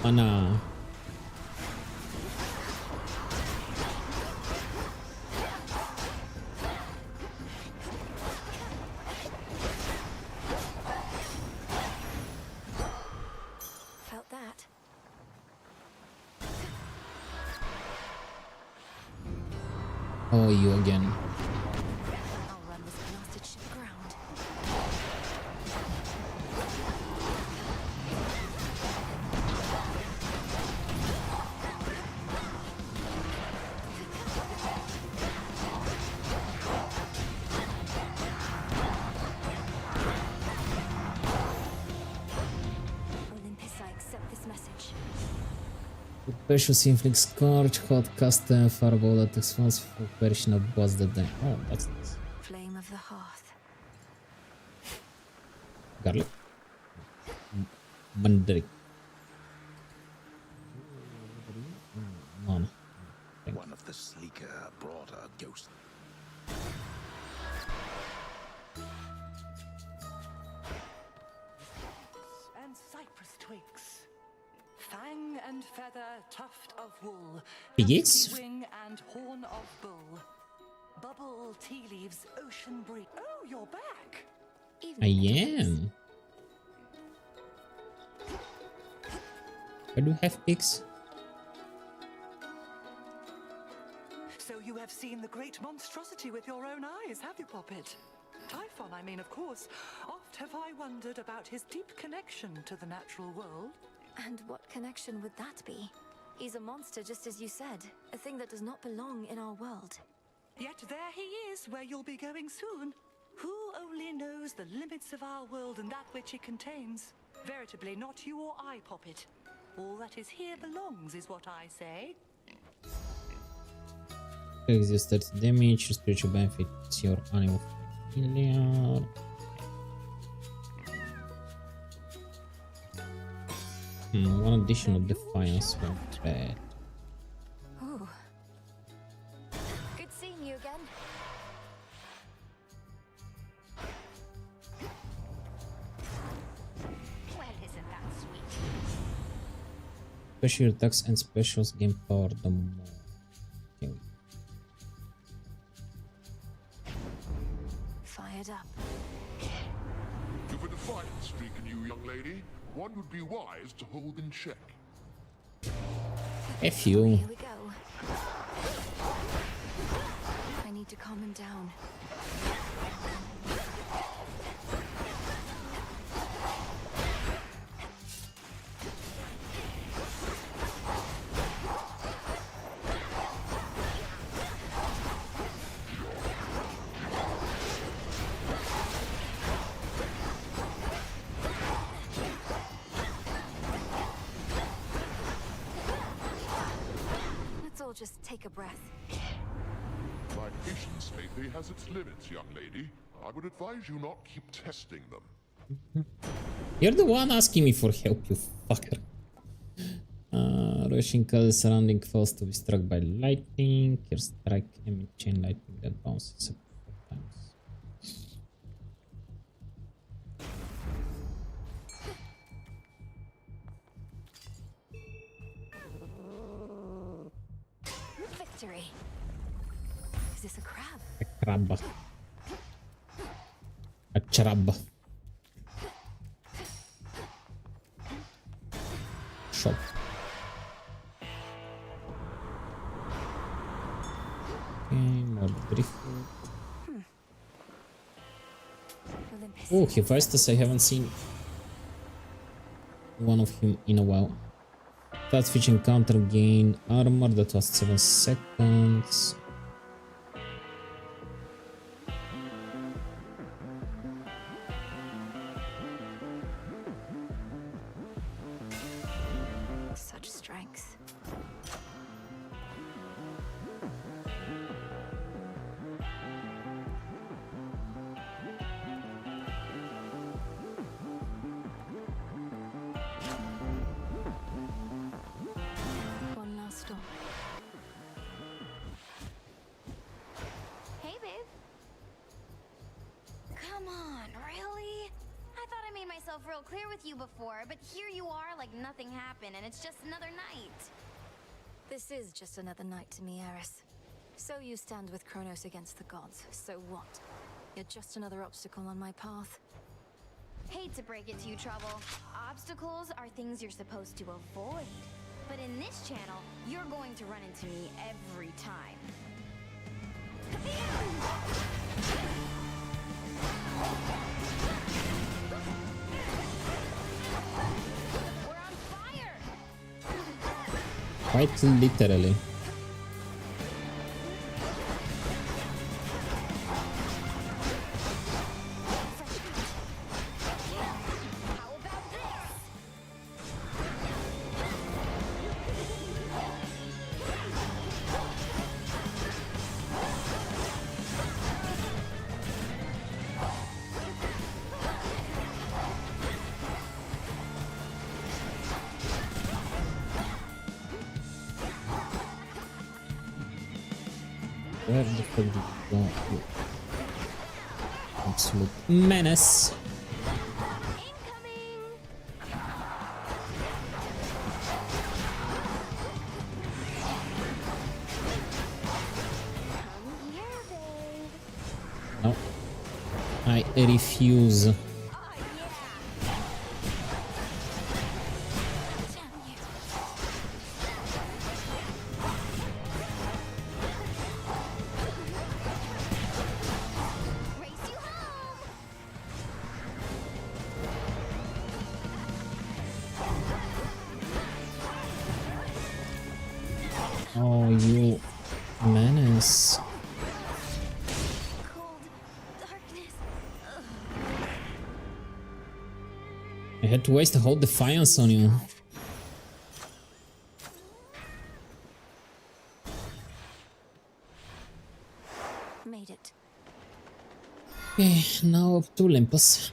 Mana. Felt that. Oh, you again. I'll run this blasted ship aground. Olympus, I accept this message. Precious inflict Scorch, hot cast fireball that responds for perishing of boss that die. Oh, that's nice. Flame of the hearth. Garlic. Mandarin. Mana. One of the sleeker, broader ghosts. And cypress twigs. Fang and feather, tuft of wool. Yes. Wing and horn of bull. Bubble, tea leaves, ocean breeze. Oh, you're back. I am. I do have pigs. So you have seen the great monstrosity with your own eyes, have you, Poppet? Typhon, I mean, of course. Oft have I wondered about his deep connection to the natural world. And what connection would that be? He's a monster, just as you said. A thing that does not belong in our world. Yet there he is, where you'll be going soon. Who only knows the limits of our world and that which it contains? Veritably not you or I, Poppet. All that is here belongs, is what I say. Exists 30 damage, spiritual benefits your animal familiar. One additional defiance from threat. Ooh. Good seeing you again. Well, isn't that sweet? Special attacks and specials gain power the more. Okay. Fired up. If a defiant streak in you, young lady, one would be wise to hold in check. F you. Here we go. I need to calm him down. Let's all just take a breath. My patience lately has its limits, young lady. I would advise you not keep testing them. You're the one asking me for help, you fucker. Rushing causes surrounding foes to be struck by lightning. Your strike emit chain lightning that bounces up 4 times. Victory. Is this a crab? A crab. A crab. Shot. Okay, more driftwood. Oh, Hephaestus, I haven't seen one of him in a while. Fast switch encounter gain armor that lasts 7 seconds. Such strength. One last stop. Hey, babe. Come on, really? I thought I made myself real clear with you before, but here you are like nothing happened and it's just another night. This is just another night to me, Eris. So you stand with Kronos against the gods. So what? You're just another obstacle on my path. Hate to break it to you, Trouble. Obstacles are things you're supposed to avoid. But in this channel, you're going to run into me every time. We're on fire! Quite literally. How about this? Where the fuck did you go? You absolute menace. No. I refuse. Oh, you menace. I had to waste a whole defiance on you. Made it. Okay, now up to Olympus.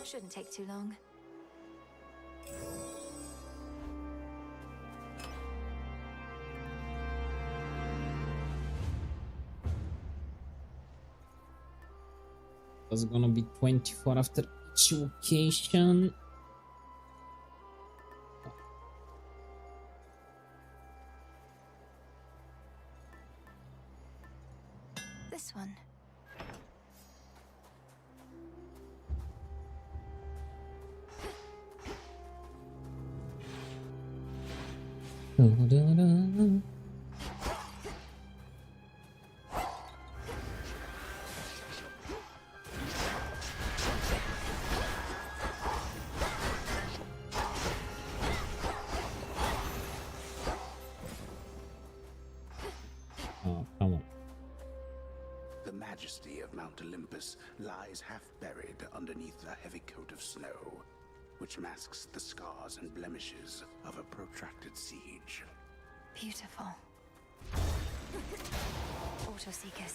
Shouldn't take too long. It's gonna be 24 after each location. This one. Oh, come on. The majesty of Mount Olympus lies half buried underneath a heavy coat of snow, which masks the scars and blemishes of a protracted siege. Beautiful. Autoseekers.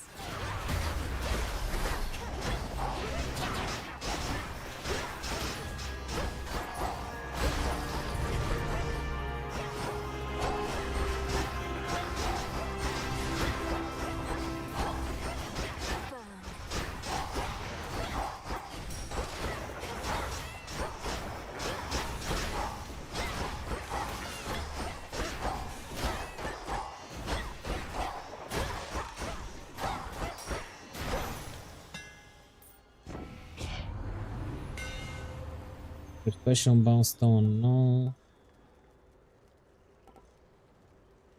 Persuasion Boundstone, no.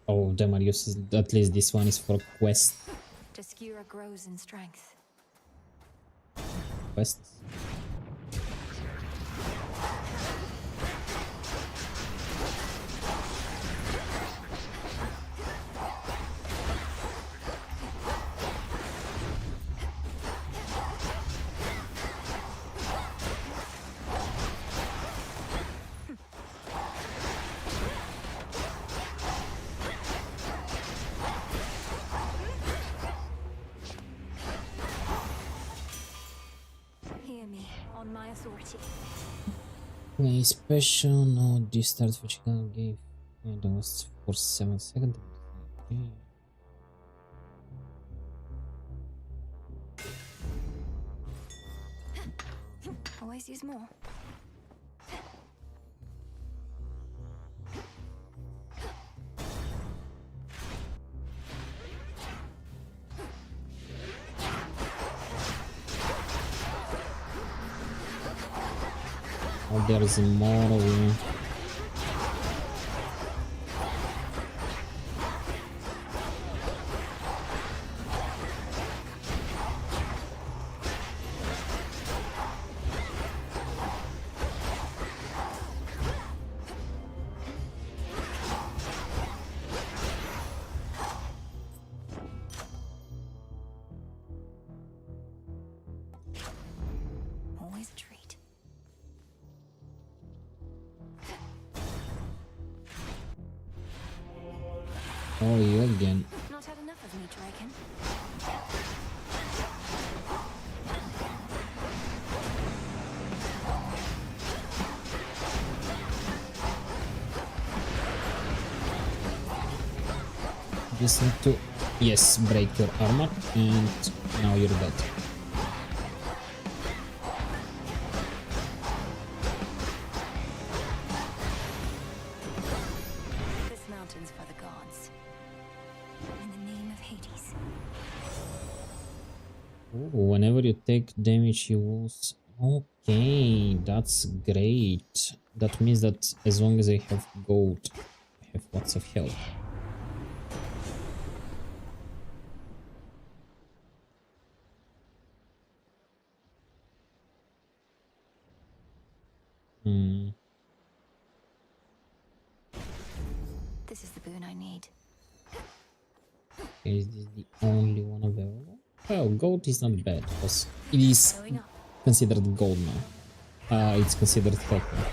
Oh, Demarius is, at least this one is for quest. Deskura grows in strength. Quests. Hear me, on my authority. Okay, special, no, this starts which can give. And that was for 7 seconds. Okay. Always use more. Oh, there's more of you. Always a treat. Oh, you again. Not had enough of me, Draken. Just need to, yes, break your armor, and now you're dead. This mountain's for the gods. In the name of Hades. Ooh, whenever you take damage, you lose. Okay, that's great. That means that as long as I have gold, I have lots of health. This is the boon I need. Is this the only one available? Well, gold is not bad because it is considered gold now. It's considered health now.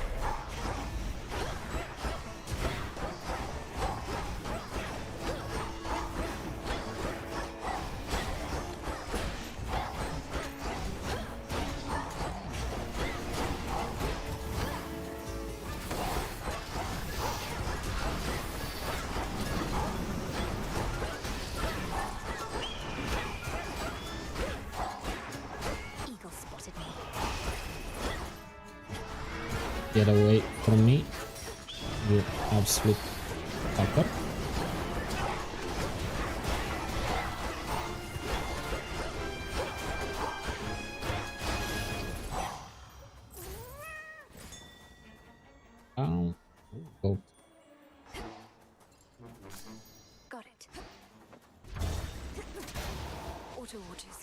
Get away from me, you absolute fucker. Gold. Got it. Auto watches.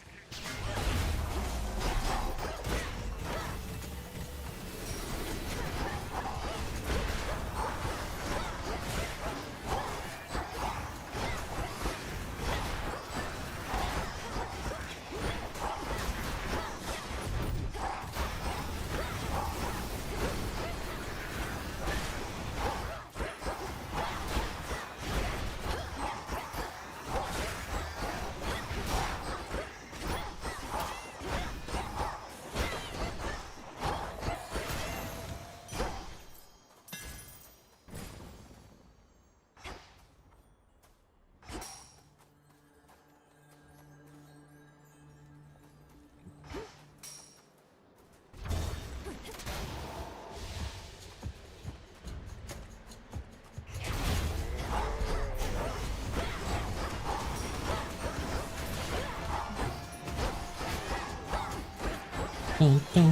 Dun, dun,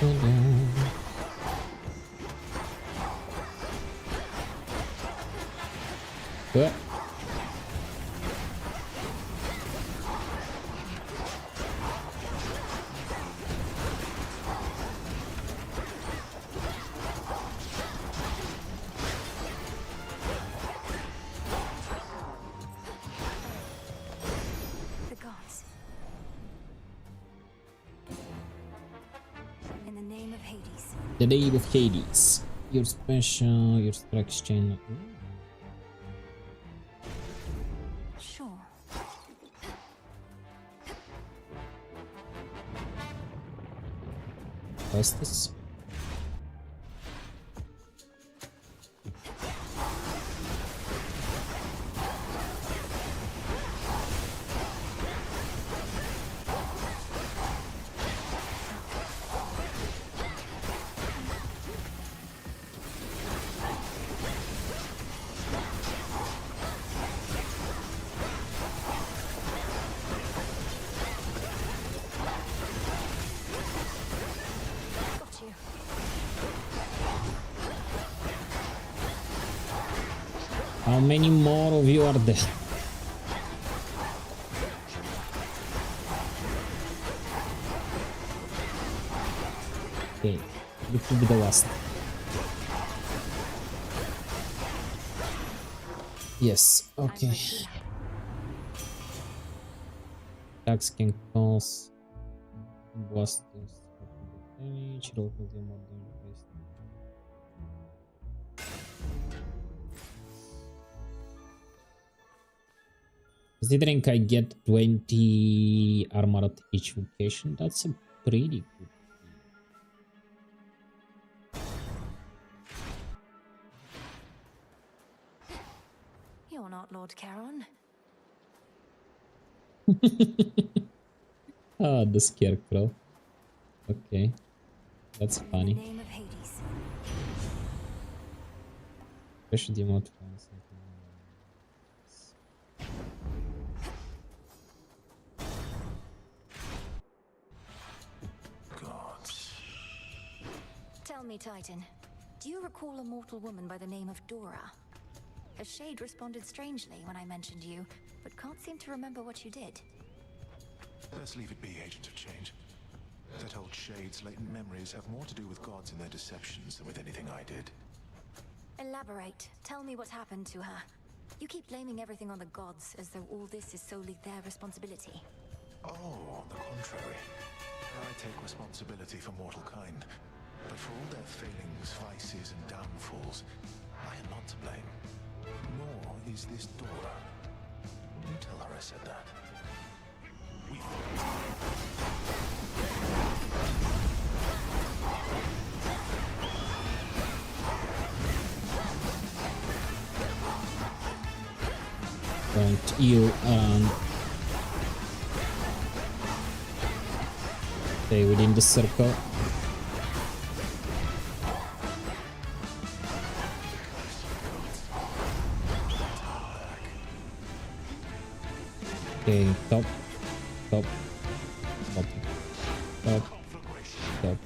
dun, dun. What? The gods. In the name of Hades. The name of Hades. Your special, your strike chain. Sure. What's this? Got you. How many more of you are there? Okay, this will be the last. Yes, okay. Attacks can cause blasters damage, roll for the more damage. Considering I get 20 armor at each location, that's a pretty good. You're not Lord Charon. Ah, the scarecrow. Okay, that's In the funny. name of Hades. Special emote. Tell me, Titan. Do you recall a mortal woman by the name of Dora? A shade responded strangely when I mentioned you, but can't seem to remember what you did. Let's leave it be, Agent of Change. That old shade's latent memories have more to do with gods and their deceptions than with anything I did. Elaborate. Tell me what happened to her. You keep blaming everything on the gods, as though all this is solely their responsibility. Oh, on the contrary. I take responsibility for mortal kind. But for all their failings, vices, and downfalls, I am not to blame. Nor is this Dora. You tell her I said that. Don't you stay within the circle. Okay, top, top, top, top, top.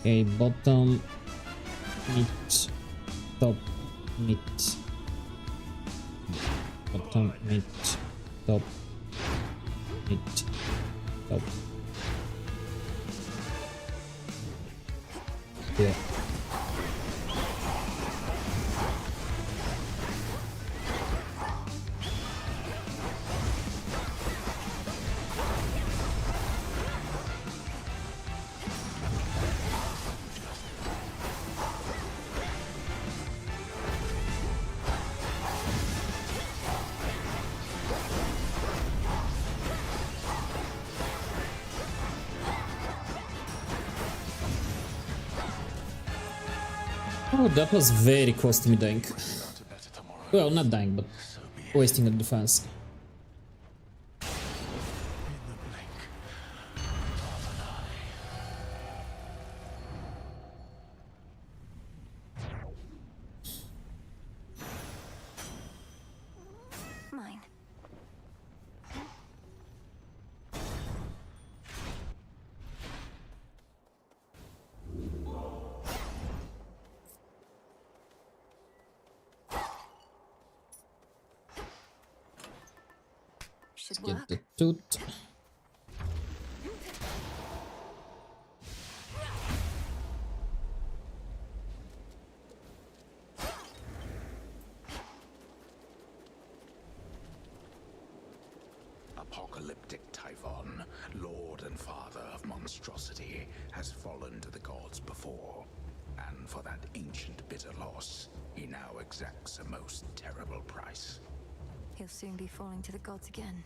Okay, bottom, mid, top, mid, bottom, mid, top, mid, top. Yeah. Oh, that was very close to me dying. Well, not dying, but wasting a defense. Mine. Should Get work. the tooth. Apocalyptic Typhon, Lord and Father of monstrosity, has fallen to the gods before. And for that ancient bitter loss, he now exacts a most terrible price. He'll soon be falling to the gods again.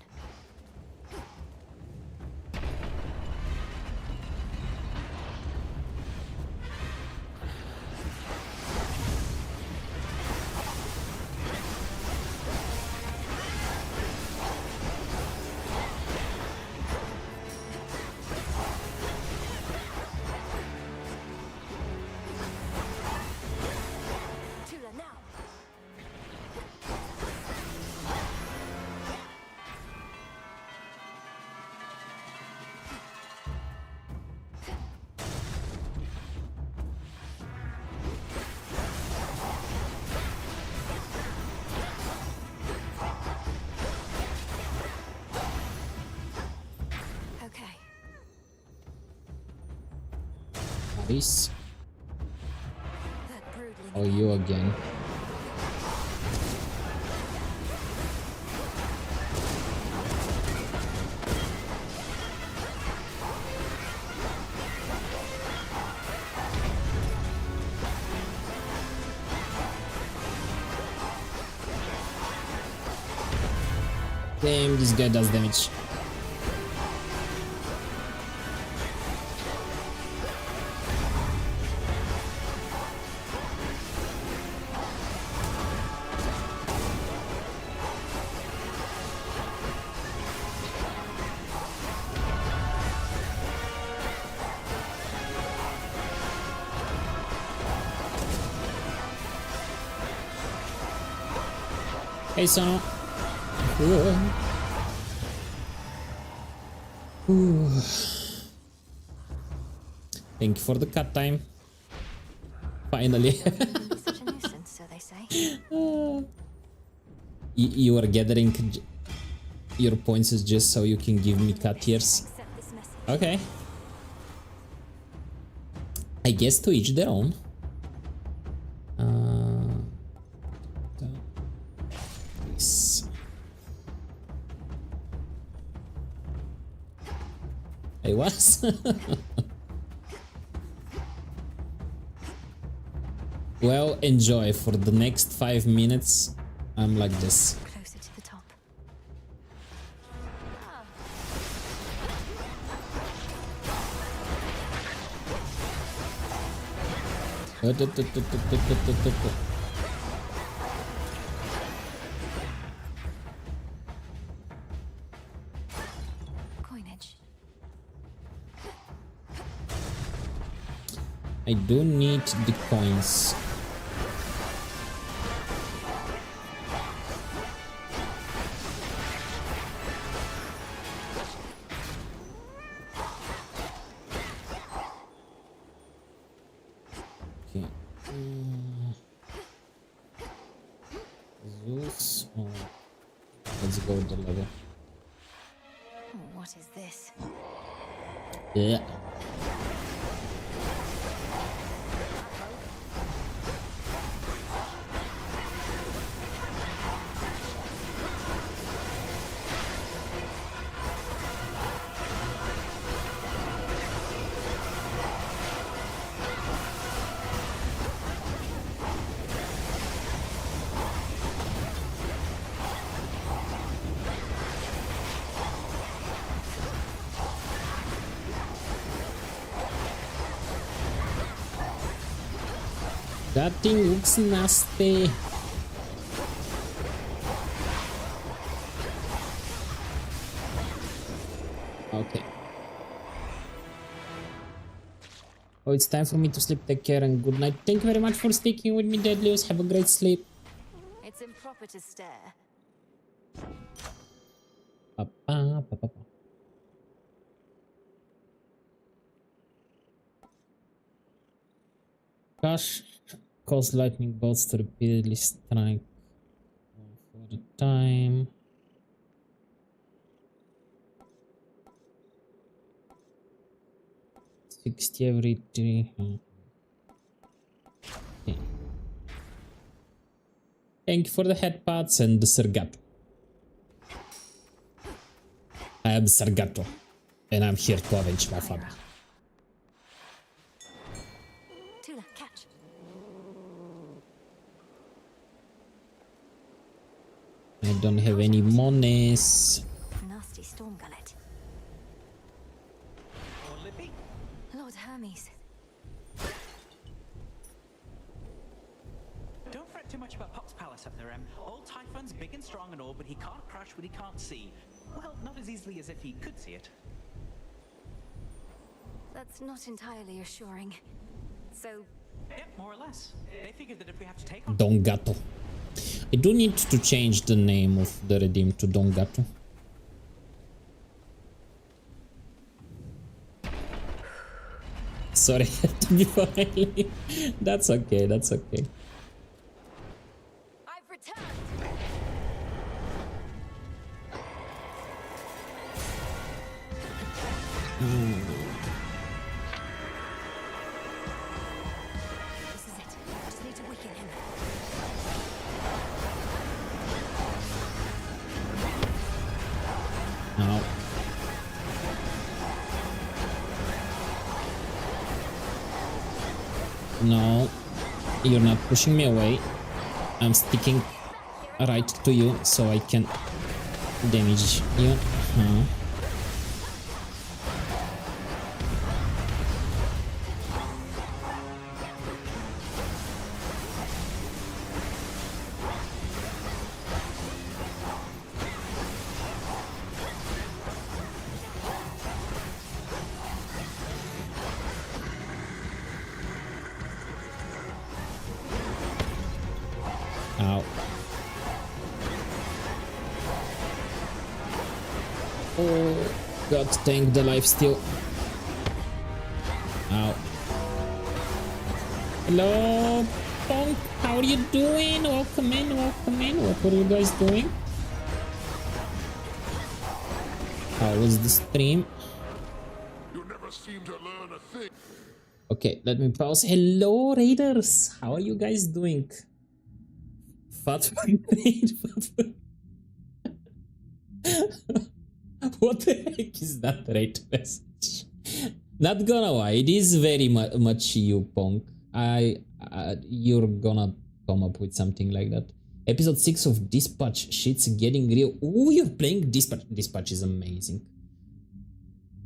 Tula now! Okay. Nice. That broodling Oh, you again. Damn, this guy does damage. Hey, Sono. Thank you for the cut time. Finally. Such a nuisance, so they say. You are gathering your points just so you can give me cut tiers. Okay. I guess to each their own. This. I was. Well, enjoy for the next 5 minutes. I'm like this. Closer to the top. Coinage. I do need the coins. Okay. Zeus. Oh. Let's go to the level. What is this? Yeah. That thing looks nasty. Okay. Oh, it's time for me to sleep. Take care and good night. Thank you very much for sticking with me, Deadlius. Have a great sleep. It's improper to stare. Gosh, cause lightning bolts to repeatedly strike for the time. $60 every 3. Okay. Thank you for the headpads and the Sergato. I am Sergato, and I'm here to avenge my father. Tula, catch. I don't have any monies. Nasty storm gullet. Lord Hermes. Don't fret too much about Pop's palace up there, Em. Old Typhon's big and strong and all, but he can't crush what he can't see. Well, not as easily as if he could see it. That's not entirely assuring. So... Yep, more or less. They figured that if we have to take on... Don Gato. I do need to change the name of the redeem to Don Gato. Sorry, I had to be violent. That's okay, that's okay. I've returned. This is it. Just need to weaken him. Now. No, you're not pushing me away. I'm sticking right to you so I can damage you. Ow. God, tank the life steal. Ow. Hello, Punk. How are you doing? Welcome in, welcome in. What are you guys doing? How was the stream? You never seem to learn a thing. Okay, let me pause. Hello, Raiders. How are you guys doing? Fat raid. What the heck is that raid message? Not gonna lie, it is very much you, Punk. You're gonna come up with something like that. Episode 6 of Dispatch, shit's getting real. Ooh, you're playing Dispatch. Dispatch is amazing.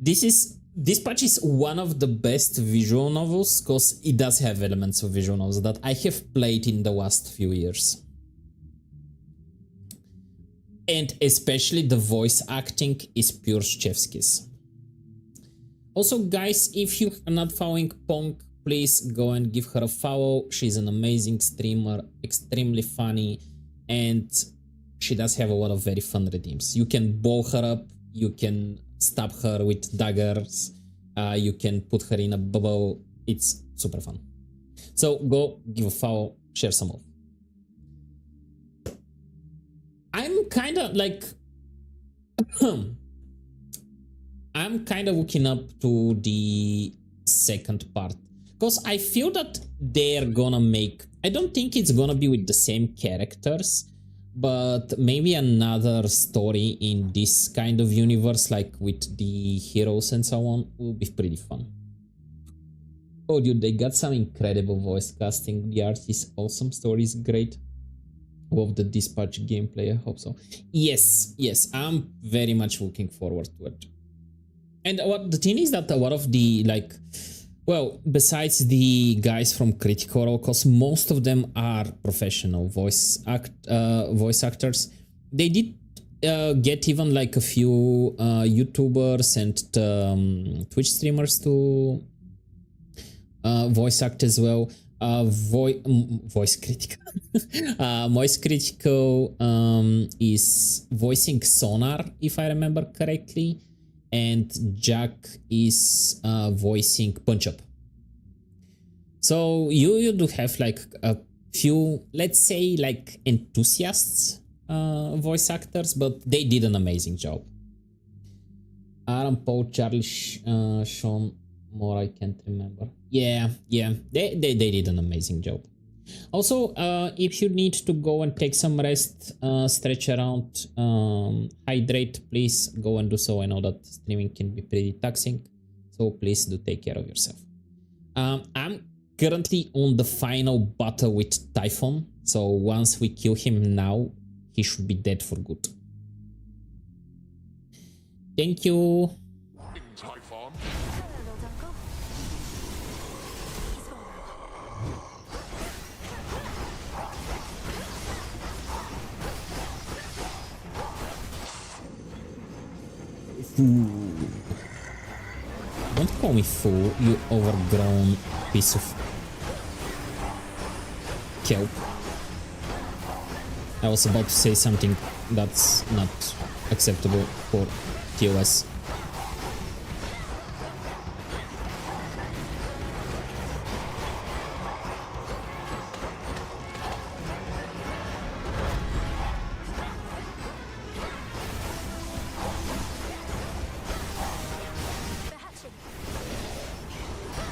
Dispatch is one of the best visual novels because it does have elements of visual novels that I have played in the last few years. And especially the voice acting is pure chef's kiss. Also, guys, if you are not following Punk, please go and give her a follow. She's an amazing streamer, extremely funny, and she does have a lot of very fun redeems. You can bow her up, you can stab her with daggers, you can put her in a bubble. It's super fun. So go give a follow, share some love. I'm kind of like I'm kind of looking up to the second part because I feel that they're gonna make, I don't think it's gonna be with the same characters, but maybe another story in this kind of universe, like with the heroes and so on, will be pretty fun. Oh dude, they got some incredible voice casting. The art is awesome, story is great. Of the Dispatch gameplay, I hope so. Yes, I'm very much looking forward to it. And what the thing is that a lot of the, like, well, besides the guys from Critical Role, because most of them are professional voice actors, they did get even like a few YouTubers and Twitch streamers to voice act as well. Voice Critical. Voice Critical is voicing Sonar, if I remember correctly, and Jack is voicing Punch Up. So you do have like a few, let's say, like enthusiasts voice actors, but they did an amazing job. Aaron Paul, Charlie, Sean, more I can't remember. Yeah, they did an amazing job. Also, if you need to go and take some rest, stretch around, hydrate, please go and do so. I know that streaming can be pretty taxing, so please do take care of yourself. I'm currently on the final battle with Typhon, so once we kill him now, he should be dead for good. Thank you. Typhon. Don't call me fool, you overgrown piece of kelp. I was about to say something that's not acceptable for TOS.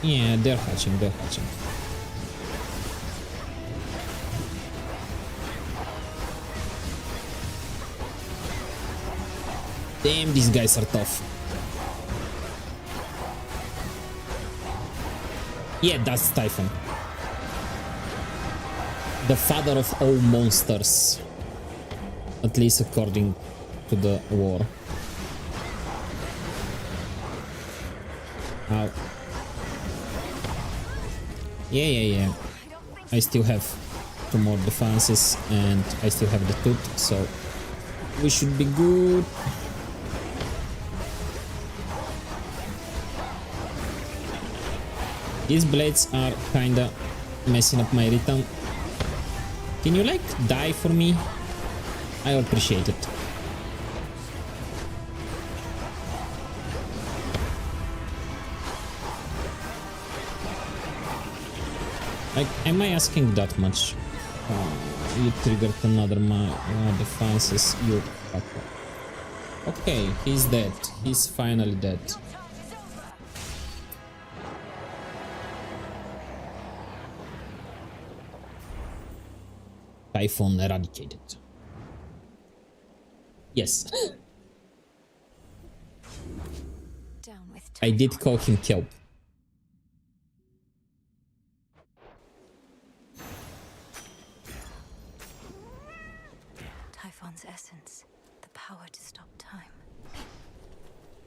Yeah, they're hatching. Damn, these guys are tough. Yeah, that's Typhon. The father of all monsters. At least according to the war. Ow. Yeah. I still have 2 more defenses and I still have the tooth, so we should be good. These blades are kinda messing up my rhythm. Can you like die for me? I appreciate it. Like, am I asking that much? You triggered another my defenses. You fucker. Okay, he's dead. He's finally dead. Typhon eradicated. Yes. I did call him Kelp. Typhon's essence, the power to stop time.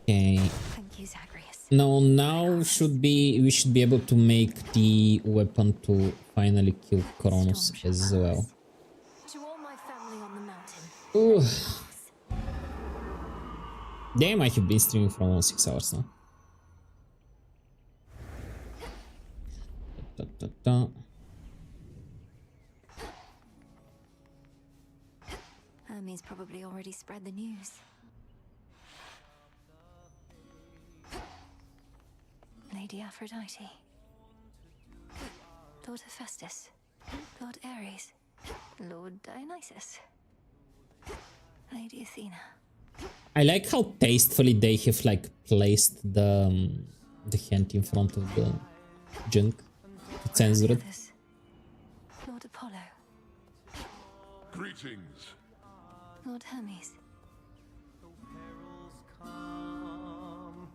Okay. Thank you, Zagreus. No, now we should be able to make the weapon to finally kill Kronos as well. To all my family on the mountain. Ooh. Damn, I have been streaming for almost 6 hours now. Hermes probably already spread the news. Lady Aphrodite, Lord Hephaestus, Lord Ares, Lord Dionysus, Lady Athena. I like how tastefully they have like placed the hand in front of the junk to censor it. Lord Apollo, Greetings. Lord Hermes,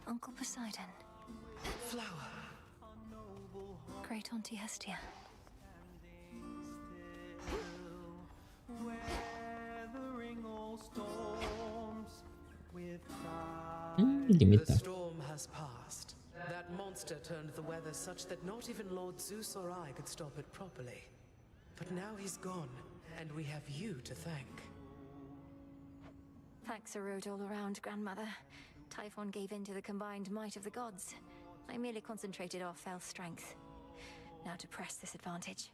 Uncle Poseidon, Flower, Great Auntie Hestia. Dimitar. The storm has passed. That monster turned the weather such that not even Lord Zeus or I could stop it properly. But now he's gone, and we have you to thank. Thanks are owed all around, Grandmother. Typhon gave in to the combined might of the gods. I merely concentrated our fell strength. Now to press this advantage.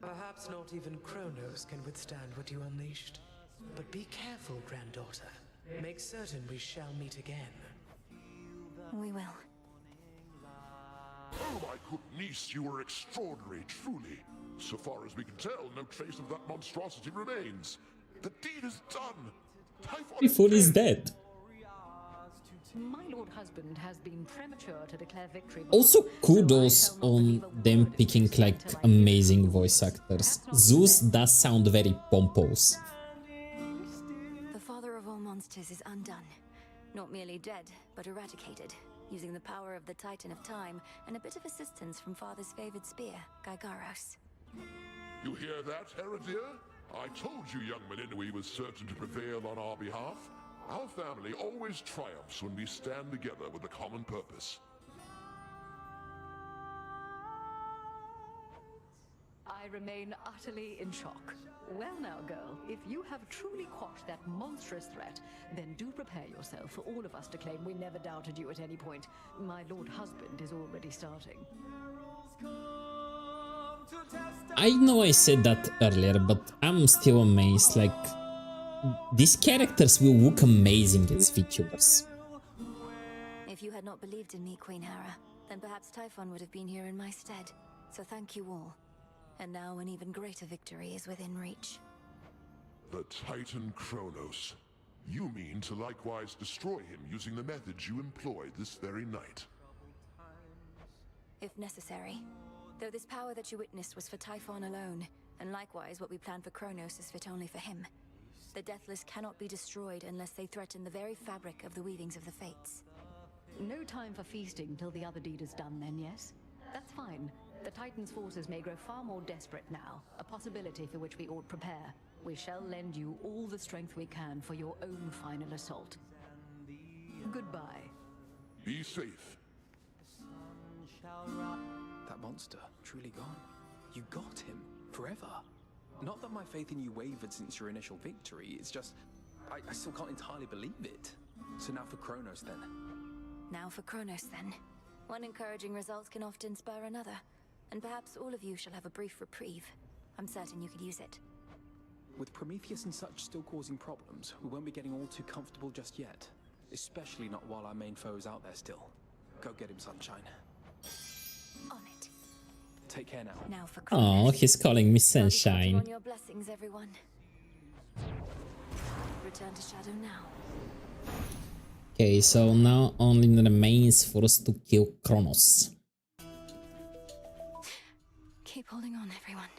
Perhaps not even Kronos can withstand what you unleashed. But be careful, granddaughter. Make certain we shall meet again. We will. Oh, my good niece, you were extraordinary, truly. So far as we can tell, no trace of that monstrosity remains. The deed is done. Typhon is dead. My lord husband has been premature to declare victory. Also, kudos on them picking like amazing voice actors. Zeus does sound very pompous. The father of all monsters is undone. Not merely dead, but eradicated, using the power of the Titan of Time and a bit of assistance from father's favored spear, Gygaros. You hear that, Heredia? I told you young Meninui was certain to prevail on our behalf. Our family always triumphs when we stand together with a common purpose. I remain utterly in shock. Well now, girl, if you have truly quashed that monstrous threat, then do prepare yourself for all of us to claim we never doubted you at any point. My lord husband is already starting. I know I said that earlier, but I'm still amazed. Like, these characters will look amazing as VTubers. If you had not believed in me, Queen Hera, then perhaps Typhon would have been here in my stead. So thank you all. And now an even greater victory is within reach. The Titan Kronos. You mean to likewise destroy him using the methods you employed this very night? If necessary. Though this power that you witnessed was for Typhon alone, and likewise what we planned for Kronos is fit only for him. The Deathless cannot be destroyed unless they threaten the very fabric of the weavings of the Fates. No time for feasting till the other deed is done then, yes? That's fine. The Titan's forces may grow far more desperate now, a possibility for which we ought prepare. We shall lend you all the strength we can for your own final assault. Goodbye. Be safe. That monster, truly gone. You got him, forever. Not that my faith in you wavered since your initial victory, it's just... I still can't entirely believe it. So now for Kronos then. Now for Kronos then. One encouraging result can often spur another, and perhaps all of you shall have a brief reprieve. I'm certain you could use it. With Prometheus and such still causing problems, we won't be getting all too comfortable just yet. Especially not while our main foe is out there still. Go get him, Sunshine. On it. Take care now. Now for Oh, he's calling me Counting Sunshine. on your blessings, everyone. Return to Shadow now. Okay, so now only remains for us to kill Kronos. Keep holding on, everyone.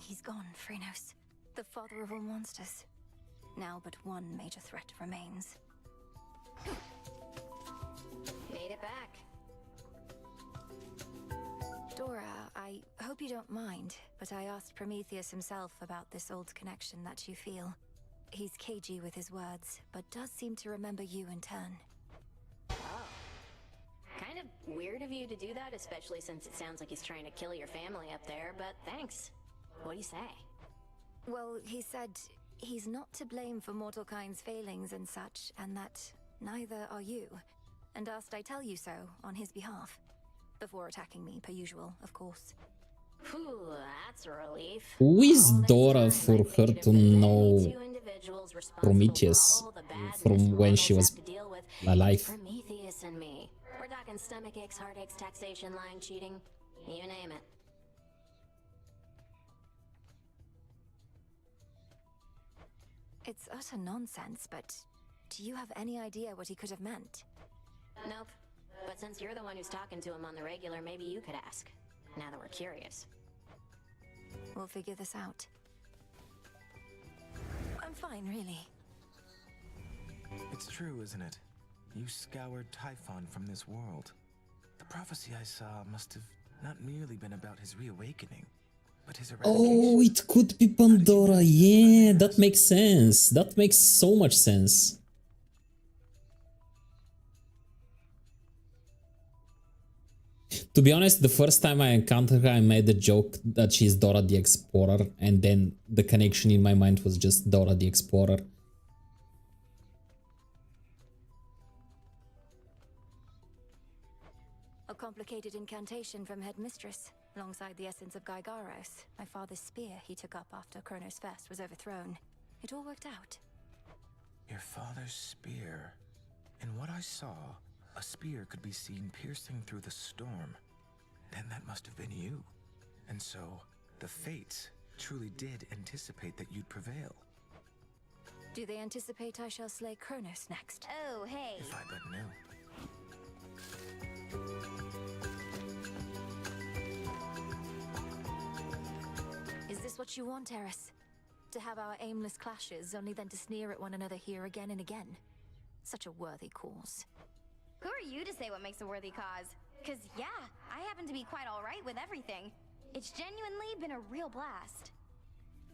He's gone, Phrenos, the father of all monsters. Now but one major threat remains. Made it back. Dora, I hope you don't mind, but I asked Prometheus himself about this old connection that you feel. He's cagey with his words, but does seem to remember you in turn. Oh. Kind of weird of you to do that, especially since it sounds like he's trying to kill your family up there, but thanks. What do you say? Well, he said he's not to blame for mortal kind's failings and such, and that neither are you, and asked I tell you so on his behalf. Before attacking me, per usual, of course. Whew, that's a relief. Who is Dora for her to know Prometheus from when she was alive? Prometheus and me. We're talking stomach aches, heartaches, taxation, lying, cheating, you name it. It's utter nonsense, but do you have any idea what he could have meant? Nope. But since you're the one who's talking to him on the regular, maybe you could ask. Now that we're curious. We'll figure this out. I'm fine, really. It's true, isn't it? You scoured Typhon from this world. The prophecy I saw must have not merely been about his reawakening, but his eradication. Oh, it could be Pandora. Yeah, that makes sense. That makes so much sense. To be honest, the first time I encountered her, I made the joke that she's Dora the Explorer, and then the connection in my mind was just Dora the Explorer. A complicated incantation from Headmistress, alongside the essence of Gygaros, my father's spear he took up after Kronos Fest was overthrown. It all worked out. Your father's spear. In what I saw, a spear could be seen piercing through the storm. Then that must have been you. And so, the Fates truly did anticipate that you'd prevail. Do they anticipate I shall slay Kronos next? Oh, hey. If I but knew. Is this what you want, Eris? To have our aimless clashes, only then to sneer at one another here again and again? Such a worthy cause. Who are you to say what makes a worthy cause? 'Cause yeah, I happen to be quite alright with everything. It's genuinely been a real blast.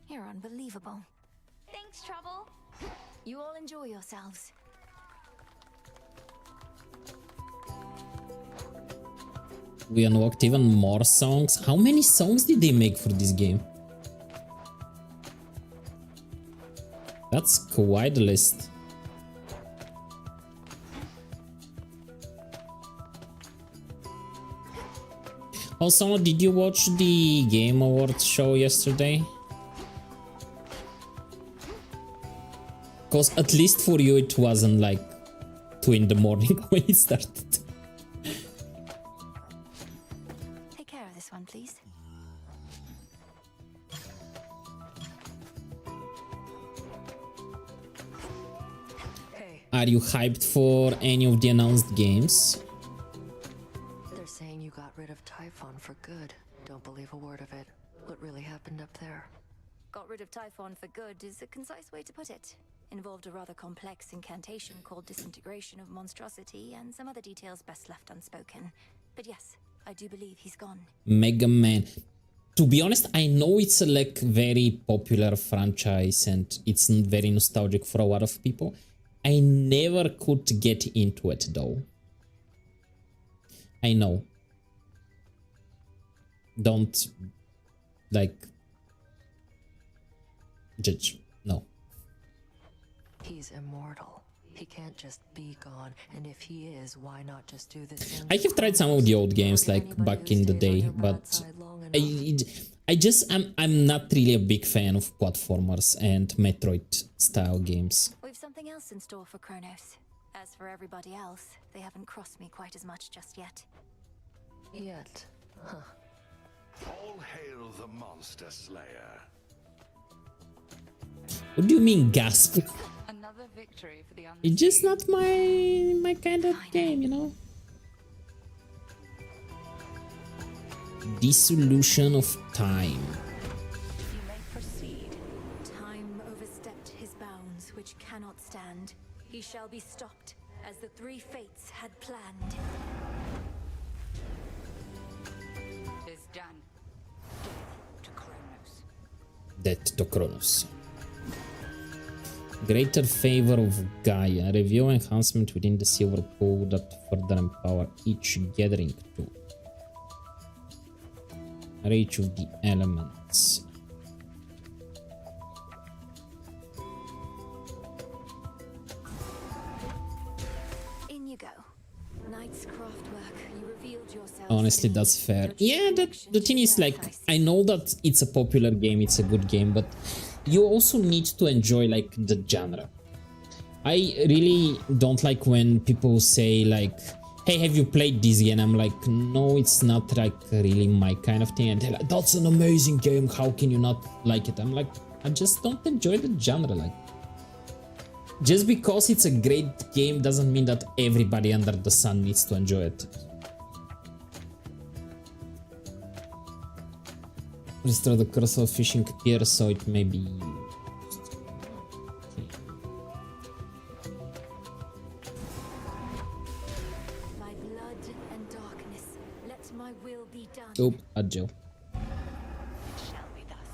You're unbelievable. Thanks, Trouble. You all enjoy yourselves. We unlocked even more songs. How many songs did they make for this game? That's quite a list. Also, did you watch the Game Awards show yesterday? Because at least for you it wasn't like 2 in the morning when it started. Take care of this one, please. Are you hyped for any of the announced games? They're saying you got rid of Typhon for good. Don't believe a word of it. What really happened up there? Got rid of Typhon for good is a concise way to put it. Involved a rather complex incantation called Disintegration of Monstrosity and some other details best left unspoken. But yes, I do believe he's gone. Mega Man. To be honest, I know it's a like very popular franchise and it's very nostalgic for a lot of people. I never could get into it though. I know. Don't like judge. No. He's immortal. He can't just be gone, and if he is, why not just do the same? I have tried some of the old games like back in the day, but I'm not really a big fan of platformers and Metroid style games. We've something else in store for Kronos. As for everybody else, they haven't crossed me quite as much just yet. Yet, huh? All hail the Monster Slayer. What do you mean, gasp? Another victory for the It's just not my kind of game, you know? Dissolution of Time. You may proceed. Time overstepped his bounds, which cannot stand. He shall be stopped, as the three fates had planned. Is done. Death to Kronos. Death to Kronos. Greater favor of Gaia. Review enhancement within the silver pool that further empower each gathering tool. Reach of the elements. In you go. Knight's craftwork. You revealed yourself. Honestly, that's fair. Yeah, the thing is, like, I know that it's a popular game, it's a good game, but you also need to enjoy, like, the genre. I really don't like when people say, like, hey, have you played this game? I'm like, no, it's not, like, really my kind of thing. And they're like, that's an amazing game, how can you not like it? I'm like, I just don't enjoy the genre. Like, just because it's a great game doesn't mean that everybody under the sun needs to enjoy it. Restore the curse of fishing gear so it may be used. My blood and darkness. Let my will be done. Oh, agile. Shall be thus.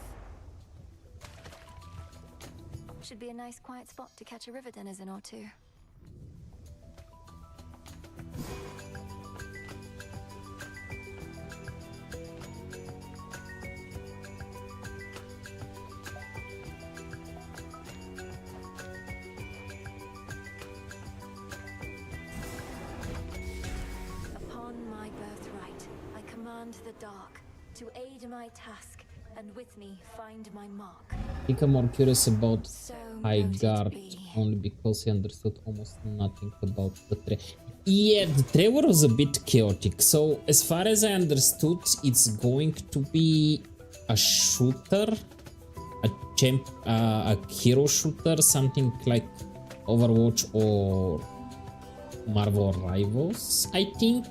Should be a nice quiet spot to catch a river denizen or two. The dark to aid my task, and with me find my mark. I think I'm more curious about Highguard only because he understood almost nothing about the trailer. Yeah, the trailer was a bit chaotic. So as far as I understood, it's going to be a shooter, a hero shooter, something like Overwatch or Marvel Rivals, I think.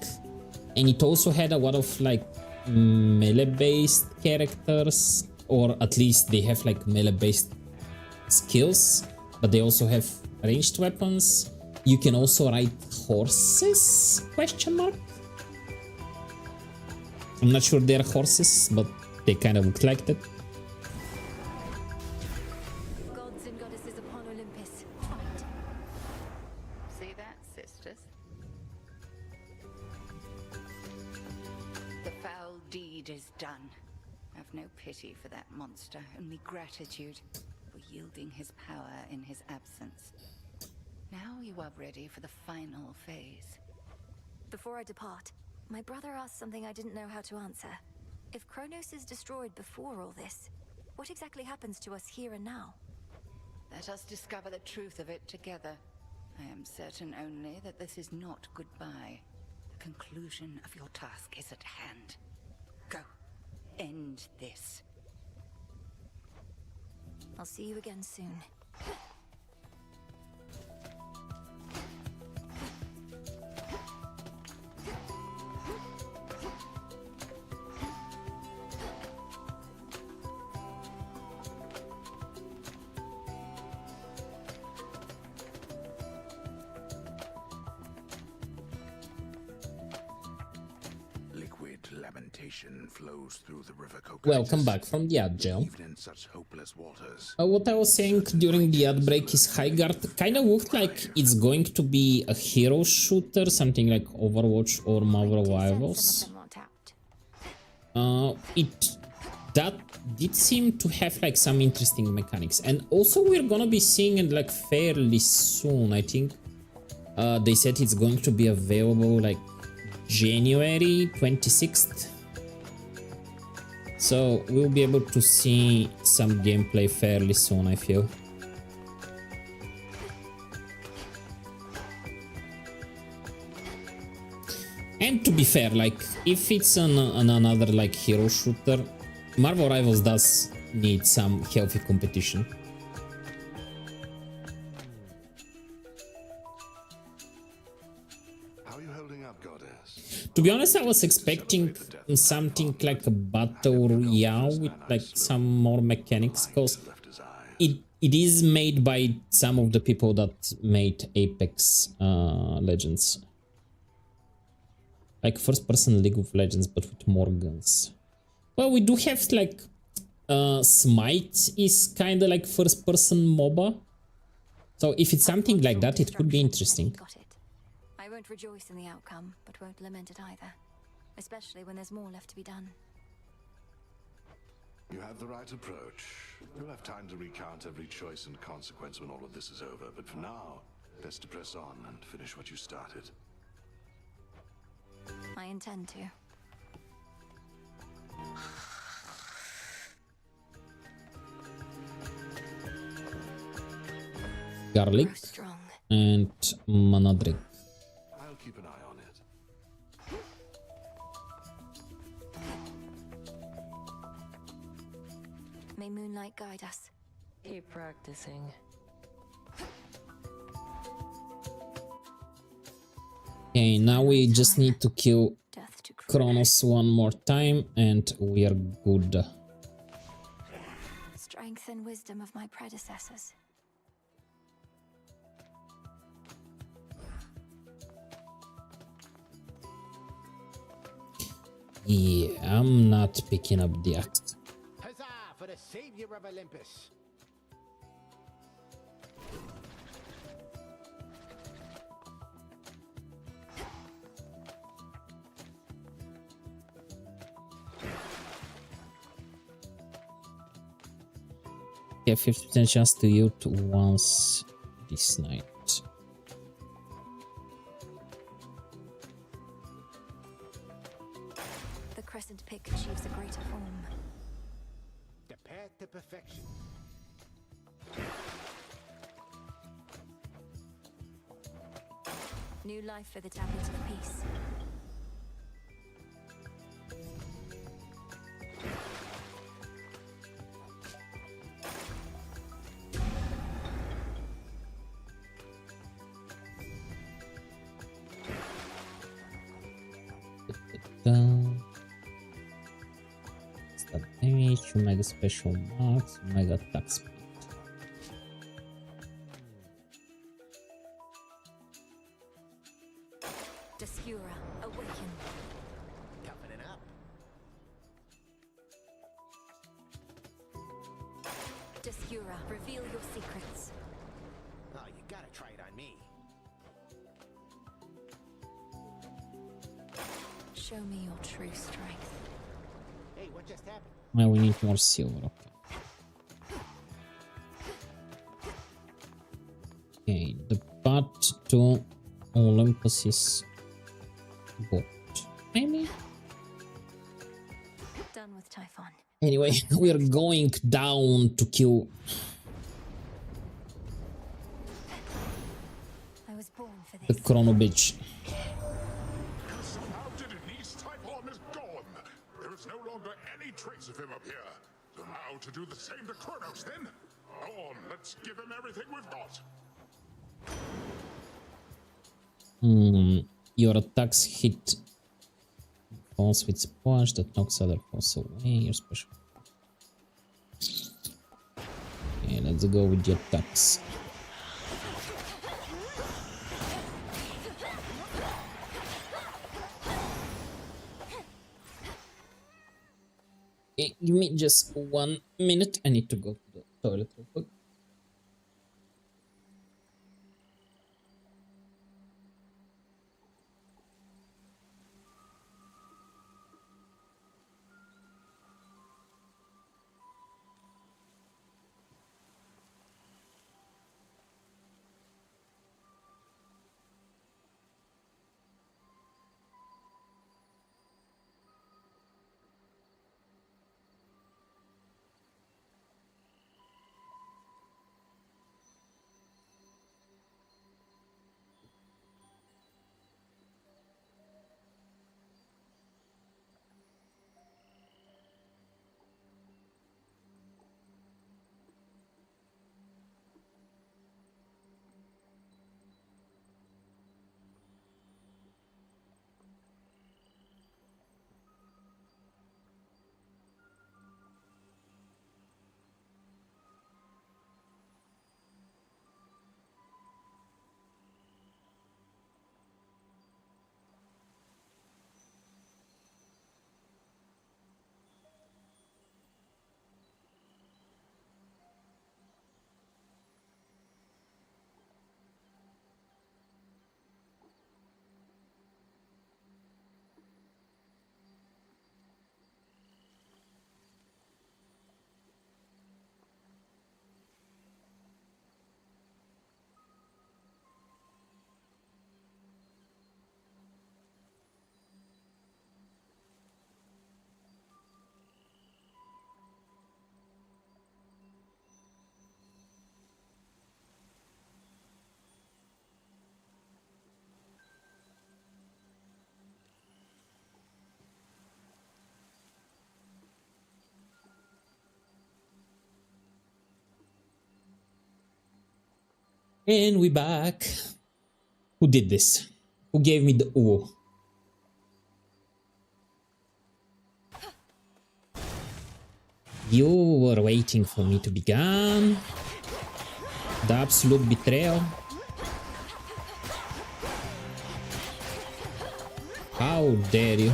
And it also had a lot of like melee-based characters, or at least they have like melee-based skills, but they also have ranged weapons. You can also ride horses? Question mark? I'm not sure they're horses, but they kind of look like that. Gods and goddesses upon Olympus, fight. See that, sisters? The foul deed is done. Have no pity for that monster, only gratitude for yielding his power in his absence. Now you are ready for the final phase. Before I depart, my brother asked something I didn't know how to answer. If Kronos is destroyed before all this, what exactly happens to us here and now? Let us discover the truth of it together. I am certain only that this is not goodbye. The conclusion of your task is at hand. Go. End this. I'll see you again soon. Lamentation flows through the river Cocytus. Welcome back from the ad, Joe. Even in such hopeless waters. What I was saying during the ad break is Highguard kind of looked like it's going to be a hero shooter, something like Overwatch or Marvel Rivals. That did seem to have like some interesting mechanics, and also we're gonna be seeing it like fairly soon. I think they said it's going to be available like January 26th, so we'll be able to see some gameplay fairly soon, I feel. And to be fair, like, if it's another like hero shooter, Marvel Rivals does need some healthy competition. How are you holding up, Goddess? To be honest, I was expecting something like a battle royale with like some more mechanics, because it is made by some of the people that made Apex Legends. Like first-person League of Legends, but with more guns. Well, we do have like Smite is kind of like first-person MOBA. So if it's something like that, it could be interesting. Got it. I won't rejoice in the outcome, but won't lament it either. Especially when there's more left to be done. You have the right approach. You'll have time to recount every choice and consequence when all of this is over. But for now, best to press on and finish what you started. I intend to. Garlic and mana drink. I'll keep an eye on it. May moonlight guide us. Keep practicing. Okay, now we just need to kill Kronos one more time and we are good. Strength and wisdom of my predecessors. Yeah, I'm not picking up the axe. Huzzah for the savior of Olympus. Yeah, 50% chance to ult once this night. The crescent pick achieves a greater form. The path to perfection. New life for the Tablet of Peace. Stat damage, Omega special marks, Omega attack speed. Descura, awaken. Toughening up. Descura, reveal your secrets. Oh, you gotta try it on me. Show me your true strength. Hey, what just happened? Now we need more silver, okay. Okay, the path to Olympus is bought. Maybe? Done with Typhon. Anyway, we are going down to kill. I was born for The this. Chrono bitch. Somehow Diddy's Typhon is gone. There is no longer any trace of him up here. So how to do the same to Kronos then? Go on, let's give him everything we've got. Your attacks hit falls with splash that knocks other falls away. Your special. Okay, let's go with the attacks. Okay, give me just 1 minute. I need to go to the toilet real quick. And we back. Who did this? Who gave me the ooh? You were waiting for me to be gone. The absolute betrayal. How dare you?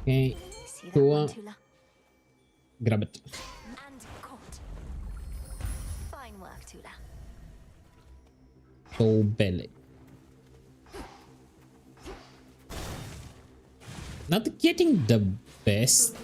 Okay, Tua. Grab it. And caught. Fine work, Tula. So belly. Not getting the best.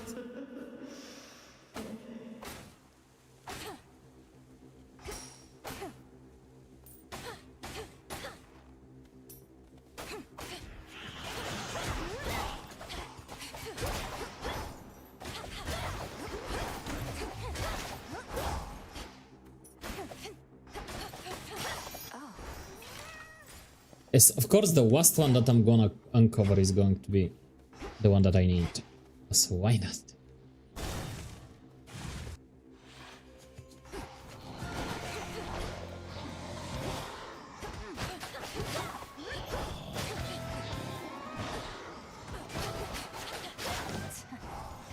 Yes, of course, the worst one that I'm gonna uncover is going to be the one that I need. So why not?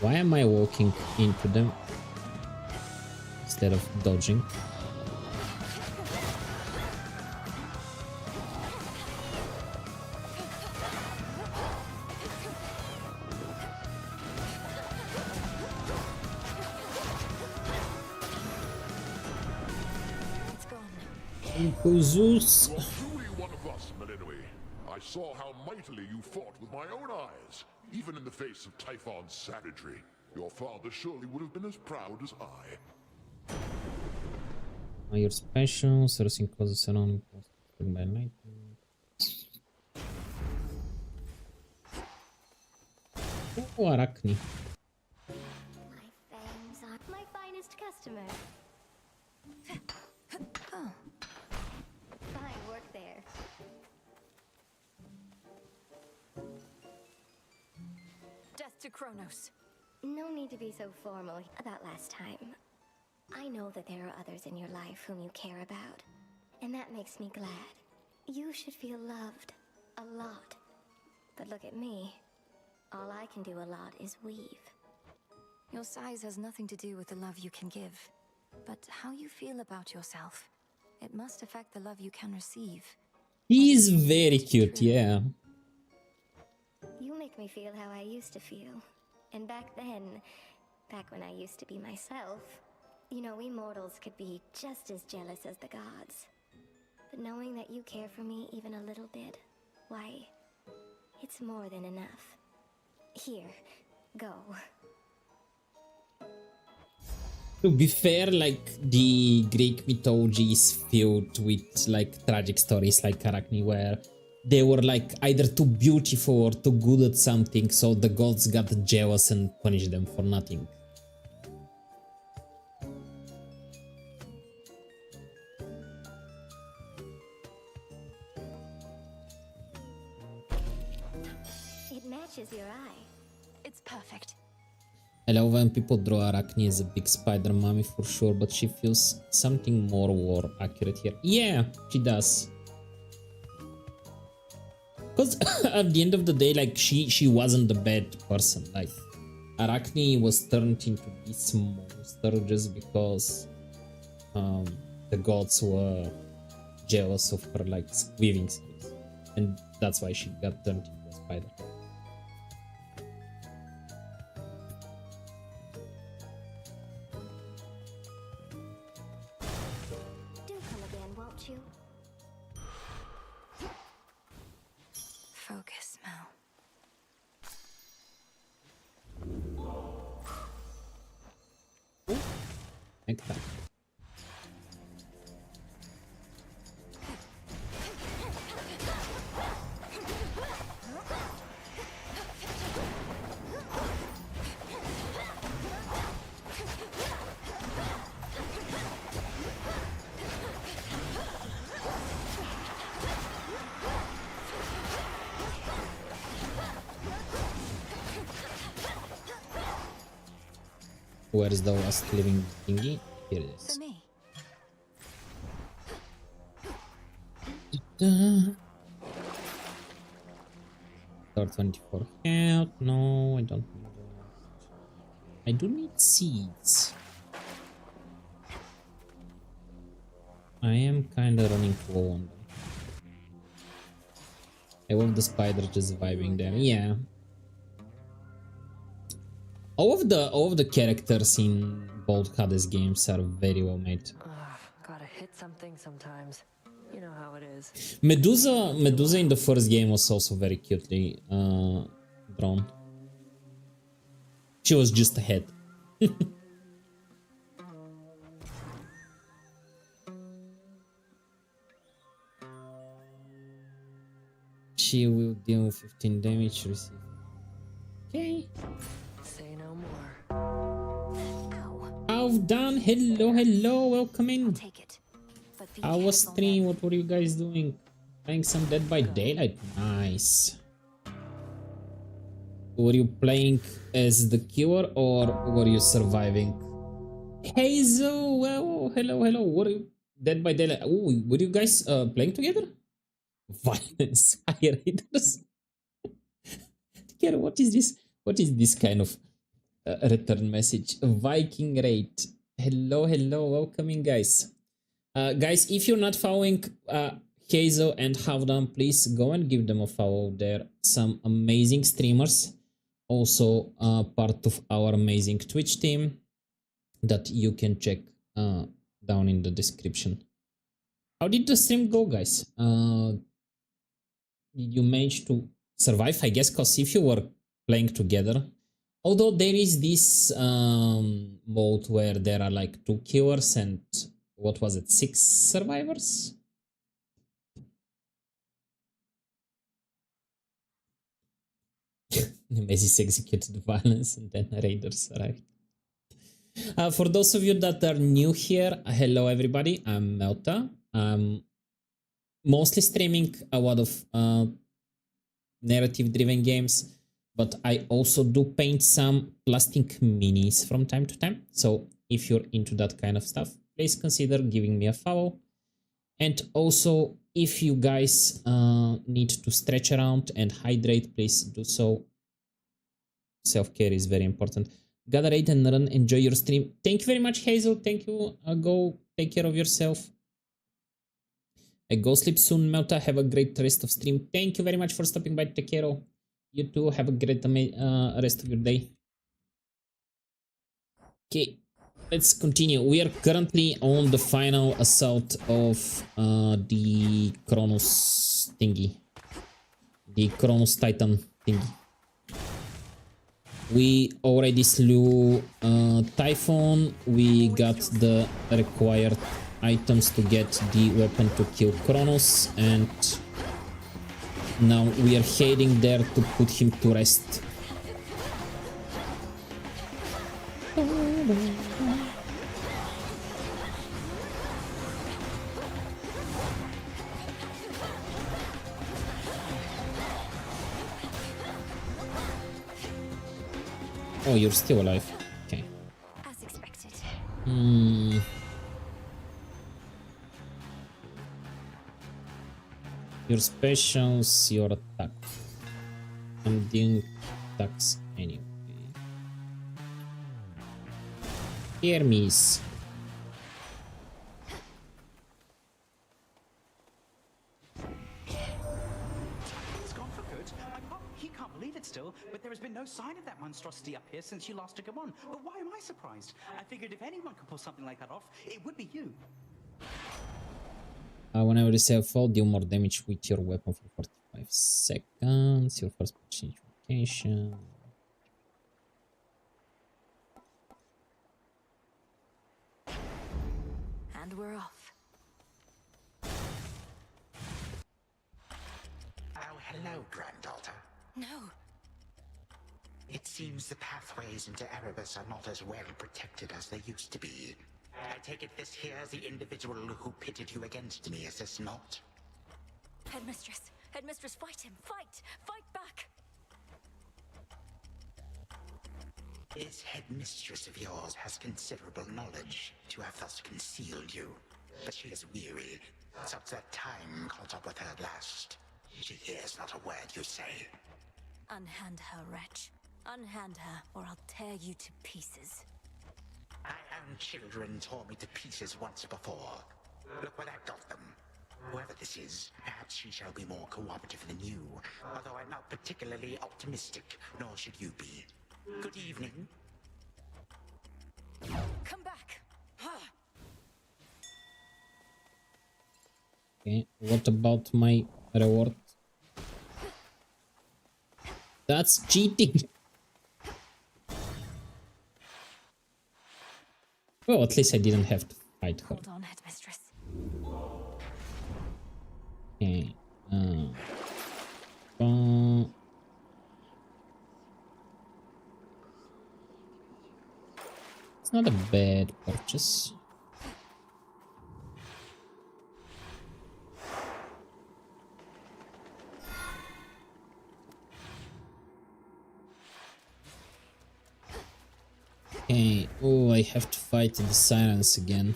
Why am I walking into them instead of dodging? Zeus. You're truly one of us, Melinoi. I saw how mightily you fought with my own eyes, even in the face of Typhon's savagery. Your father surely would have been as proud as I. Your special, sourcing causes surrounding post by lightning. Oh, Arachne. My fangs are my finest customer. Oh. Fine work there. Death to Kronos. No need to be so formal about last time. I know that there are others in your life whom you care about, and that makes me glad. You should feel loved. A lot. But look at me. All I can do a lot is weave. Your size has nothing to do with the love you can give, but how you feel about yourself. It must affect the love you can receive. He's very cute, yeah. You make me feel how I used to feel. And back then, back when I used to be myself, you know, we mortals could be just as jealous as the gods. But knowing that you care for me even a little bit, why, it's more than enough. Here, go. To be fair, like, the Greek mythology is filled with, like, tragic stories like Arachne, where they were, like, either too beautiful or too good at something, so the gods got jealous and punished them for nothing. It matches your eye. It's perfect. I love when people draw Arachne as a big spider mummy for sure, but she feels something more war accurate here. Yeah, she does. Because at the end of the day, like, she wasn't the bad person. Like, Arachne was turned into this monster just because the gods were jealous of her, like, weaving skills. And that's why she got turned into a spider. don't you? Focus, Mel. Like that. Where is the last living thingy? Here it is. For me. Or 24 health. No, I don't need that. I do need seeds. I am kinda running low on them. I love the spider just vibing them. Yeah. All of the characters in both Hades games are very well made. Gotta hit something sometimes. You know how it is. Medusa in the first game was also very cutely drawn. She was just a head. She will deal 15 damage received. Okay. Say no more. Done. Hello, welcome in. I was stream. What were you guys doing? Playing some Dead by Daylight. Nice. Were you playing as the killer or were you surviving? Hazel, well, hello. Were you Dead by Daylight? Oh, were you guys playing together? Violence High Raiders. What is this? What is this kind of return message? Viking Raid. Hello, welcome in, guys. Guys, if you're not following Hazel and Halfdan, please go and give them a follow. They're some amazing streamers. Also part of our amazing Twitch team that you can check down in the description. How did the stream go, guys? Did you manage to survive? I guess because if you were playing together, although there is this mode where there are like 2 killers and what was it, 6 survivors? Nemesis executed violence and then raiders arrived. For those of you that are new here, hello everybody, I'm Melta. I'm mostly streaming a lot of narrative-driven games, but I also do paint some plastic minis from time to time. So if you're into that kind of stuff, please consider giving me a follow. And also, if you guys need to stretch around and hydrate, please do so. Self-care is very important. Gotta rate and run. Enjoy your stream. Thank you very much, Hazel. Thank you. Go take care of yourself. I go sleep soon, Melta. Have a great rest of stream. Thank you very much for stopping by, Takero. You too. Have a great rest of your day. Okay, let's continue. We are currently on the final assault of the Kronos thingy. The Kronos Titan thingy. We already slew Typhon. We got the required items to get the weapon to kill Kronos, and now we are heading there to put him to rest. Oh, you're still alive. Okay. As expected. Your specials, your attack. I'm doing attacks anyway. Hermes. It's gone for good. He can't believe it still, but there has been no sign of that monstrosity up here since you last took him on. But why am I surprised? I figured if anyone could pull something like that off, it would be you. Whenever you save fall, deal more damage with your weapon for 45 seconds. Your first change location. And we're off. Oh, hello, granddaughter. No. It seems the pathways into Erebus are not as well protected as they used to be. I take it this here's the individual who pitted you against me, is this not? Headmistress! Headmistress, fight him! Fight! Fight back! This headmistress of yours has considerable knowledge to have thus concealed you. But she is weary. Such that time caught up with her at last. She hears not a word you say. Unhand her, wretch. Unhand her, or I'll tear you to pieces. My own children tore me to pieces once before. Look where that got them. Whoever this is, perhaps she shall be more cooperative than you. Although I'm not particularly optimistic, nor should you be. Good evening. Come back! Okay, what about my reward? That's cheating! Well, at least I didn't have to fight her. Hold on, headmistress. Okay. It's not a bad purchase. Okay. Oh, I have to fight the sirens again.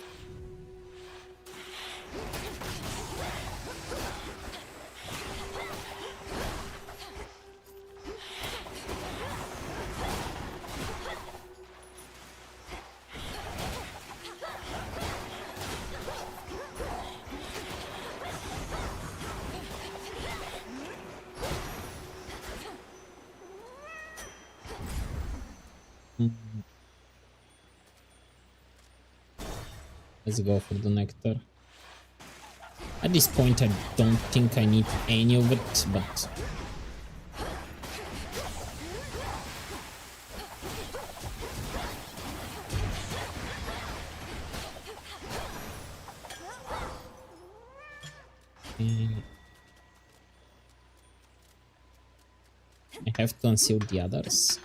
Let's go for the nectar. At this point, I don't think I need any of it, but... I have to unseal the others.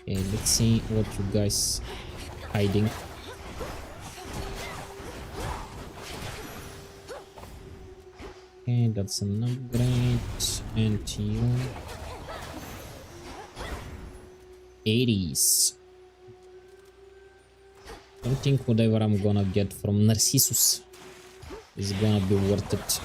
Okay, let's see what you guys hiding. Okay, that's an upgrade. And you 80s. Don't think whatever I'm gonna get from Narcissus is gonna be worth it.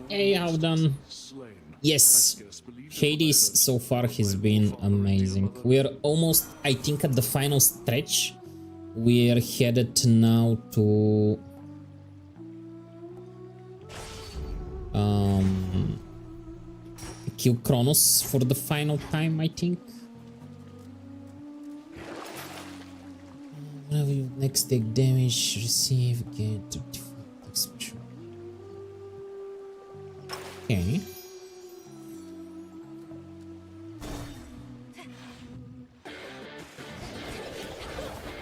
Hey, how done? Yes, Hades so far has been amazing. We're almost, I think, at the final stretch. We're headed now to kill Kronos for the final time, I think. Whenever you next take damage, receive again 34 expression. Okay.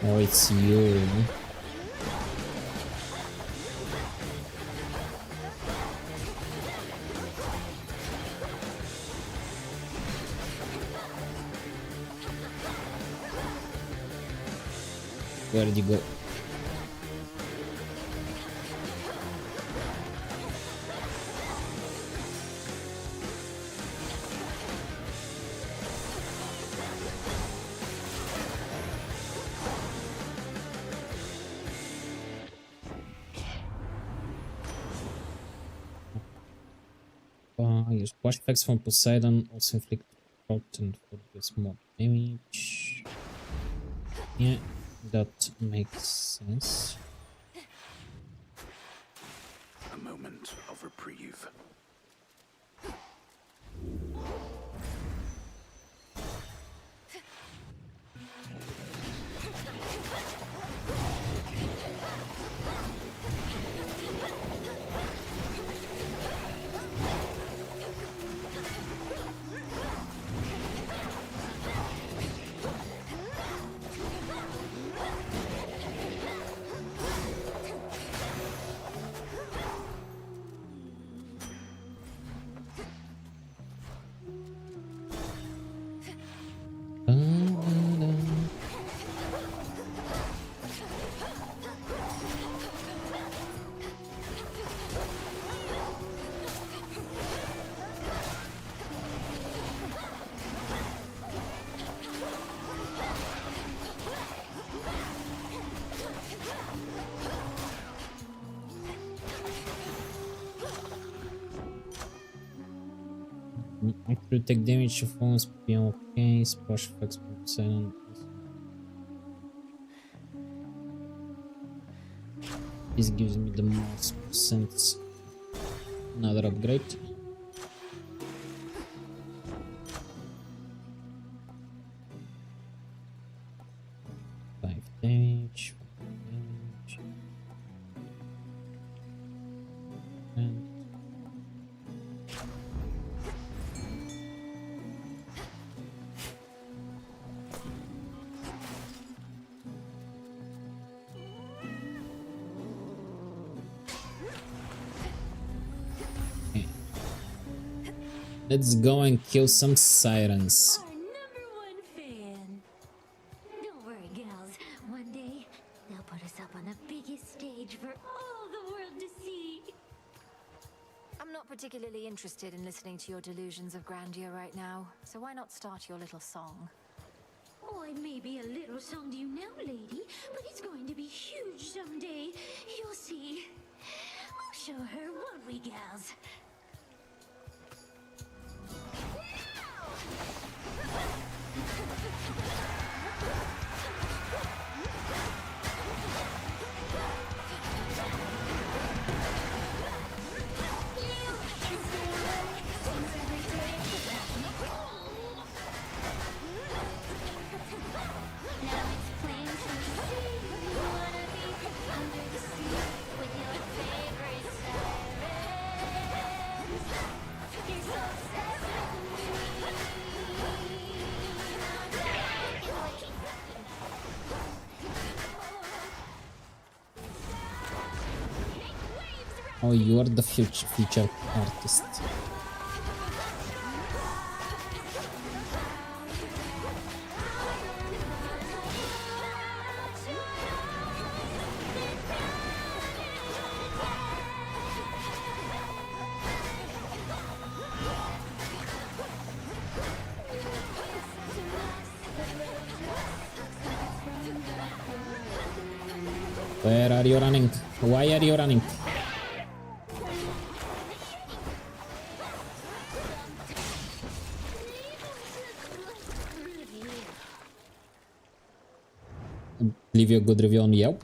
Oh, it's you. Where did you go? Use splash effects from Poseidon, also inflict shot and deals more damage. Yeah, that makes sense. A moment of reprieve. After you take damage, your phones be okay. Splash effects from Poseidon. This gives me the most sense. Another upgrade. Damage. And let's go and kill some sirens. Don't worry, gals. One day, they'll put us up on the biggest stage for all the world to see. I'm not particularly interested in listening to your delusions of grandeur right now, so why not start your little song? Oh, it may be a little song to you now, lady, but it's going to be huge someday. You'll see. We'll show her, won't we, gals? Oh, you are the feature artist. Where are you running? Why are you running? Leave you a good review on Yelp.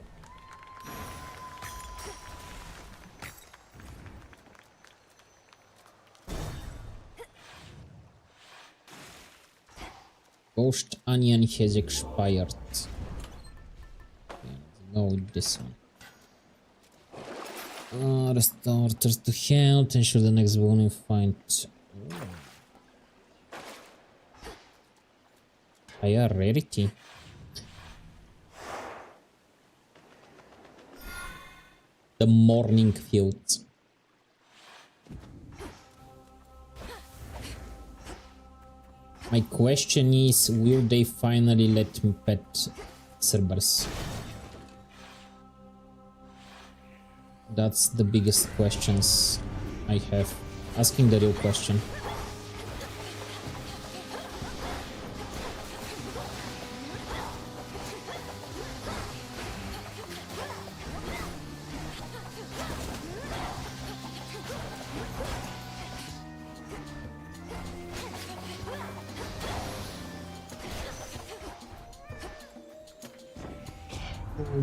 Ghost Onion has expired. Let's go with this one. Restore to health, ensure the next bonus find higher rarity. The Morning Fields. My question is, will they finally let me pet Cerberus? That's the biggest questions I have. Asking the real question.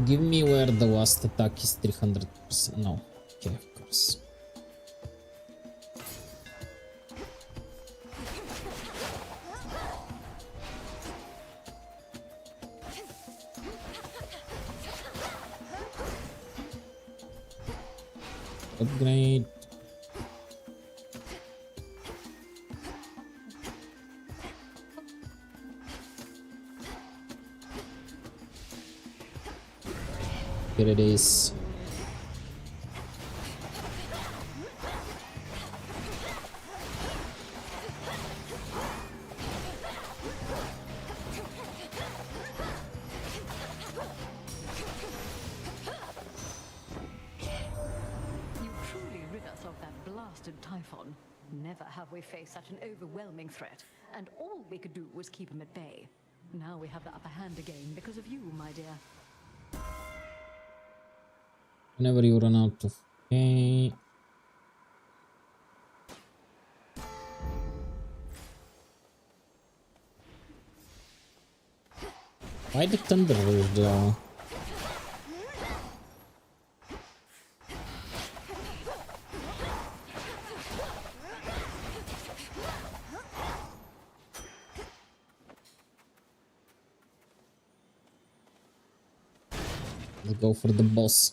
Give me where the last attack is 300%. No. Okay, of course. Upgrade. Here it is. You truly rid us of that blasted Typhon. Never have we faced such an overwhelming threat, and all we could do was keep him at bay. Now we have the upper hand again because of you, my dear. Whenever you run out of... Okay. Why the Thunder Rouge though? Let's go for the boss.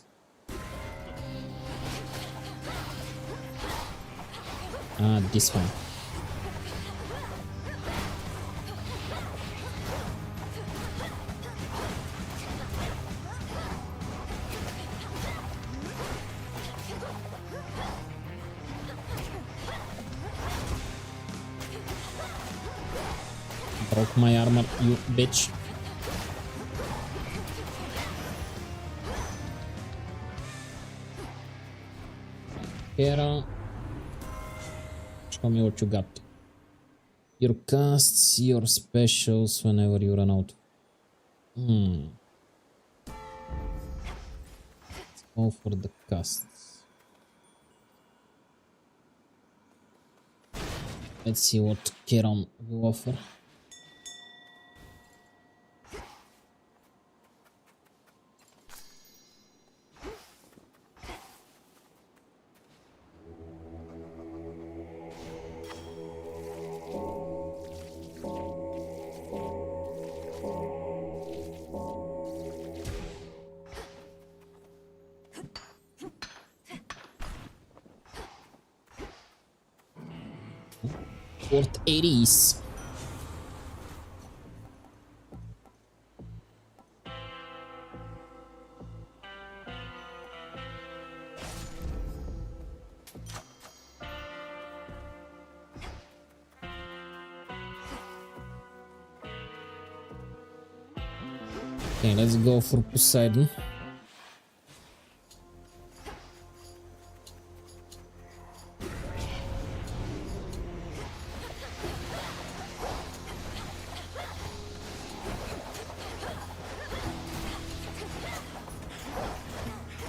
Ah, this one. Broke my armor, you bitch. Here. Show me what you got. Your casts, your specials whenever you run out. Let's go for the casts. Let's see what Keron will offer. Worth 80s. Okay, let's go for Poseidon.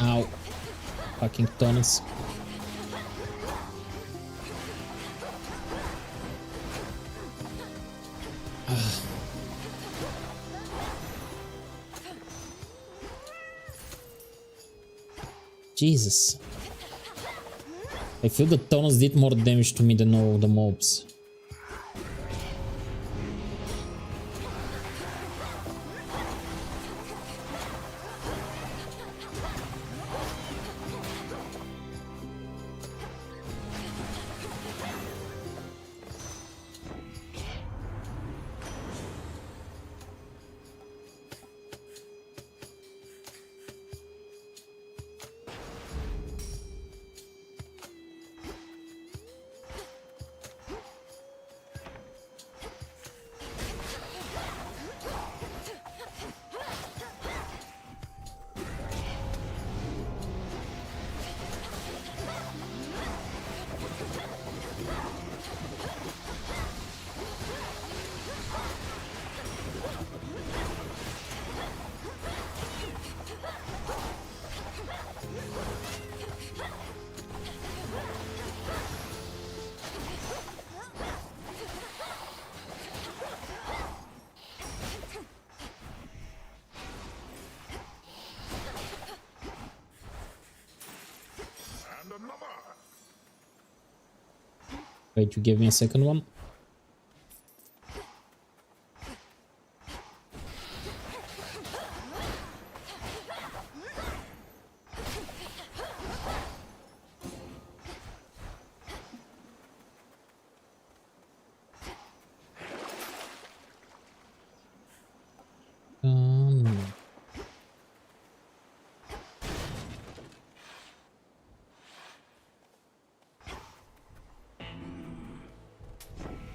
Ow. Fucking Thomas. Jesus. I feel that Thomas did more damage to me than all the mobs. Wait, you give me a second one?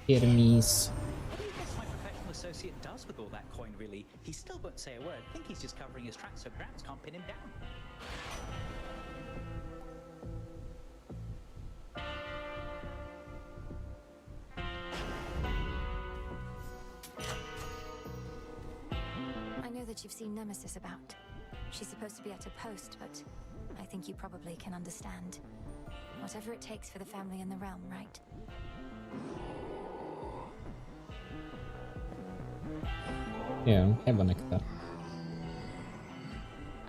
Hermes. What do you guess my professional associate does with all that coin, really? He still won't say a word. I think he's just covering his tracks so Gramps can't pin him down. I know that you've seen Nemesis about. She's supposed to be at her post, but I think you probably can understand. Whatever it takes for the family and the realm, right? Yeah, have a nectar.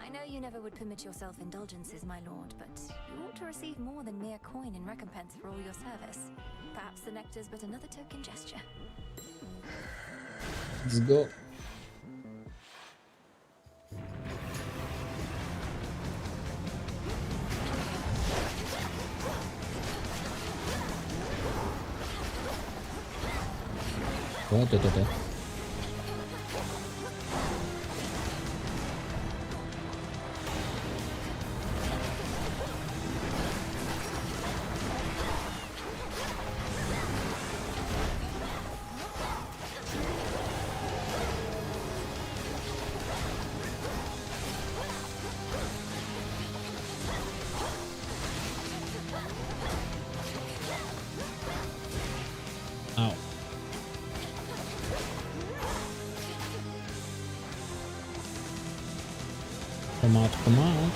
I know you never would permit yourself indulgences, my lord, but you ought to receive more than mere coin in recompense for all your service. Perhaps the nectar's but another token gesture. Let's go. What? Ow. Come out, come out.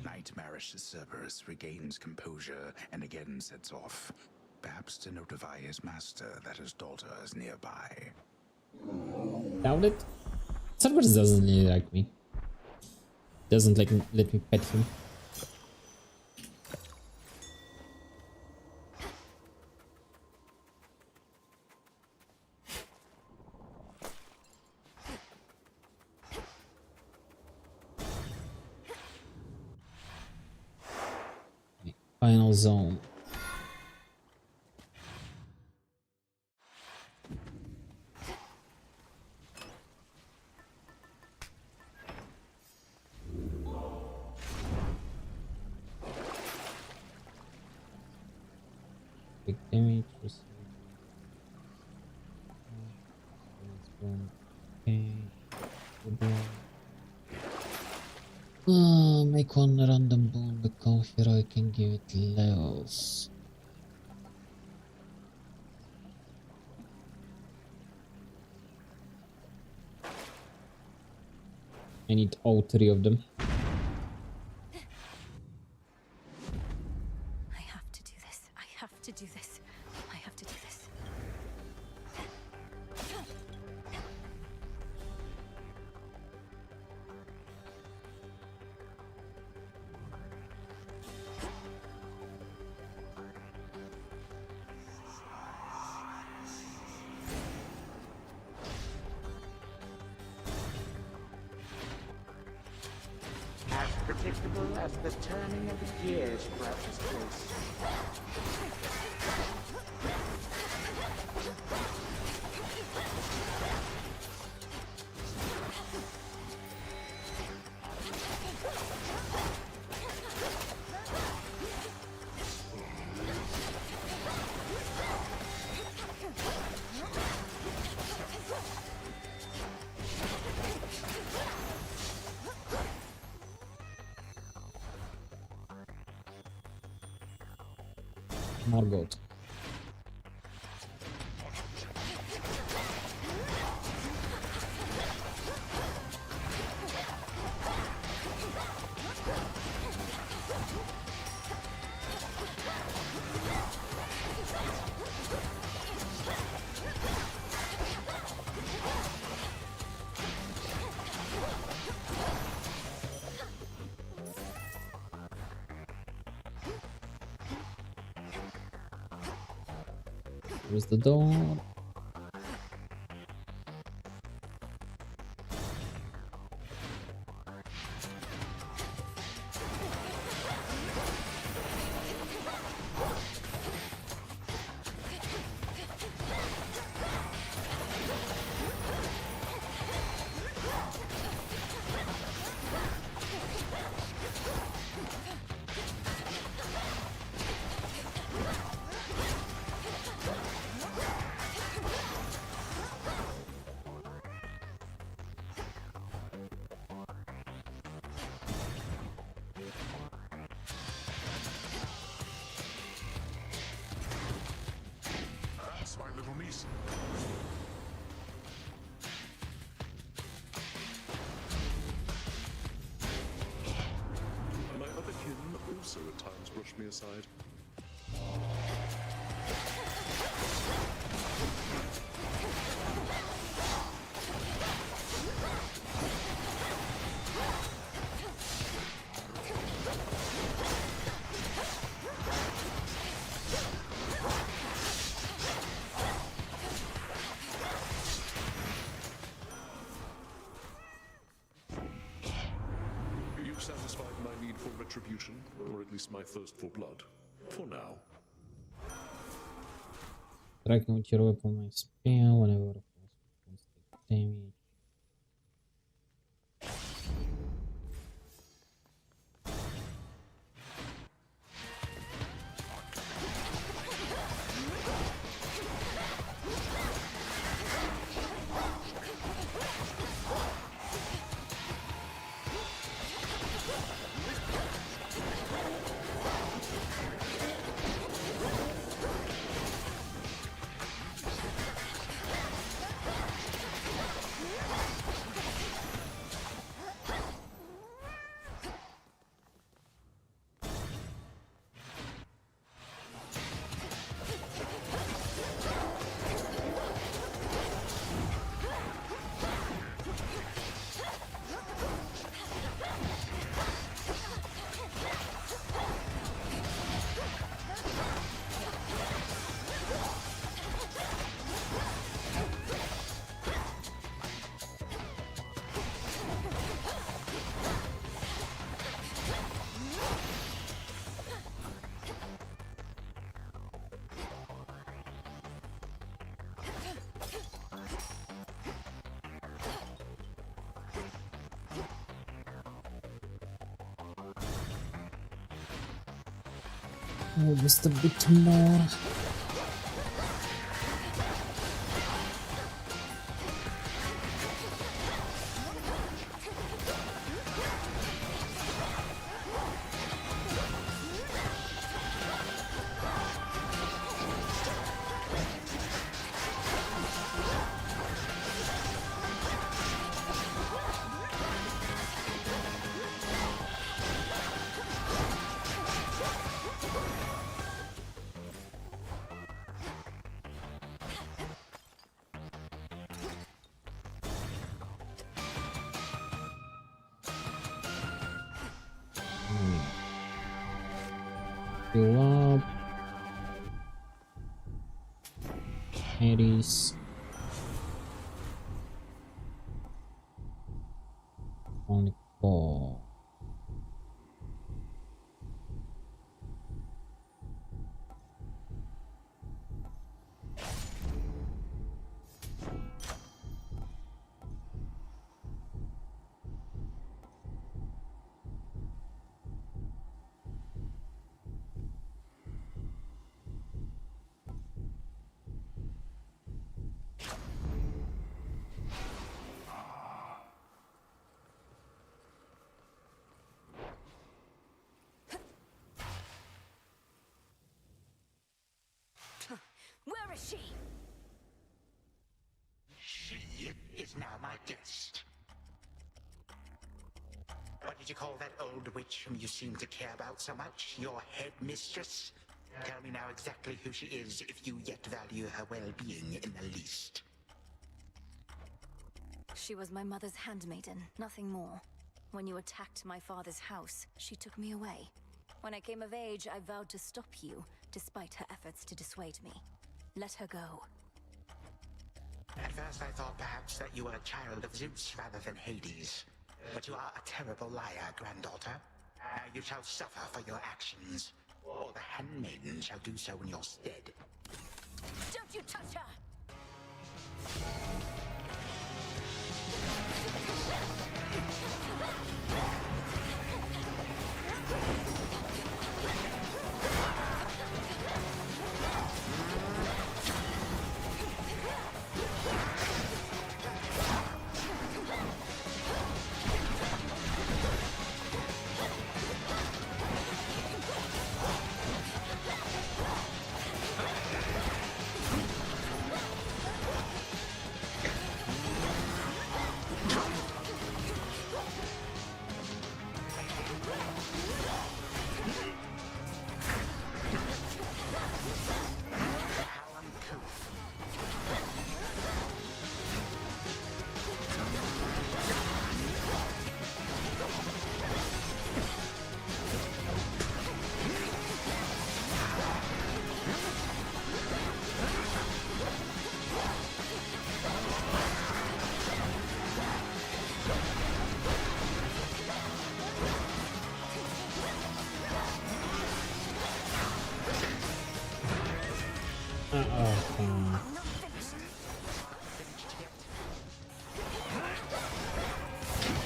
Nightmarish Cerberus regains composure and again sets off, perhaps to notify his master that his daughter is nearby. Doubt it. Cerberus doesn't really like me. Doesn't let me pet him. Final zone. Big damage received. Okay. Make one random bone become hero, I can give it levels. I need all three of them. I have to do this. I have to do this. I have to do this. As predictable as the turning of the gears throughout this place. Margot. Close the door. That's my little niece. My other kin also at times brush me aside. You've satisfied my need for retribution, or at least my thirst for blood. For now. Strike with your weapon my spear whenever damage. Oh, just a bit more. Fill up. Hades. Only 4. Where is she? She is now my guest. What did you call that old witch whom you seem to care about so much? Your headmistress? Tell me now exactly who she is, if you yet value her well-being in the least. She was my mother's handmaiden, nothing more. When you attacked my father's house, she took me away. When I came of age, I vowed to stop you, despite her efforts to dissuade me. Let her go. At first I thought perhaps that you were a child of Zeus rather than Hades. But you are a terrible liar, granddaughter. You shall suffer for your actions, or the handmaiden shall do so in your stead. Don't you touch her!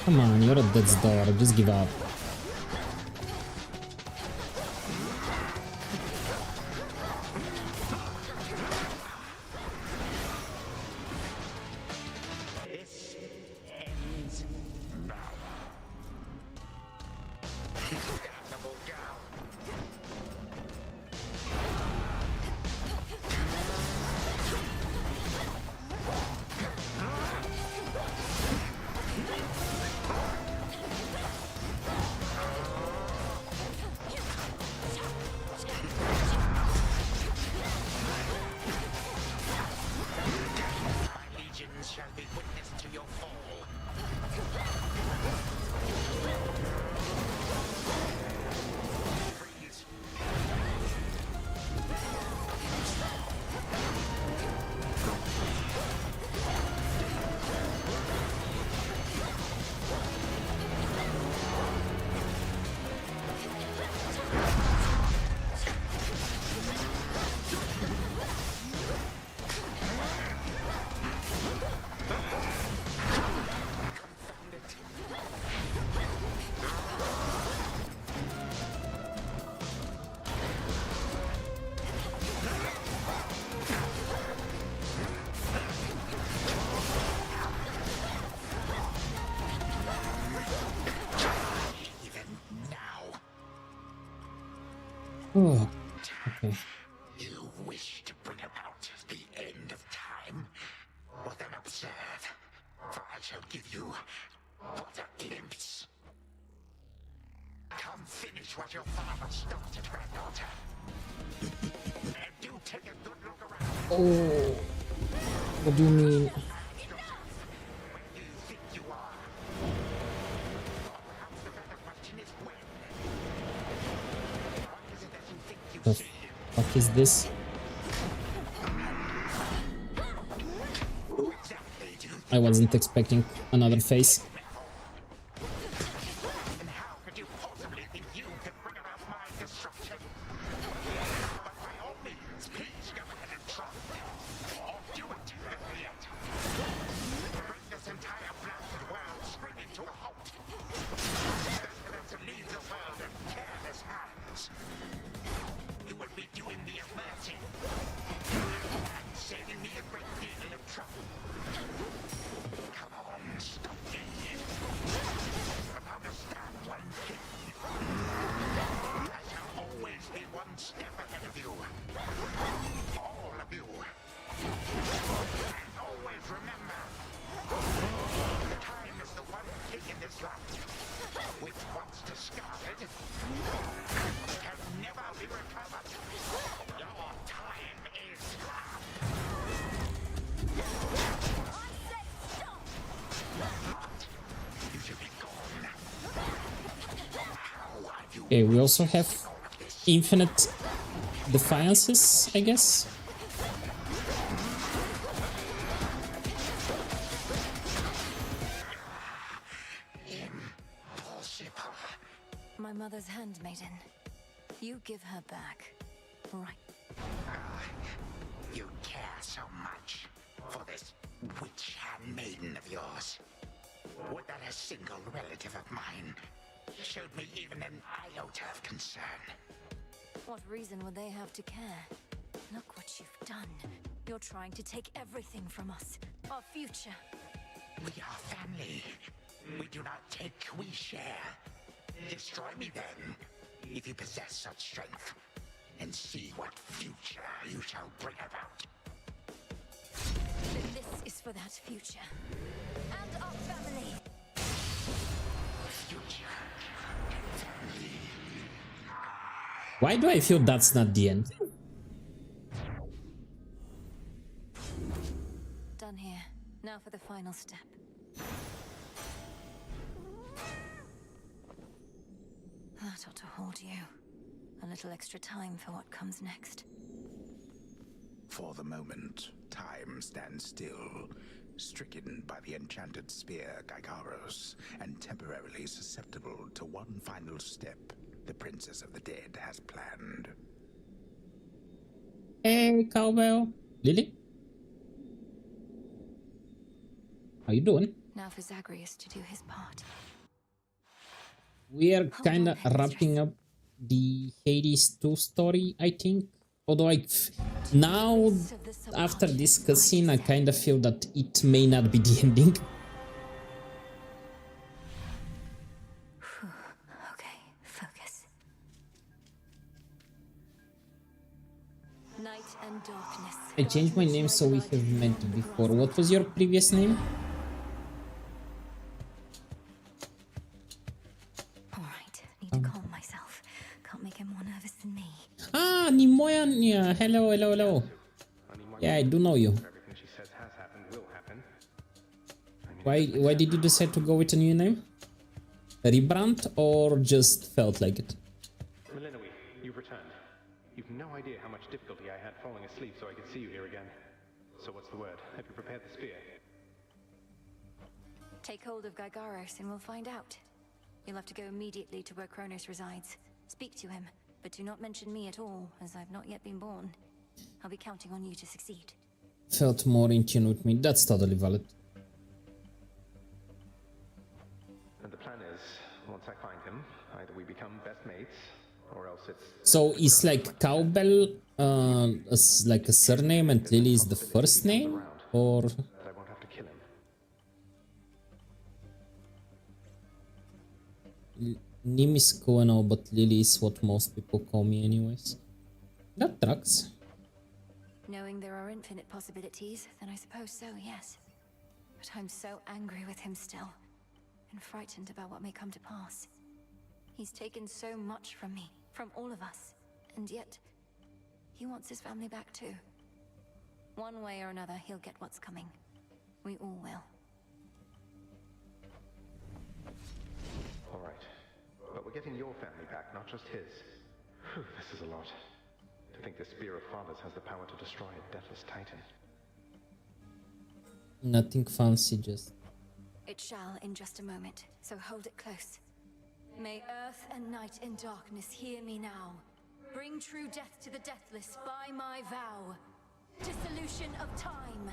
Come on, you're at death's door, just give up. Oh, okay. You wish to bring about the end of time? Well then observe, for I shall give you but a glimpse. Come finish what your father started, granddaughter. And do take a good look around. Oh, what do you mean? The fuck is this? I wasn't expecting another face. Okay, we also have infinite defiances, I guess. my mother's handmaiden. You give her back. Right. You care so much for this witch handmaiden of yours. Would that a single relative of mine showed me even an iota of concern? What reason would they have to care? Look what you've done. You're trying to take everything from us. Our future. We are family. We do not take, we share. Destroy me then, if you possess such strength, and see what future you shall bring about. Then this is for that future. And our family. Future. Family. Why do I feel that's not the end? Done here. Now for the final step. That ought to hold you. A little extra time for what comes next. For the moment, time stands still, stricken by the enchanted spear Gygaros, and temporarily susceptible to one final step the Princess of the Dead has planned. Hey, Cowbell. Lily? How you doing? Now for Zagreus to do his part. We are kind of wrapping up the Hades 2 story, I think. Although now, after this cutscene, I kind of feel that it may not be the ending. Okay, focus. Night and darkness. I changed my name so we have met before. What was your previous name? Ah, Nimoya. Yeah, hello. Yeah, I do know you. Why did you decide to go with a new name? Rebrand or just felt like it? Melinoe, you've returned. You've no idea how much difficulty I had falling asleep so I could see you here again. So what's the word? Have you prepared the spear? Take hold of Gygaros and we'll find out. You'll have to go immediately to where Kronos resides. Speak to him. But do not mention me at all, as I've not yet been born. I'll be counting on you to succeed. Felt more in tune with me. That's totally valid. And the plan is, once I find him, either we become best mates, or else it's... So it's like Cowbell, like a surname, and Lily is the first name, or? That I won't have to kill him. Nimisko, no, but Lily is what most people call me anyways. That tracks. Knowing there are infinite possibilities, then I suppose so, yes. But I'm so angry with him still, and frightened about what may come to pass. He's taken so much from me, from all of us, and yet he wants his family back too. One way or another, he'll get what's coming. We all will. All right. But we're getting your family back, not just his. Whew, this is a lot. To think the Spear of Fathers has the power to destroy a deathless titan. Nothing fancy, just... It shall in just a moment, so hold it close. May earth and night and darkness hear me now. Bring true death to the deathless by my vow. Dissolution of time.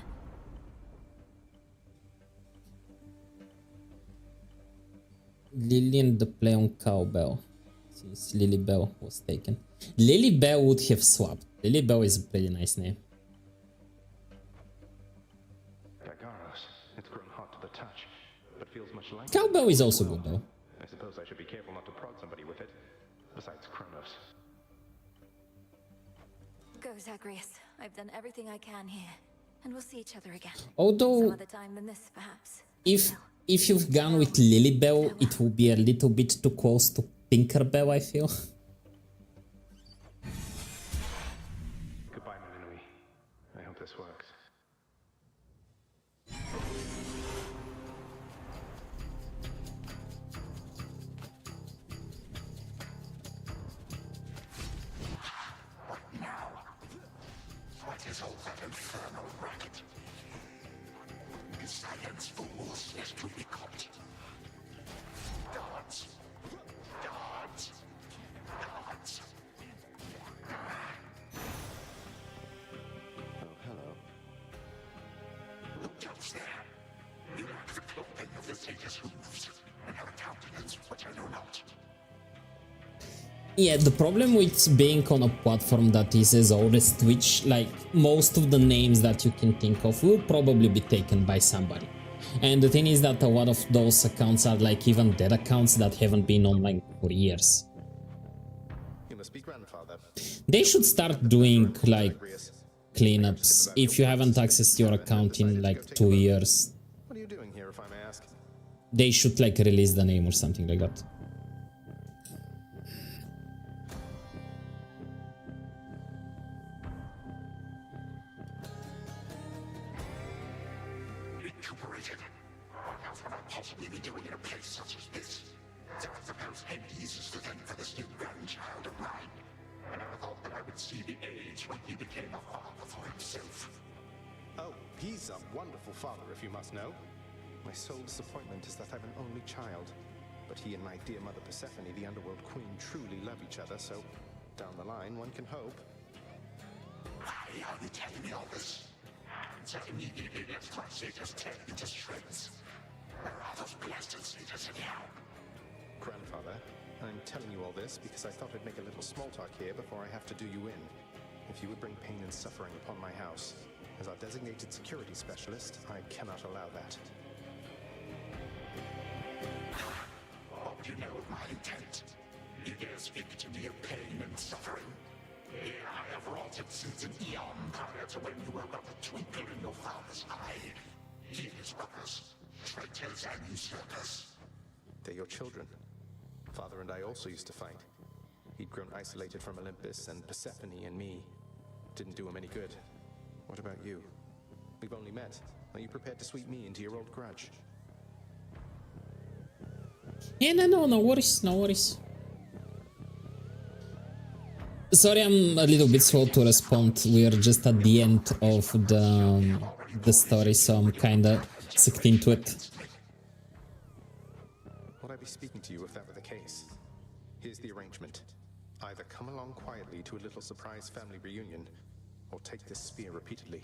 Lily and the play on Cowbell, since Lilybell was taken. Lilybell would have swapped. Lilybell is a pretty nice name. Gygaros, it's grown hot to the touch, but feels much like... Cowbell is also good though. I suppose I should be careful not to prod somebody with it, besides Kronos. Go, Zagreus. I've done everything I can here, and we'll see each other again. Although, some other time than this, perhaps. If you've gone with Lilybell, it will be a little bit too close to Tinkerbell, I feel. Goodbye, Melinoe. I hope this works. What now? What is all that infernal racket? Silence, fools, lest we be caught. Dodge! Dodge! something of the Satyrs' hooves, and have a countenance which I know not. Yeah, the problem with being on a platform that is as old as Twitch, like most of the names that you can think of will probably be taken by somebody. And the thing is that a lot of those accounts are like even dead accounts that haven't been online for years. You must be grandfather. They should start doing like cleanups if you haven't accessed your account in like 2 years. What are you doing here, if I may ask? They should like release the name or something like that. Recuperated. What else would I possibly be doing in a place such as this? So I suppose Hades is to thank for this new grandchild of mine. I never thought that I would see the age when he became a father for himself. Oh, he's a wonderful father, if you must know. My sole disappointment is that I'm an only child. But he and my dear mother Persephone, the Underworld Queen, truly love each other, so down the line, one can hope. Why are you telling me all this? So immediately left my satyrs tear into shreds. Where are those blasted satyrs anyhow? Grandfather, I'm telling you all this because I thought I'd make a little small talk here before I have to do you in. If you would bring pain and suffering upon my house, as our designated security specialist, I cannot allow that. What do you know of my intent? You dare speak to me of pain and suffering? Here I have wrought it since an eon prior to when you were but a twinkle in your father's eye. He and his brothers, traitors and usurpers. They're your children. Father and I also used to fight. He'd grown isolated from Olympus, and Persephone and me didn't do him any good. What about you? We've only met. Are you prepared to sweep me into your old grudge? Yeah, no worries, no worries. Sorry, I'm a little bit slow to respond. We are just at the end of the story, so I'm kinda sucked into it. Would I be speaking to you if that were the case? Here's the arrangement. Either come along quietly to a little surprise family reunion, or take this spear repeatedly,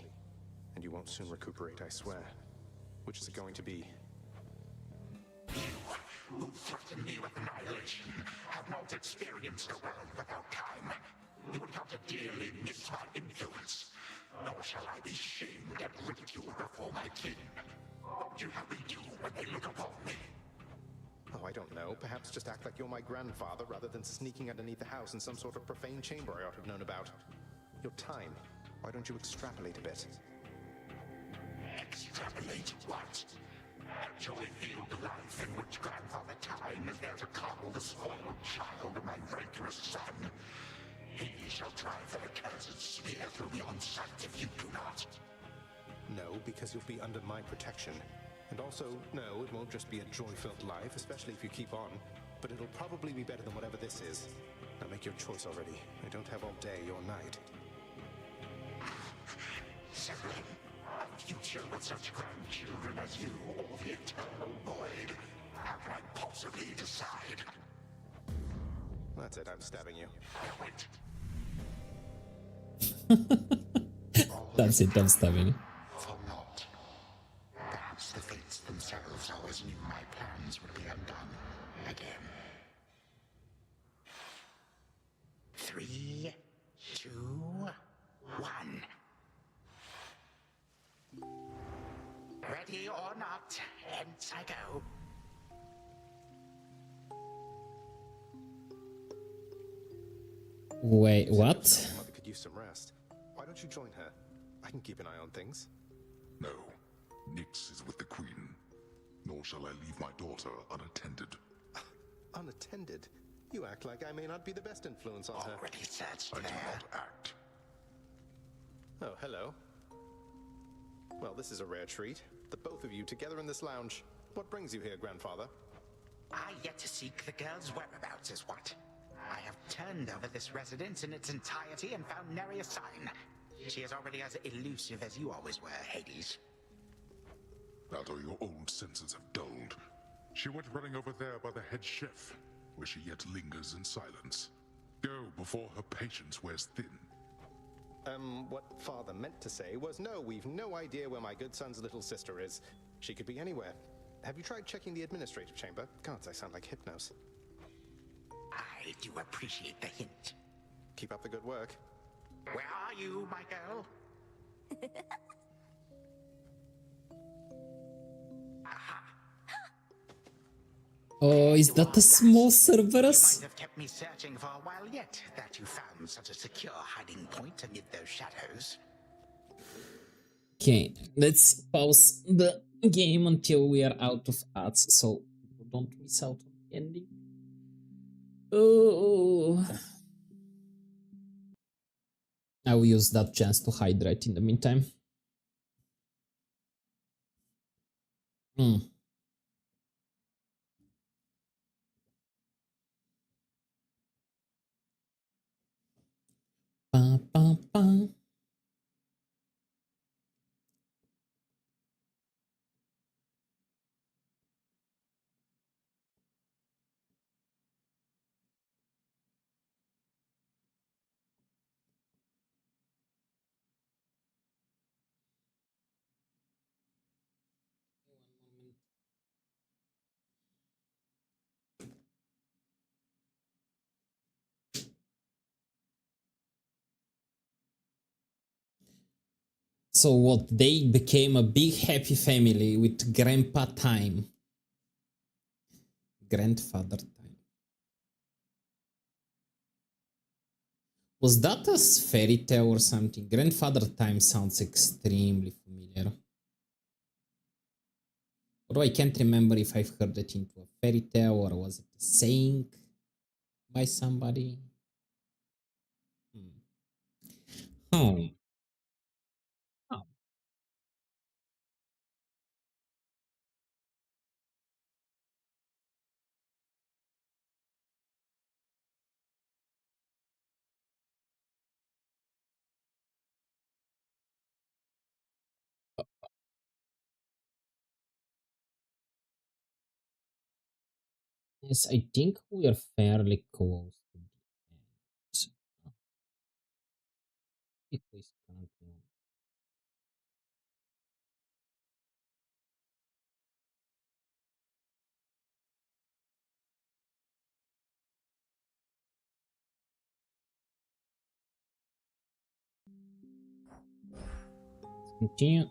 and you won't soon recuperate, I swear. Which is it going to be? You, who threaten me with annihilation, have not experienced a world without time. You would have to dearly miss my influence, nor shall I be shamed and ridiculed before my kin. What would you have me do when they look upon me? Oh, I don't know. Perhaps just act like you're my grandfather rather than sneaking underneath the house in some sort of profane chamber I ought to have known about. Your time. Why don't you extrapolate a bit? Extrapolate what? Actually feel the life in which Grandfather Time is there to coddle the spoiled child of my rancorous son. He shall drive the accursed spear through me on sight if you do not. No, because you'll be under my protection. And also, no, it won't just be a joy-filled life, especially if you keep on. But it'll probably be better than whatever this is. Now make your choice already. I don't have all day or night. Sibling, a future with such grandchildren as you, or the eternal void. How can I possibly decide? That's it, I'm stabbing you. Wait. That's it, I'm stabbing you. For naught. Perhaps the fates themselves always knew my plans would be undone again. 3, 2, 1. Ready or not, hence I go. Wait, what? Mother could use some rest. Why don't you join her? I can keep an eye on things. No, Nyx is with the Queen. Nor shall I leave my daughter unattended. Unattended? You act like I may not be the best influence on her. Already searched there. I do not act. Oh, hello. Well, this is a rare treat. The both of you together in this lounge. What brings you here, Grandfather? I yet to seek the girl's whereabouts is what. I have turned over this residence in its entirety and found nary a sign. She is already as elusive as you always were, Hades. That or your old senses have dulled. She went running over there by the head chef, where she yet lingers in silence. Go before her patience wears thin. What Father meant to say was no, we've no idea where my good son's little sister is. She could be anywhere. Have you tried checking the administrative chamber? Gods, I sound like Hypnos. I do appreciate the hint. Keep up the good work. Where are you, my girl? Oh, is that a small Cerberus? Might have kept me searching for a while yet, that you found such a secure hiding point amid those shadows. Okay, let's pause the game until we are out of ads, so don't miss out on the ending. Oh, I will use that chance to hydrate in the meantime. Ba, ba, ba. So what, they became a big happy family with grandpa time. Grandfather time. Was that a fairy tale or something? Grandfather time sounds extremely familiar. Although I can't remember if I've heard it into a fairy tale or was it a saying by somebody. Oh. Yes, I think we are fairly close to the end. If we continue. Let's continue.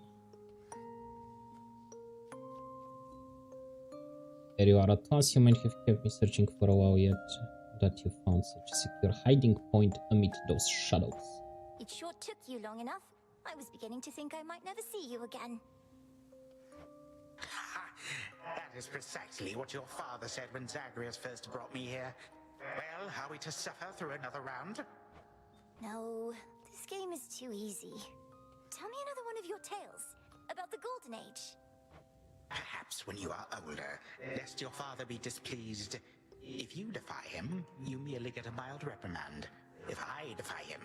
There you are at last. You might have kept me searching for a while yet that you found such a secure hiding point amid those shadows. It sure took you long enough. I was beginning to think I might never see you again. That is precisely what your father said when Zagreus first brought me here. Well, are we to suffer through another round? No, this game is too easy. Tell me another one of your tales about the Golden Age. Perhaps when you are older, lest your father be displeased. If you defy him, you merely get a mild reprimand. If I defy him,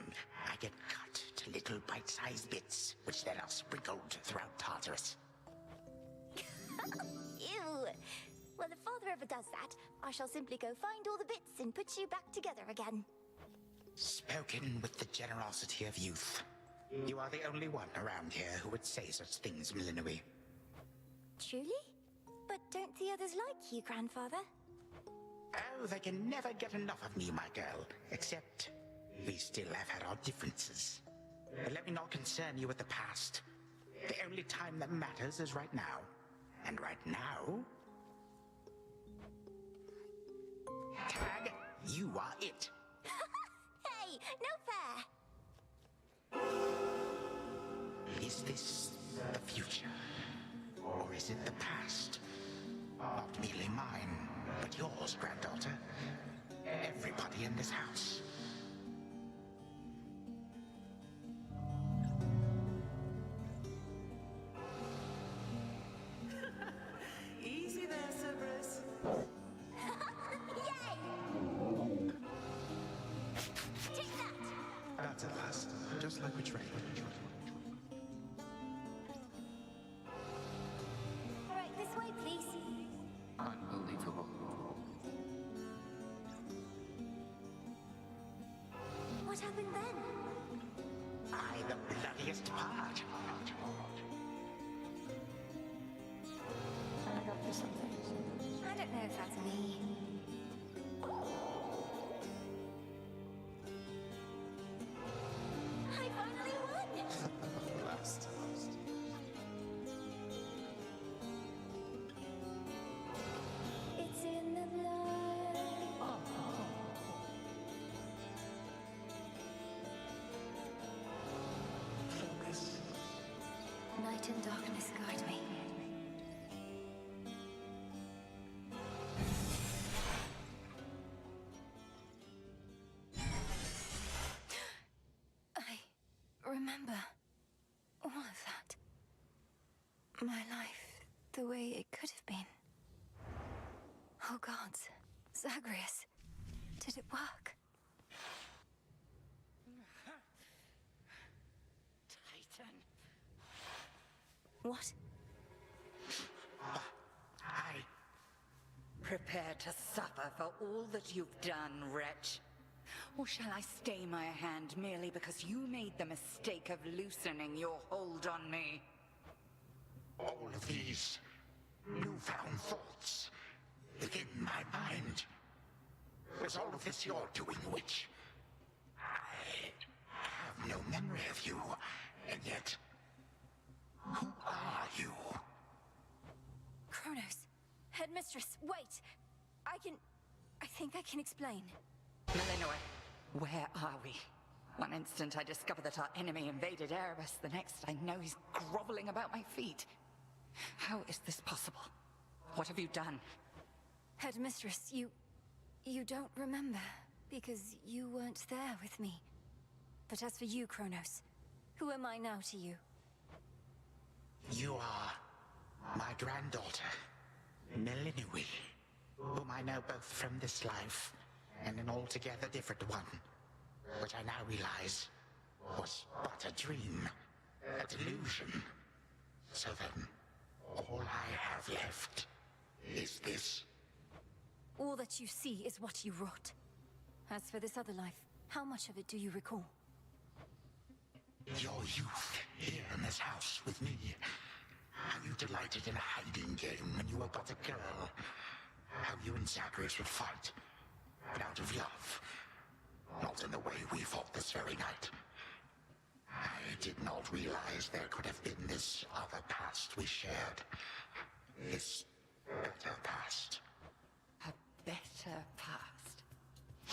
I get cut to little bite-sized bits, which then are sprinkled throughout Tartarus. Ew! Well, if father ever does that, I shall simply go find all the bits and put you back together again. Spoken with the generosity of youth. You are the only one around here who would say such things, Millenoi. Truly? But don't the others like you, grandfather? Oh, they can never get enough of me, my girl. Except, we still have had our differences. But let me not concern you with the past. The only time that matters is right now. And right now... Tag, you are it. Hey, no fair! Is this the future? Or is it the past? Not merely mine, but yours, granddaughter. Everybody in this house. Easy there, Cerberus. That's at last, just like we trained. Alright, this way, please. Unbelievable. What happened then? I, the bloodiest part. I got this if that's me. I finally won! Last. It's in the blood. Focus. Night and darkness guide me. I remember all of that. My life, the way it could have been. Oh gods, Zagreus, did it work? Titan. What? Prepare to suffer for all that you've done, wretch. Or shall I stay my hand merely because you made the mistake of loosening your hold on me? All of these newfound thoughts within my mind. Was all of this your doing, witch? I have no memory of you, and yet, who are you? Kronos, headmistress, wait! I think I can explain. Melinoe, where are we? One instant I discover that our enemy invaded Erebus, the next I know he's groveling about my feet. How is this possible? What have you done? Headmistress, you don't remember, because you weren't there with me. But as for you, Kronos, who am I now to you? You are my granddaughter, Melinoe, whom I know both from this life and an altogether different one, which I now realize was but a dream, a delusion. So then, all I have left is this. All that you see is what you wrought. As for this other life, how much of it do you recall? Your youth here in this house with me. How you delighted in a hiding game when you were but a girl. How you and Zagreus would fight, but out of love. Not in the way we fought this very night. I did not realize there could have been this other past we shared. This better past. A better past?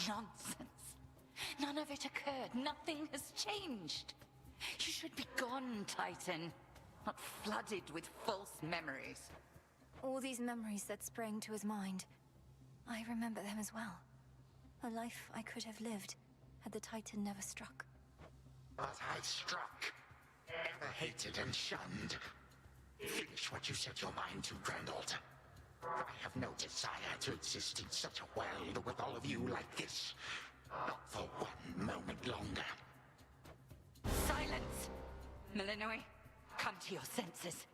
Nonsense. None of it occurred. Nothing has changed. You should be gone, Titan. Not flooded with false memories. All these memories that sprang to his mind, I remember them as well. A life I could have lived had the Titan never struck. But I struck. Ever hated and shunned. Finish what you set your mind to, granddaughter. I have no desire to exist in such a world with all of you like this. Not for one moment longer. Silence! Melinoe, come to your senses.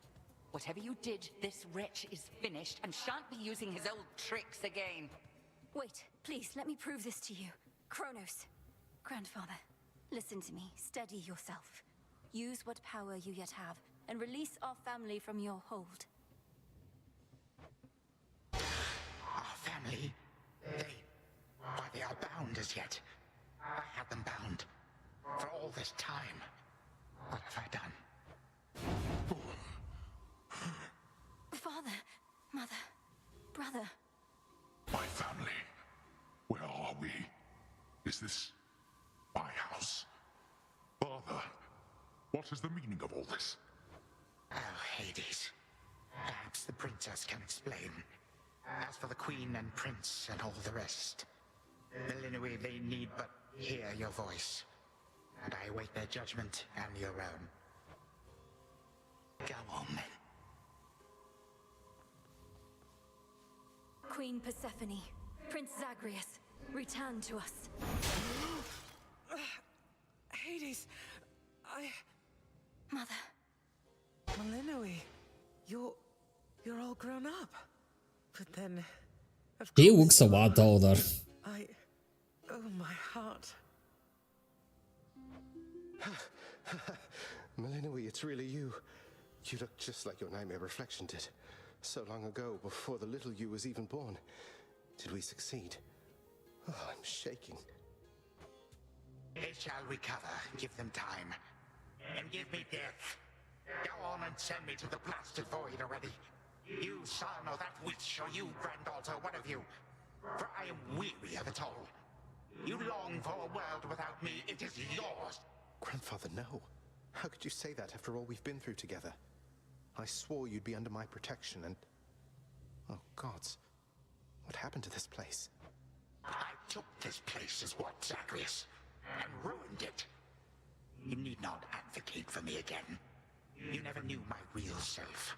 Whatever you did, this wretch is finished and shan't be using his old tricks again. Wait, please, let me prove this to you. Kronos. Grandfather, listen to me. Steady yourself. Use what power you yet have, and release our family from your hold. Our family? They are bound as yet. I had them bound. For all this time. What have I done? Father, mother, brother. My family. Where are we? Is this my house? Father, what is the meaning of all this? Oh, Hades. Perhaps the princess can explain. As for the queen and prince and all the rest, Melinoe, they need but hear your voice. And I await their judgment and your own. Go on, then. Queen Persephone, Prince Zagreus, return to us. Hades, Mother. Melinoe, you're all grown up. But then, of He course, looks a lot older. Oh, my heart. Melinoe, it's really you. You look just like your nightmare reflection did. So long ago, before the little you was even born. Did we succeed? Oh, I'm shaking. They shall recover. Give them time. And give me death. Go on and send me to the blasted void already. You son or that witch, or you granddaughter, one of you. For I am weary of it all. You long for a world without me. It is yours. Grandfather, no. How could you say that after all we've been through together? I swore you'd be under my protection and... Oh, gods. What happened to this place? I took this place as what, Zagreus? And ruined it. You need not advocate for me again. You never knew my real self.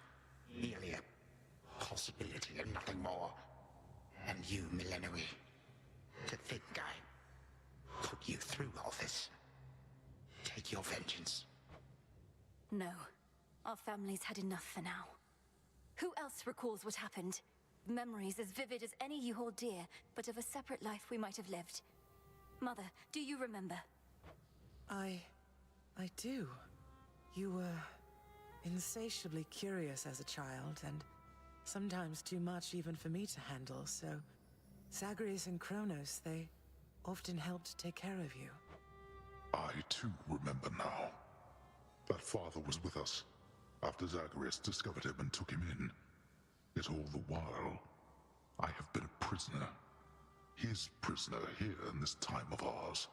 Merely a possibility and nothing more. And you, Millenoi. To think I put you through all this. Take your vengeance. No. Our family's had enough for now. Who else recalls what happened? Memories as vivid as any you hold dear, but of a separate life we might have lived. Mother, do you remember? I do. You were insatiably curious as a child, and sometimes too much even for me to handle, so Zagreus and Kronos, they often helped take care of you. I too remember now. That father was with us after Zagreus discovered him and took him in. Yet all the while, I have been a prisoner. His prisoner here in this time of ours.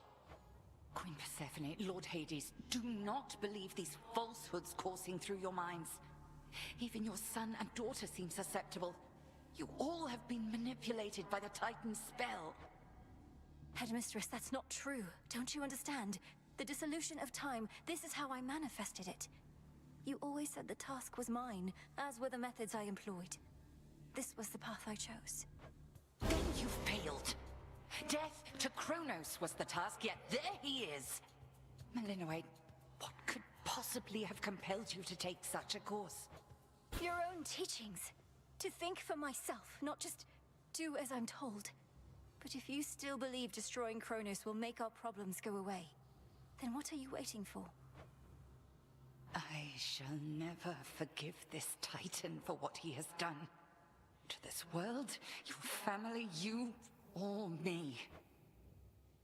Queen Persephone, Lord Hades, do not believe these falsehoods coursing through your minds. Even your son and daughter seem susceptible. You all have been manipulated by the Titan's spell. Headmistress, that's not true. Don't you understand? The dissolution of time, this is how I manifested it. You always said the task was mine, as were the methods I employed. This was the path I chose. Then you failed. Death to Kronos was the task, yet there he is. Millenoi, what could possibly have compelled you to take such a course? Your own teachings. To think for myself, not just do as I'm told. But if you still believe destroying Kronos will make our problems go away, then what are you waiting for? I shall never forgive this Titan for what he has done. To this world, your family, you, or me.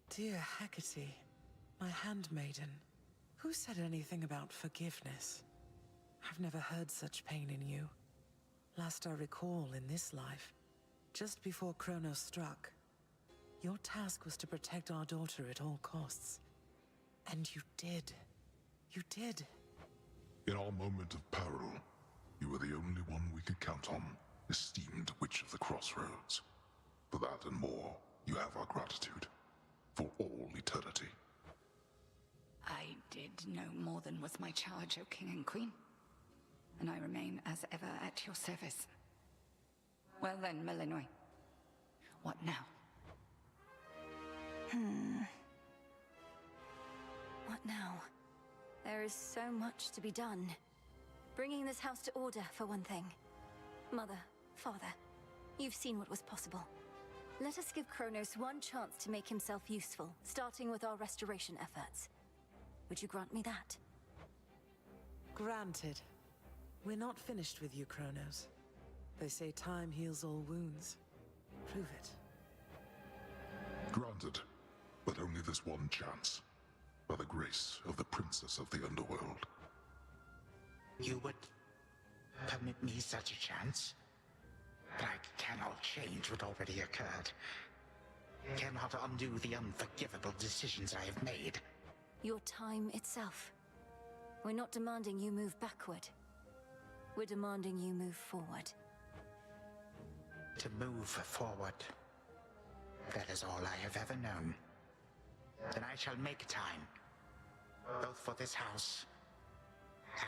Dear Hecate, my handmaiden, who said anything about forgiveness? I've never heard such pain in you. Last I recall in this life, just before Kronos struck, your task was to protect our daughter at all costs. And you did. You did. In our moment of peril, you were the only one we could count on, esteemed Witch of the Crossroads. For that and more, you have our gratitude. For all eternity. I did no more than was my charge, O King and Queen. And I remain as ever at your service. Well then, Millenoi. What now? What now? There is so much to be done. Bringing this house to order, for one thing. Mother, father, you've seen what was possible. Let us give Kronos one chance to make himself useful, starting with our restoration efforts. Would you grant me that? Granted. We're not finished with you, Kronos. They say time heals all wounds. Prove it. Granted, but only this one chance. By the grace of the Princess of the Underworld. You would permit me such a chance? But I cannot change what already occurred. Cannot undo the unforgivable decisions I have made. Your time itself. We're not demanding you move backward. We're demanding you move forward. To move forward. That is all I have ever known. Then I shall make time. Both for this house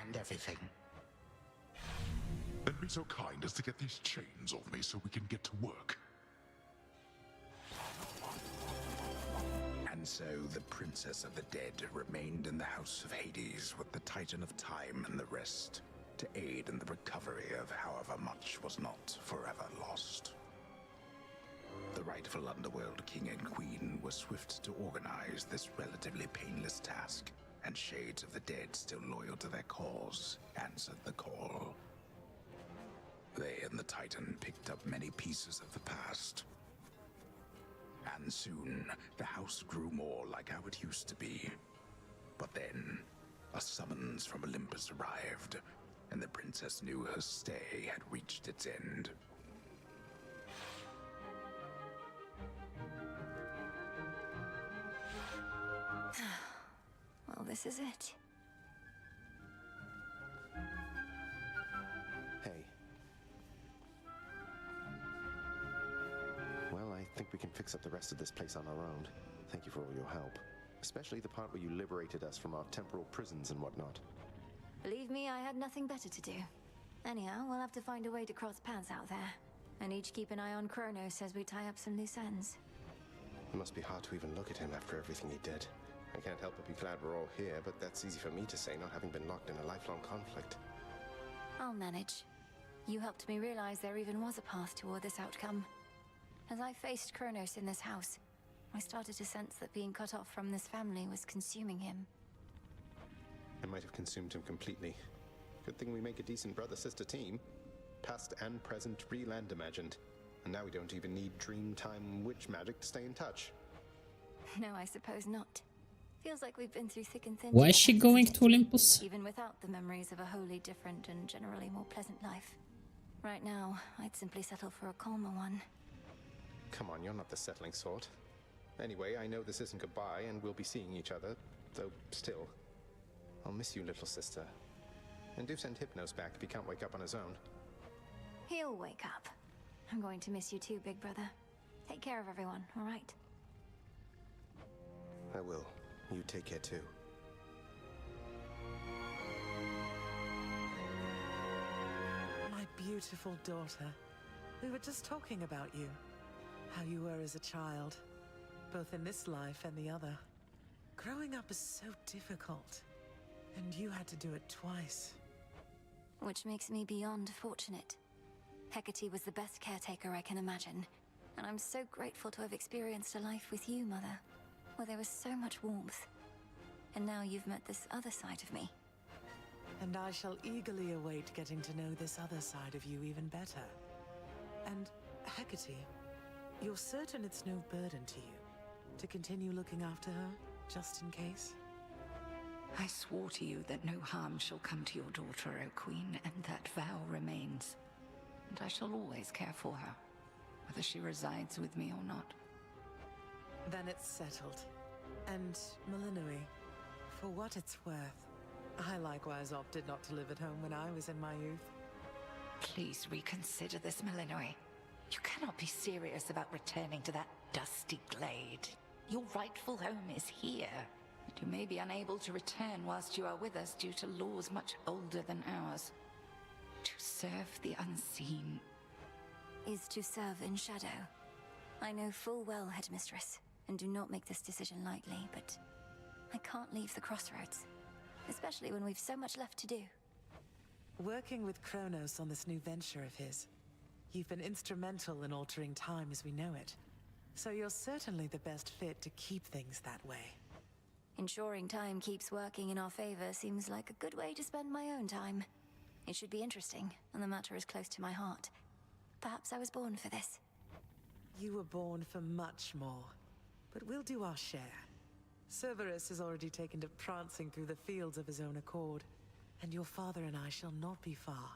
and everything. Then be so kind as to get these chains off me so we can get to work. And so the Princess of the Dead remained in the House of Hades with the Titan of Time and the rest, to aid in the recovery of however much was not forever lost. The rightful Underworld King and Queen were swift to organize this relatively painless task, and Shades of the Dead, still loyal to their cause, answered the call. They and the Titan picked up many pieces of the past. And soon, the house grew more like how it used to be. But then, a summons from Olympus arrived, and the princess knew her stay had reached its end. Well, this is it. Hey. Well, I think we can fix up the rest of this place on our own. Thank you for all your help. Especially the part where you liberated us from our temporal prisons and whatnot. Believe me, I had nothing better to do. Anyhow, we'll have to find a way to cross paths out there. And each keep an eye on Kronos as we tie up some loose ends. It must be hard to even look at him after everything he did. I can't help but be glad we're all here, but that's easy for me to say, not having been locked in a lifelong conflict. I'll manage. You helped me realize there even was a path toward this outcome. As I faced Kronos in this house, I started to sense that being cut off from this family was consuming him. I might have consumed him completely. Good thing we make a decent brother-sister team. Past and present, real and imagined. And now we don't even need Dreamtime witch magic to stay in touch. No, I suppose not. Feels like we've been through thick and thin. Why is she going to Olympus? Even without the memories of a wholly different and generally more pleasant life. Right now, I'd simply settle for a calmer one. Come on, you're not the settling sort. Anyway, I know this isn't goodbye, and we'll be seeing each other, though still. I'll miss you, little sister. And do send Hypnos back if he can't wake up on his own. He'll wake up. I'm going to miss you too, big brother. Take care of everyone, all right? I will. You take care too. My beautiful daughter. We were just talking about you. How you were as a child. Both in this life and the other. Growing up is so difficult. And you had to do it twice. Which makes me beyond fortunate. Hecate was the best caretaker I can imagine. And I'm so grateful to have experienced a life with you, Mother. Where there was so much warmth. And now you've met this other side of me. And I shall eagerly await getting to know this other side of you even better. And, Hecate, you're certain it's no burden to you to continue looking after her, just in case? I swore to you that no harm shall come to your daughter, O Queen, and that vow remains. And I shall always care for her, whether she resides with me or not. Then it's settled. And, Melinoe, for what it's worth, I likewise opted not to live at home when I was in my youth. Please reconsider this, Melinoe. You cannot be serious about returning to that dusty glade. Your rightful home is here. But you may be unable to return whilst you are with us due to laws much older than ours. To serve the unseen Is to serve in shadow. I know full well, Headmistress, and do not make this decision lightly, but I can't leave the crossroads. Especially when we've so much left to do. Working with Kronos on this new venture of his, you've been instrumental in altering time as we know it. So you're certainly the best fit to keep things that way. Ensuring time keeps working in our favor seems like a good way to spend my own time. It should be interesting, and the matter is close to my heart. Perhaps I was born for this. You were born for much more, but we'll do our share. Cerberus has already taken to prancing through the fields of his own accord, and your father and I shall not be far.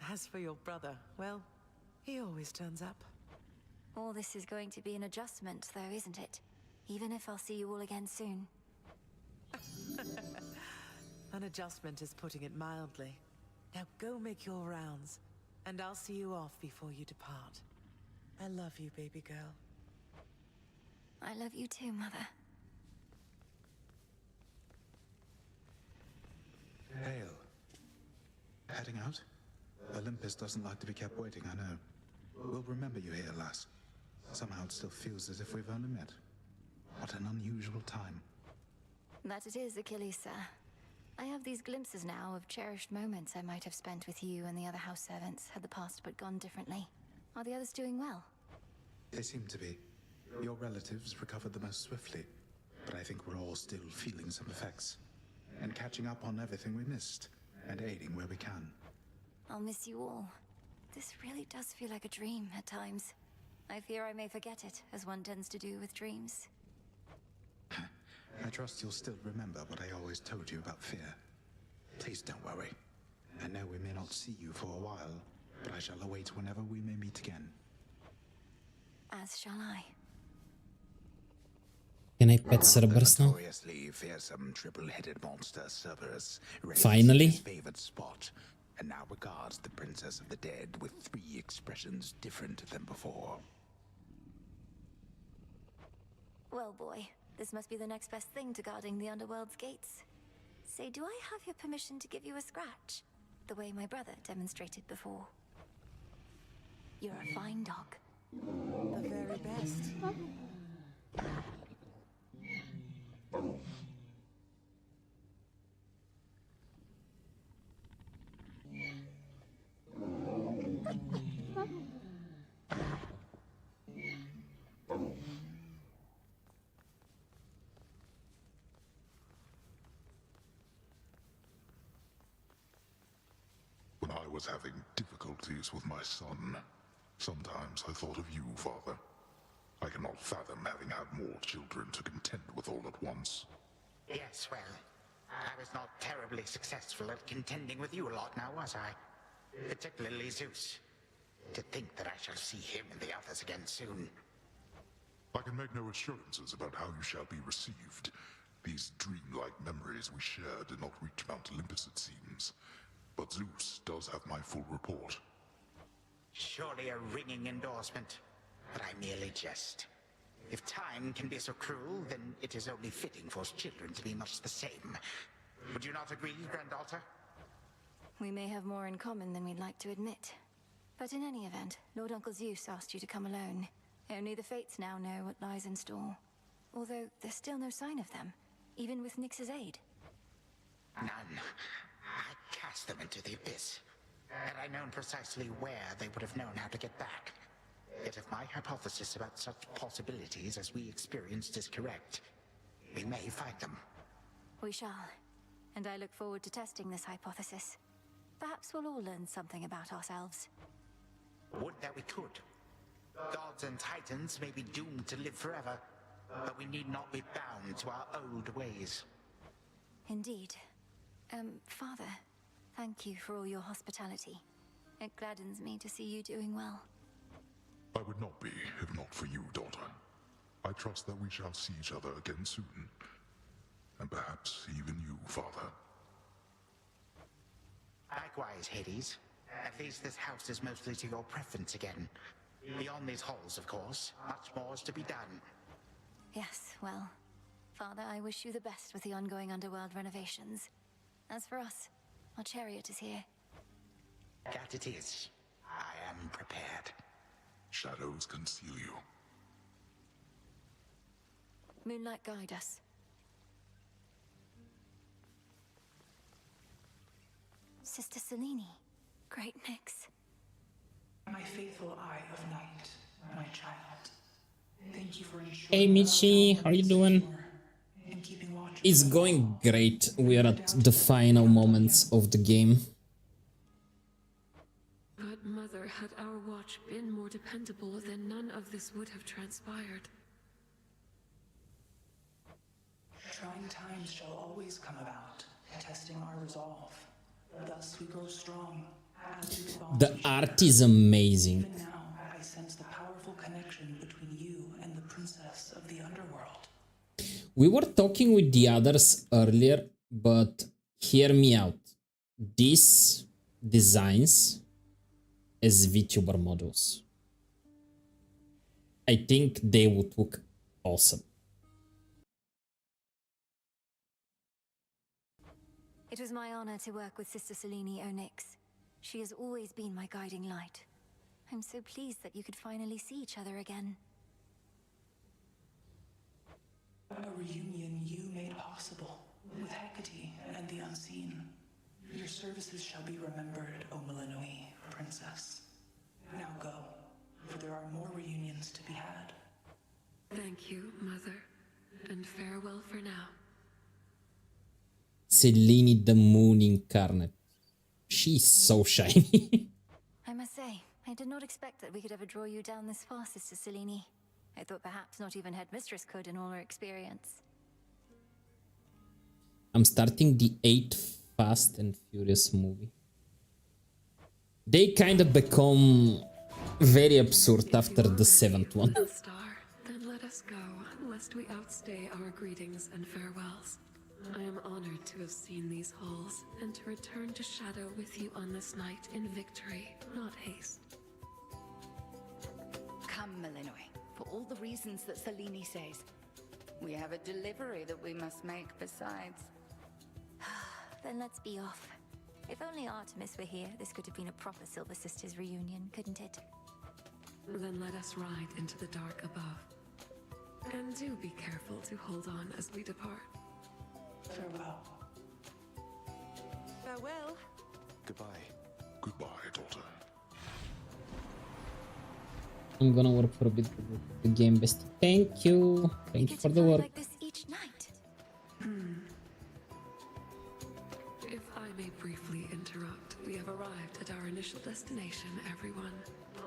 As for your brother, well, he always turns up. All this is going to be an adjustment, though, isn't it? Even if I'll see you all again soon. An adjustment is putting it mildly. Now go make your rounds, and I'll see you off before you depart. I love you, baby girl. I love you too, Mother. Hail. Heading out? Olympus doesn't like to be kept waiting, I know. We'll remember you here, lass. Somehow it still feels as if we've only met. What an unusual time. That it is, Achilles, sir. I have these glimpses now of cherished moments I might have spent with you and the other house servants had the past but gone differently. Are the others doing well? They seem to be. Your relatives recovered the most swiftly, but I think we're all still feeling some effects. And catching up on everything we missed, and aiding where we can. I'll miss you all. This really does feel like a dream at times. I fear I may forget it, as one tends to do with dreams. I trust you'll still remember what I always told you about fear. Please don't worry. I know we may not see you for a while, but I shall await whenever we may meet again. As shall I. Can I pet Cerberus now? Notoriously fearsome triple-headed monster Cerberus Finally. his favorite spot, and now regards the Princess of the Dead with 3 expressions different than before. Well, boy, this must be the next best thing to guarding the Underworld's gates. Say, do I have your permission to give you a scratch? The way my brother demonstrated before. You're a fine dog. The very best. When I was having difficulties with my son, sometimes I thought of you, Father. I cannot fathom having had more children to contend with all at once. Yes, well, I was not terribly successful at contending with you a lot now, was I? Particularly Zeus. To think that I shall see him and the others again soon. I can make no assurances about how you shall be received. These dreamlike memories we share did not reach Mount Olympus, it seems. But Zeus does have my full report. Surely a ringing endorsement. But I merely jest. If time can be so cruel, then it is only fitting for children to be much the same. Would you not agree, Granddaughter? We may have more in common than we'd like to admit. But in any event, Lord Uncle Zeus asked you to come alone. Only the Fates now know what lies in store. Although there's still no sign of them, even with Nyx's aid. None. I cast them into the abyss. Had I known precisely where, they would have known how to get back. Yet if my hypothesis about such possibilities as we experienced is correct, we may find them. We shall. And I look forward to testing this hypothesis. Perhaps we'll all learn something about ourselves. Would that we could. Gods and titans may be doomed to live forever, but we need not be bound to our old ways. Indeed. Father, thank you for all your hospitality. It gladdens me to see you doing well. I would not be, if not for you, daughter. I trust that we shall see each other again soon. And perhaps even you, Father. Likewise, Hades. At least this house is mostly to your preference again. Beyond these halls, of course, much more is to be done. Yes, well, Father, I wish you the best with the ongoing Underworld renovations. As for us, our chariot is here. That it is. I am prepared. Shadows conceal you. Moonlight, guide us. Sister Selene, Great Nyx. My faithful Eye of Night, my child. Thank you for ensuring. Hey Michi, how you doing? It's going great. We are at the final moments of the game. But Mother, had our watch been more dependable, then none of this would have transpired. Trying times shall always come about, testing our resolve. Thus we grow strong. The art is amazing. Even now, I sense the powerful connection between you and the Princess of the Underworld. We were talking with the others earlier, but hear me out. These designs as VTuber models, I think they would look awesome. It was my honor to work with Sister Selene Onyx. She has always been my guiding light. I'm so pleased that you could finally see each other again. A reunion you made possible with Hecate and the Unseen. Your services shall be remembered, O Melanoi, Princess. Now go, for there are more reunions to be had. Thank you, Mother, and farewell for now. Selene the Moon incarnate. She's so shiny. I must say, I did not expect that we could ever draw you down this far, Sister Selene. I thought perhaps not even Headmistress could in all her experience. I'm starting the 8th Fast and Furious movie. They kind of become very absurd after the 7th one. Star, then let us go, lest we outstay our greetings and farewells. I am honored to have seen these halls, and to return to Shadow with you on this night in victory, not haste. Come, Malinois, for all the reasons that Selene says. We have a delivery that we must make besides. Then let's be off. If only Artemis were here, this could have been a proper Silver Sisters reunion, couldn't it? Then let us ride into the dark above. And do be careful to hold on as we depart. Farewell. Farewell. Goodbye. Goodbye, daughter. I'm gonna work for a bit for the game, bestie. Thank you. Thank you for the work. Like this each night. If I may briefly interrupt, we have arrived at our initial destination, everyone.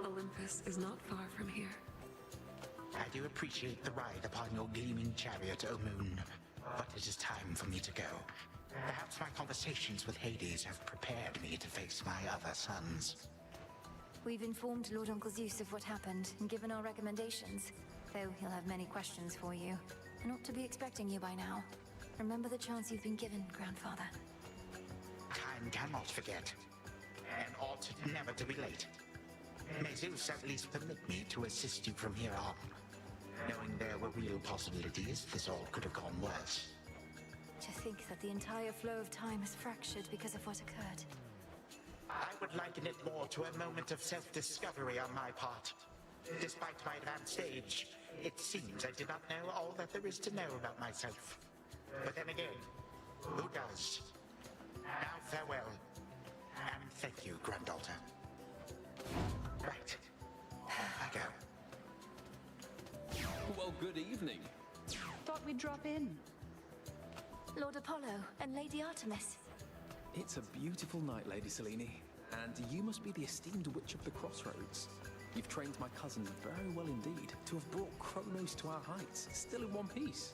Olympus is not far from here. I do appreciate the ride upon your gleaming chariot, O Moon, but it is time for me to go. Perhaps my conversations with Hades have prepared me to face my other sons. We've informed Lord Uncle Zeus of what happened and given our recommendations, though he'll have many questions for you. And ought to be expecting you by now. Remember the chance you've been given, Grandfather. Time cannot forget, and ought never to be late. May Zeus at least permit me to assist you from here on. Knowing there were real possibilities, this all could have gone worse. To think that the entire flow of time is fractured because of what occurred. I would liken it more to a moment of self-discovery on my part. Despite my advanced age, it seems I did not know all that there is to know about myself. But then again, who does? Now farewell, and thank you, granddaughter. Right, I go. Well, good evening. Thought we'd drop in. Lord Apollo and Lady Artemis. It's a beautiful night, Lady Selene, and you must be the esteemed Witch of the Crossroads. You've trained my cousin very well indeed to have brought Kronos to our heights, still in one piece.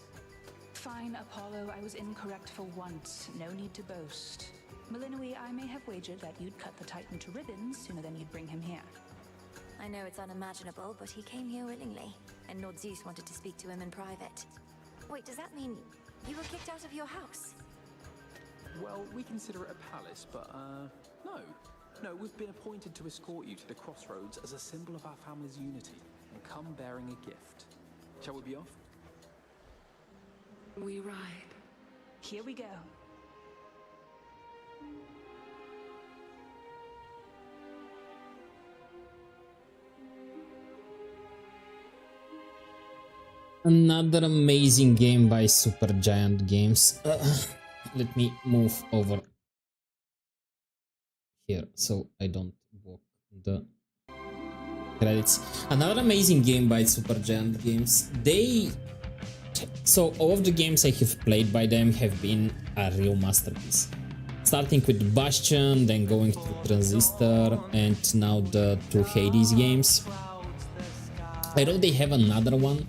Fine, Apollo, I was incorrect for once. No need to boast. Malinois, I may have wagered that you'd cut the Titan to ribbons sooner than you'd bring him here. I know it's unimaginable, but he came here willingly, and Lord Zeus wanted to speak to him in private. Wait, does that mean you were kicked out of your house? Well, we consider it a palace, but, no. No, we've been appointed to escort you to the Crossroads as a symbol of our family's unity, and come bearing a gift. Shall we be off? We ride. Here we go. Another amazing game by Supergiant Games. Let me move over here so I don't walk the credits. Another amazing game by Supergiant Games. So all of the games I have played by them have been a real masterpiece. Starting with Bastion, then going through Transistor, and now the two Hades games. I know they have another one,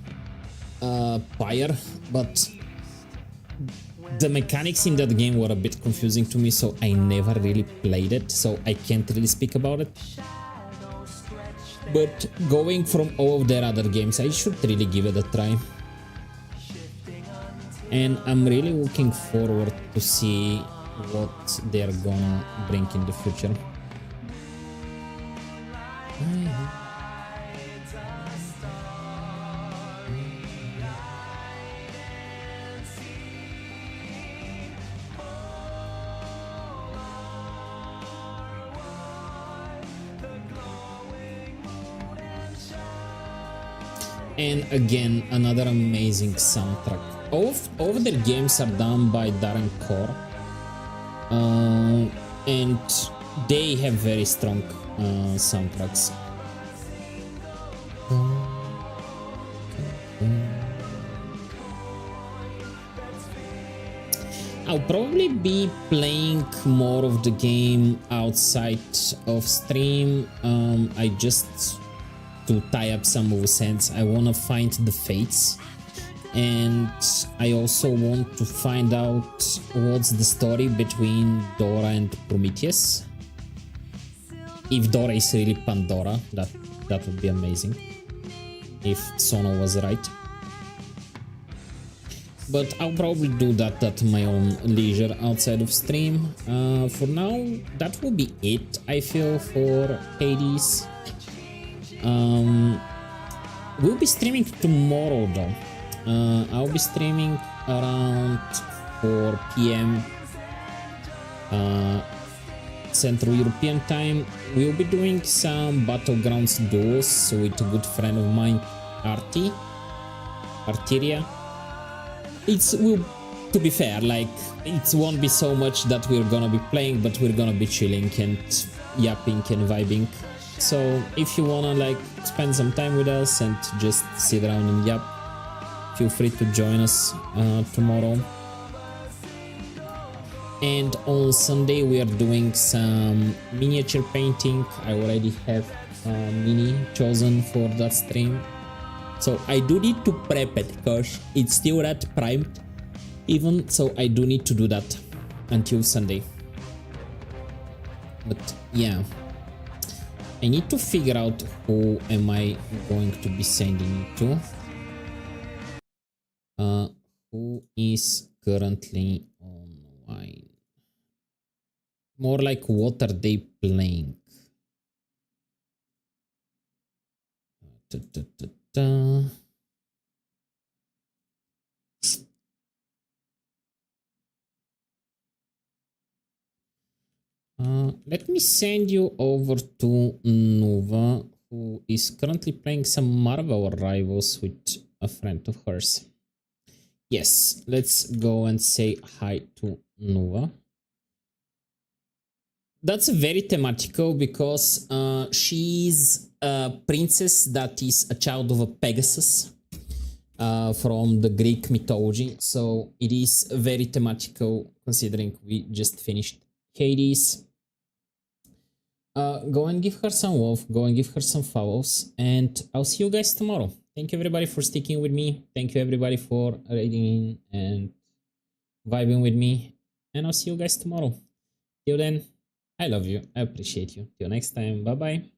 Pyre, but the mechanics in that game were a bit confusing to me, so I never really played it, so I can't really speak about it. But going from all of their other games, I should really give it a try. And I'm really looking forward to see what they're gonna bring in the future. And again, another amazing soundtrack. All of their games are done by Darren Core, and they have very strong soundtracks. Oh, probably be playing more of the game outside of stream. I just to tie up some loose ends. I want to find the fates, and I also want to find out what's the story between Dora and Prometheus. If Dora is really Pandora, that would be amazing. If Sono was right. But I'll probably do that at my own leisure outside of stream. For now, that will be it, I feel, for Hades. We'll be streaming tomorrow though. I'll be streaming around 4 PM Central European time. We'll be doing some Battlegrounds duels with a good friend of mine, Arteria. To be fair, like, it won't be so much that we're gonna be playing, but we're gonna be chilling and yapping and vibing. So if you wanna like spend some time with us and just sit around and yap, feel free to join us tomorrow. And on Sunday we are doing some miniature painting. I already have Mini chosen for that stream. So I do need to prep it because it's still not primed even, so I do need to do that until Sunday. But yeah, I need to figure out who am I going to be sending it to. Who is currently online? More like what are they playing? Let me send you over to Nova, who is currently playing some Marvel Rivals with a friend of hers. Yes, let's go and say hi to Nova. That's very thematical because she's a princess that is a child of a Pegasus from the Greek mythology. So it is very thematical considering we just finished Hades. Go and give her some love, go and give her some follows, and I'll see you guys tomorrow. Thank you everybody for sticking with me. Thank you everybody for raiding in and vibing with me. And I'll see you guys tomorrow. Till then, I love you. I appreciate you. Till next time. Bye bye.